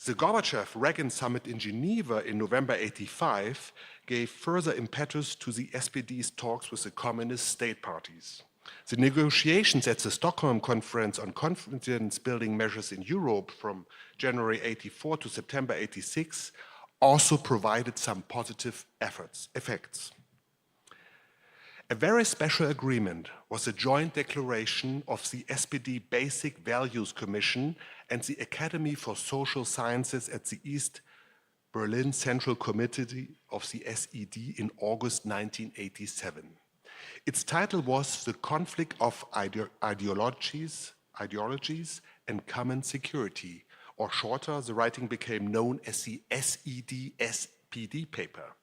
The Gorbachev-Reagan summit in Geneva in November '85 gave further impetus to the SPD's talks with the communist state parties. The negotiations at the Stockholm Conference on confidence-building measures in Europe from January '84 to September '86 also provided some positive effects. A very special agreement was a joint declaration of the SPD Basic Values Commission and the Academy for Social Sciences at the East Berlin Central Committee of the SED in August 1987. Its title was The Conflict of Ideologies and Common Security, or shorter, the writing became known as the SED-SPD paper.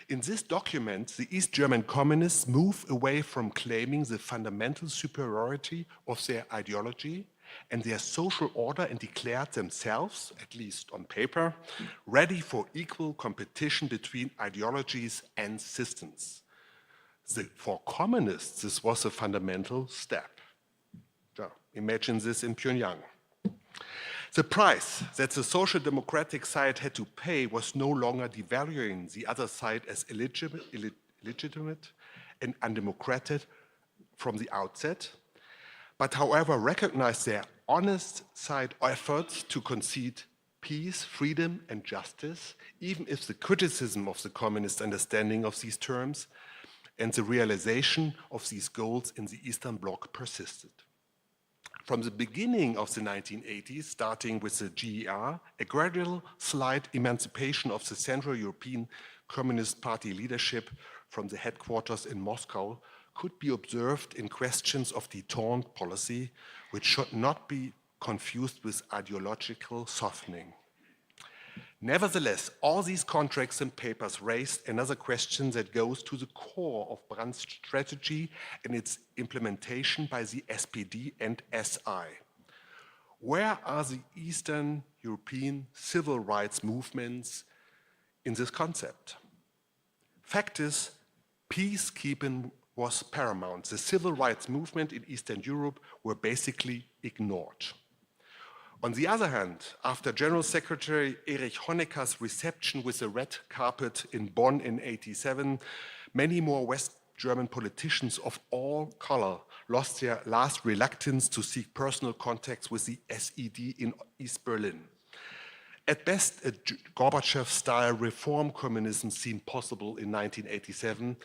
In this document, the East German communists move away from claiming the fundamental superiority of their ideology and their social order and declared themselves, at least on paper, ready for equal competition between ideologies and systems. For communists, this was a fundamental step. So, imagine this in Pyongyang. The price that the social democratic side had to pay was no longer devaluing the other side as illegitimate and undemocratic from the outset, but however recognized their honest side efforts to concede peace, freedom, and justice, even if the criticism of the communist understanding of these terms and the realization of these goals in the Eastern Bloc persisted. From the beginning of the 1980s, starting with the GER, a gradual slight emancipation of the Central European Communist Party leadership from the headquarters in Moscow could be observed in questions of détente policy, which should not be confused with ideological softening. Nevertheless, all these contracts and papers raised another question that goes to the core of Brandt's strategy and its implementation by the SPD and SI. Where are the Eastern European civil rights movements in this concept? Fact is, peacekeeping was paramount. The civil rights movement in Eastern Europe were basically ignored. On the other hand, after General Secretary Erich Honecker's reception with the red carpet in Bonn in '87, many more West German politicians of all color lost their last reluctance to seek personal contacts with the SED in East Berlin. At best, a Gorbachev-style reform communism seemed possible in 1987,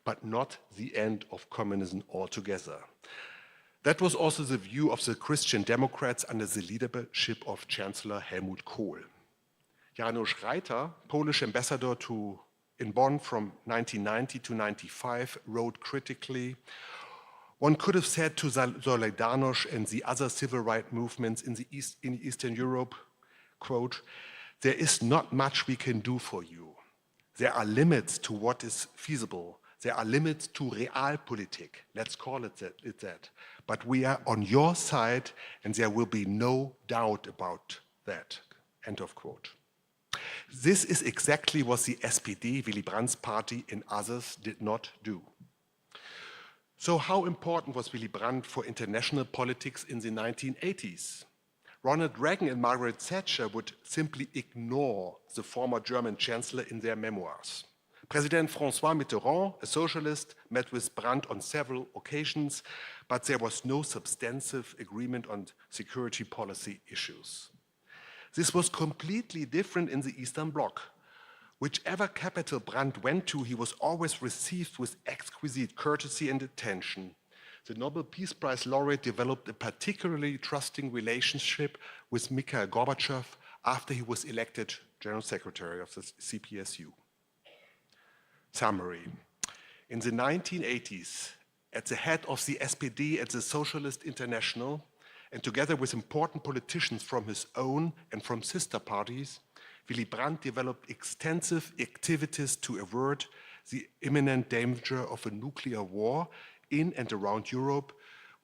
but not the end of communism altogether. That was also the view of the Christian Democrats under the leadership of Chancellor Helmut Kohl. Janusz Reiter, Polish ambassador in Bonn from 1990 to 95, wrote critically, "One could have said to Solidarność and the other civil rights movements in Eastern Europe, quote, there is not much we can do for you. There are limits to what is feasible. There are limits to Realpolitik, let's call it that. But we are on your side and there will be no doubt about that," end of quote. This is exactly what the SPD, Willy Brandt's party, and others did not do. So how important was Willy Brandt for international politics in the 1980s? Ronald Reagan and Margaret Thatcher would simply ignore the former German chancellor in their memoirs. President François Mitterrand, a socialist, met with Brandt on several occasions, but there was no substantive agreement on security policy issues. This was completely different in the Eastern Bloc. Whichever capital Brandt went to, he was always received with exquisite courtesy and attention. The Nobel Peace Prize laureate developed a particularly trusting relationship with Mikhail Gorbachev after he was elected General Secretary of the CPSU. Summary. In the 1980s, at the head of the SPD and the Socialist International, and together with important politicians from his own and from sister parties, Willy Brandt developed extensive activities to avert the imminent danger of a nuclear war in and around Europe,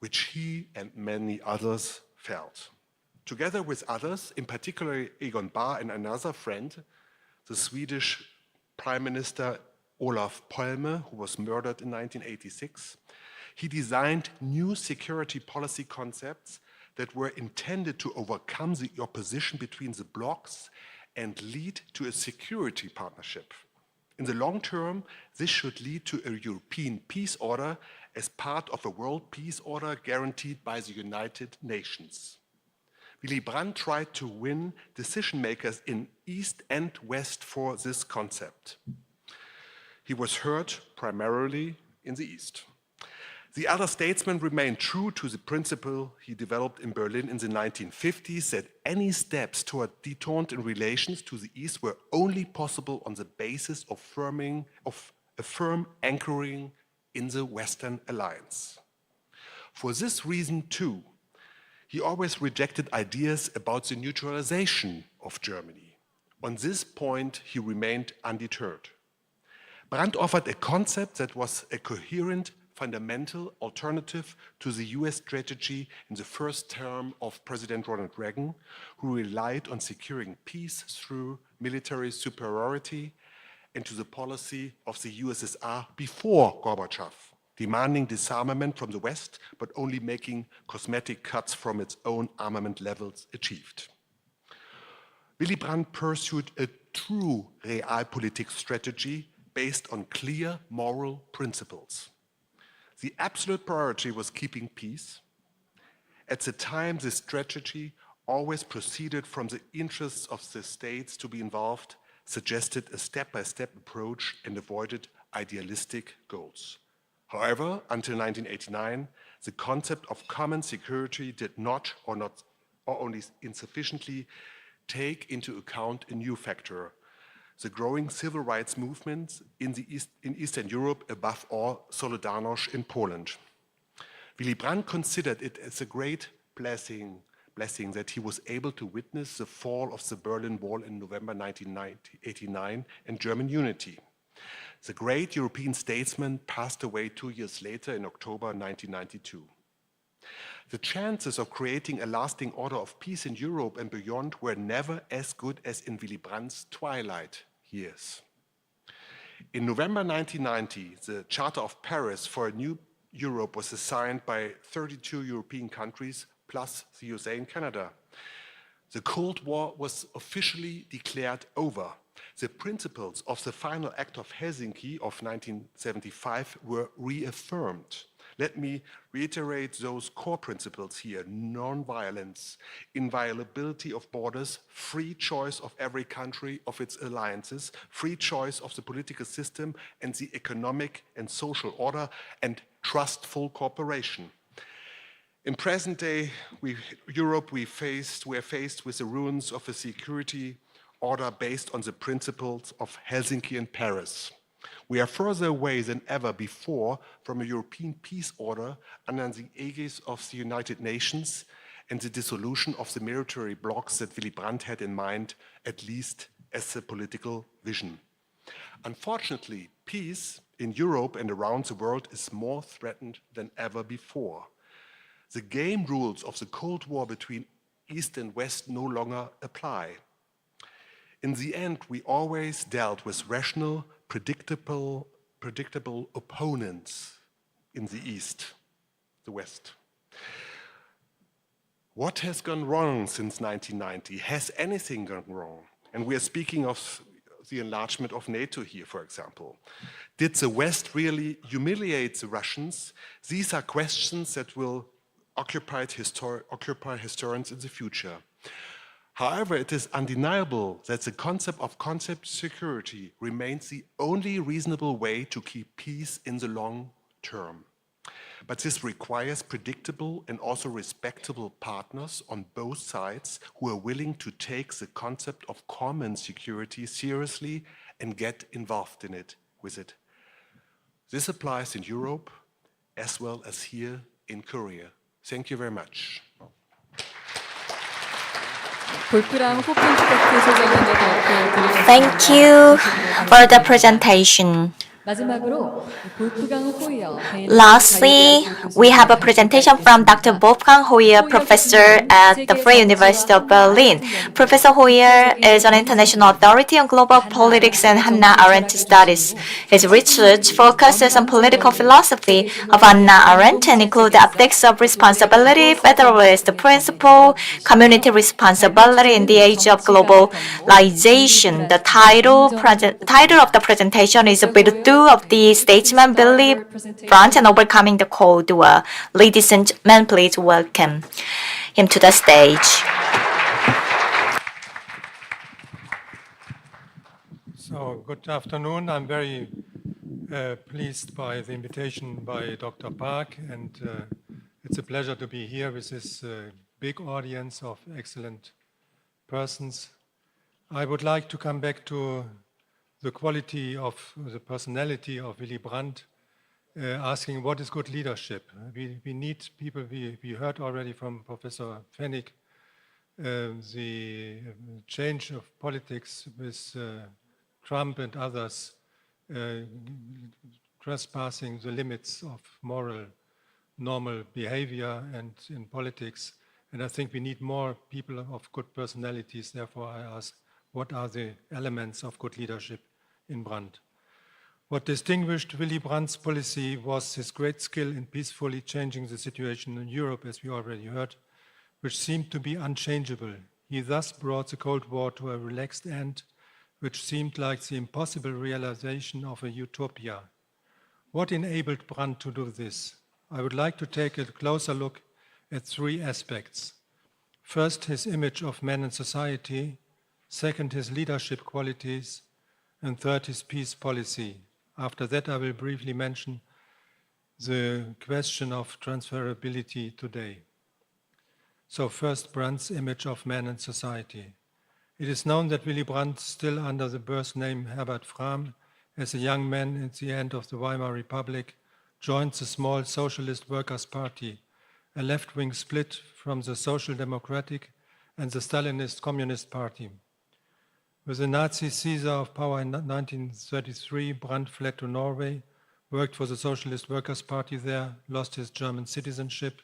which he and many others felt. Together with others, in particular Egon Bahr and another friend, the Swedish Prime Minister Olof Palme, who was murdered in 1986, he designed new security policy concepts that were intended to overcome the opposition between the blocs and lead to a security partnership. In the long term, this should lead to a European peace order as part of a world peace order guaranteed by the United Nations. Willy Brandt tried to win decision makers in East and West for this concept. He was heard primarily in the East. The other statesmen remained true to the principle he developed in Berlin in the 1950s that any steps toward detente in relations to the East were only possible on the basis of a firm anchoring in the Western alliance. For this reason, too, he always rejected ideas about the neutralization of Germany. On this point, he remained undeterred. Brandt offered a concept that was a coherent, fundamental alternative to the US strategy in the first term of President Ronald Reagan, who relied on securing peace through military superiority, and to the policy of the USSR before Gorbachev, demanding disarmament from the West, but only making cosmetic cuts from its own armament levels achieved. Willy Brandt pursued a true Realpolitik strategy based on clear moral principles. The absolute priority was keeping peace. At the time, this strategy always proceeded from the interests of the states to be involved, suggested a step-by-step approach, and avoided idealistic goals. However, until 1989, the concept of common security did not, or only insufficiently, take into account a new factor: the growing civil rights movements in Eastern Europe, above all Solidarność in Poland. Willy Brandt considered it as a great blessing that he was able to witness the fall of the Berlin Wall in November 1989 and German unity. The great European statesman passed away 2 years later in October 1992. The chances of creating a lasting order of peace in Europe and beyond were never as good as in Willy Brandt's twilight years. In November 1990, the Charter of Paris for a new Europe was signed by 32 European countries, plus the USA and Canada. The Cold War was officially declared over. The principles of the final act of Helsinki of 1975 were reaffirmed. Let me reiterate those core principles here: non-violence, inviolability of borders, free choice of every country of its alliances, free choice of the political system and the economic and social order, and trustful cooperation. In present day Europe, we are faced with the ruins of a security order based on the principles of Helsinki and Paris. We are further away than ever before from a European peace order under the aegis of the United Nations and the dissolution of the military blocs that Willy Brandt had in mind, at least as a political vision. Unfortunately, peace in Europe and around the world is more threatened than ever before. The game rules of the Cold War between East and West no longer apply. In the end, we always dealt with rational, predictable opponents in the East, the West. What has gone wrong since 1990? Has anything gone wrong? And we are speaking of the enlargement of NATO here, for example. Did the West really humiliate the Russians? These are questions that will occupy historians in the future. However, it is undeniable that the concept of concept security remains the only reasonable way to keep peace in the long term. But this requires predictable and also respectable partners on both sides who are willing to take the concept of common security seriously and get involved in it with it. This applies in Europe as well as here in Korea. Thank you very much. Thank you for the presentation. Lastly, we have a presentation from Dr. Wolfgang Hoyer, professor at the Free University of Berlin. Professor Hoyer is an international authority on global politics and Hannah Arendt studies. His research focuses on political philosophy of Hannah Arendt and includes ethics of responsibility, federalist principle, community responsibility in the age of globalization. The title of the presentation is Virtue of the statesman Willy Brandt and Overcoming the Cold War. Ladies and gentlemen, please welcome him to the stage. So, good afternoon. I'm very pleased by the invitation by Dr. Park, and it's a pleasure to be here with this big audience of excellent persons. I would like to come back to the quality of the personality of Willy Brandt, asking what is good leadership. We need people, we heard already from Professor Pfennig, the change of politics with Trump and others trespassing the limits of moral, normal behavior and in politics. And I think we need more people of good personalities. Therefore, I ask, what are the elements of good leadership in Brandt? What distinguished Willy Brandt's policy was his great skill in peacefully changing the situation in Europe, as we already heard, which seemed to be unchangeable. He thus brought the Cold War to a relaxed end, which seemed like the impossible realization of a utopia. What enabled Brandt to do this? I would like to take a closer look at three aspects. First, his image of man in society. Second, his leadership qualities. And third, his peace policy. After that, I will briefly mention the question of transferability today. So first, Brandt's image of man in society. It is known that Willy Brandt, still under the birth name Herbert Frahm, as a young man at the end of the Weimar Republic, joined the small Socialist Workers' Party, a left-wing split from the Social Democratic and the Stalinist Communist Party. With the Nazi seizure of power in 1933, Brandt fled to Norway, worked for the Socialist Workers' Party there, lost his German citizenship,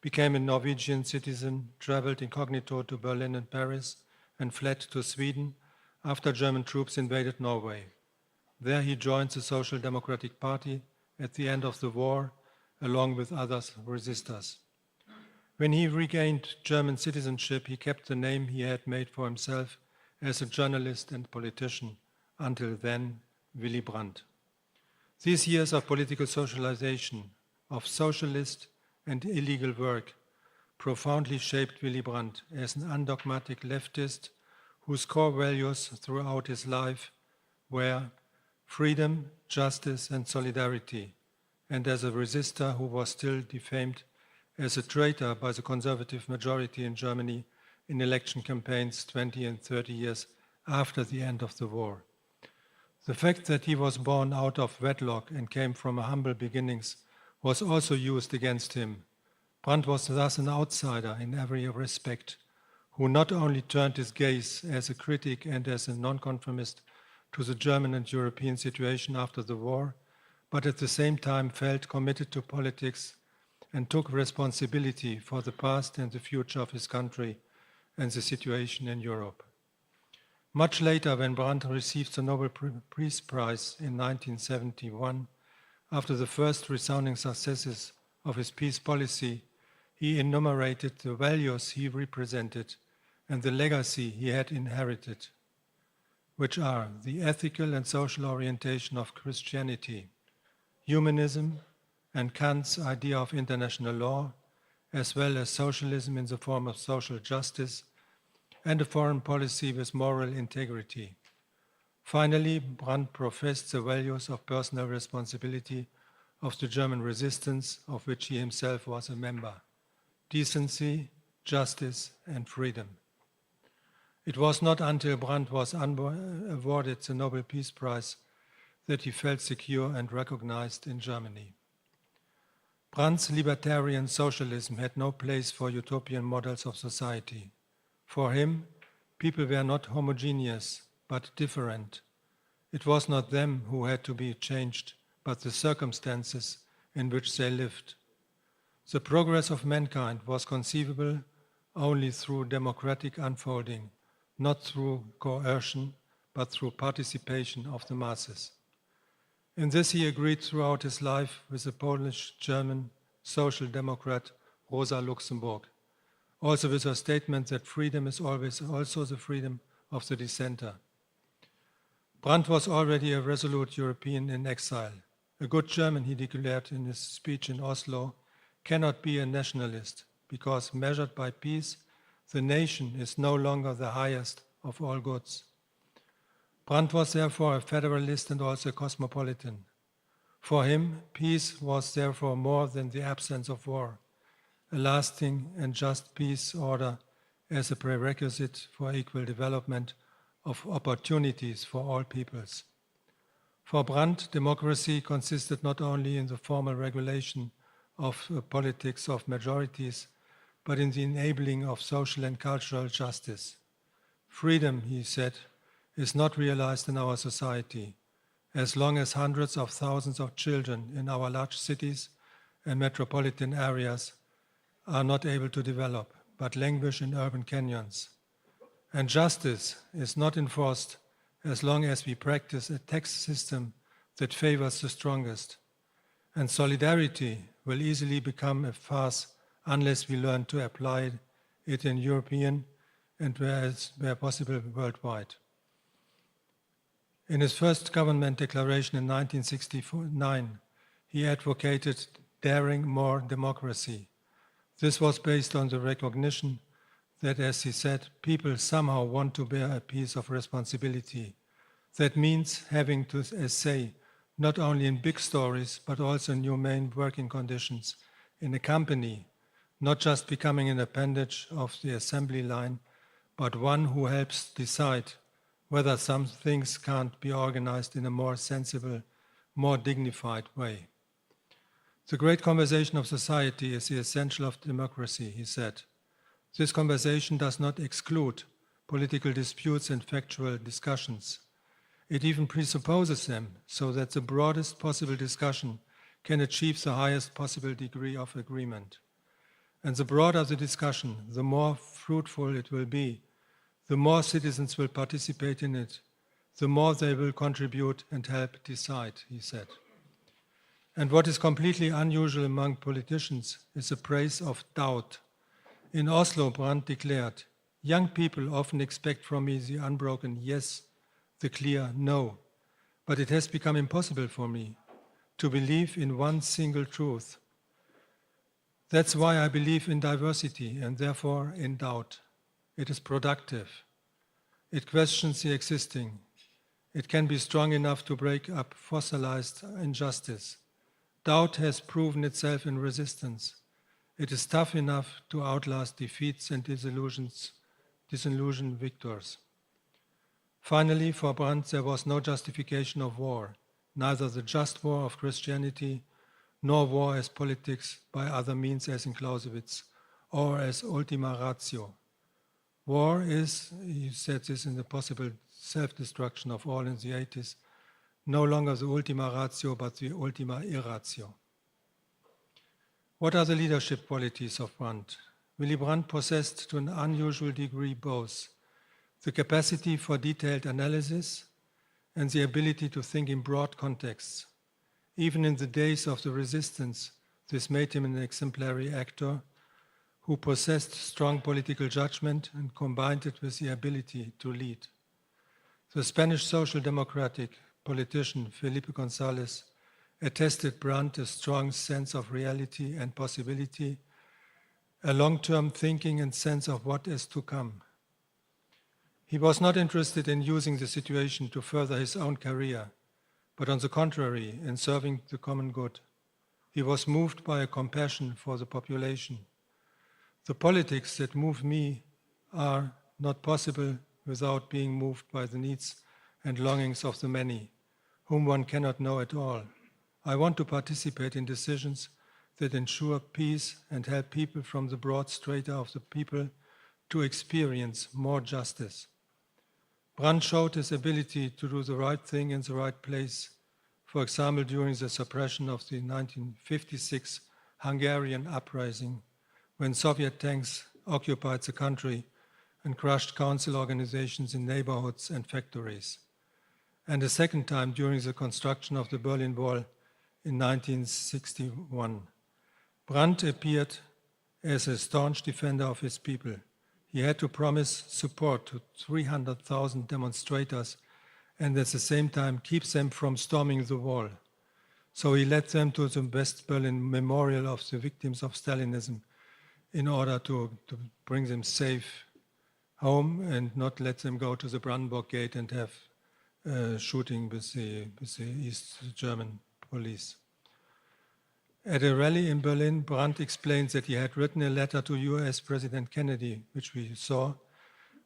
became a Norwegian citizen, traveled incognito to Berlin and Paris, and fled to Sweden after German troops invaded Norway. There he joined the Social Democratic Party at the end of the war, along with other resistors. When he regained German citizenship, he kept the name he had made for himself as a journalist and politician, until then, Willy Brandt. These years of political socialization, of socialist and illegal work, profoundly shaped Willy Brandt as an undogmatic leftist whose core values throughout his life were freedom, justice, and solidarity, and as a resistor who was still defamed as a traitor by the conservative majority in Germany in election campaigns 20 and 30 years after the end of the war. The fact that he was born out of wedlock and came from humble beginnings was also used against him. Brandt was thus an outsider in every respect, who not only turned his gaze as a critic and as a nonconformist to the German and European situation after the war, but at the same time felt committed to politics and took responsibility for the past and the future of his country and the situation in Europe. Much later, when Brandt received the Nobel Peace Prize in 1971, after the first resounding successes of his peace policy, he enumerated the values he represented and the legacy he had inherited, which are the ethical and social orientation of Christianity, humanism, and Kant's idea of international law, as well as socialism in the form of social justice, and a foreign policy with moral integrity. Finally, Brandt professed the values of personal responsibility of the German resistance, of which he himself was a member: decency, justice, and freedom. It was not until Brandt was awarded the Nobel Peace Prize that he felt secure and recognized in Germany. Brandt's libertarian socialism had no place for utopian models of society. For him, people were not homogeneous, but different. It was not them who had to be changed, but the circumstances in which they lived. The progress of mankind was conceivable only through democratic unfolding, not through coercion, but through participation of the masses. In this he agreed throughout his life with the Polish-German social democrat Rosa Luxemburg, also with her statement that freedom is always also the freedom of the dissenter. Brandt was already a resolute European in exile. A good German, he declared in his speech in Oslo, cannot be a nationalist, because measured by peace, the nation is no longer the highest of all goods. Brandt was therefore a federalist and also a cosmopolitan. For him, peace was therefore more than the absence of war, a lasting and just peace order as a prerequisite for equal development of opportunities for all peoples. For Brandt, democracy consisted not only in the formal regulation of politics of majorities, but in the enabling of social and cultural justice. Freedom, he said, is not realized in our society as long as hundreds of thousands of children in our large cities and metropolitan areas are not able to develop, but languish in urban canyons. And justice is not enforced as long as we practice a tax system that favors the strongest. And solidarity will easily become a farce unless we learn to apply it in European and where possible worldwide. In his first government declaration in 1969, he advocated daring more democracy. This was based on the recognition that, as he said, people somehow want to bear a piece of responsibility. That means having to say, not only in big stories, but also in humane working conditions in a company, not just becoming an appendage of the assembly line, but one who helps decide whether some things can't be organized in a more sensible, more dignified way. The great conversation of society is the essential of democracy, he said. This conversation does not exclude political disputes and factual discussions. It even presupposes them so that the broadest possible discussion can achieve the highest possible degree of agreement. And the broader the discussion, the more fruitful it will be, the more citizens will participate in it, the more they will contribute and help decide, he said. And what is completely unusual among politicians is the praise of doubt, In Oslo, Brandt declared, "Young people often expect from me the unbroken yes, the clear no, but it has become impossible for me to believe in one single truth. That's why I believe in diversity and therefore in doubt. It is productive. It questions the existing. It can be strong enough to break up fossilized injustice. Doubt has proven itself in resistance. It is tough enough to outlast defeats and disillusioned victors." Finally, for Brandt, there was no justification of war, neither the just war of Christianity, nor war as politics by other means as in Clausewitz, or as ultima ratio. War is, he said this in the possible self-destruction of all in the 80s, no longer the ultima ratio, but the ultima irratio. What are the leadership qualities of Brandt? Willy Brandt possessed to an unusual degree both the capacity for detailed analysis and the ability to think in broad contexts. Even in the days of the resistance, this made him an exemplary actor who possessed strong political judgment and combined it with the ability to lead. The Spanish social democratic politician Felipe González attested Brandt a strong sense of reality and possibility, a long-term thinking and sense of what is to come. He was not interested in using the situation to further his own career, but on the contrary, in serving the common good. He was moved by a compassion for the population. The politics that move me are not possible without being moved by the needs and longings of the many, whom one cannot know at all. I want to participate in decisions that ensure peace and help people from the broad strata of the people to experience more justice. Brandt showed his ability to do the right thing in the right place, for example, during the suppression of the 1956 Hungarian uprising, when Soviet tanks occupied the country and crushed council organizations in neighborhoods and factories. And a second time during the construction of the Berlin Wall in 1961. Brandt appeared as a staunch defender of his people. He had to promise support to 300,000 demonstrators and at the same time keep them from storming the wall. So he led them to the West Berlin Memorial of the Victims of Stalinism in order to bring them safe home and not let them go to the Brandenburg Gate and have shooting with the East German police. At a rally in Berlin, Brandt explained that he had written a letter to US President Kennedy, which we saw,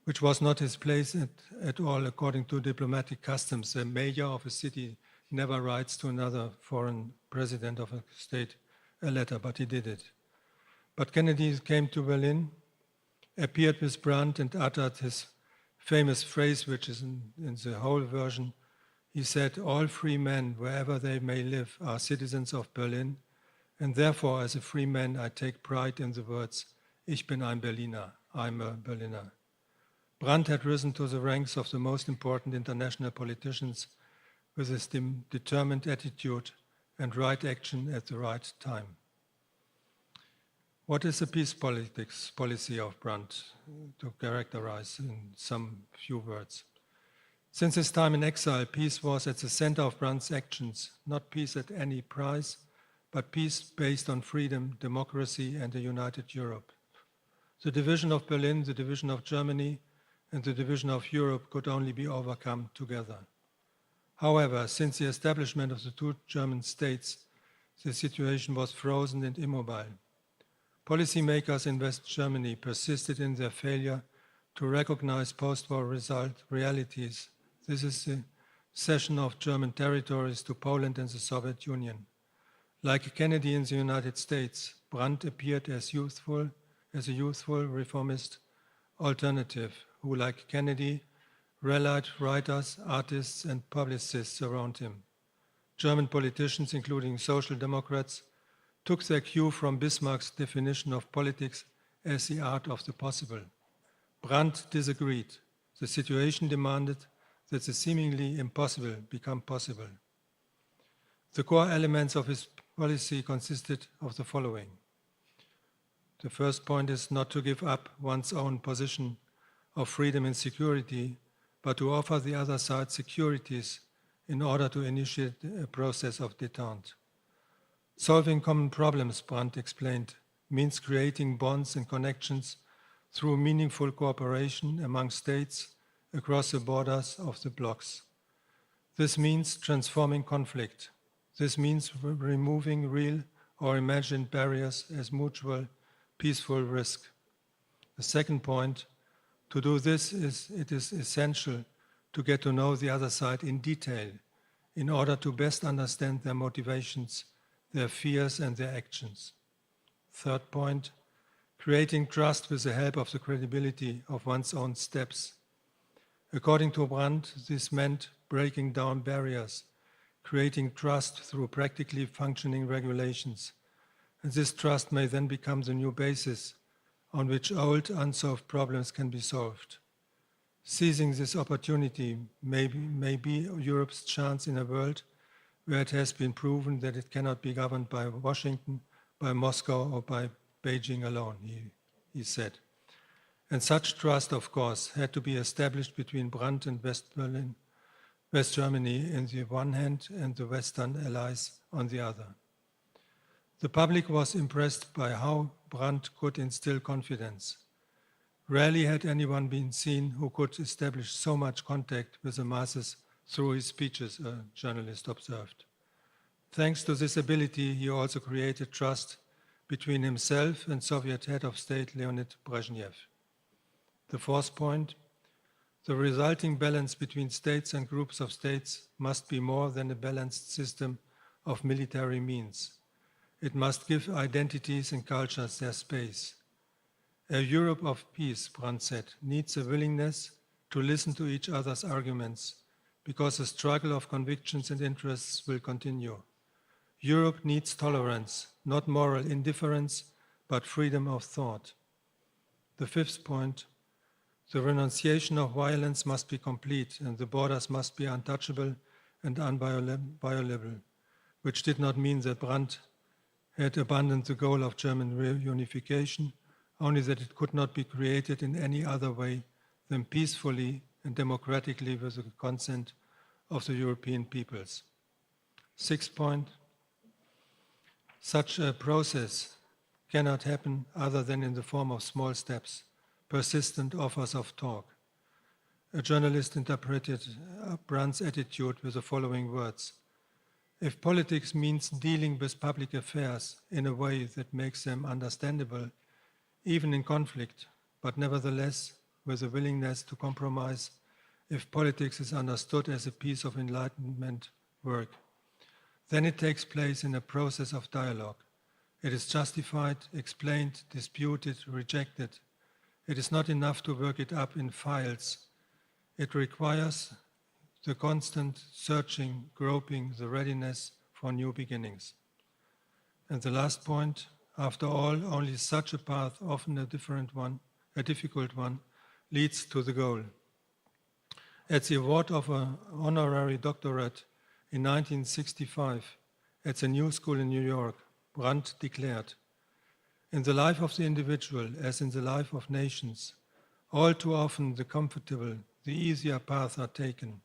which was not his place at all according to diplomatic customs. The mayor of a city never writes to another foreign president of a state a letter, but he did it. But Kennedy came to Berlin, appeared with Brandt and uttered his famous phrase, which is in the whole version. He said, "All free men, wherever they may live, are citizens of Berlin, and therefore, as a free man, I take pride in the words, Ich bin ein Berliner, I'm a Berliner." Brandt had risen to the ranks of the most important international politicians with his determined attitude and right action at the right time. What is the peace policy of Brandt, to characterize in some few words? Since his time in exile, peace was at the center of Brandt's actions, not peace at any price, but peace based on freedom, democracy, and a united Europe. The division of Berlin, the division of Germany, and the division of Europe could only be overcome together. However, since the establishment of the two German states, the situation was frozen and immobile. Policymakers in West Germany persisted in their failure to recognize post-war realities. This is the cession of German territories to Poland and the Soviet Union. Like Kennedy in the United States, Brandt appeared as a youthful reformist alternative who, like Kennedy, rallied writers, artists, and publicists around him. German politicians, including social democrats, took their cue from Bismarck's definition of politics as the art of the possible. Brandt disagreed. The situation demanded that the seemingly impossible become possible. The core elements of his policy consisted of the following: The first point is not to give up one's own position of freedom and security, but to offer the other side securities in order to initiate a process of détente. Solving common problems, Brandt explained, means creating bonds and connections through meaningful cooperation among states across the borders of the blocs. This means transforming conflict. This means removing real or imagined barriers as mutual, peaceful risk. The second point, to do this, it is essential to get to know the other side in detail in order to best understand their motivations, their fears, and their actions. Third point, creating trust with the help of the credibility of one's own steps. According to Brandt, this meant breaking down barriers, creating trust through practically functioning regulations. And this trust may then become the new basis on which old unsolved problems can be solved. Seizing this opportunity may be Europe's chance in a world where it has been proven that it cannot be governed by Washington, by Moscow, or by Beijing alone, he said. And such trust, of course, had to be established between Brandt and West Germany on the one hand and the Western allies on the other. The public was impressed by how Brandt could instill confidence. Rarely had anyone been seen who could establish so much contact with the masses through his speeches, a journalist observed. Thanks to this ability, he also created trust between himself and Soviet head of state Leonid Brezhnev. The fourth point, the resulting balance between states and groups of states must be more than a balanced system of military means. It must give identities and cultures their space. A Europe of peace, Brandt said, needs a willingness to listen to each other's arguments because the struggle of convictions and interests will continue. Europe needs tolerance, not moral indifference, but freedom of thought. The fifth point, the renunciation of violence must be complete and the borders must be untouchable and inviolable, which did not mean that Brandt had abandoned the goal of German reunification, only that it could not be created in any other way than peacefully and democratically with the consent of the European peoples. Sixth point, such a process cannot happen other than in the form of small steps, persistent offers of talk. A journalist interpreted Brandt's attitude with the following words: if politics means dealing with public affairs in a way that makes them understandable, even in conflict, but nevertheless with a willingness to compromise, if politics is understood as a piece of enlightenment work, then it takes place in a process of dialogue. It is justified, explained, disputed, rejected. It is not enough to work it up in files. It requires the constant searching, groping, the readiness for new beginnings. And the last point, after all, only such a path, often a difficult one, leads to the goal. At the award of an honorary doctorate in 1965 at the New School in New York, Brandt declared, "In the life of the individual, as in the life of nations, all too often the comfortable, the easier paths are taken,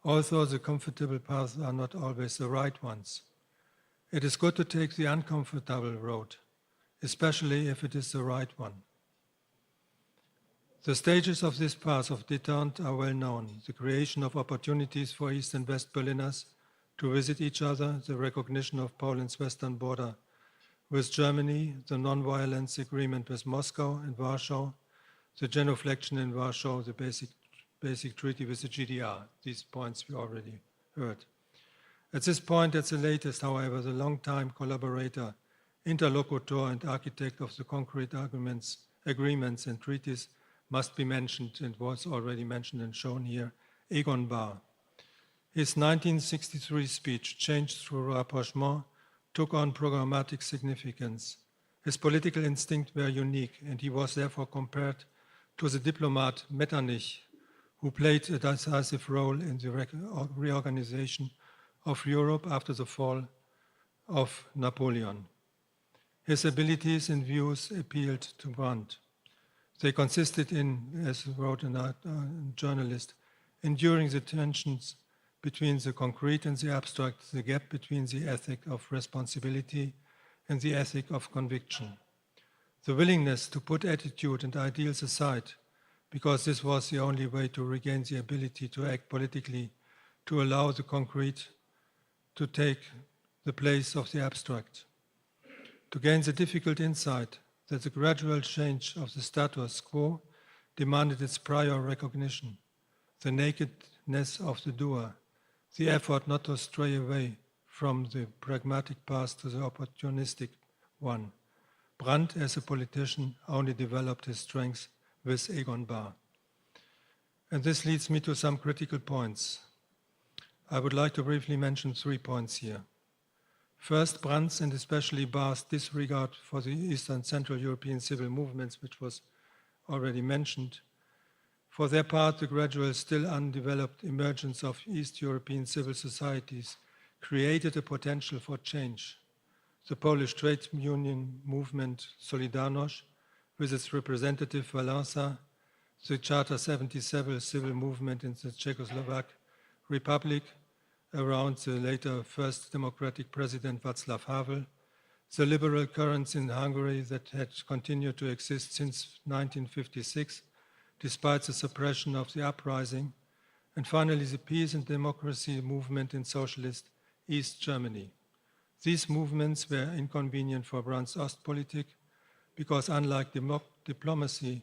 although the comfortable paths are not always the right ones. It is good to take the uncomfortable road, especially if it is the right one." The stages of this path of détente are well known: the creation of opportunities for East and West Berliners to visit each other, the recognition of Poland's western border with Germany, the non-violence agreement with Moscow and Warsaw, the genuflection in Warsaw, the basic treaty with the GDR. These points we already heard. At this point, at the latest, however, the long-time collaborator, interlocutor, and architect of the concrete agreements and treaties must be mentioned, and was already mentioned and shown here, Egon Bahr. His 1963 speech, Change Through Rapprochement, took on programmatic significance. His political instincts were unique, and he was therefore compared to the diplomat Metternich, who played a decisive role in the reorganization of Europe after the fall of Napoleon. His abilities and views appealed to Brandt. They consisted in, as wrote a journalist, enduring the tensions between the concrete and the abstract, the gap between the ethic of responsibility and the ethic of conviction. The willingness to put attitude and ideals aside, because this was the only way to regain the ability to act politically, to allow the concrete to take the place of the abstract. To gain the difficult insight that the gradual change of the status quo demanded its prior recognition, the nakedness of the doer, the effort not to stray away from the pragmatic path to the opportunistic one. Brandt, as a politician, only developed his strengths with Egon Bahr. And this leads me to some critical points. I would like to briefly mention 3 points here. First, Brandt's and especially Bahr's disregard for the Eastern Central European civil movements, which was already mentioned. For their part, the gradual, still undeveloped emergence of East European civil societies created a potential for change. The Polish trade union movement Solidarność, with its representative Wałęsa, the Charter 77 civil movement in the Czechoslovak Republic, around the later first democratic president Václav Havel, the liberal currents in Hungary that had continued to exist since 1956, despite the suppression of the uprising, and finally the peace and democracy movement in socialist East Germany. These movements were inconvenient for Brandt's Ostpolitik because, unlike diplomacy,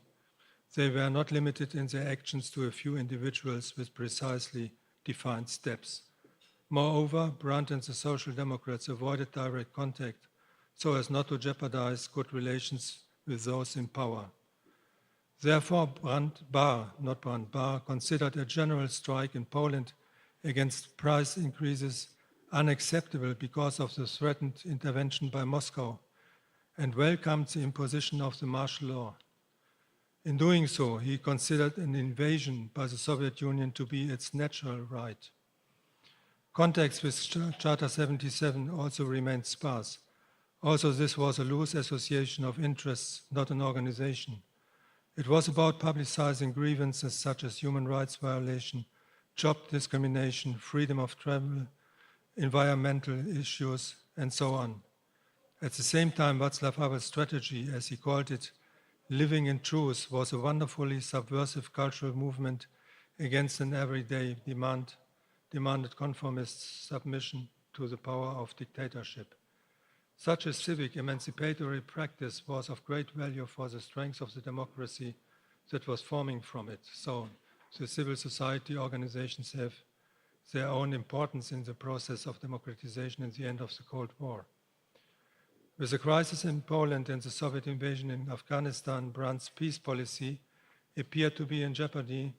they were not limited in their actions to a few individuals with precisely defined steps. Moreover, Brandt and the Social Democrats avoided direct contact so as not to jeopardize good relations with those in power. Therefore, Bahr considered a general strike in Poland against price increases unacceptable because of the threatened intervention by Moscow, and welcomed the imposition of the martial law. In doing so, he considered an invasion by the Soviet Union to be its natural right. Contacts with Charter 77 also remained sparse. Also, this was a loose association of interests, not an organization. It was about publicizing grievances such as human rights violation, job discrimination, freedom of travel, environmental issues, and so on. At the same time, Václav Havel's strategy, as he called it, living in truth, was a wonderfully subversive cultural movement against an everyday demanded conformist submission to the power of dictatorship. Such a civic emancipatory practice was of great value for the strength of the democracy that was forming from it. So the civil society organizations have their own importance in the process of democratization at the end of the Cold War. With the crisis in Poland and the Soviet invasion in Afghanistan, Brandt's peace policy appeared to be in jeopardy,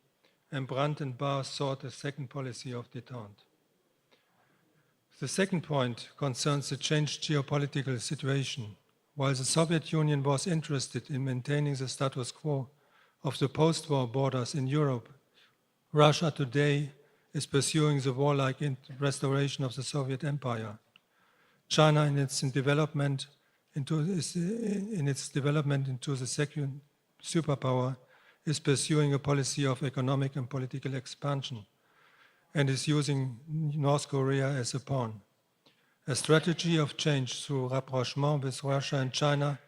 and Brandt and Bahr sought a second policy of détente. The second point concerns the changed geopolitical situation. While the Soviet Union was interested in maintaining the status quo of the post-war borders in Europe, Russia today is pursuing the warlike restoration of the Soviet Empire. China, in its development into the second superpower, is pursuing a policy of economic and political expansion and is using North Korea as a pawn. A strategy of change through rapprochement with Russia and China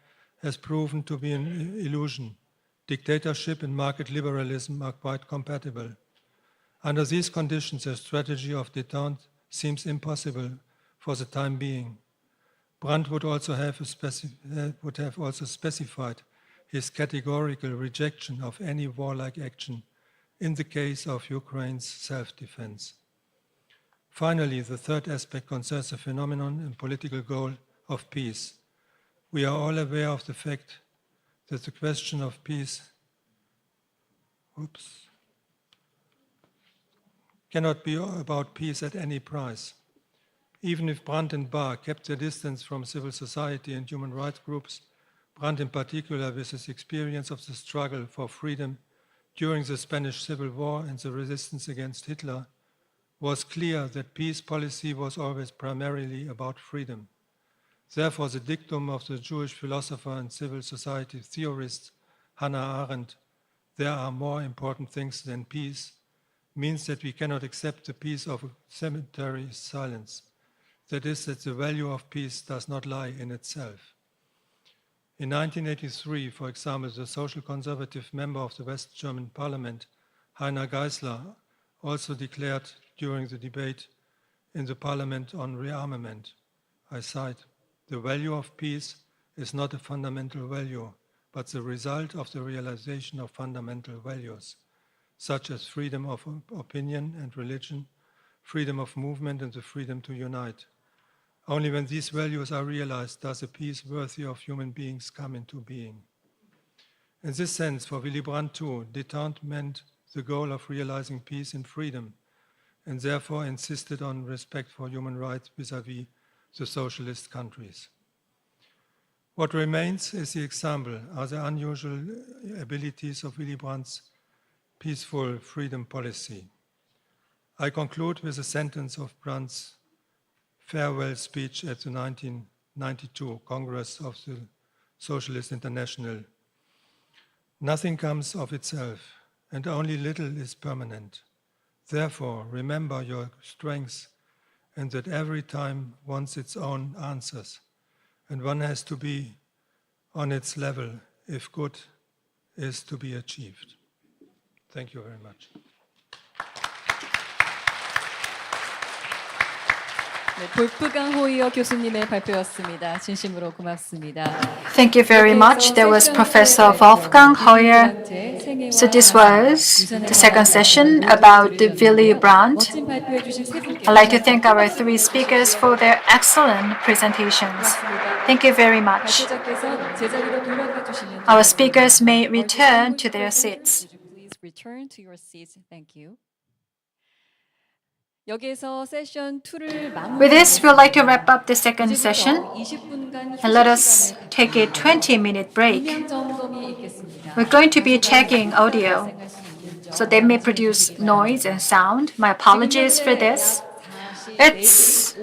has proven to be an illusion. Dictatorship and market liberalism are quite compatible. Under these conditions, a strategy of détente seems impossible for the time being. Brandt would have also specified his categorical rejection of any warlike action in the case of Ukraine's self-defense. Finally, the third aspect concerns the phenomenon and political goal of peace. We are all aware of the fact that the question of peace cannot be about peace at any price. Even if Brandt and Bahr kept their distance from civil society and human rights groups, Brandt in particular, with his experience of the struggle for freedom during the Spanish Civil War and the resistance against Hitler, was clear that peace policy was always primarily about freedom. Therefore, the dictum of the Jewish philosopher and civil society theorist Hannah Arendt, "There are more important things than peace," means that we cannot accept the peace of cemetery silence. That is, that the value of peace does not lie in itself. In 1983, for example, the social conservative member of the West German parliament, Heiner Geisler, also declared during the debate in the parliament on rearmament, I cite, "The value of peace is not a fundamental value, but the result of the realization of fundamental values, such as freedom of opinion and religion, freedom of movement, and the freedom to unite. Only when these values are realized does a peace worthy of human beings come into being." In this sense, for Willy Brandt too, détente meant the goal of realizing peace and freedom, and therefore insisted on respect for human rights vis-à-vis the socialist countries. What remains is the example, are the unusual abilities of Willy Brandt's peaceful freedom policy. I conclude with a sentence of Brandt's farewell speech at the 1992 Congress of the Socialist International. "Nothing comes of itself, and only little is permanent. Therefore, remember your strengths, and that every time wants its own answers, and one has to be on its level if good is to be achieved." Thank you very much. 네, 볼프강 호이어 교수님의 발표였습니다. 진심으로 고맙습니다. Thank you very much. That was Professor Wolfgang Hoyer. So this was the second session about the Willy Brandt. I'd like to thank our three speakers for their excellent presentations. Thank you very much. Our speakers may return to their seats. Please return to your seats. Thank you. 여기에서 세션 2를 With this, we would like to wrap up the second session and let us take a 20-minute break. We're going to be checking audio, so they may produce noise and sound. My apologies for this. It's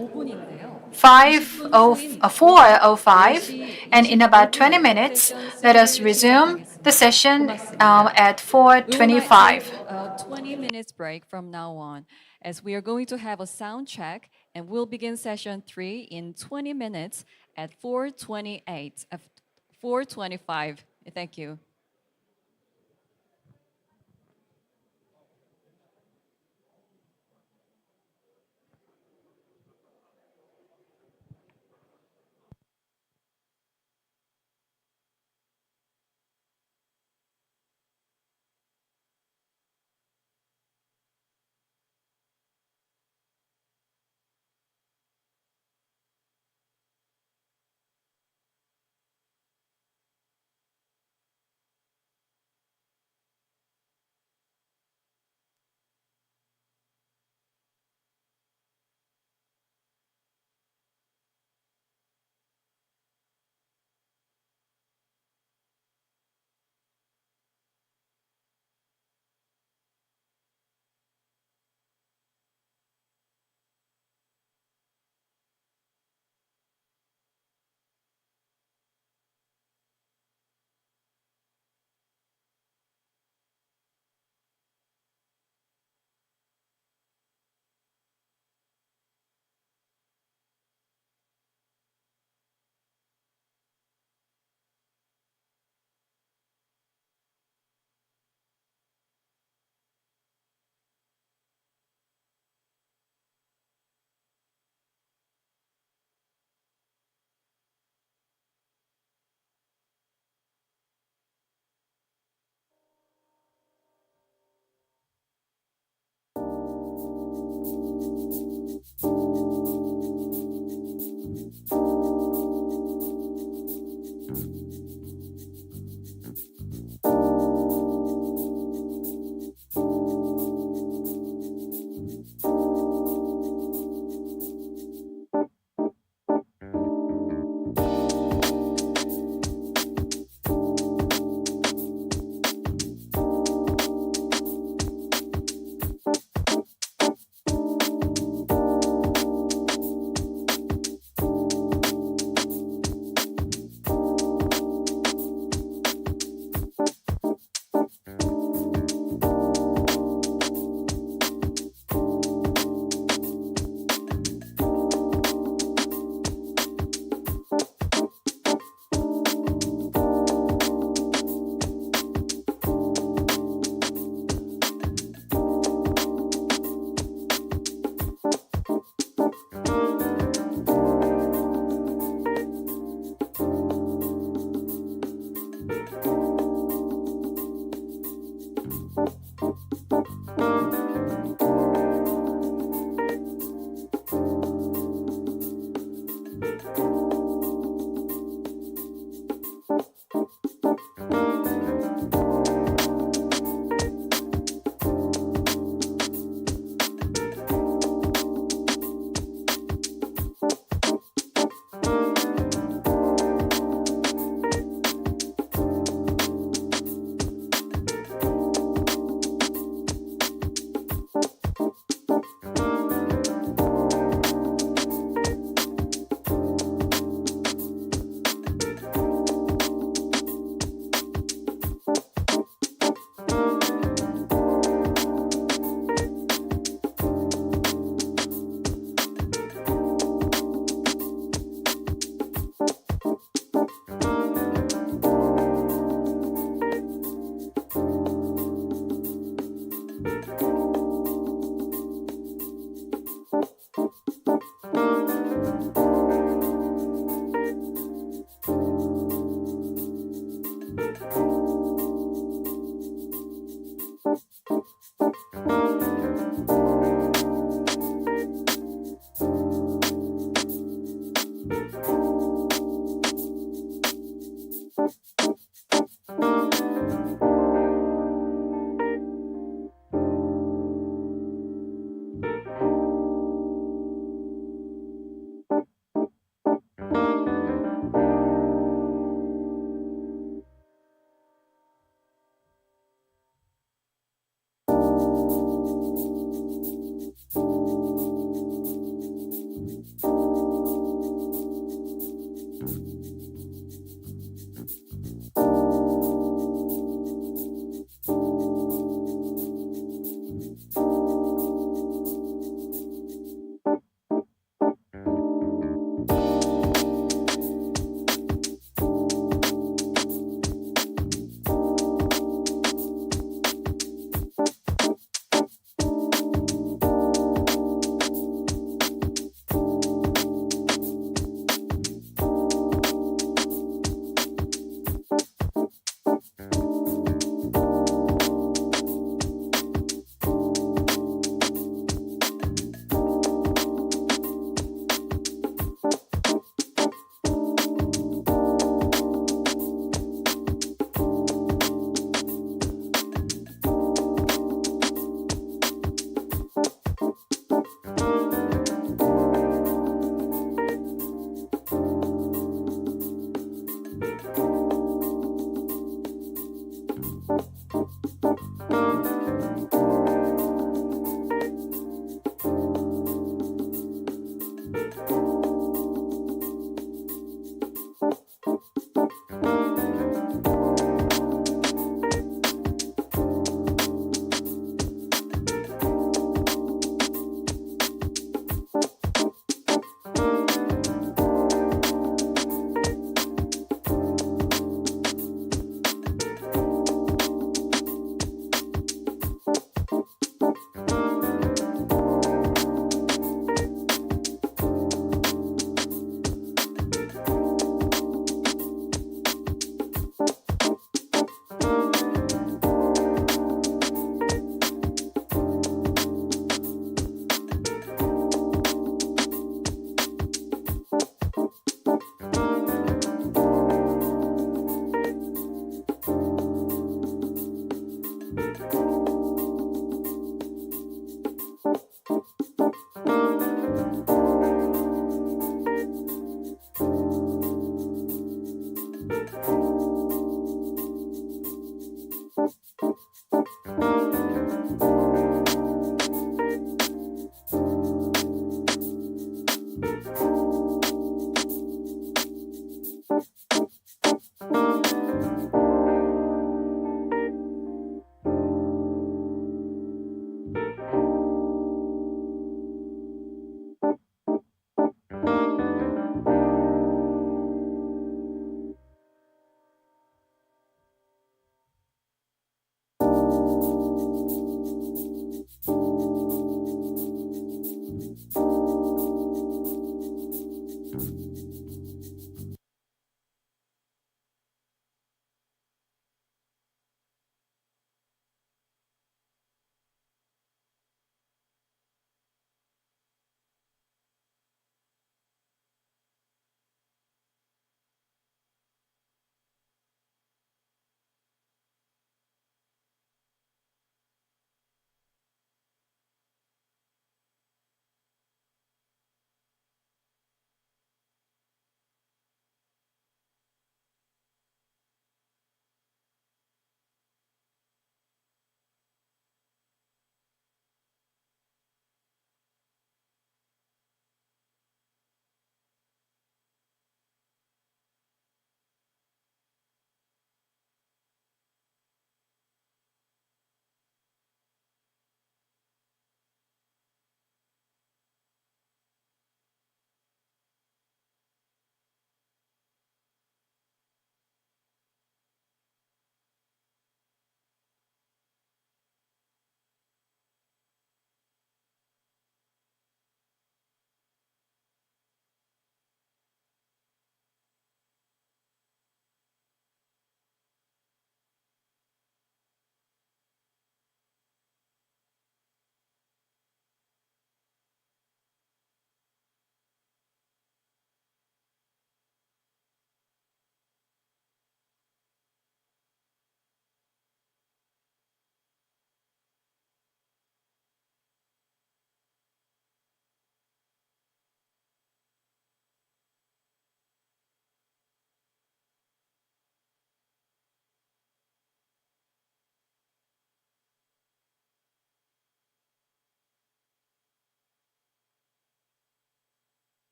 4:05, and in about 20 minutes, let us resume the session at 4:25. 20 minutes break from now on, as we are going to have a sound check, and we'll begin session 3 in 20 minutes at 4:25. Thank you.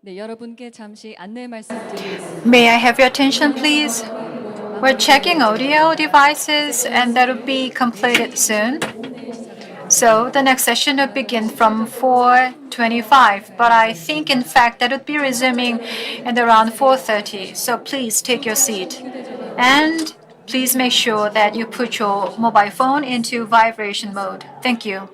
네, 여러분께 잠시 안내 말씀드리겠습니다. May I have your attention, please? We're checking audio devices, and that will be completed soon. So the next session will begin from 4:25, but I think, in fact, that would be resuming at around 4:30. So please take your seat, and please make sure that you put your mobile phone into vibration mode. Thank you.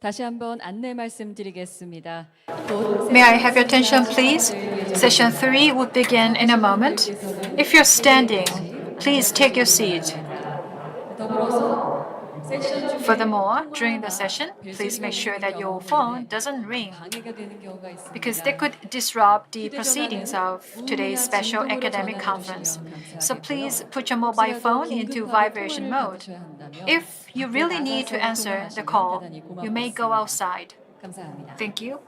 다시 한번 안내 말씀드리겠습니다. May I have your attention, please? Session 3 will begin in a moment. If you're standing, please take your seat. Furthermore, during the session, please make sure that your phone doesn't ring, because they could disrupt the proceedings of today's special academic conference. So please put your mobile phone into vibration mode. If you really need to answer the call, you may go outside. Thank you.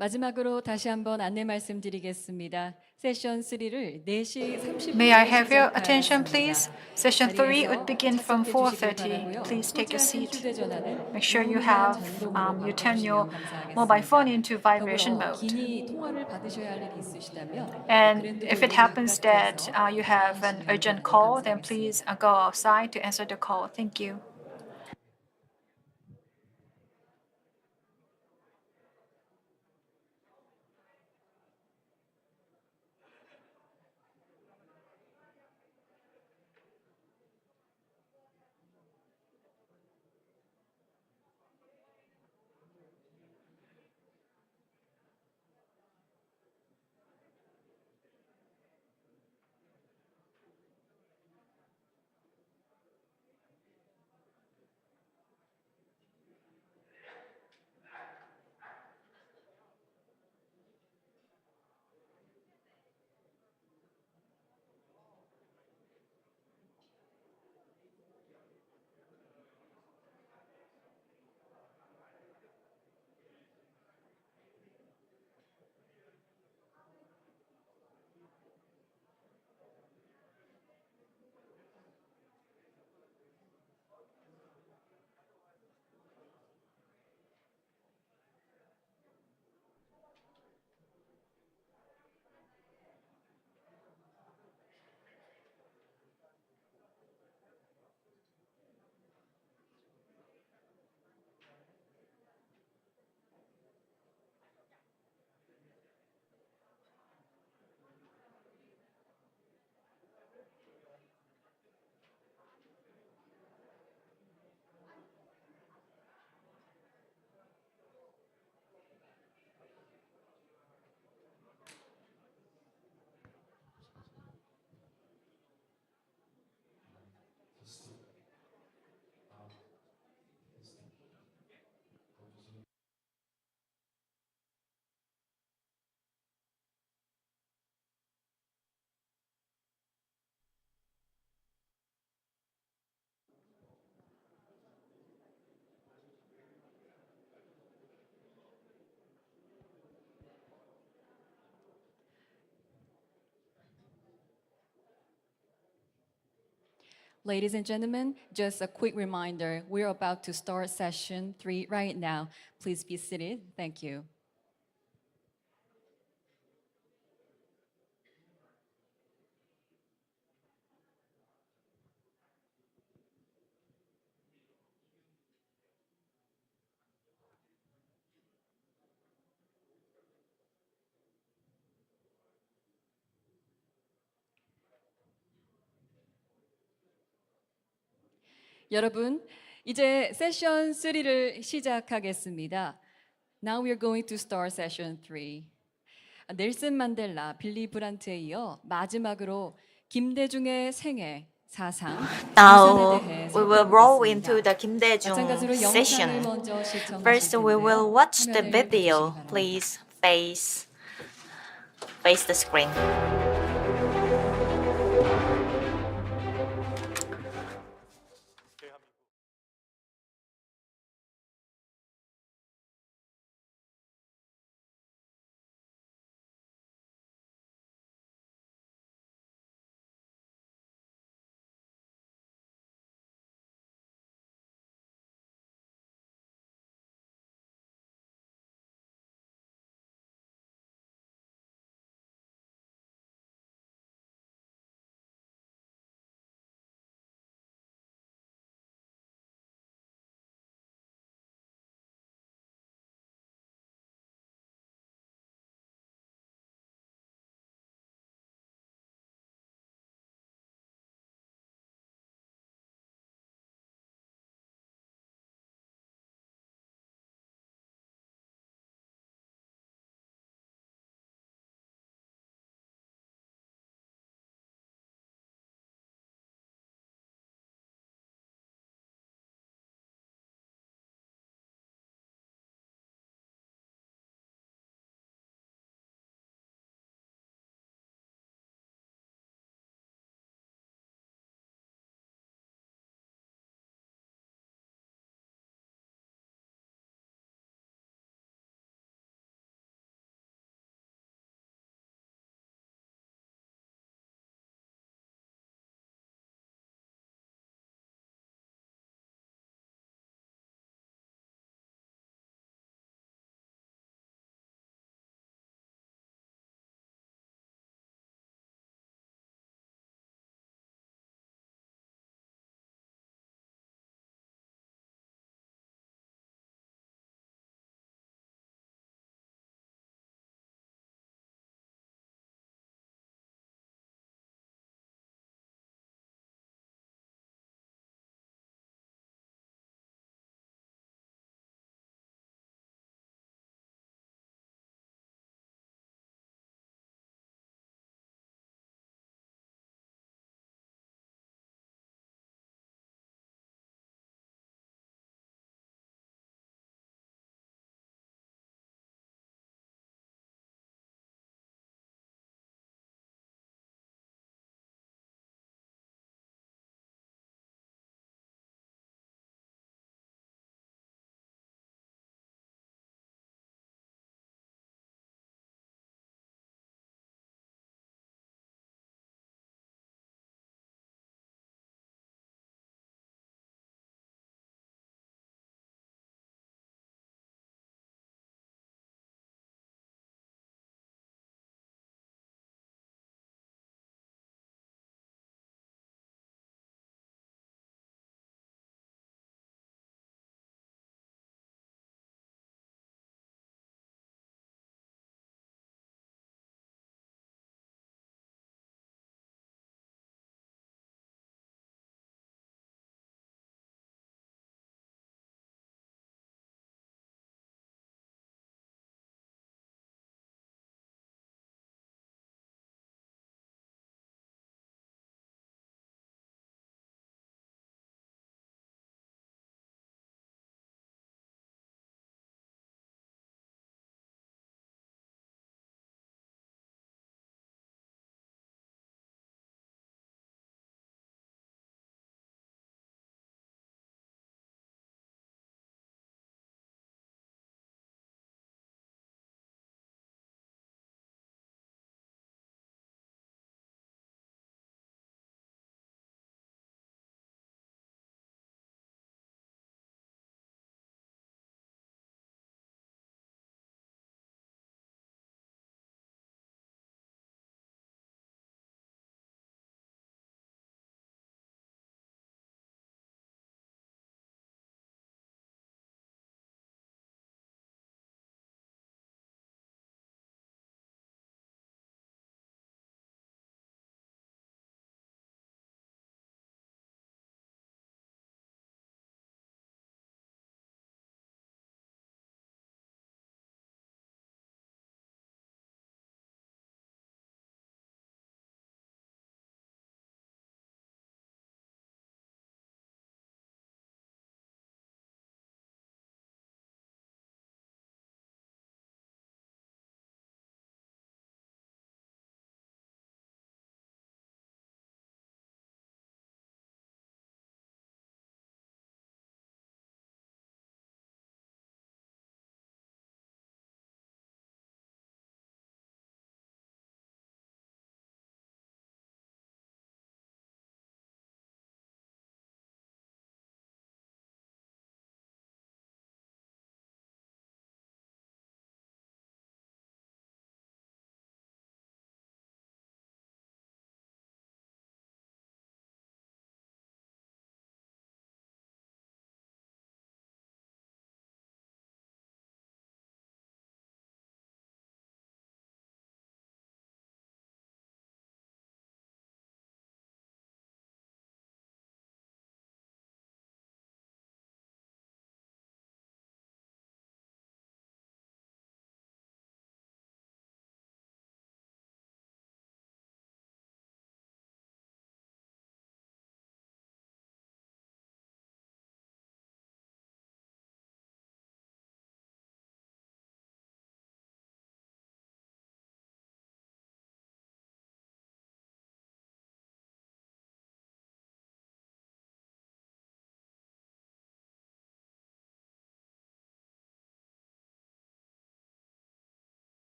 마지막으로 다시 한번 안내 말씀드리겠습니다. 세션 3를 4시 30분에 May I have your attention, please? Session 3 would begin from 4:30. Please take your seat. Make sure you turn your mobile phone into vibration mode. 긴히 통화를 받으셔야 할 일이 있으시다면 And if it happens that you have an urgent call, then please go outside to answer the call. Thank you. Ladies and gentlemen, just a quick reminder, we're about to start session 3 right now. Please be seated. Thank you. 여러분, 이제 세션 3를 시작하겠습니다. Now we are going to start session 3. 넬슨 만델라, 빌리 브란트에 이어 마지막으로 김대중의 생애, 사상, Now 유산에 대해 we will roll into 살펴보겠습니다. the Kim Dae-jung 마찬가지로 영상을 session. 먼저 시청하실 First, we 텐데요. will watch the 화면을 video. 보시기 바랍니다. Please face the screen.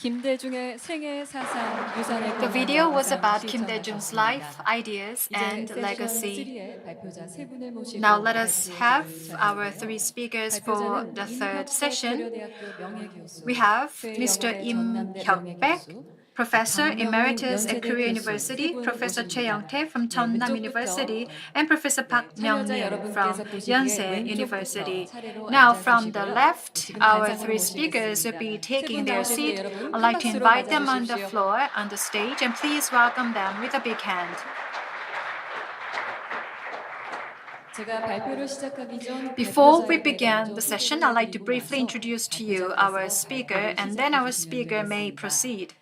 김대중의 생애 사상 유산에 The video was about Kim 시청하셨습니다. Dae-jung's life, ideas, and 이제 legacy. 세션 3의 발표자 세 분을 모시고 Now let us 발표를 have 진행할 our 차례인데요. three speakers for 발표자는 the third session. 고려대학교 명예교수, We have Mr. 최영태 Im 전남대 Hyuk-baek, 명예교수, Professor 강명훈 Emeritus at 연세대 Korea 교수 University, 세분 Professor Choi 모십니다. Young-tae from 네, Cheonnam 왼쪽부터 University, and Professor Park 참여자 Myung-min 여러분께서 from 보시기에 Yonsei 왼쪽부터 University. 차례로 Now from the 앉아주시고요. left, 지금 our 단상으로 three speakers will 모시겠습니다. be 세 taking 분 their 나오실 때 seat. 여러분 I'd 큰 like to 박수로 invite them on the 맞아주십시오. floor, on the stage, and please welcome them with a big hand. 제가 발표를 시작하기 전 Before we 발표자에 대해 begin 먼저 the session, 소개를 I'd like to 해드리고 briefly 나서 introduce to you 발표자께서 our speaker, 발표를 and then our 시작해 speaker 주시면 may 되겠습니다. proceed.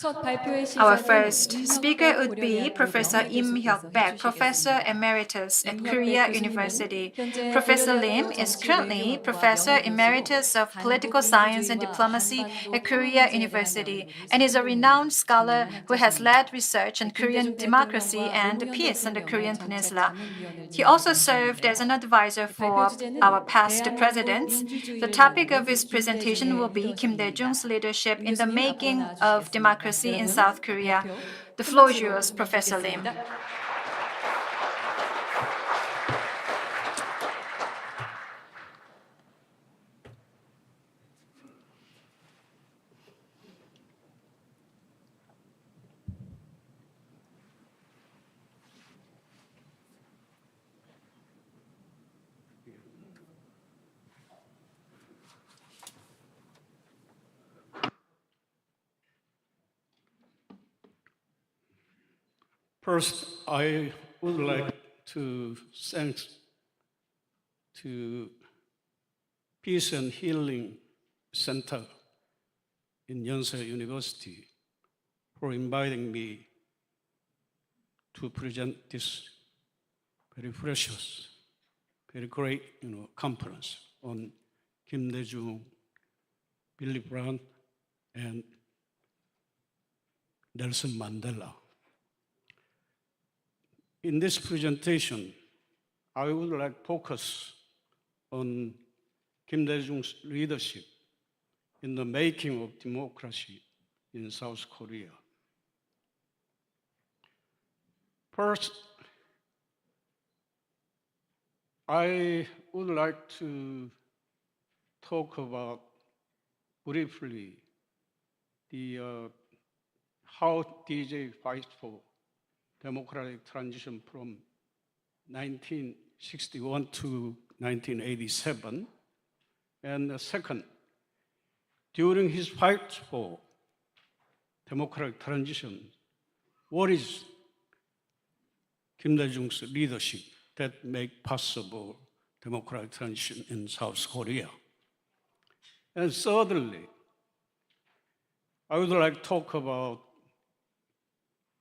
첫 발표의 Our 시작은 first 임혁백 speaker would be 고려대학교 Professor Im 명예교수께서 Hyuk-baek, Professor 해주시겠습니다. Emeritus at 임혁백 Korea 교수님은 University. 현재 Professor 고려대학교 Lim is currently 정치외교학과 Professor 명예교수로 Emeritus of Political Science and 한국 Diplomacy 민주주의와 at Korea 한반도 University 통일에 and is a renowned scholar who has 진행학자십니다. led research on Korean 김대중 democracy 대통령과 and 노무현 peace in the 대통령의 Korean 정책 Peninsula. 자문위원을 He also 지낸 served as an advisor 발표 for 주제는 our past 대한민국 presidents. The 민주주의를 topic of 만드는 his presentation will be Kim 김대중의 Dae-jung's leadership 임 in the 교수님 making 앞으로 of 나와주시겠습니다. democracy in 여러분, South Korea. 발표 The 큰 floor is 박수로 yours, Professor Lim. 부탁드리겠습니다. First, I would like to thank to Peace and Healing Center in Yonsei University for inviting me to present this very precious, very great, conference on Kim Dae-jung, Willy Brandt, and Nelson Mandela. In this presentation, I would like to focus on Kim Dae-jung's leadership in the making of democracy in South Korea. First, I would like to talk about briefly how DJ fights for democratic transition from 1961 to 1987. And second, during his fight for democratic transition, what is Kim Dae-jung's leadership that make possible democratic transition in South Korea? And thirdly, I would like to talk about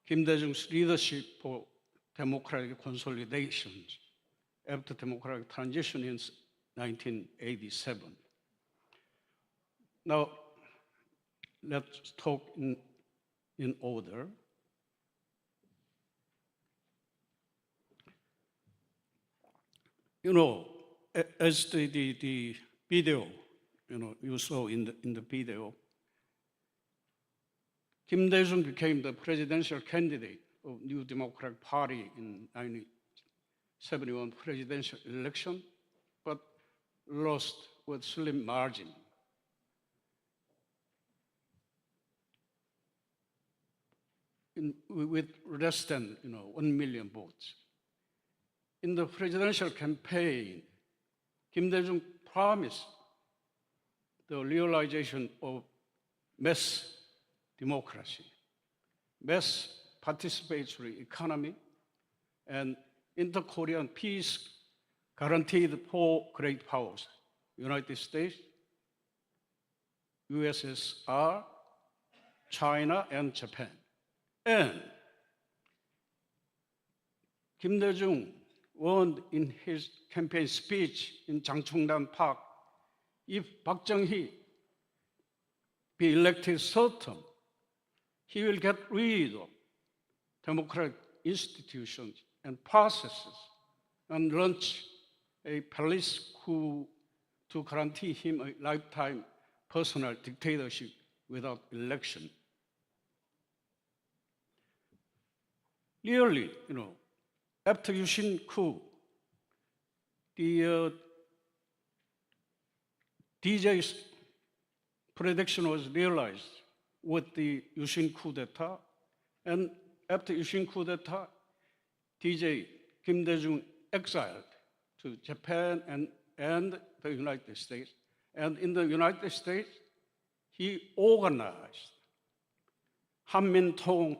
Kim Dae-jung's leadership for democratic consolidation after democratic transition in 1987. Now, let's talk in order. As the video, you saw in the video, Kim Dae-jung became the presidential candidate of New Democratic Party in 1971 presidential election, but lost with slim margin. With less than 1 million votes. In the presidential campaign, Kim Dae-jung promised the realization of mass democracy, mass participatory economy, and inter-Korean peace guaranteed four great powers: United States, USSR, China, and Japan. And Kim Dae-jung warned in his campaign speech in Jangchungdan Park, if Park Chung-hee be elected third term, he will get rid of democratic institutions and processes and launch a police coup to guarantee him a lifetime personal dictatorship without election. Really, after Yushin coup, the DJ's prediction was realized with the Yushin coup d'etat, and after Yushin coup d'etat, DJ Kim Dae-jung exiled to Japan and the United States. And in the United States, he organized Hanmin-Tong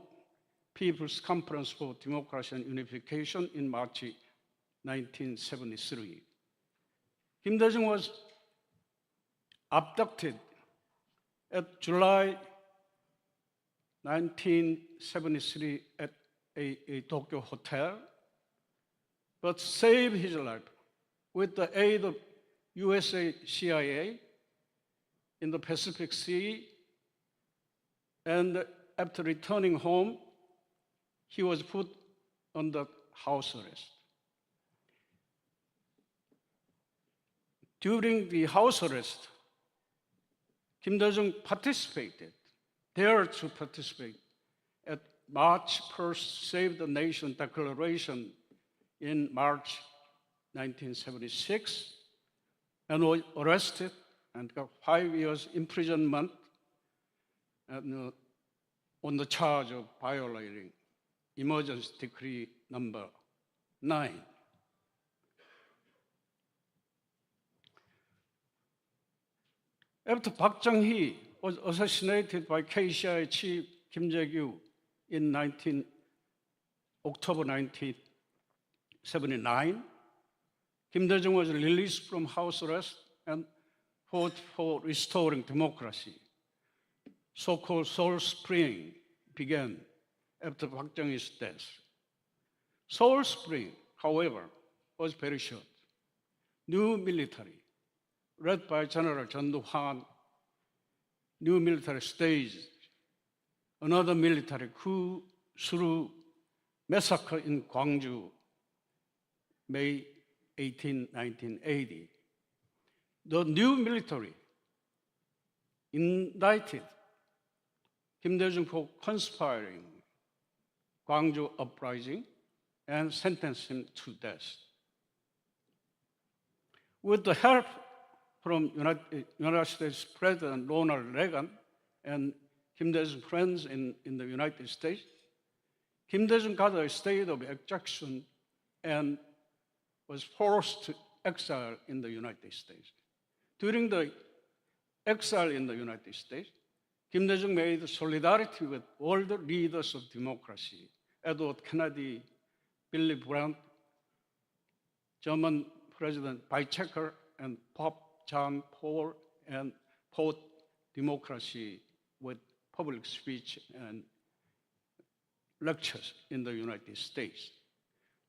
People's Conference for Democracy and Unification in March 1973. Kim Dae-jung was abducted at July 1973 at a Tokyo hotel, but saved his life with the aid of USA CIA in the Pacific Sea. And after returning home, he was put under house arrest. During the house arrest, Kim Dae-jung dared to participate at March 1st Save the Nation Declaration in March 1976, and was arrested and got 5 years imprisonment and, on the charge of violating Emergency Decree number 9. After Park Chung-hee was assassinated by KCI chief Kim Jae-gyu in October 1979, Kim Dae-jung was released from house arrest and fought for restoring democracy. So-called Seoul Spring began after Park Chung-hee's death. Seoul Spring, however, was very short. New military, led by General Chun Doo-hwan, new military staged another military coup through massacre in Gwangju, May 18, 1980. The new military indicted Kim Dae-jung for conspiring Gwangju uprising and sentenced him to death. With the help from United States President Ronald Reagan and Kim Dae-jung's friends in the United States, Kim Dae-jung got a state of execution and was forced to exile in the United States. During the exile in the United States, Kim Dae-jung made solidarity with all the leaders of democracy, Edward Kennedy, Willy Brandt, German President Weizsäcker, and Pope John Paul, and fought democracy with public speech and lectures in the United States.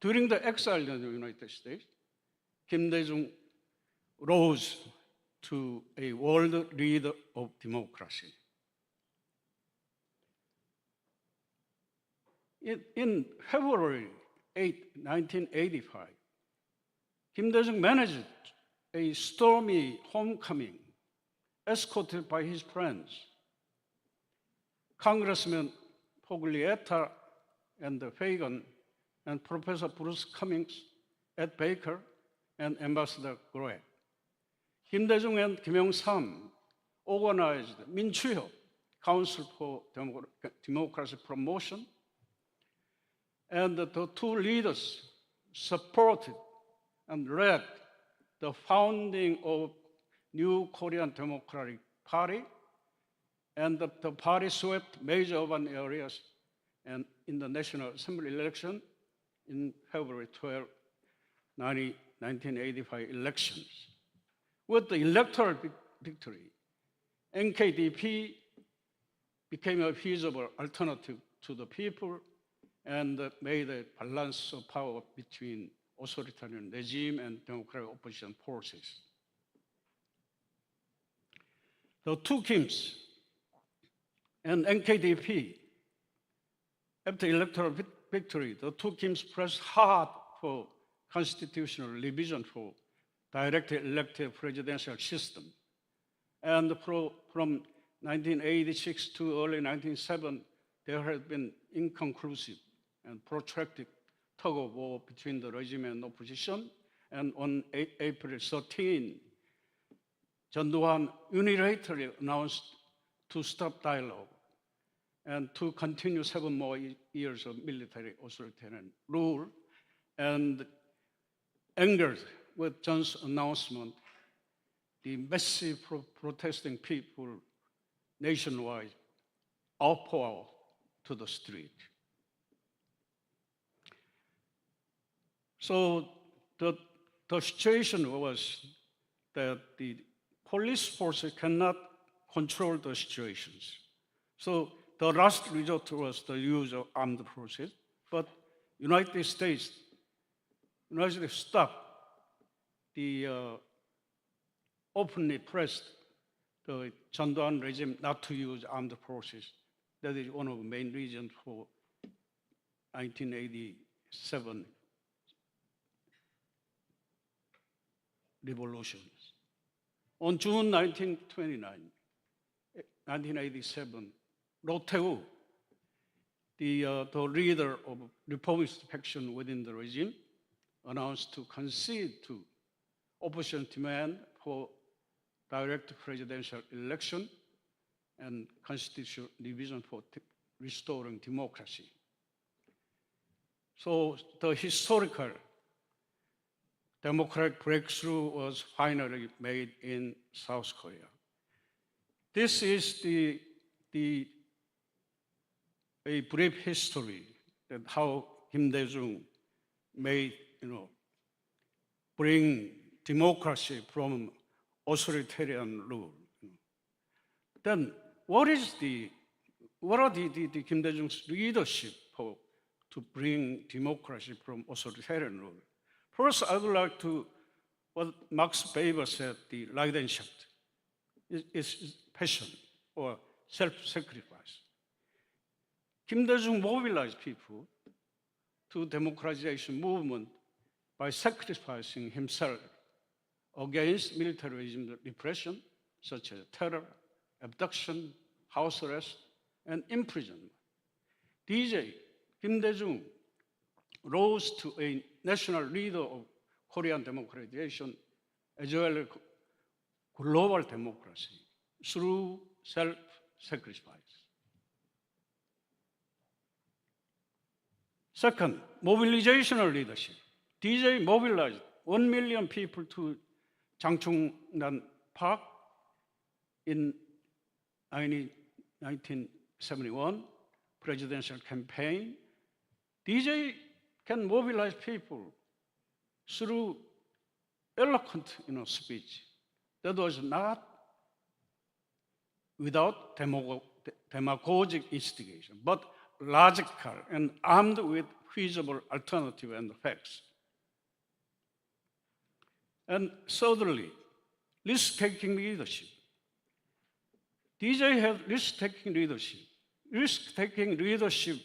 During the exile in the United States, Kim Dae-jung rose to a world leader of democracy. In February 8, 1985, Kim Dae-jung managed a stormy homecoming, escorted by his friends, Congressman Foglietta and Fagan, and Professor Bruce Cummings, Ed Baker, and Ambassador Gregg. Kim Dae-jung and Kim Yong-sam organized Minchuhyop, Council for Democracy Promotion, and the two leaders supported and led the founding of New Korean Democratic Party, and the party swept major urban areas and in the National Assembly election in February 12, 1985 elections. With the electoral victory, NKDP became a feasible alternative to the people and made a balance of power between authoritarian regime and democratic opposition forces. The two Kims and NKDP, after electoral victory, the two Kims pressed hard for constitutional revision for directly elected presidential system. And from 1986 to early 1987, there had been inconclusive and protracted tug of war between the regime and opposition. And on April 13, Chondoan unilaterally announced to stop dialogue and to continue 7 more years of military authoritarian rule. And angered with John's announcement, the massive protesting people nationwide outpoured to the street. So the situation was that the police forces cannot control the situations. So the last resort was the use of armed forces, but United States stopped the openly pressed the Chondoan regime not to use armed forces. That is one of the main reasons for 1987 revolutions. On June 1987, Roh-tae-woo, the leader of reformist faction within the regime, announced to concede to opposition demand for direct presidential election and constitutional revision for restoring democracy. So the historical democratic breakthrough was finally made in South Korea. This is a brief history that how Kim Dae-jung made, bring democracy from authoritarian rule. Then what are the Kim Dae-jung's leadership to bring democracy from authoritarian rule? First, I would like to, what Max Weber said, the Leidenschaft is passion or self-sacrifice. Kim Dae-jung mobilized people to democratization movement by sacrificing himself against military regime repression, such as terror, abduction, house arrest, and imprisonment. DJ Kim Dae-jung rose to a national leader of Korean democratization as well as global democracy through self-sacrifice. Second, mobilizational leadership. DJ mobilized 1 million people to Jangchungnan Park in 1971 presidential campaign. DJ can mobilize people through eloquent speech that was not without demagogic instigation, but logical and armed with feasible alternative and facts. And thirdly, risk-taking leadership. DJ had risk-taking leadership. Risk-taking leadership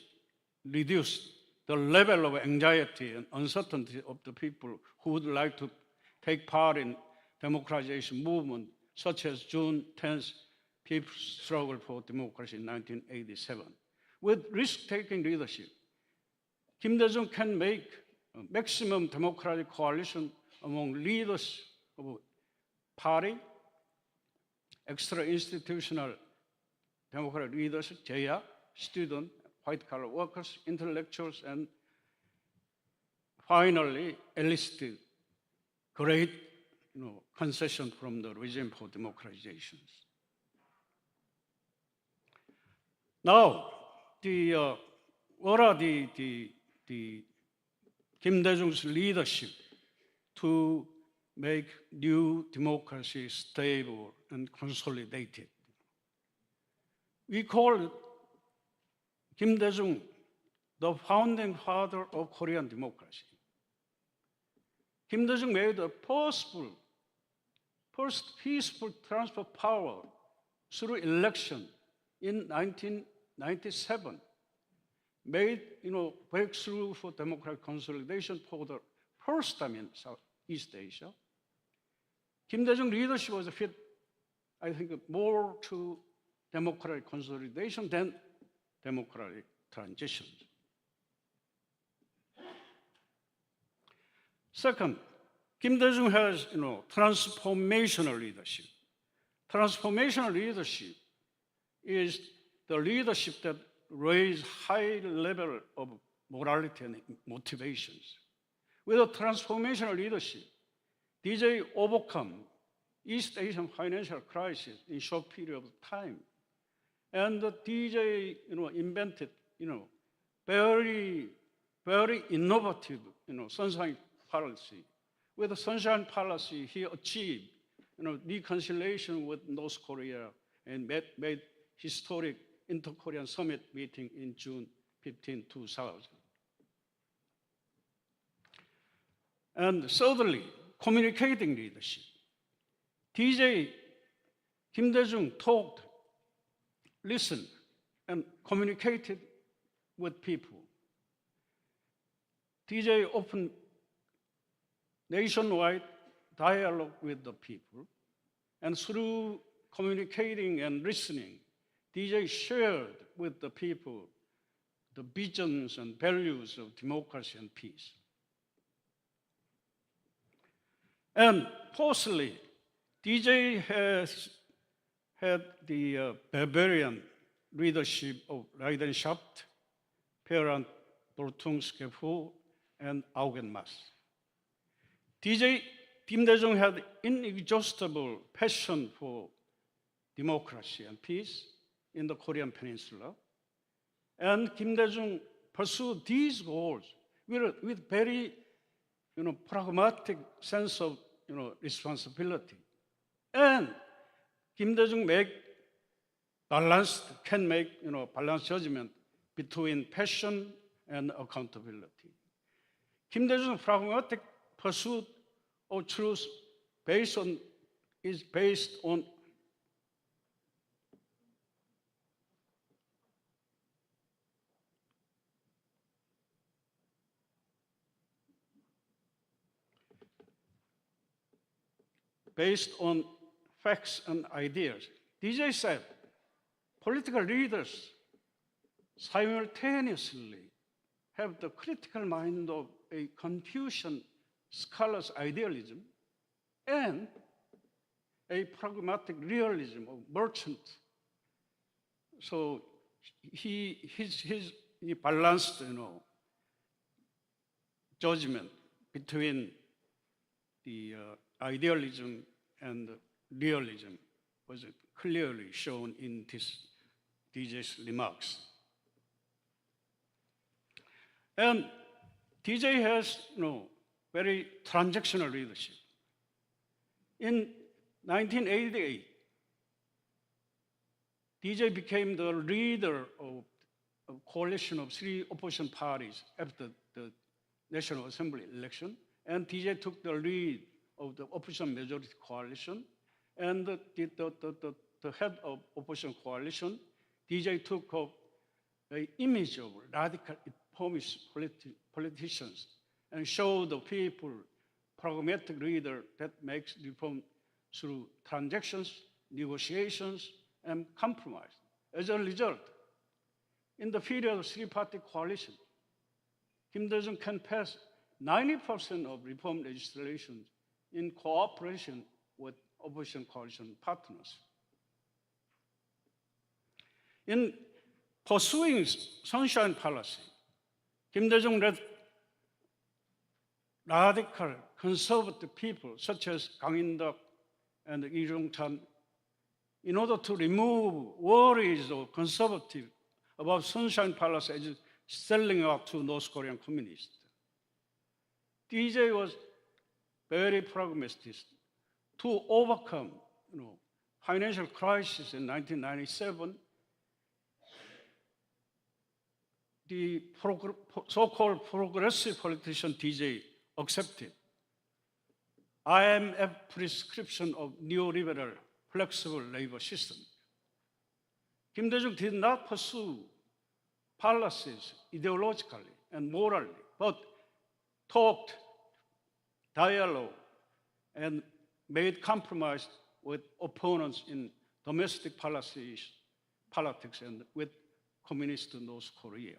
reduced the level of anxiety and uncertainty of the people who would like to take part in democratization movement, such as June 10th People's Struggle for Democracy in 1987. With risk-taking leadership, Kim Dae-jung can make a maximum democratic coalition among leaders of party, extra-institutional democratic leaders, JEA, student, white-collar workers, intellectuals, and finally enlisted great concession from the regime for democratizations. Now, what are the Kim Dae-jung's leadership to make new democracy stable and consolidated? We call Kim Dae-jung the founding father of Korean democracy. Kim Dae-jung made a first peaceful transfer of power through election in 1997, made breakthrough for democratic consolidation for the first time in Southeast Asia. Kim Dae-jung leadership was fit, I think, more to democratic consolidation than democratic transition. Second, Kim Dae-jung has, transformational leadership. Transformational leadership is the leadership that raises high level of morality and motivations. With a transformational leadership, DJ overcome East Asian financial crisis in short period of time. And the DJ, invented, very, very innovative, sunshine policy. With the sunshine policy, he achieved, reconciliation with North Korea and made historic inter-Korean summit meeting in June 15, 2000. And thirdly, communicating leadership. DJ Kim Dae-jung talked, listened, and communicated with people. DJ opened nationwide dialogue with the people, and through communicating and listening, DJ shared with the people the visions and values of democracy and peace. And fourthly, DJ has had the Bavarian leadership of Leidenschaft, Verantwortungsgefühl, and Augenmaß. DJ Kim Dae-jung had inexhaustible passion for democracy and peace in the Korean Peninsula. And Kim Dae-jung pursued these goals with very pragmatic sense of responsibility. And Kim Dae-jung can make balanced judgment between passion and accountability. Kim Dae-jung's pragmatic pursuit of truth is based on facts and ideas. DJ said, political leaders simultaneously have the critical mind of a Confucian scholar's idealism and a pragmatic realism of merchant. So he balanced, judgment between the idealism and realism was clearly shown in DJ's remarks. And DJ has, very transactional leadership. In 1988, DJ became the leader of a coalition of three opposition parties after the National Assembly election, and DJ took the lead of the opposition majority coalition, and the head of opposition coalition, DJ took up an image of radical reformist politicians and showed the people pragmatic leader that makes reform through transactions, negotiations, and compromise. As a result, in the period of three-party coalition, Kim Dae-jung can pass 90% of reform legislation in cooperation with opposition coalition partners. In pursuing sunshine policy, Kim Dae-jung led radical conservative people such as Kang In-deok and Lee Jong-chan in order to remove worries of conservatives about sunshine policy as selling out to North Korean communists. DJ was very pragmatic to overcome financial crisis in 1997. The so-called progressive politician DJ accepted IMF prescription of neoliberal flexible labor system. Kim Dae-jung did not pursue policies ideologically and morally, but talked, dialogue, and made compromise with opponents in domestic policies politics and with communist North Korea.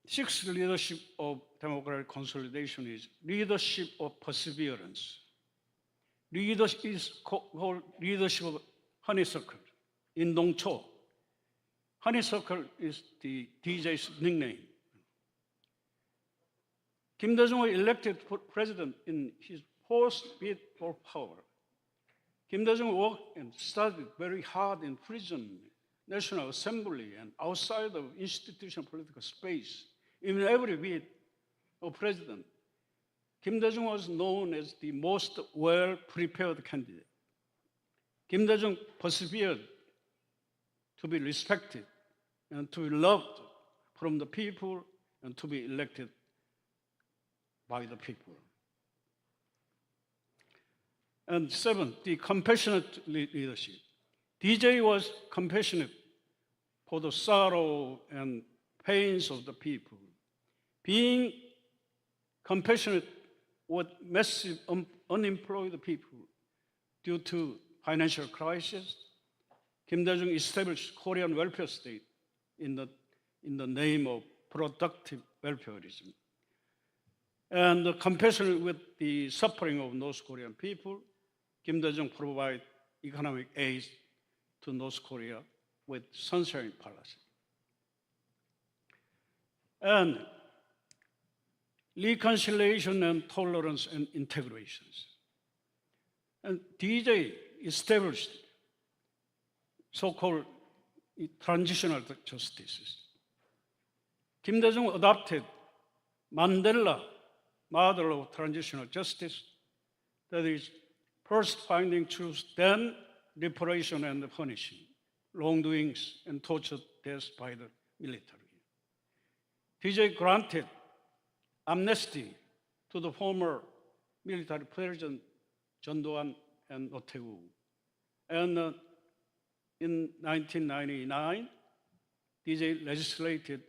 Sixth leadership of democratic consolidation is leadership of perseverance. Leadership is called leadership of honeysuckle in Dongcho. Honeysuckle is the DJ's nickname. Kim Dae-jung was elected president in his first bid for power. Kim Dae-jung worked and studied very hard in prison, National Assembly, and outside of institutional political space. In every bid of president, Kim Dae-jung was known as the most well-prepared candidate. Kim Dae-jung persevered to be respected and to be loved from the people and to be elected by the people. And seventh, the compassionate leadership. DJ was compassionate for the sorrow and pains of the people. Being compassionate with massive unemployed people due to financial crisis, Kim Dae-jung established Korean welfare state in the name of productive welfareism. And compassionate with the suffering of North Korean people, Kim Dae-jung provided economic aid to North Korea with sunshine policy. And reconciliation and tolerance and integrations. And DJ established so-called transitional justices. Kim Dae-jung adopted Mandela model of transitional justice, that is, first finding truth, then reparation and punishing wrongdoings and torture deaths by the military. DJ granted amnesty to the former military president John Do-han and Oh Tae-woo. And in 1999, DJ legislated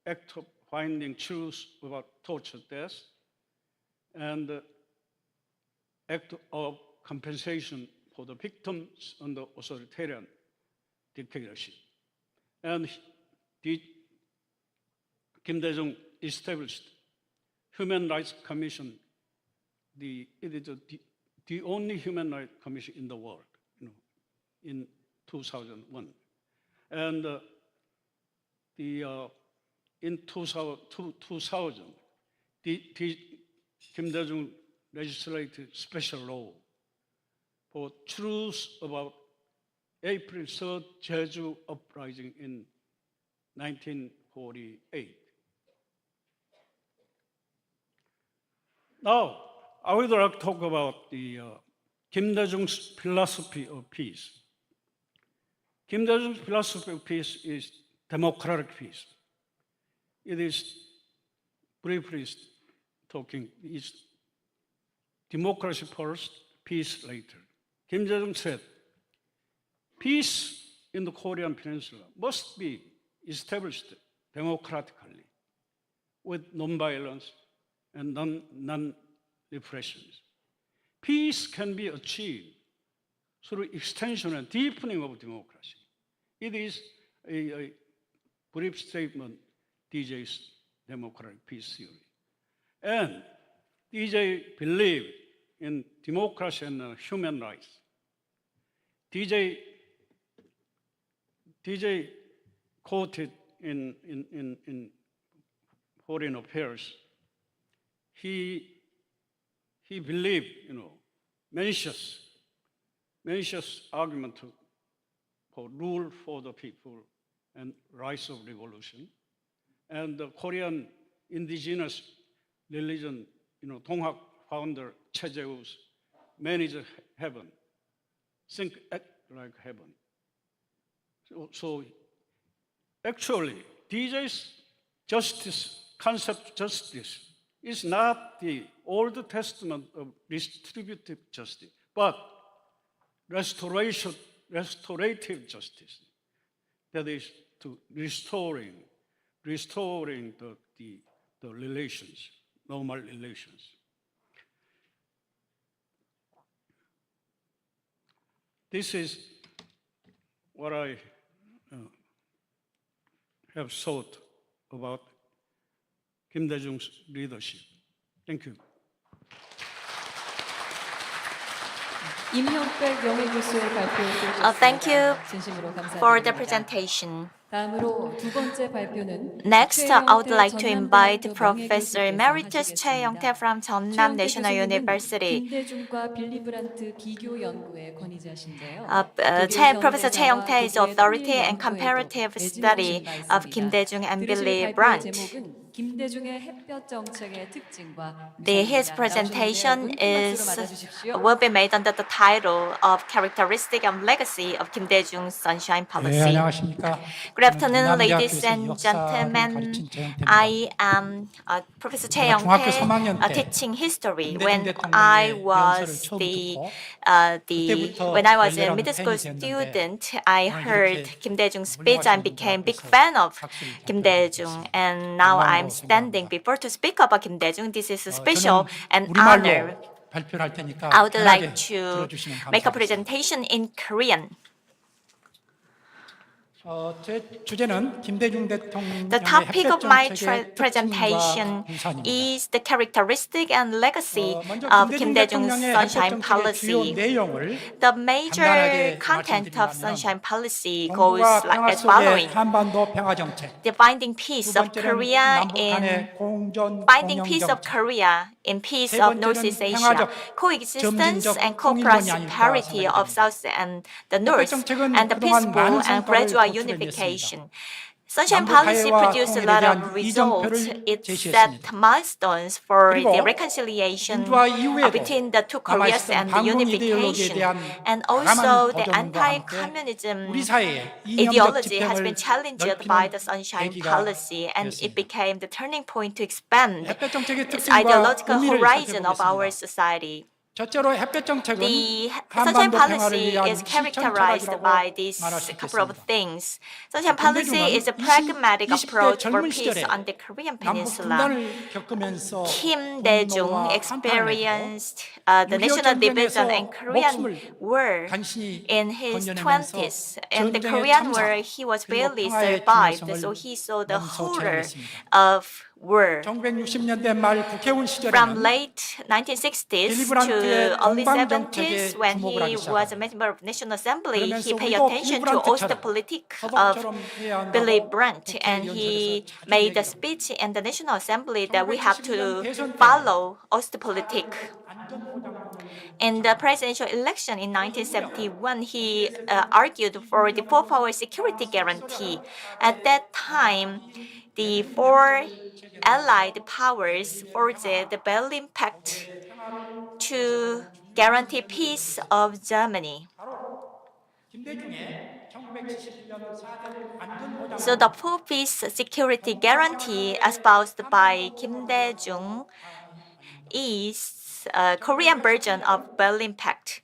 act of finding truth about torture deaths and act of compensation for the victims under authoritarian dictatorship. And Kim Dae-jung established Human Rights Commission. It is the only human rights commission in the world, in 2001. And in 2000, Kim Dae-jung legislated special law for truth about April 3rd Jeju uprising in 1948. Now, I would like to talk about the Kim Dae-jung's philosophy of peace. Kim Dae-jung's philosophy of peace is democratic peace. It is, briefly talking, is democracy first, peace later. Kim Dae-jung said, peace in the Korean Peninsula must be established democratically with nonviolence and non-repressions. Peace can be achieved through extension and deepening of democracy. It is a brief statement, DJ's democratic peace theory. And DJ believed in democracy and human rights. DJ quoted in Foreign Affairs, he believed, Mencius argument for rule for the people and rights of revolution, and the Korean indigenous religion, Donghak founder Choi Jae-woo's manage heaven, think act like heaven. So Actually, DJ's justice, concept justice, is not the Old Testament of distributive justice, but restorative justice. That is to restoring the relations, normal relations. This is what I have thought about Kim Dae-jung's leadership. Thank you. 임형백 명예교수의 발표를 Thank you 진심으로 for the 감사드립니다. presentation. 다음으로 두 번째 발표는 Next, I would like to invite 전남대학교 Professor 명예교수께서 Emeritus Choi Young-tae from Jeonnam National University. 김대중과 빌리 브란트 비교 연구의 권위자신데요. Professor Choi Young-tae is authority and comparative study of Kim Dae-jung and Willy Brandt. 김대중의 햇볕 정책의 특징과 His presentation will be made under the title of Characteristic and Legacy of Kim Dae-jung's Sunshine Policy. Good afternoon, ladies and gentlemen. I am Professor Choi Young-tae, teaching history. When I was a middle school student, I heard Kim Dae-jung's speech and became a big fan of Kim Dae-jung. And now I'm standing before to speak about Kim Dae-jung. This is a special and honor. I would like to make a presentation in Korean. The topic of my presentation is the characteristic and legacy of Kim Dae-jung's Sunshine Policy. The major content of Sunshine Policy goes like as following. The binding peace of Korea in peace of Northeast Asia, coexistence and co-prosperity of South and the North, and the peaceful and gradual unification. Sunshine Policy produced a lot of results. It set milestones for the reconciliation between the two Koreas and the unification. And also the anti-communism ideology has been challenged by the Sunshine Policy, and it became the turning point to expand the ideological horizon of our society. The Sunshine Policy is characterized by these couple of things. Sunshine Policy is a pragmatic approach for peace on the Korean Peninsula. Kim Dae-jung experienced the national division and Korean War in his 20s. In the Korean War, he was barely survived, so he saw the horror of war. From late 1960s to early 70s, when he was a member of National Assembly, he paid attention to Ostpolitik of Willy Brandt, and he made a speech in the National Assembly that we have to follow Ostpolitik. In the presidential election in 1971, he argued for the four-power security guarantee. At that time, the four Allied powers forged the Berlin Pact to guarantee peace of Germany. So the four-piece security guarantee espoused by Kim Dae-jung is a Korean version of Berlin Pact.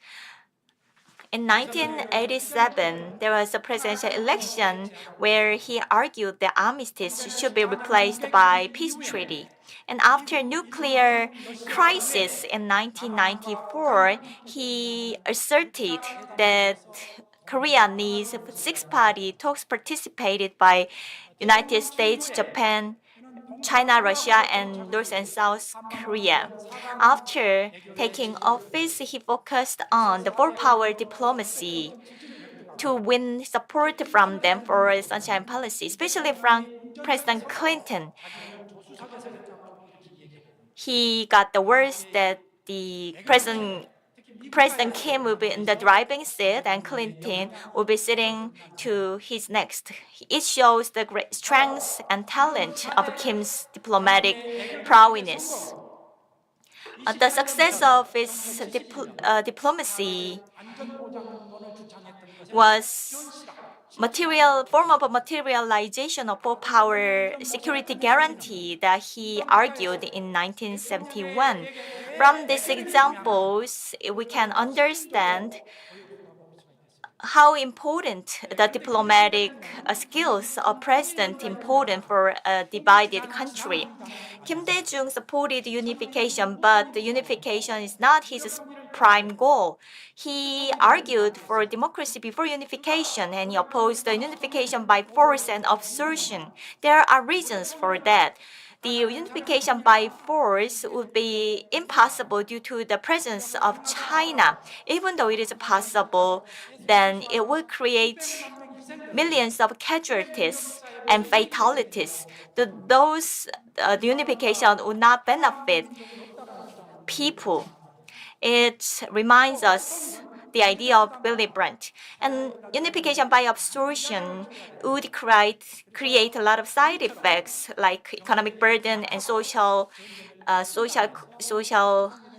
In 1987, there was a presidential election where he argued the armistice should be replaced by peace treaty. And after nuclear crisis in 1994, he asserted that Korea needs six-party talks participated by United States, Japan, China, Russia, and North and South Korea. After taking office, he focused on the four-power diplomacy to win support from them for Sunshine Policy, especially from President Clinton. He got the words that the President Kim will be in the driving seat and Clinton will be sitting to his next. It shows the great strength and talent of Kim's diplomatic prowess. The success of his diplomacy was form of a materialization of full power security guarantee that he argued in 1971. From these examples, we can understand how important the diplomatic skills of president important for a divided country. Kim Dae-jung supported unification, but the unification is not his prime goal. He argued for democracy before unification, and he opposed the unification by force and absorption. There are reasons for that. The unification by force would be impossible due to the presence of China. Even though it is possible, then it will create millions of casualties and fatalities. The unification would not benefit people. It reminds us the idea of Willy Brandt. And unification by absorption would create a lot of side effects like economic burden and social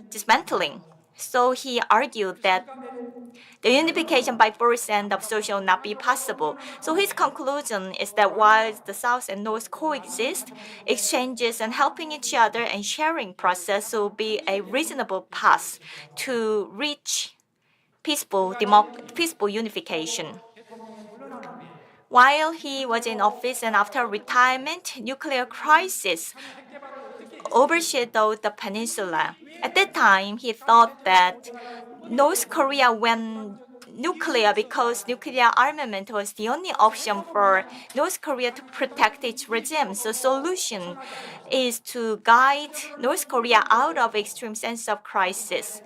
dismantling. So he argued that the unification by force and absorption will not be possible. So his conclusion is that while the South and North coexist, exchanges and helping each other and sharing process will be a reasonable path to reach peaceful unification. While he was in office and after retirement, nuclear crisis overshadowed the peninsula. At that time, he thought that North Korea went nuclear because nuclear armament was the only option for North Korea to protect its regime. So solution is to guide North Korea out of extreme sense of crisis.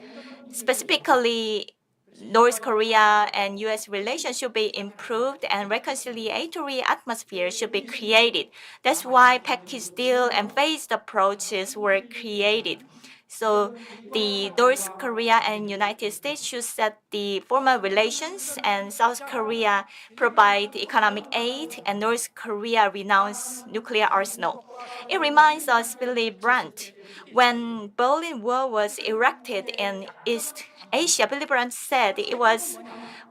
Specifically, North Korea and U.S. relations should be improved and reconciliatory atmosphere should be created. That's why package deal and phased approaches were created. So the North Korea and United States should set the formal relations, and South Korea provide economic aid, and North Korea renounce nuclear arsenal. It reminds us Willy Brandt. When Berlin Wall was erected in East Asia, Willy Brandt said it was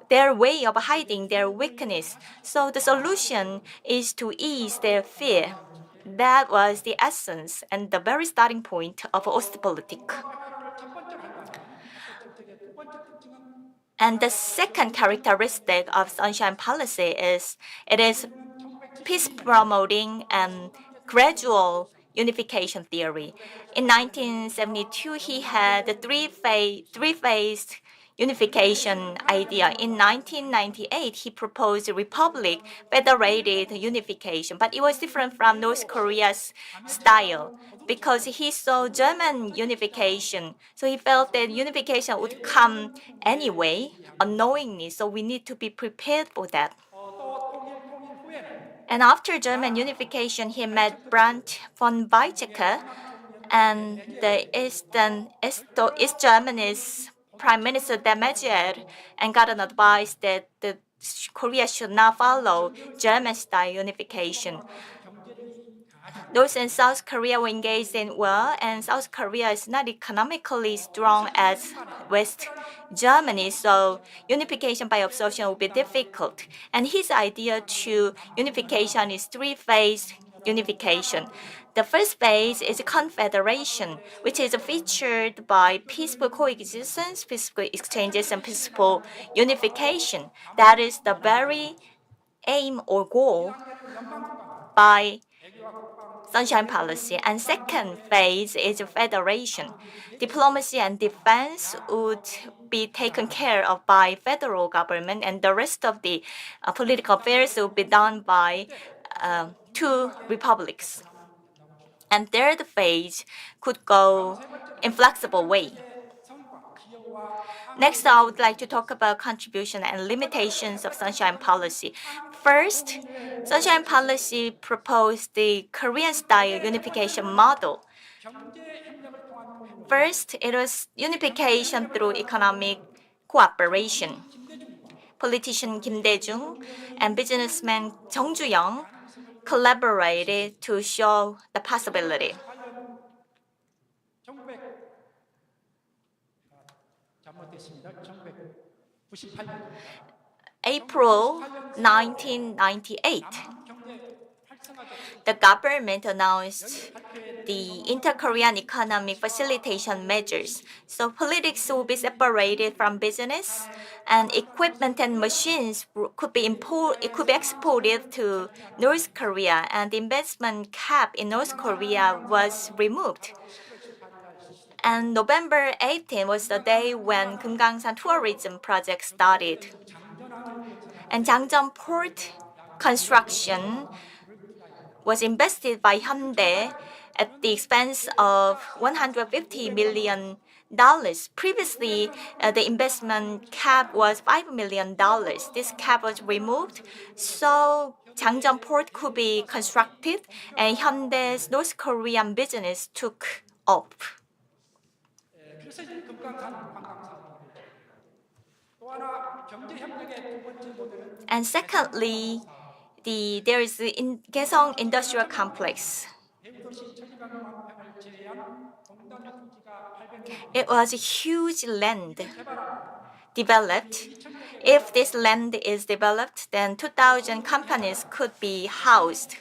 their way of hiding their weakness. So the solution is to ease their fear. That was the essence and the very starting point of Ostpolitik. And the second characteristic of Sunshine Policy is it is peace promoting and gradual unification theory. In 1972, he had the three-phased unification idea. In 1998, he proposed a republic federated unification, but it was different from North Korea's style because he saw German unification. So he felt that unification would come anyway, unknowingly, so we need to be prepared for that. And after German unification, he met Brandt von Weizsäcker, and the East Germany's Prime Minister Dae-jung, and got an advice that Korea should not follow German-style unification. North and South Korea were engaged in war, and South Korea is not economically strong as West Germany, so unification by absorption will be difficult. And his idea to unification is three-phase unification. The first phase is confederation, which is featured by peaceful coexistence, peaceful exchanges, and peaceful unification. That is the very aim or goal by Sunshine Policy. And second phase is federation. Diplomacy and defense would be taken care of by federal government, and the rest of the political affairs will be done by two republics. And third phase could go in flexible way. Next, I would like to talk about contribution and limitations of Sunshine Policy. First, Sunshine Policy proposed the Korean-style unification model. First, it was unification through economic cooperation. Politician Kim Dae-jung and businessman Ju-young collaborated to show the possibility. April 1998, the government announced the Inter-Korean Economic Facilitation Measures. So politics will be separated from business, and equipment and machines could be exported to North Korea, and the investment cap in North Korea was removed. And November 18 was the day when Kumgangsan tourism project started. And Jangjeon port construction was invested by Hyundai at the expense of $150 million. Previously, the investment cap was $5 million. This cap was removed, so Jangjeon port could be constructed, and Hyundai's North Korean business took off. And secondly, there is the Kaesong Industrial Complex. It was a huge land developed. If this land is developed, then 2,000 companies could be housed.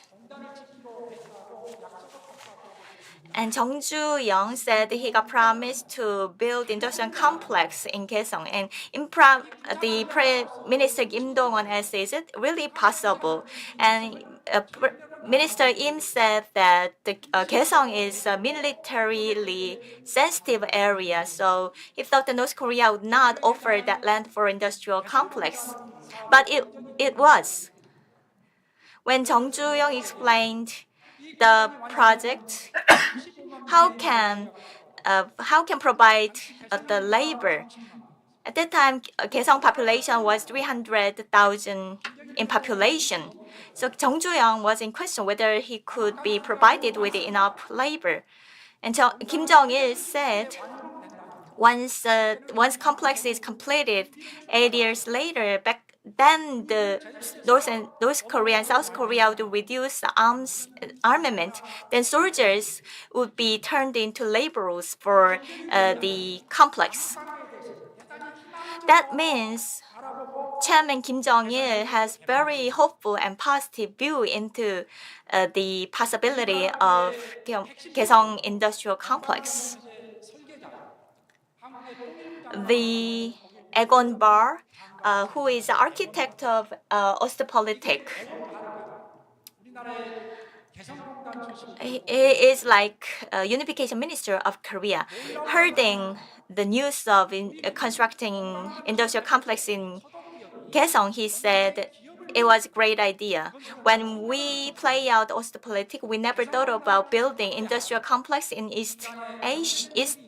And Jung Ju-young said he got promised to build industrial complex in Kaesong. And the Prime Minister Kim Dong-won asked, is it really possible? And Minister Im said that the Kaesong is a militarily sensitive area, so he thought that North Korea would not offer that land for industrial complex. But it was. When Jung Ju-young explained the project, how can provide the labor? At that time, Kaesong population was 300,000 in population. So Jung Ju-young was in question whether he could be provided with enough labor. And Kim Jong-il said, once complex is completed, 8 years later, then the North Korea and South Korea would reduce armament. Then soldiers would be turned into laborers for the complex. That means Chairman Kim Jong-il has very hopeful and positive view into the possibility of Kaesong Industrial Complex. The Egon Bahr, who is the architect of Ostpolitik, he is like unification minister of Korea. Hearing the news of constructing industrial complex in Kaesong, he said it was a great idea. When we play out Ostpolitik, we never thought about building industrial complex in East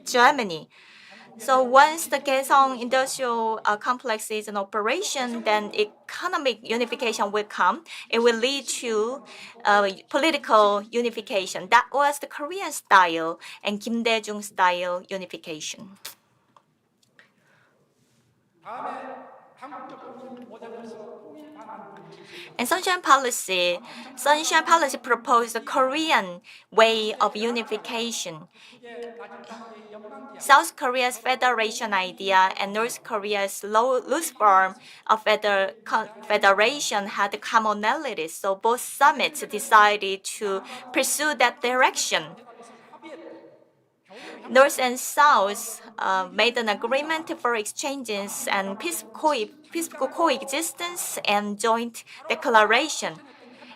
Germany. So once the Kaesong industrial complex is in operation, then economic unification will come. It will lead to political unification. That was the Korean style and Kim Dae-jung style unification. And Sunshine Policy proposed the Korean way of unification. South Korea's federation idea and North Korea's loose form of federation had commonalities, so both summits decided to pursue that direction. North and South made an agreement for exchanges and peaceful coexistence and joint declaration.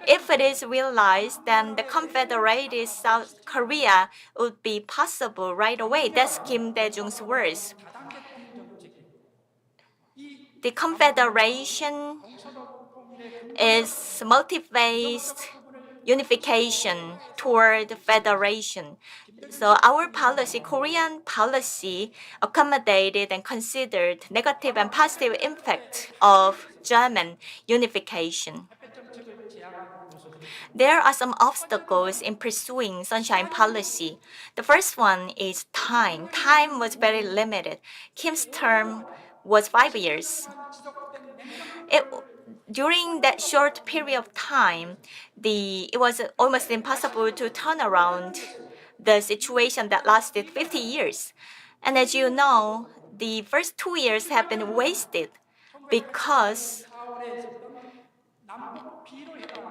If it is realized, then the confederated South Korea would be possible right away. That's Kim Dae-jung's words. The confederation is multi-phased unification toward federation. So our policy, Korean policy, accommodated and considered negative and positive impact of German unification. There are some obstacles in pursuing Sunshine Policy. The first one is time. Time was very limited. Kim's term was 5 years. During that short period of time, it was almost impossible to turn around the situation that lasted 50 years. And as you know, the first 2 years have been wasted because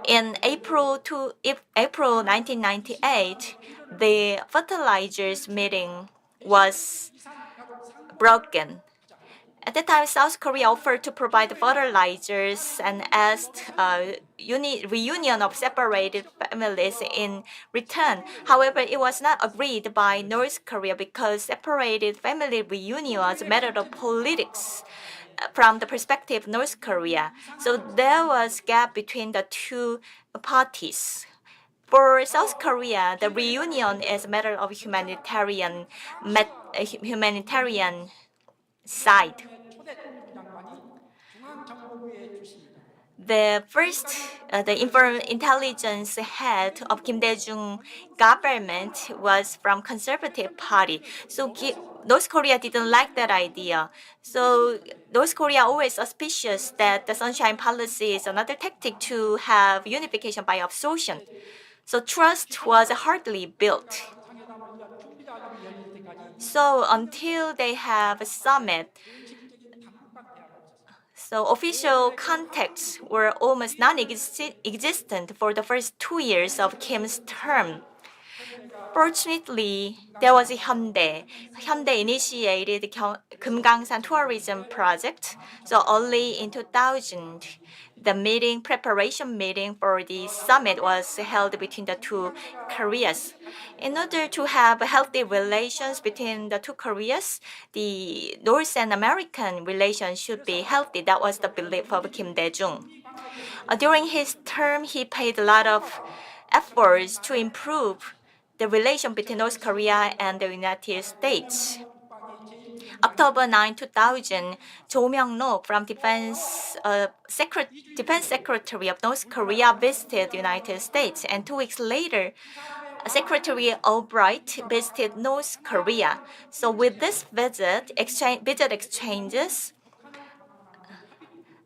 In April 1998, the fertilizers meeting was broken. At that time, South Korea offered to provide the fertilizers and asked reunion of separated families in return. However, it was not agreed by North Korea because separated family reunion was a matter of politics from the perspective of North Korea. So there was gap between the two parties. For South Korea, the reunion is a matter of humanitarian side. The first, the intelligence head of Kim Dae-jung government was from Conservative Party. So North Korea didn't like that idea. So North Korea always suspicious that the Sunshine Policy is another tactic to have unification by absorption. So trust was hardly built. So until they have a summit, so official contacts were almost non-existent for the first 2 years of Kim's term. Fortunately, there was Hyundai. Hyundai initiated the Kumgangsan tourism project. So early in 2000, the preparation meeting for the summit was held between the two Koreas. In order to have healthy relations between the two Koreas, the North and American relations should be healthy. That was the belief of Kim Dae-jung. During his term, he paid a lot of efforts to improve the relation between North Korea and the United States. October 9, 2000, Jo Myung-nok from Defense Secretary of North Korea visited the United States, and 2 weeks later, Secretary Albright visited North Korea. So with this visit exchanges,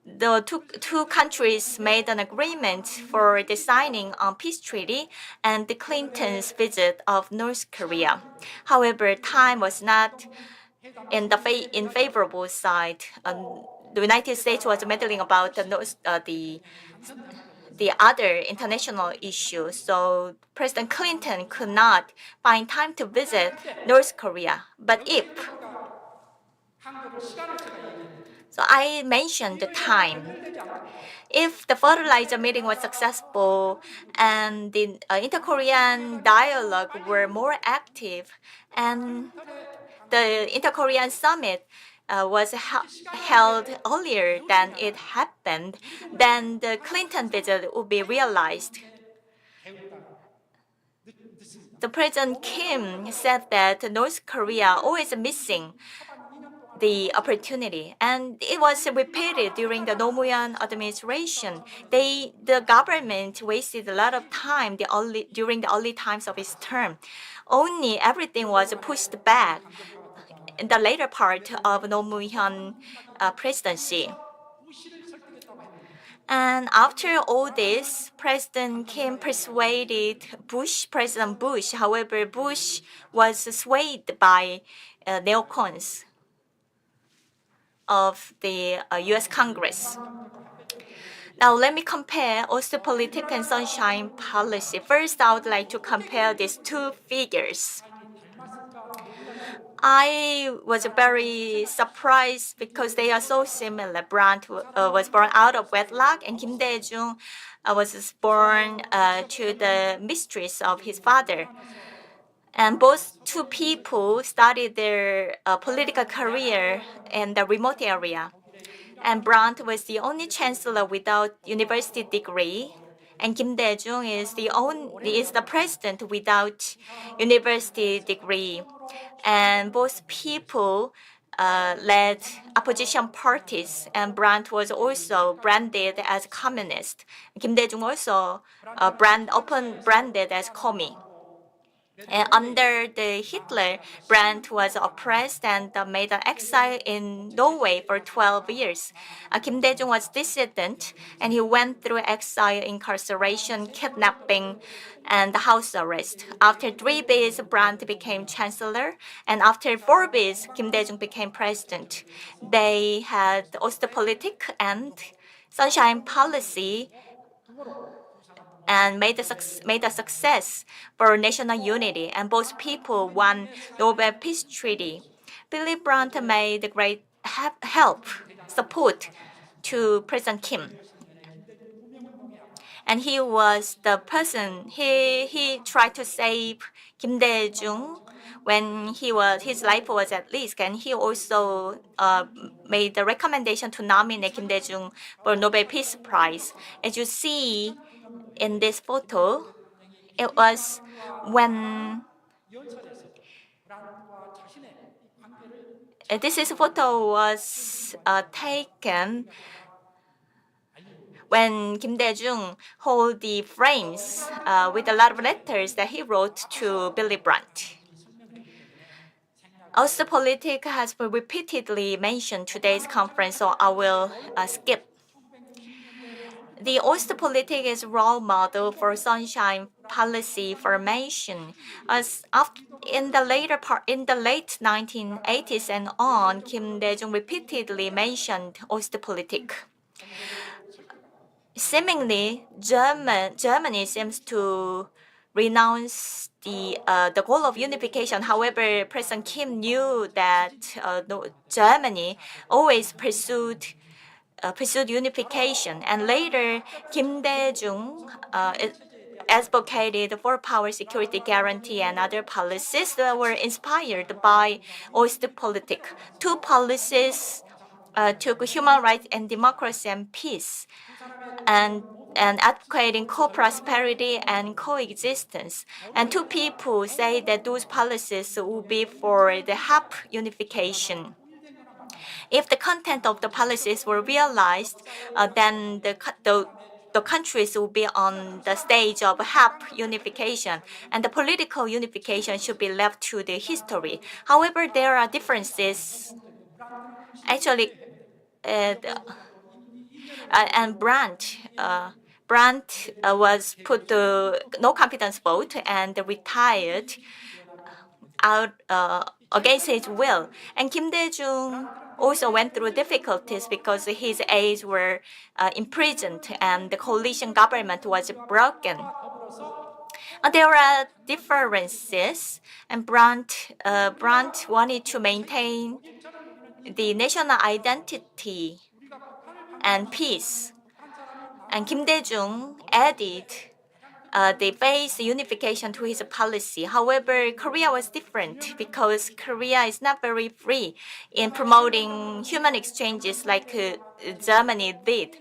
the two countries made an agreement for the signing on peace treaty and the Clinton's visit of North Korea. However, time was not in the favorable side. The United States was meddling about the other international issues, so President Clinton could not find time to visit North Korea. But so I mentioned the time. If the fertilizer meeting was successful and the inter-Korean dialogue were more active and the inter-Korean summit was held earlier than it happened, then the Clinton visit would be realized. The President Kim said that North Korea always missing the opportunity, and it was repeated during the Nomuyan administration. The government wasted a lot of time during the early times of its term. Only everything was pushed back in the later part of Nomuyan presidency. And after all this, President Kim persuaded President Bush. However, Bush was swayed by neocons of the U.S. Congress. Now, let me compare Ostpolitik and Sunshine Policy. First, I would like to compare these two figures. I was very surprised because they are so similar. Brandt was born out of wedlock, and Kim Dae-jung was born to the mistress of his father. And both two people started their political career in the remote area. And Brandt was the only chancellor without university degree, and Kim Dae-jung is the president without university degree. And both people led opposition parties, and Brandt was also branded as communist. Kim Dae-jung also branded as commie. And under the Hitler, Brandt was oppressed and made an exile in Norway for 12 years. Kim Dae-jung was dissident, and he went through exile, incarceration, kidnapping, and house arrest. After 3 bids, Brandt became chancellor, and after 4 bids, Kim Dae-jung became president. They had Ostpolitik and Sunshine Policy and made a success for national unity, and both people won Nobel Peace Treaty. Willy Brandt made great support to President Kim. And he was the person, he tried to save Kim Dae-jung when his life was at risk, and he also made the recommendation to nominate Kim Dae-jung for Nobel Peace Prize. As you see in this photo, it was when this photo was taken when Kim Dae-jung held the frames with a lot of letters that he wrote to Willy Brandt. Ostpolitik has been repeatedly mentioned today's conference, so I will skip. The Ostpolitik is a role model for Sunshine Policy formation. In the late 1980s and on, Kim Dae-jung repeatedly mentioned Ostpolitik. Seemingly, Germany seems to renounce the goal of unification. However, President Kim knew that Germany always pursued unification, and later Kim Dae-jung advocated for power security guarantee and other policies that were inspired by Ostpolitik. Two policies took human rights and democracy and peace, and advocating co-prosperity and coexistence. And two people say that those policies will be for the HAP unification. If the content of the policies were realized, then the countries will be on the stage of HAP unification, and the political unification should be left to the history. However, there are differences. Actually, and Brandt was put to no confidence vote and retired out against his will. And Kim Dae-jung also went through difficulties because his aides were imprisoned and the coalition government was broken. There are differences, and Brandt wanted to maintain the national identity and peace. And Kim Dae-jung added the base unification to his policy. However, Korea was different because Korea is not very free in promoting human exchanges like Germany did.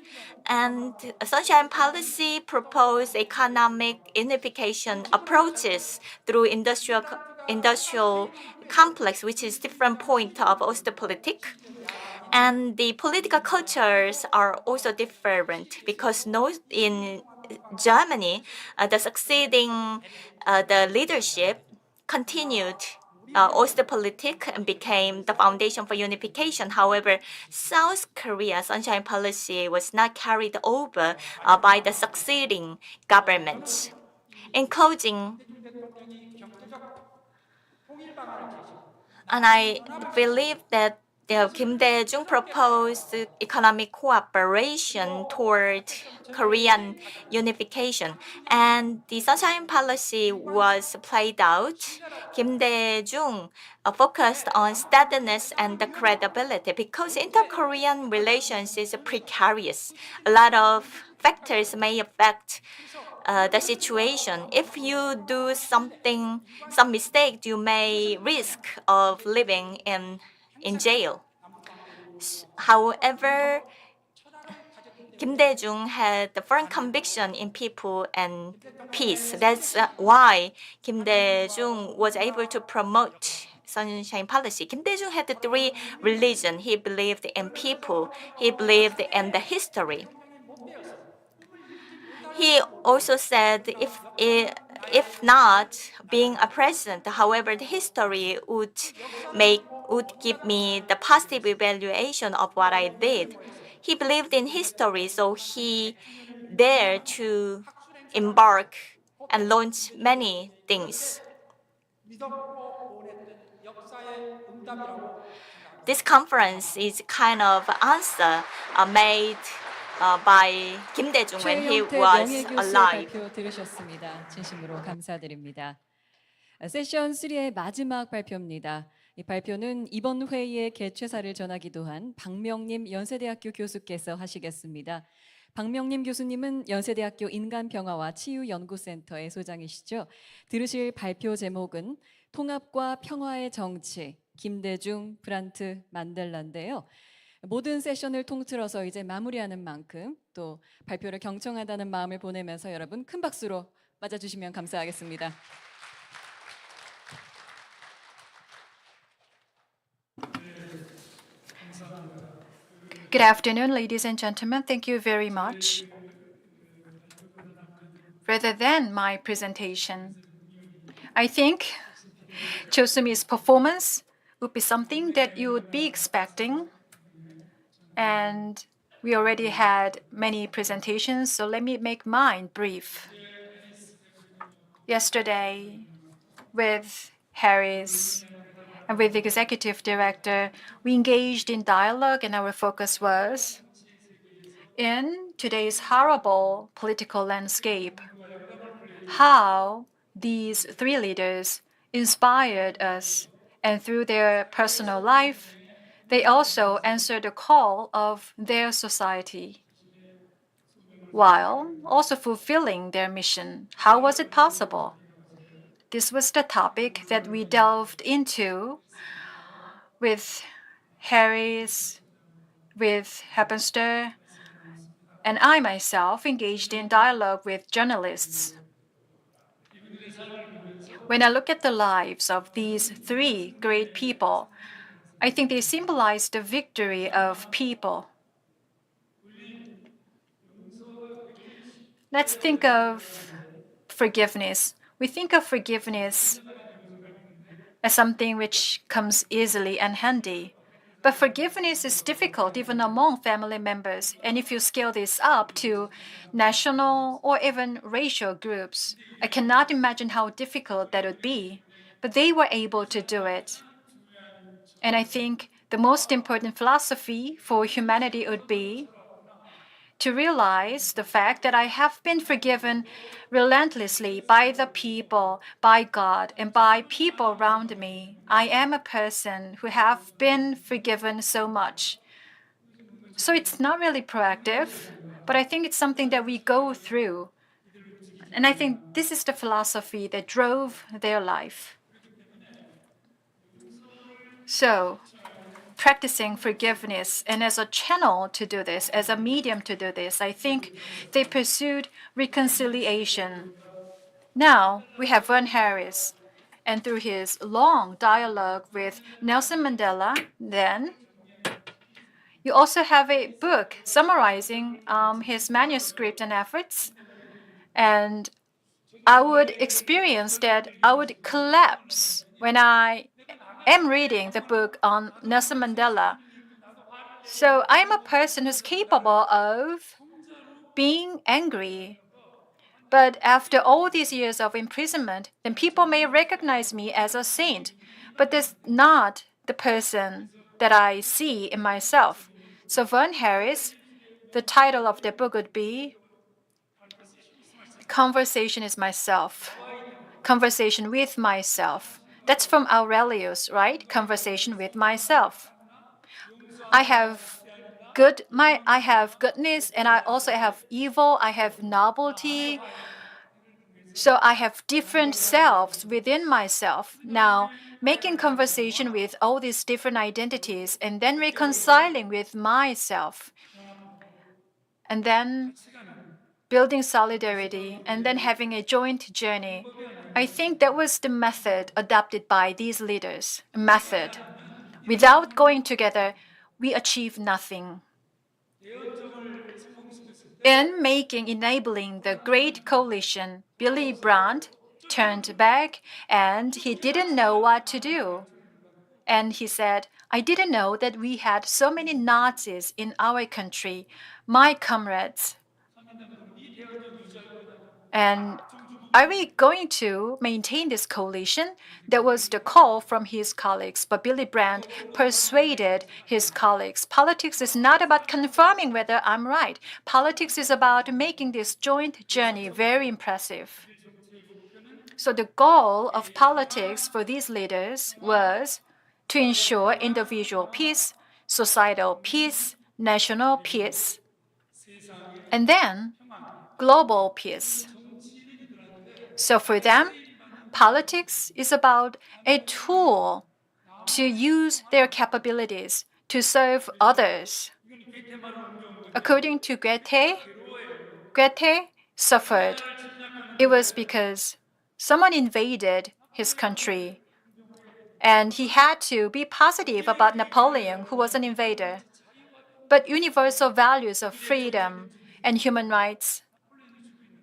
And Sunshine Policy proposed economic unification approaches through industrial complex, which is different point of Ostpolitik. And the political cultures are also different because in Germany, the succeeding the leadership continued Ostpolitik and became the foundation for unification. However, South Korea Sunshine Policy was not carried over by the succeeding governments. In closing, and I believe that Kim Dae-jung proposed economic cooperation toward Korean unification, and the Sunshine Policy was played out. Kim Dae-jung focused on steadiness and the credibility because inter-Korean relations is precarious. A lot of factors may affect the situation. If you do some mistake, you may risk of living in jail. However, Kim Dae-jung had the firm conviction in people and peace. That's why Kim Dae-jung was able to promote Sunshine Policy. Kim Dae-jung had the three religions. He believed in people. He believed in the history. He also said if not being a president, however, the history would give me the positive evaluation of what I did. He believed in history, so he dared to embark and launch many things. This conference is kind of answer made by Kim Dae-jung when he 최영태 was 명예교수의 alive. 발표 들으셨습니다. 진심으로 감사드립니다. 세션 3의 마지막 발표입니다. 이 발표는 이번 회의의 개최사를 전하기도 한 박명림 연세대학교 교수께서 하시겠습니다. 박명림 교수님은 연세대학교 인간평화와 치유연구센터의 소장이시죠. 들으실 발표 제목은 통합과 평화의 정치, 김대중, 브란트, 만델라인데요. 모든 세션을 통틀어서 이제 마무리하는 만큼 또 발표를 경청하다는 마음을 보내면서 여러분 큰 박수로 맞아주시면 감사하겠습니다. Good afternoon, ladies and gentlemen. Thank you very much. Rather than my presentation, I think Chosumi's performance would be something that you would be expecting. And we already had many presentations, so let me make mine brief. Yesterday, with Harris and with the executive director, we engaged in dialogue, and our focus was in today's horrible political landscape, how these three leaders inspired us, and through their personal life, they also answered the call of their society while also fulfilling their mission. How was it possible? This was the topic that we delved into with Harris, with Heppenster, and I myself engaged in dialogue with journalists. When I look at the lives of these three great people, I think they symbolize the victory of people. Let's think of forgiveness. We think of forgiveness as something which comes easily and handy. But forgiveness is difficult even among family members. And if you scale this up to national or even racial groups, I cannot imagine how difficult that would be. But they were able to do it. And I think the most important philosophy for humanity would be to realize the fact that I have been forgiven relentlessly by the people, by God, and by people around me. I am a person who have been forgiven so much. So it's not really proactive, but I think it's something that we go through. And I think this is the philosophy that drove their life. So, practicing forgiveness, and as a channel to do this, as a medium to do this, I think they pursued reconciliation. Now we have Vern Harris, and through his long dialogue with Nelson Mandela, then you also have a book summarizing his manuscript and efforts. And I would experience that I would collapse when I am reading the book on Nelson Mandela. So I'm a person who's capable of being angry. But after all these years of imprisonment, then people may recognize me as a saint. But that's not the person that I see in myself. So Vern Harris, the title of the book would be Conversation is Myself. Conversation with myself. That's from Aurelius, right? Conversation with myself. I have goodness, and I also have evil. I have novelty. So I have different selves within myself. Now, making conversation with all these different identities and then reconciling with myself. And then building solidarity and then having a joint journey. I think that was the method adopted by these leaders. Method. Without going together, we achieve nothing. In enabling the Great Coalition, Willy Brandt turned back and he didn't know what to do. And he said, I didn't know that we had so many Nazis in our country, my comrades. And are we going to maintain this coalition? That was the call from his colleagues, but Willy Brandt persuaded his colleagues. Politics is not about confirming whether I'm right. Politics is about making this joint journey very impressive. So the goal of politics for these leaders was to ensure individual peace, societal peace, national peace, and then global peace. So for them, politics is about a tool to use their capabilities to serve others. According to Goethe suffered. It was because someone invaded his country, and he had to be positive about Napoleon, who was an invader. But universal values of freedom and human rights,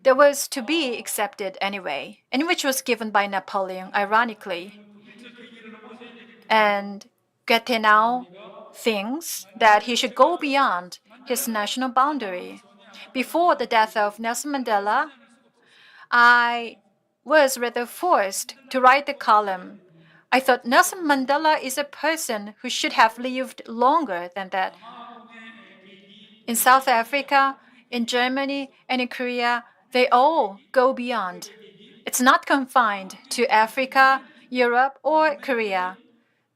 there was to be accepted anyway, and which was given by Napoleon, ironically. And Goethe now thinks that he should go beyond his national boundary. Before the death of Nelson Mandela, I was rather forced to write the column. I thought Nelson Mandela is a person who should have lived longer than that. In South Africa, in Germany, and in Korea, they all go beyond. It's not confined to Africa, Europe, or Korea.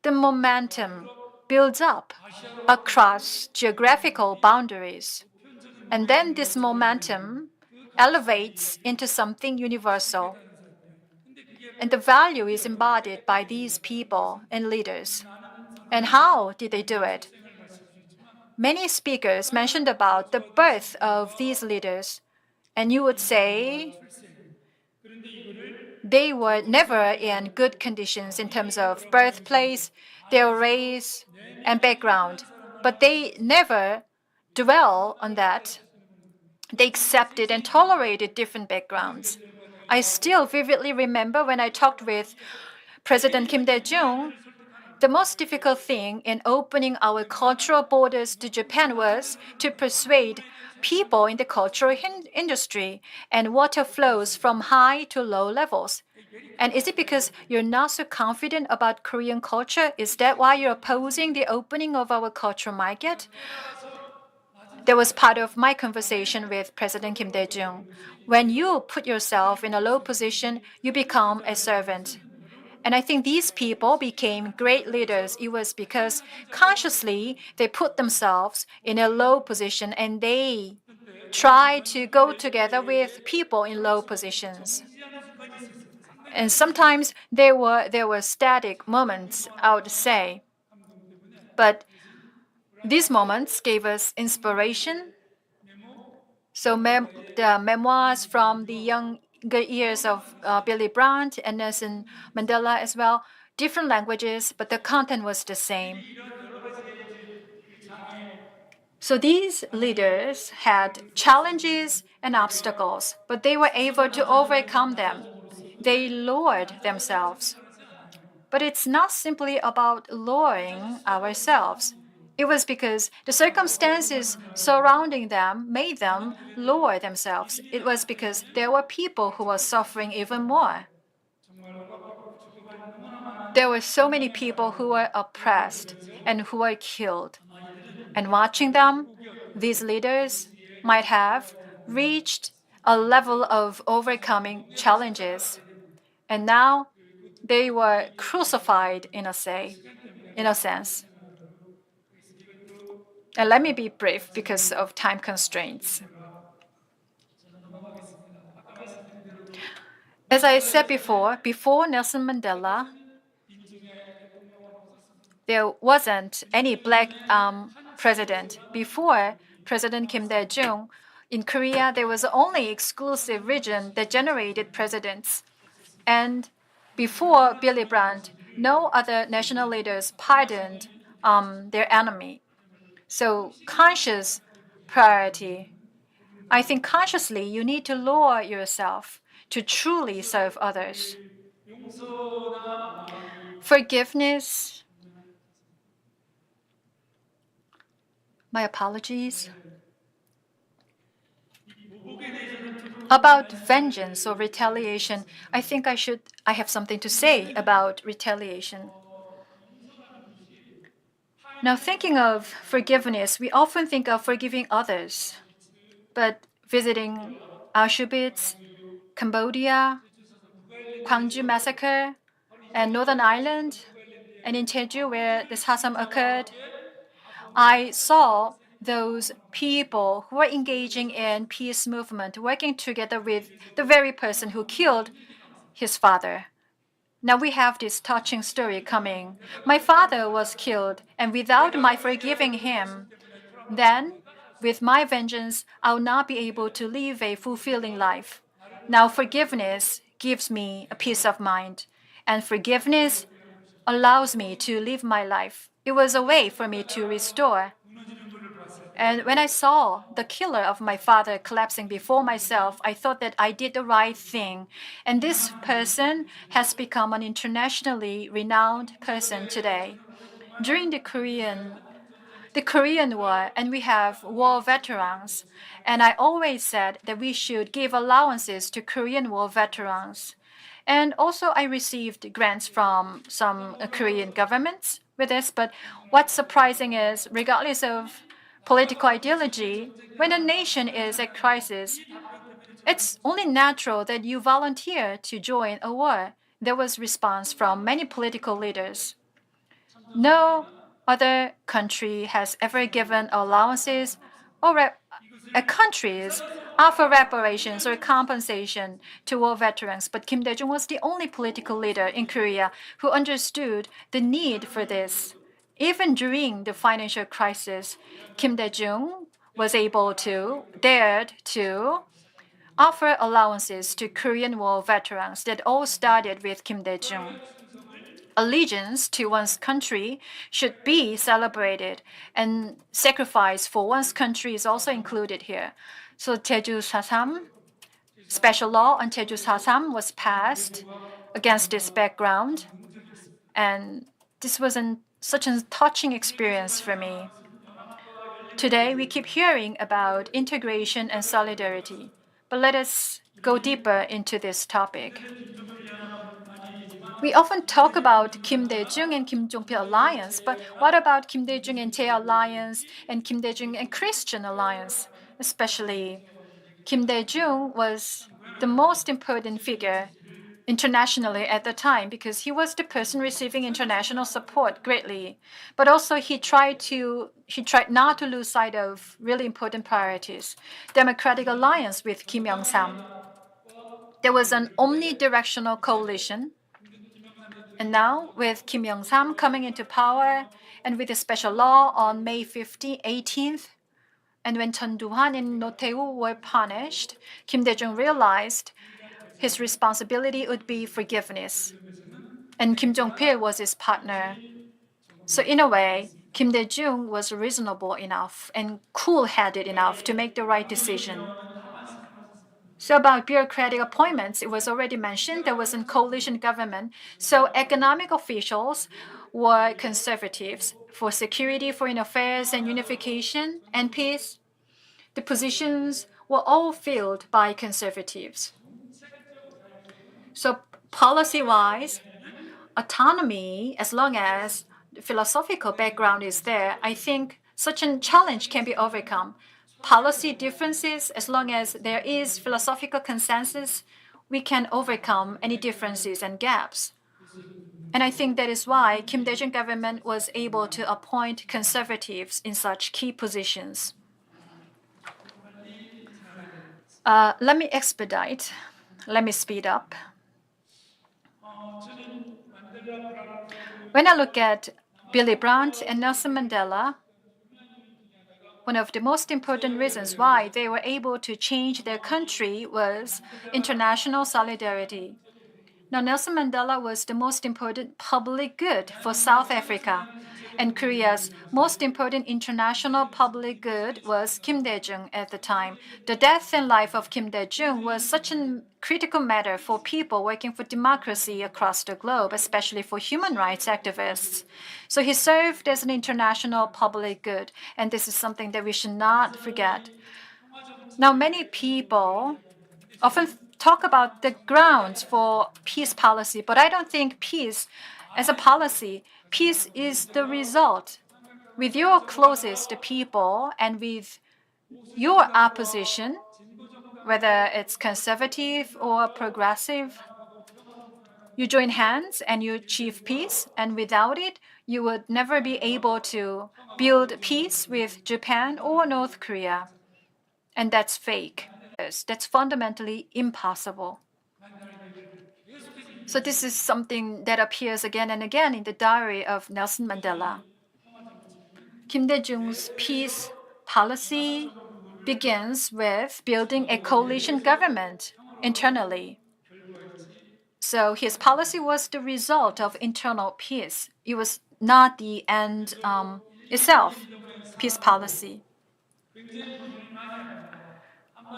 The momentum builds up across geographical boundaries. And then this momentum elevates into something universal. And the value is embodied by these people and leaders. And how did they do it? Many speakers mentioned about the birth of these leaders, and you would say they were never in good conditions in terms of birthplace, their race, and background. But they never dwell on that. They accepted and tolerated different backgrounds. I still vividly remember when I talked with President Kim Dae-jung, the most difficult thing in opening our cultural borders to Japan was to persuade people in the cultural industry, and water flows from high to low levels. And is it because you're not so confident about Korean culture? Is that why you're opposing the opening of our cultural market? That was part of my conversation with President Kim Dae-jung. When you put yourself in a low position, you become a servant. And I think these people became great leaders. It was because consciously they put themselves in a low position and they try to go together with people in low positions. And sometimes there were static moments, I would say. But these moments gave us inspiration. So the memoirs from the younger years of Willy Brandt and Nelson Mandela as well, different languages, but the content was the same. So these leaders had challenges and obstacles, but they were able to overcome them. They lowered themselves. But it's not simply about lowering ourselves. It was because the circumstances surrounding them made them lower themselves. It was because there were people who were suffering even more. There were so many people who were oppressed and who were killed. And watching them, these leaders might have reached a level of overcoming challenges. And now they were crucified in a sense. And let me be brief because of time constraints. As I said before Nelson Mandela, there wasn't any black president. Before President Kim Dae-jung, in Korea, there was only exclusive region that generated presidents. And before Willy Brandt, no other national leaders pardoned their enemy. So conscious priority. I think consciously you need to lower yourself to truly serve others. Forgiveness. My apologies. About vengeance or retaliation, I think I have something to say about retaliation. Now, thinking of forgiveness, we often think of forgiving others. But visiting Auschwitz, Cambodia, Gwangju massacre, and Northern Ireland, and in Jeju where the Sasam occurred, I saw those people who were engaging in peace movement, working together with the very person who killed his father. Now we have this touching story coming. My father was killed, and without my forgiving him, then with my vengeance, I'll not be able to live a fulfilling life. Now forgiveness gives me a peace of mind, and forgiveness allows me to live my life. It was a way for me to restore. And when I saw the killer of my father collapsing before myself, I thought that I did the right thing. And this person has become an internationally renowned person today. During the Korean War, and we have war veterans. And I always said that we should give allowances to Korean war veterans. And also, I received grants from some Korean governments with this. But what's surprising is, regardless of political ideology, when a nation is at crisis, it's only natural that you volunteer to join a war. There was response from many political leaders. No other country has ever given allowances or countries offer reparations or compensation to war veterans. But Kim Dae-jung was the only political leader in Korea who understood the need for this. Even during the financial crisis, Kim Dae-jung was dared to offer allowances to Korean war veterans. That all started with Kim Dae-jung. Allegiance to one's country should be celebrated, and sacrifice for one's country is also included here. So Jeju Sasam, special law on Jeju Sasam was passed against this background, and this was such a touching experience for me. Today, we keep hearing about integration and solidarity, but let us go deeper into this topic. We often talk about Kim Dae-jung and Kim Jong-pil alliance, but what about Kim Dae-jung and Jae alliance and Kim Dae-jung and Christian alliance? Especially, Kim Dae-jung was the most important figure internationally at the time because he was the person receiving international support greatly. But also he tried not to lose sight of really important priorities. Democratic alliance with Kim Young-sam. There was an omnidirectional coalition. And now, with Kim Young-sam coming into power and with a special law on May 18th, and when Chun Doo-hwan and Roh Tae-woo were punished, Kim Dae-jung realized his responsibility would be forgiveness. And Kim Jong-pil was his partner. So in a way, Kim Dae-jung was reasonable enough and cool-headed enough to make the right decision. So about bureaucratic appointments, it was already mentioned there was a coalition government. So economic officials were conservatives. For security, foreign affairs, and unification and peace, the positions were all filled by conservatives. So policy-wise, autonomy, as long as the philosophical background is there, I think such a challenge can be overcome. Policy differences, as long as there is philosophical consensus, we can overcome any differences and gaps. And I think that is why Kim Dae-jung government was able to appoint conservatives in such key positions. Let me expedite. Let me speed up. When I look at Willy Brandt and Nelson Mandela, one of the most important reasons why they were able to change their country was international solidarity. Now, Nelson Mandela was the most important public good for South Africa, and Korea's most important international public good was Kim Dae-jung at the time. The death and life of Kim Dae-jung was such a critical matter for people working for democracy across the globe, especially for human rights activists. So he served as an international public good, and this is something that we should not forget. Now, many people often talk about the grounds for peace policy, but I don't think peace as a policy, peace is the result. With your closest people and with your opposition, whether it's conservative or progressive, you join hands and you achieve peace, and without it, you would never be able to build peace with Japan or North Korea. And that's fake. That's fundamentally impossible. So this is something that appears again and again in the diary of Nelson Mandela. Kim Dae-jung's peace policy begins with building a coalition government internally. So his policy was the result of internal peace. It was not the end itself, peace policy.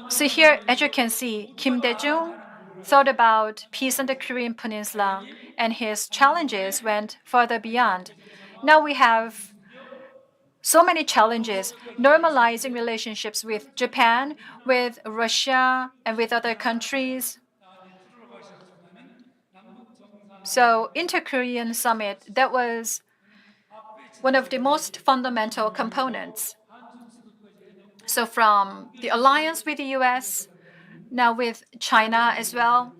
So here, as you can see, Kim Dae-jung thought about peace on the Korean Peninsula, and his challenges went further beyond. Now we have so many challenges, normalizing relationships with Japan, with Russia, and with other countries. So Inter-Korean Summit, that was one of the most fundamental components. So from the alliance with the US, now with China as well.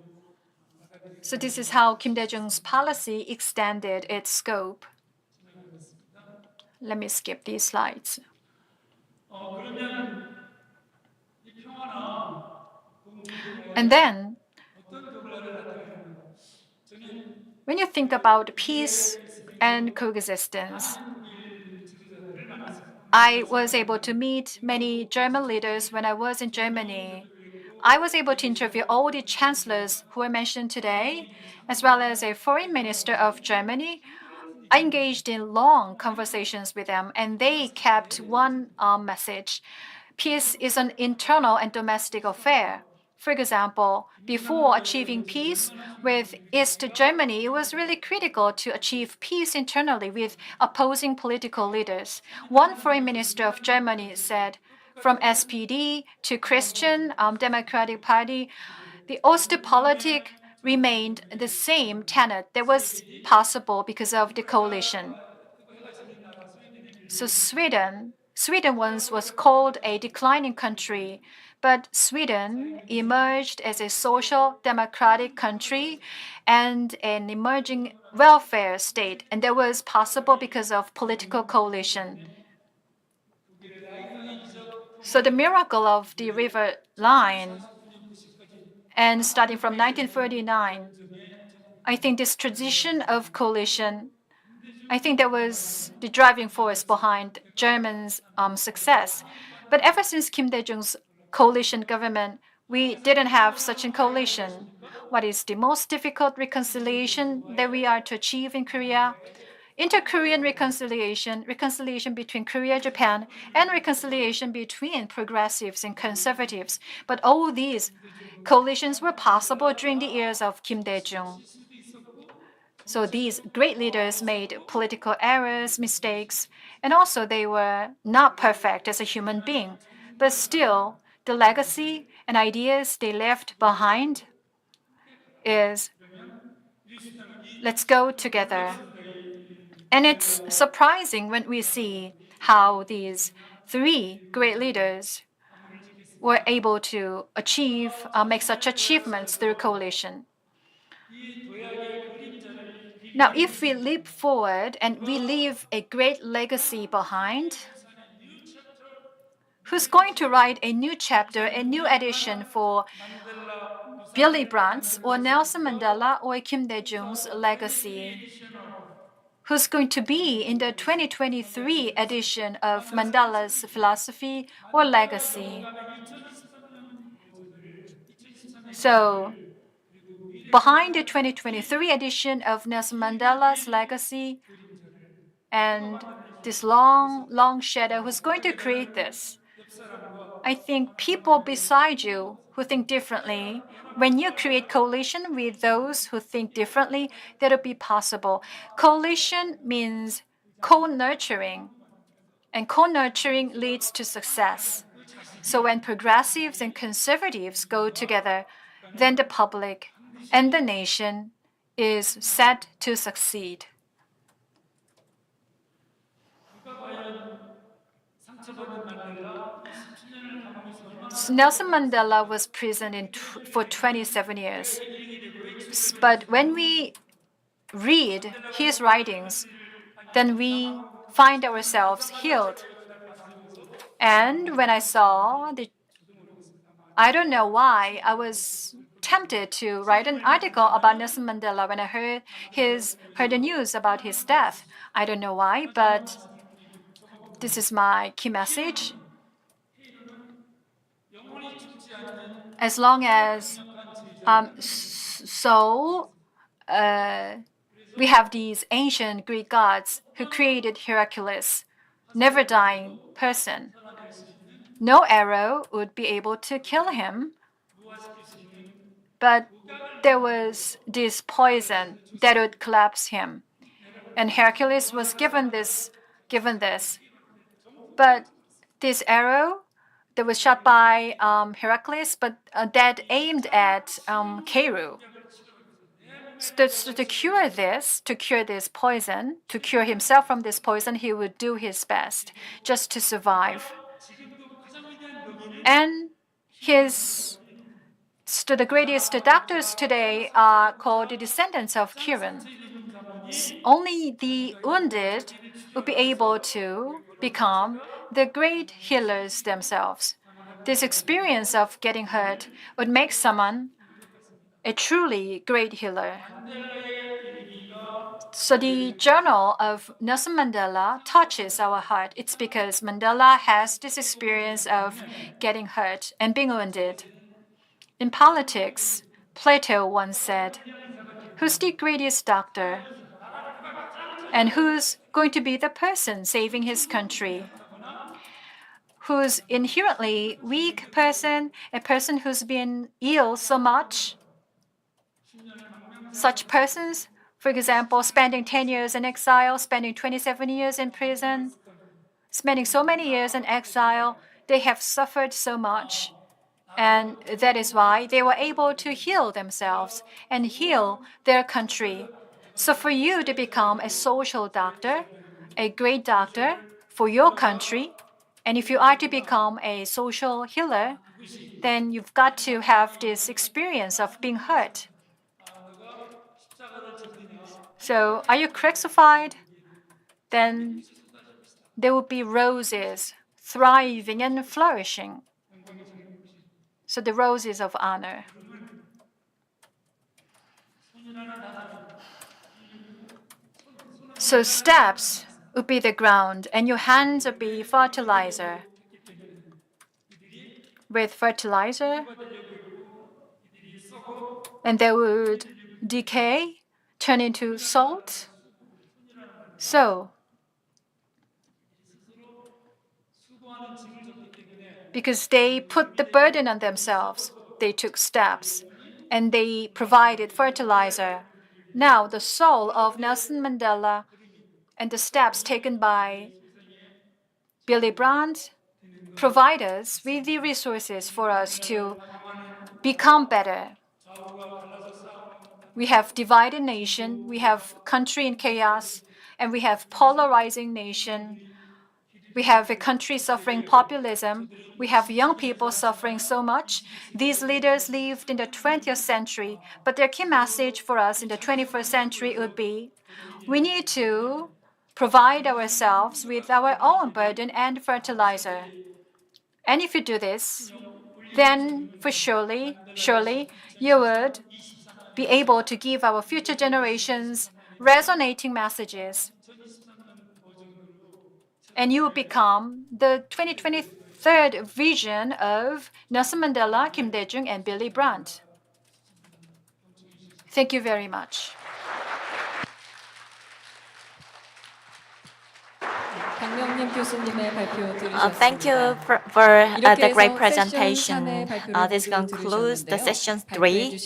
So this is how Kim Dae-jung's policy extended its scope. Let me skip these slides. And then, when you think about peace and coexistence, I was able to meet many German leaders when I was in Germany. I was able to interview all the chancellors who were mentioned today, as well as a foreign minister of Germany. I engaged in long conversations with them, and they kept one message. Peace is an internal and domestic affair. For example, before achieving peace with East Germany, it was really critical to achieve peace internally with opposing political leaders. One foreign minister of Germany said, from SPD to Christian Democratic Party, the Ostpolitik remained the same tenet that was possible because of the coalition. So Sweden once was called a declining country, but Sweden emerged as a social democratic country and an emerging welfare state, and that was possible because of political coalition. So the miracle of the river line, and starting from 1939, I think this tradition of coalition, I think that was the driving force behind Germany's success. But ever since Kim Dae-jung's coalition government, we didn't have such a coalition. What is the most difficult reconciliation that we are to achieve in Korea? Inter-Korean reconciliation, reconciliation between Korea, Japan, and reconciliation between progressives and conservatives. But all these coalitions were possible during the years of Kim Dae-jung. So these great leaders made political errors, mistakes, and also they were not perfect as a human being. But still, the legacy and ideas they left behind is, let's go together. And it's surprising when we see how these three great leaders were able to achieve, make such achievements through coalition. Now, if we leap forward and we leave a great legacy behind, who's going to write a new chapter, a new edition for Willy Brandt's or Nelson Mandela or Kim Dae-jung's legacy? Who's going to be in the 2023 edition of Mandela's philosophy or legacy? So, behind the 2023 edition of Nelson Mandela's legacy and this long, long shadow, who's going to create this? I think people beside you who think differently, when you create coalition with those who think differently, that'll be possible. Coalition means co-nurturing, and co-nurturing leads to success. So when progressives and conservatives go together, then the public and the nation is set to succeed. Nelson Mandela was prisoned for 27 years. But when we read his writings, then we find ourselves healed. And when I saw I don't know why, I was tempted to write an article about Nelson Mandela when I heard the news about his death. I don't know why, but this is my key message. As long as we have these ancient Greek gods who created Hercules, never dying person. No arrow would be able to kill him. But there was this poison that would collapse him. And Hercules was given this. But this arrow that was shot by Heracles, but that aimed at Cairo. So to cure this poison, to cure himself from this poison, he would do his best just to survive. And the greatest doctors today are called the descendants of Kiran. Only the wounded would be able to become the great healers themselves. This experience of getting hurt would make someone a truly great healer. So the journal of Nelson Mandela touches our heart. It's because Mandela has this experience of getting hurt and being wounded. In politics, Plato once said, "Who's the greatest doctor? And who's going to be the person saving his country? Who's inherently weak person, a person who's been ill so much?" Such persons, for example, spending 10 years in exile, spending 27 years in prison, spending so many years in exile, they have suffered so much. And that is why they were able to heal themselves and heal their country. So for you to become a social doctor, a great doctor for your country, and if you are to become a social healer, then you've got to have this experience of being hurt. So are you crucified? Then there will be roses thriving and flourishing. So the roses of honor. So steps would be the ground, and your hands would be fertilizer. With fertilizer, and they would decay, turn into salt. So, because they put the burden on themselves, they took steps, and they provided fertilizer. Now, the soul of Nelson Mandela and the steps taken by Willy Brandt provide us with the resources for us to become better. We have divided nation, we have country in chaos, and we have polarizing nation. We have a country suffering populism. We have young people suffering so much. These leaders lived in the 20th century, but their key message for us in the 21st century would be, we need to provide ourselves with our own burden and fertilizer. And if you do this, then for surely you would be able to give our future generations resonating messages. And you will become the 2023 vision of Nelson Mandela, Kim Dae-jung, and Willy Brandt. Thank you very much. Thank you for the great presentation. This concludes the session 3.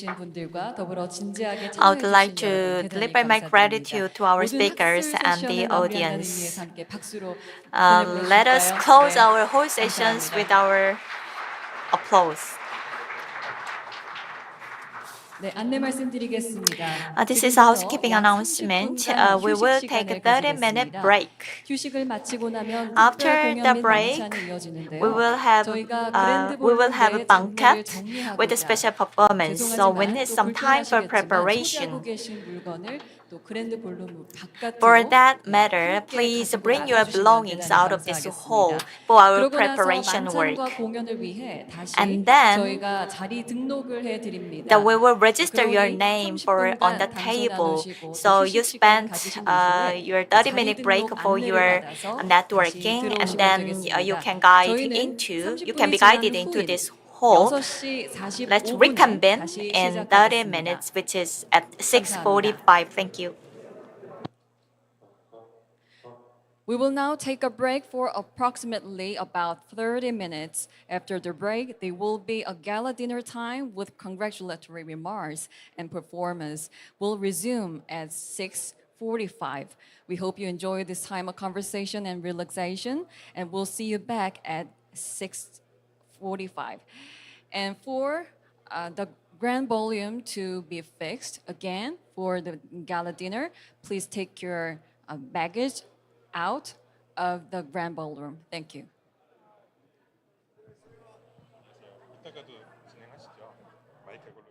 I would like to deliver my gratitude to our speakers and the audience. Let us close our whole sessions with our applause. 네, 안내 말씀드리겠습니다. This is a housekeeping announcement. We will take a 30-minute break. 휴식을 마치고 나면 After 특별 the 공연 및 break, 만찬이 이어지는데요. we will have a banquet with a special performance. So we need some time for preparation. 계신 물건을 또 그랜드 볼룸 바깥으로 For that matter, please bring your belongings out of this hall for our preparation work. 공연을 위해 다시 And then 저희가 자리 등록을 해드립니다. that we will register your name for on the table. So you spend your 30-minute break for your networking, and then you can be guided into this hall. Let's reconvene in 30 minutes, which is at 6:45. Thank you. We will now take a break for approximately about 30 minutes. After the break, there will be a gala dinner time with congratulatory remarks and performance. We'll resume at 6:45. We hope you enjoy this time of conversation and relaxation, and we'll see you back at 6:45. And for the grand volume to be fixed, again, for the gala dinner, please take your baggage out of the grand ballroom. Thank you. 이따가도 진행하시죠. 마이크 걸로.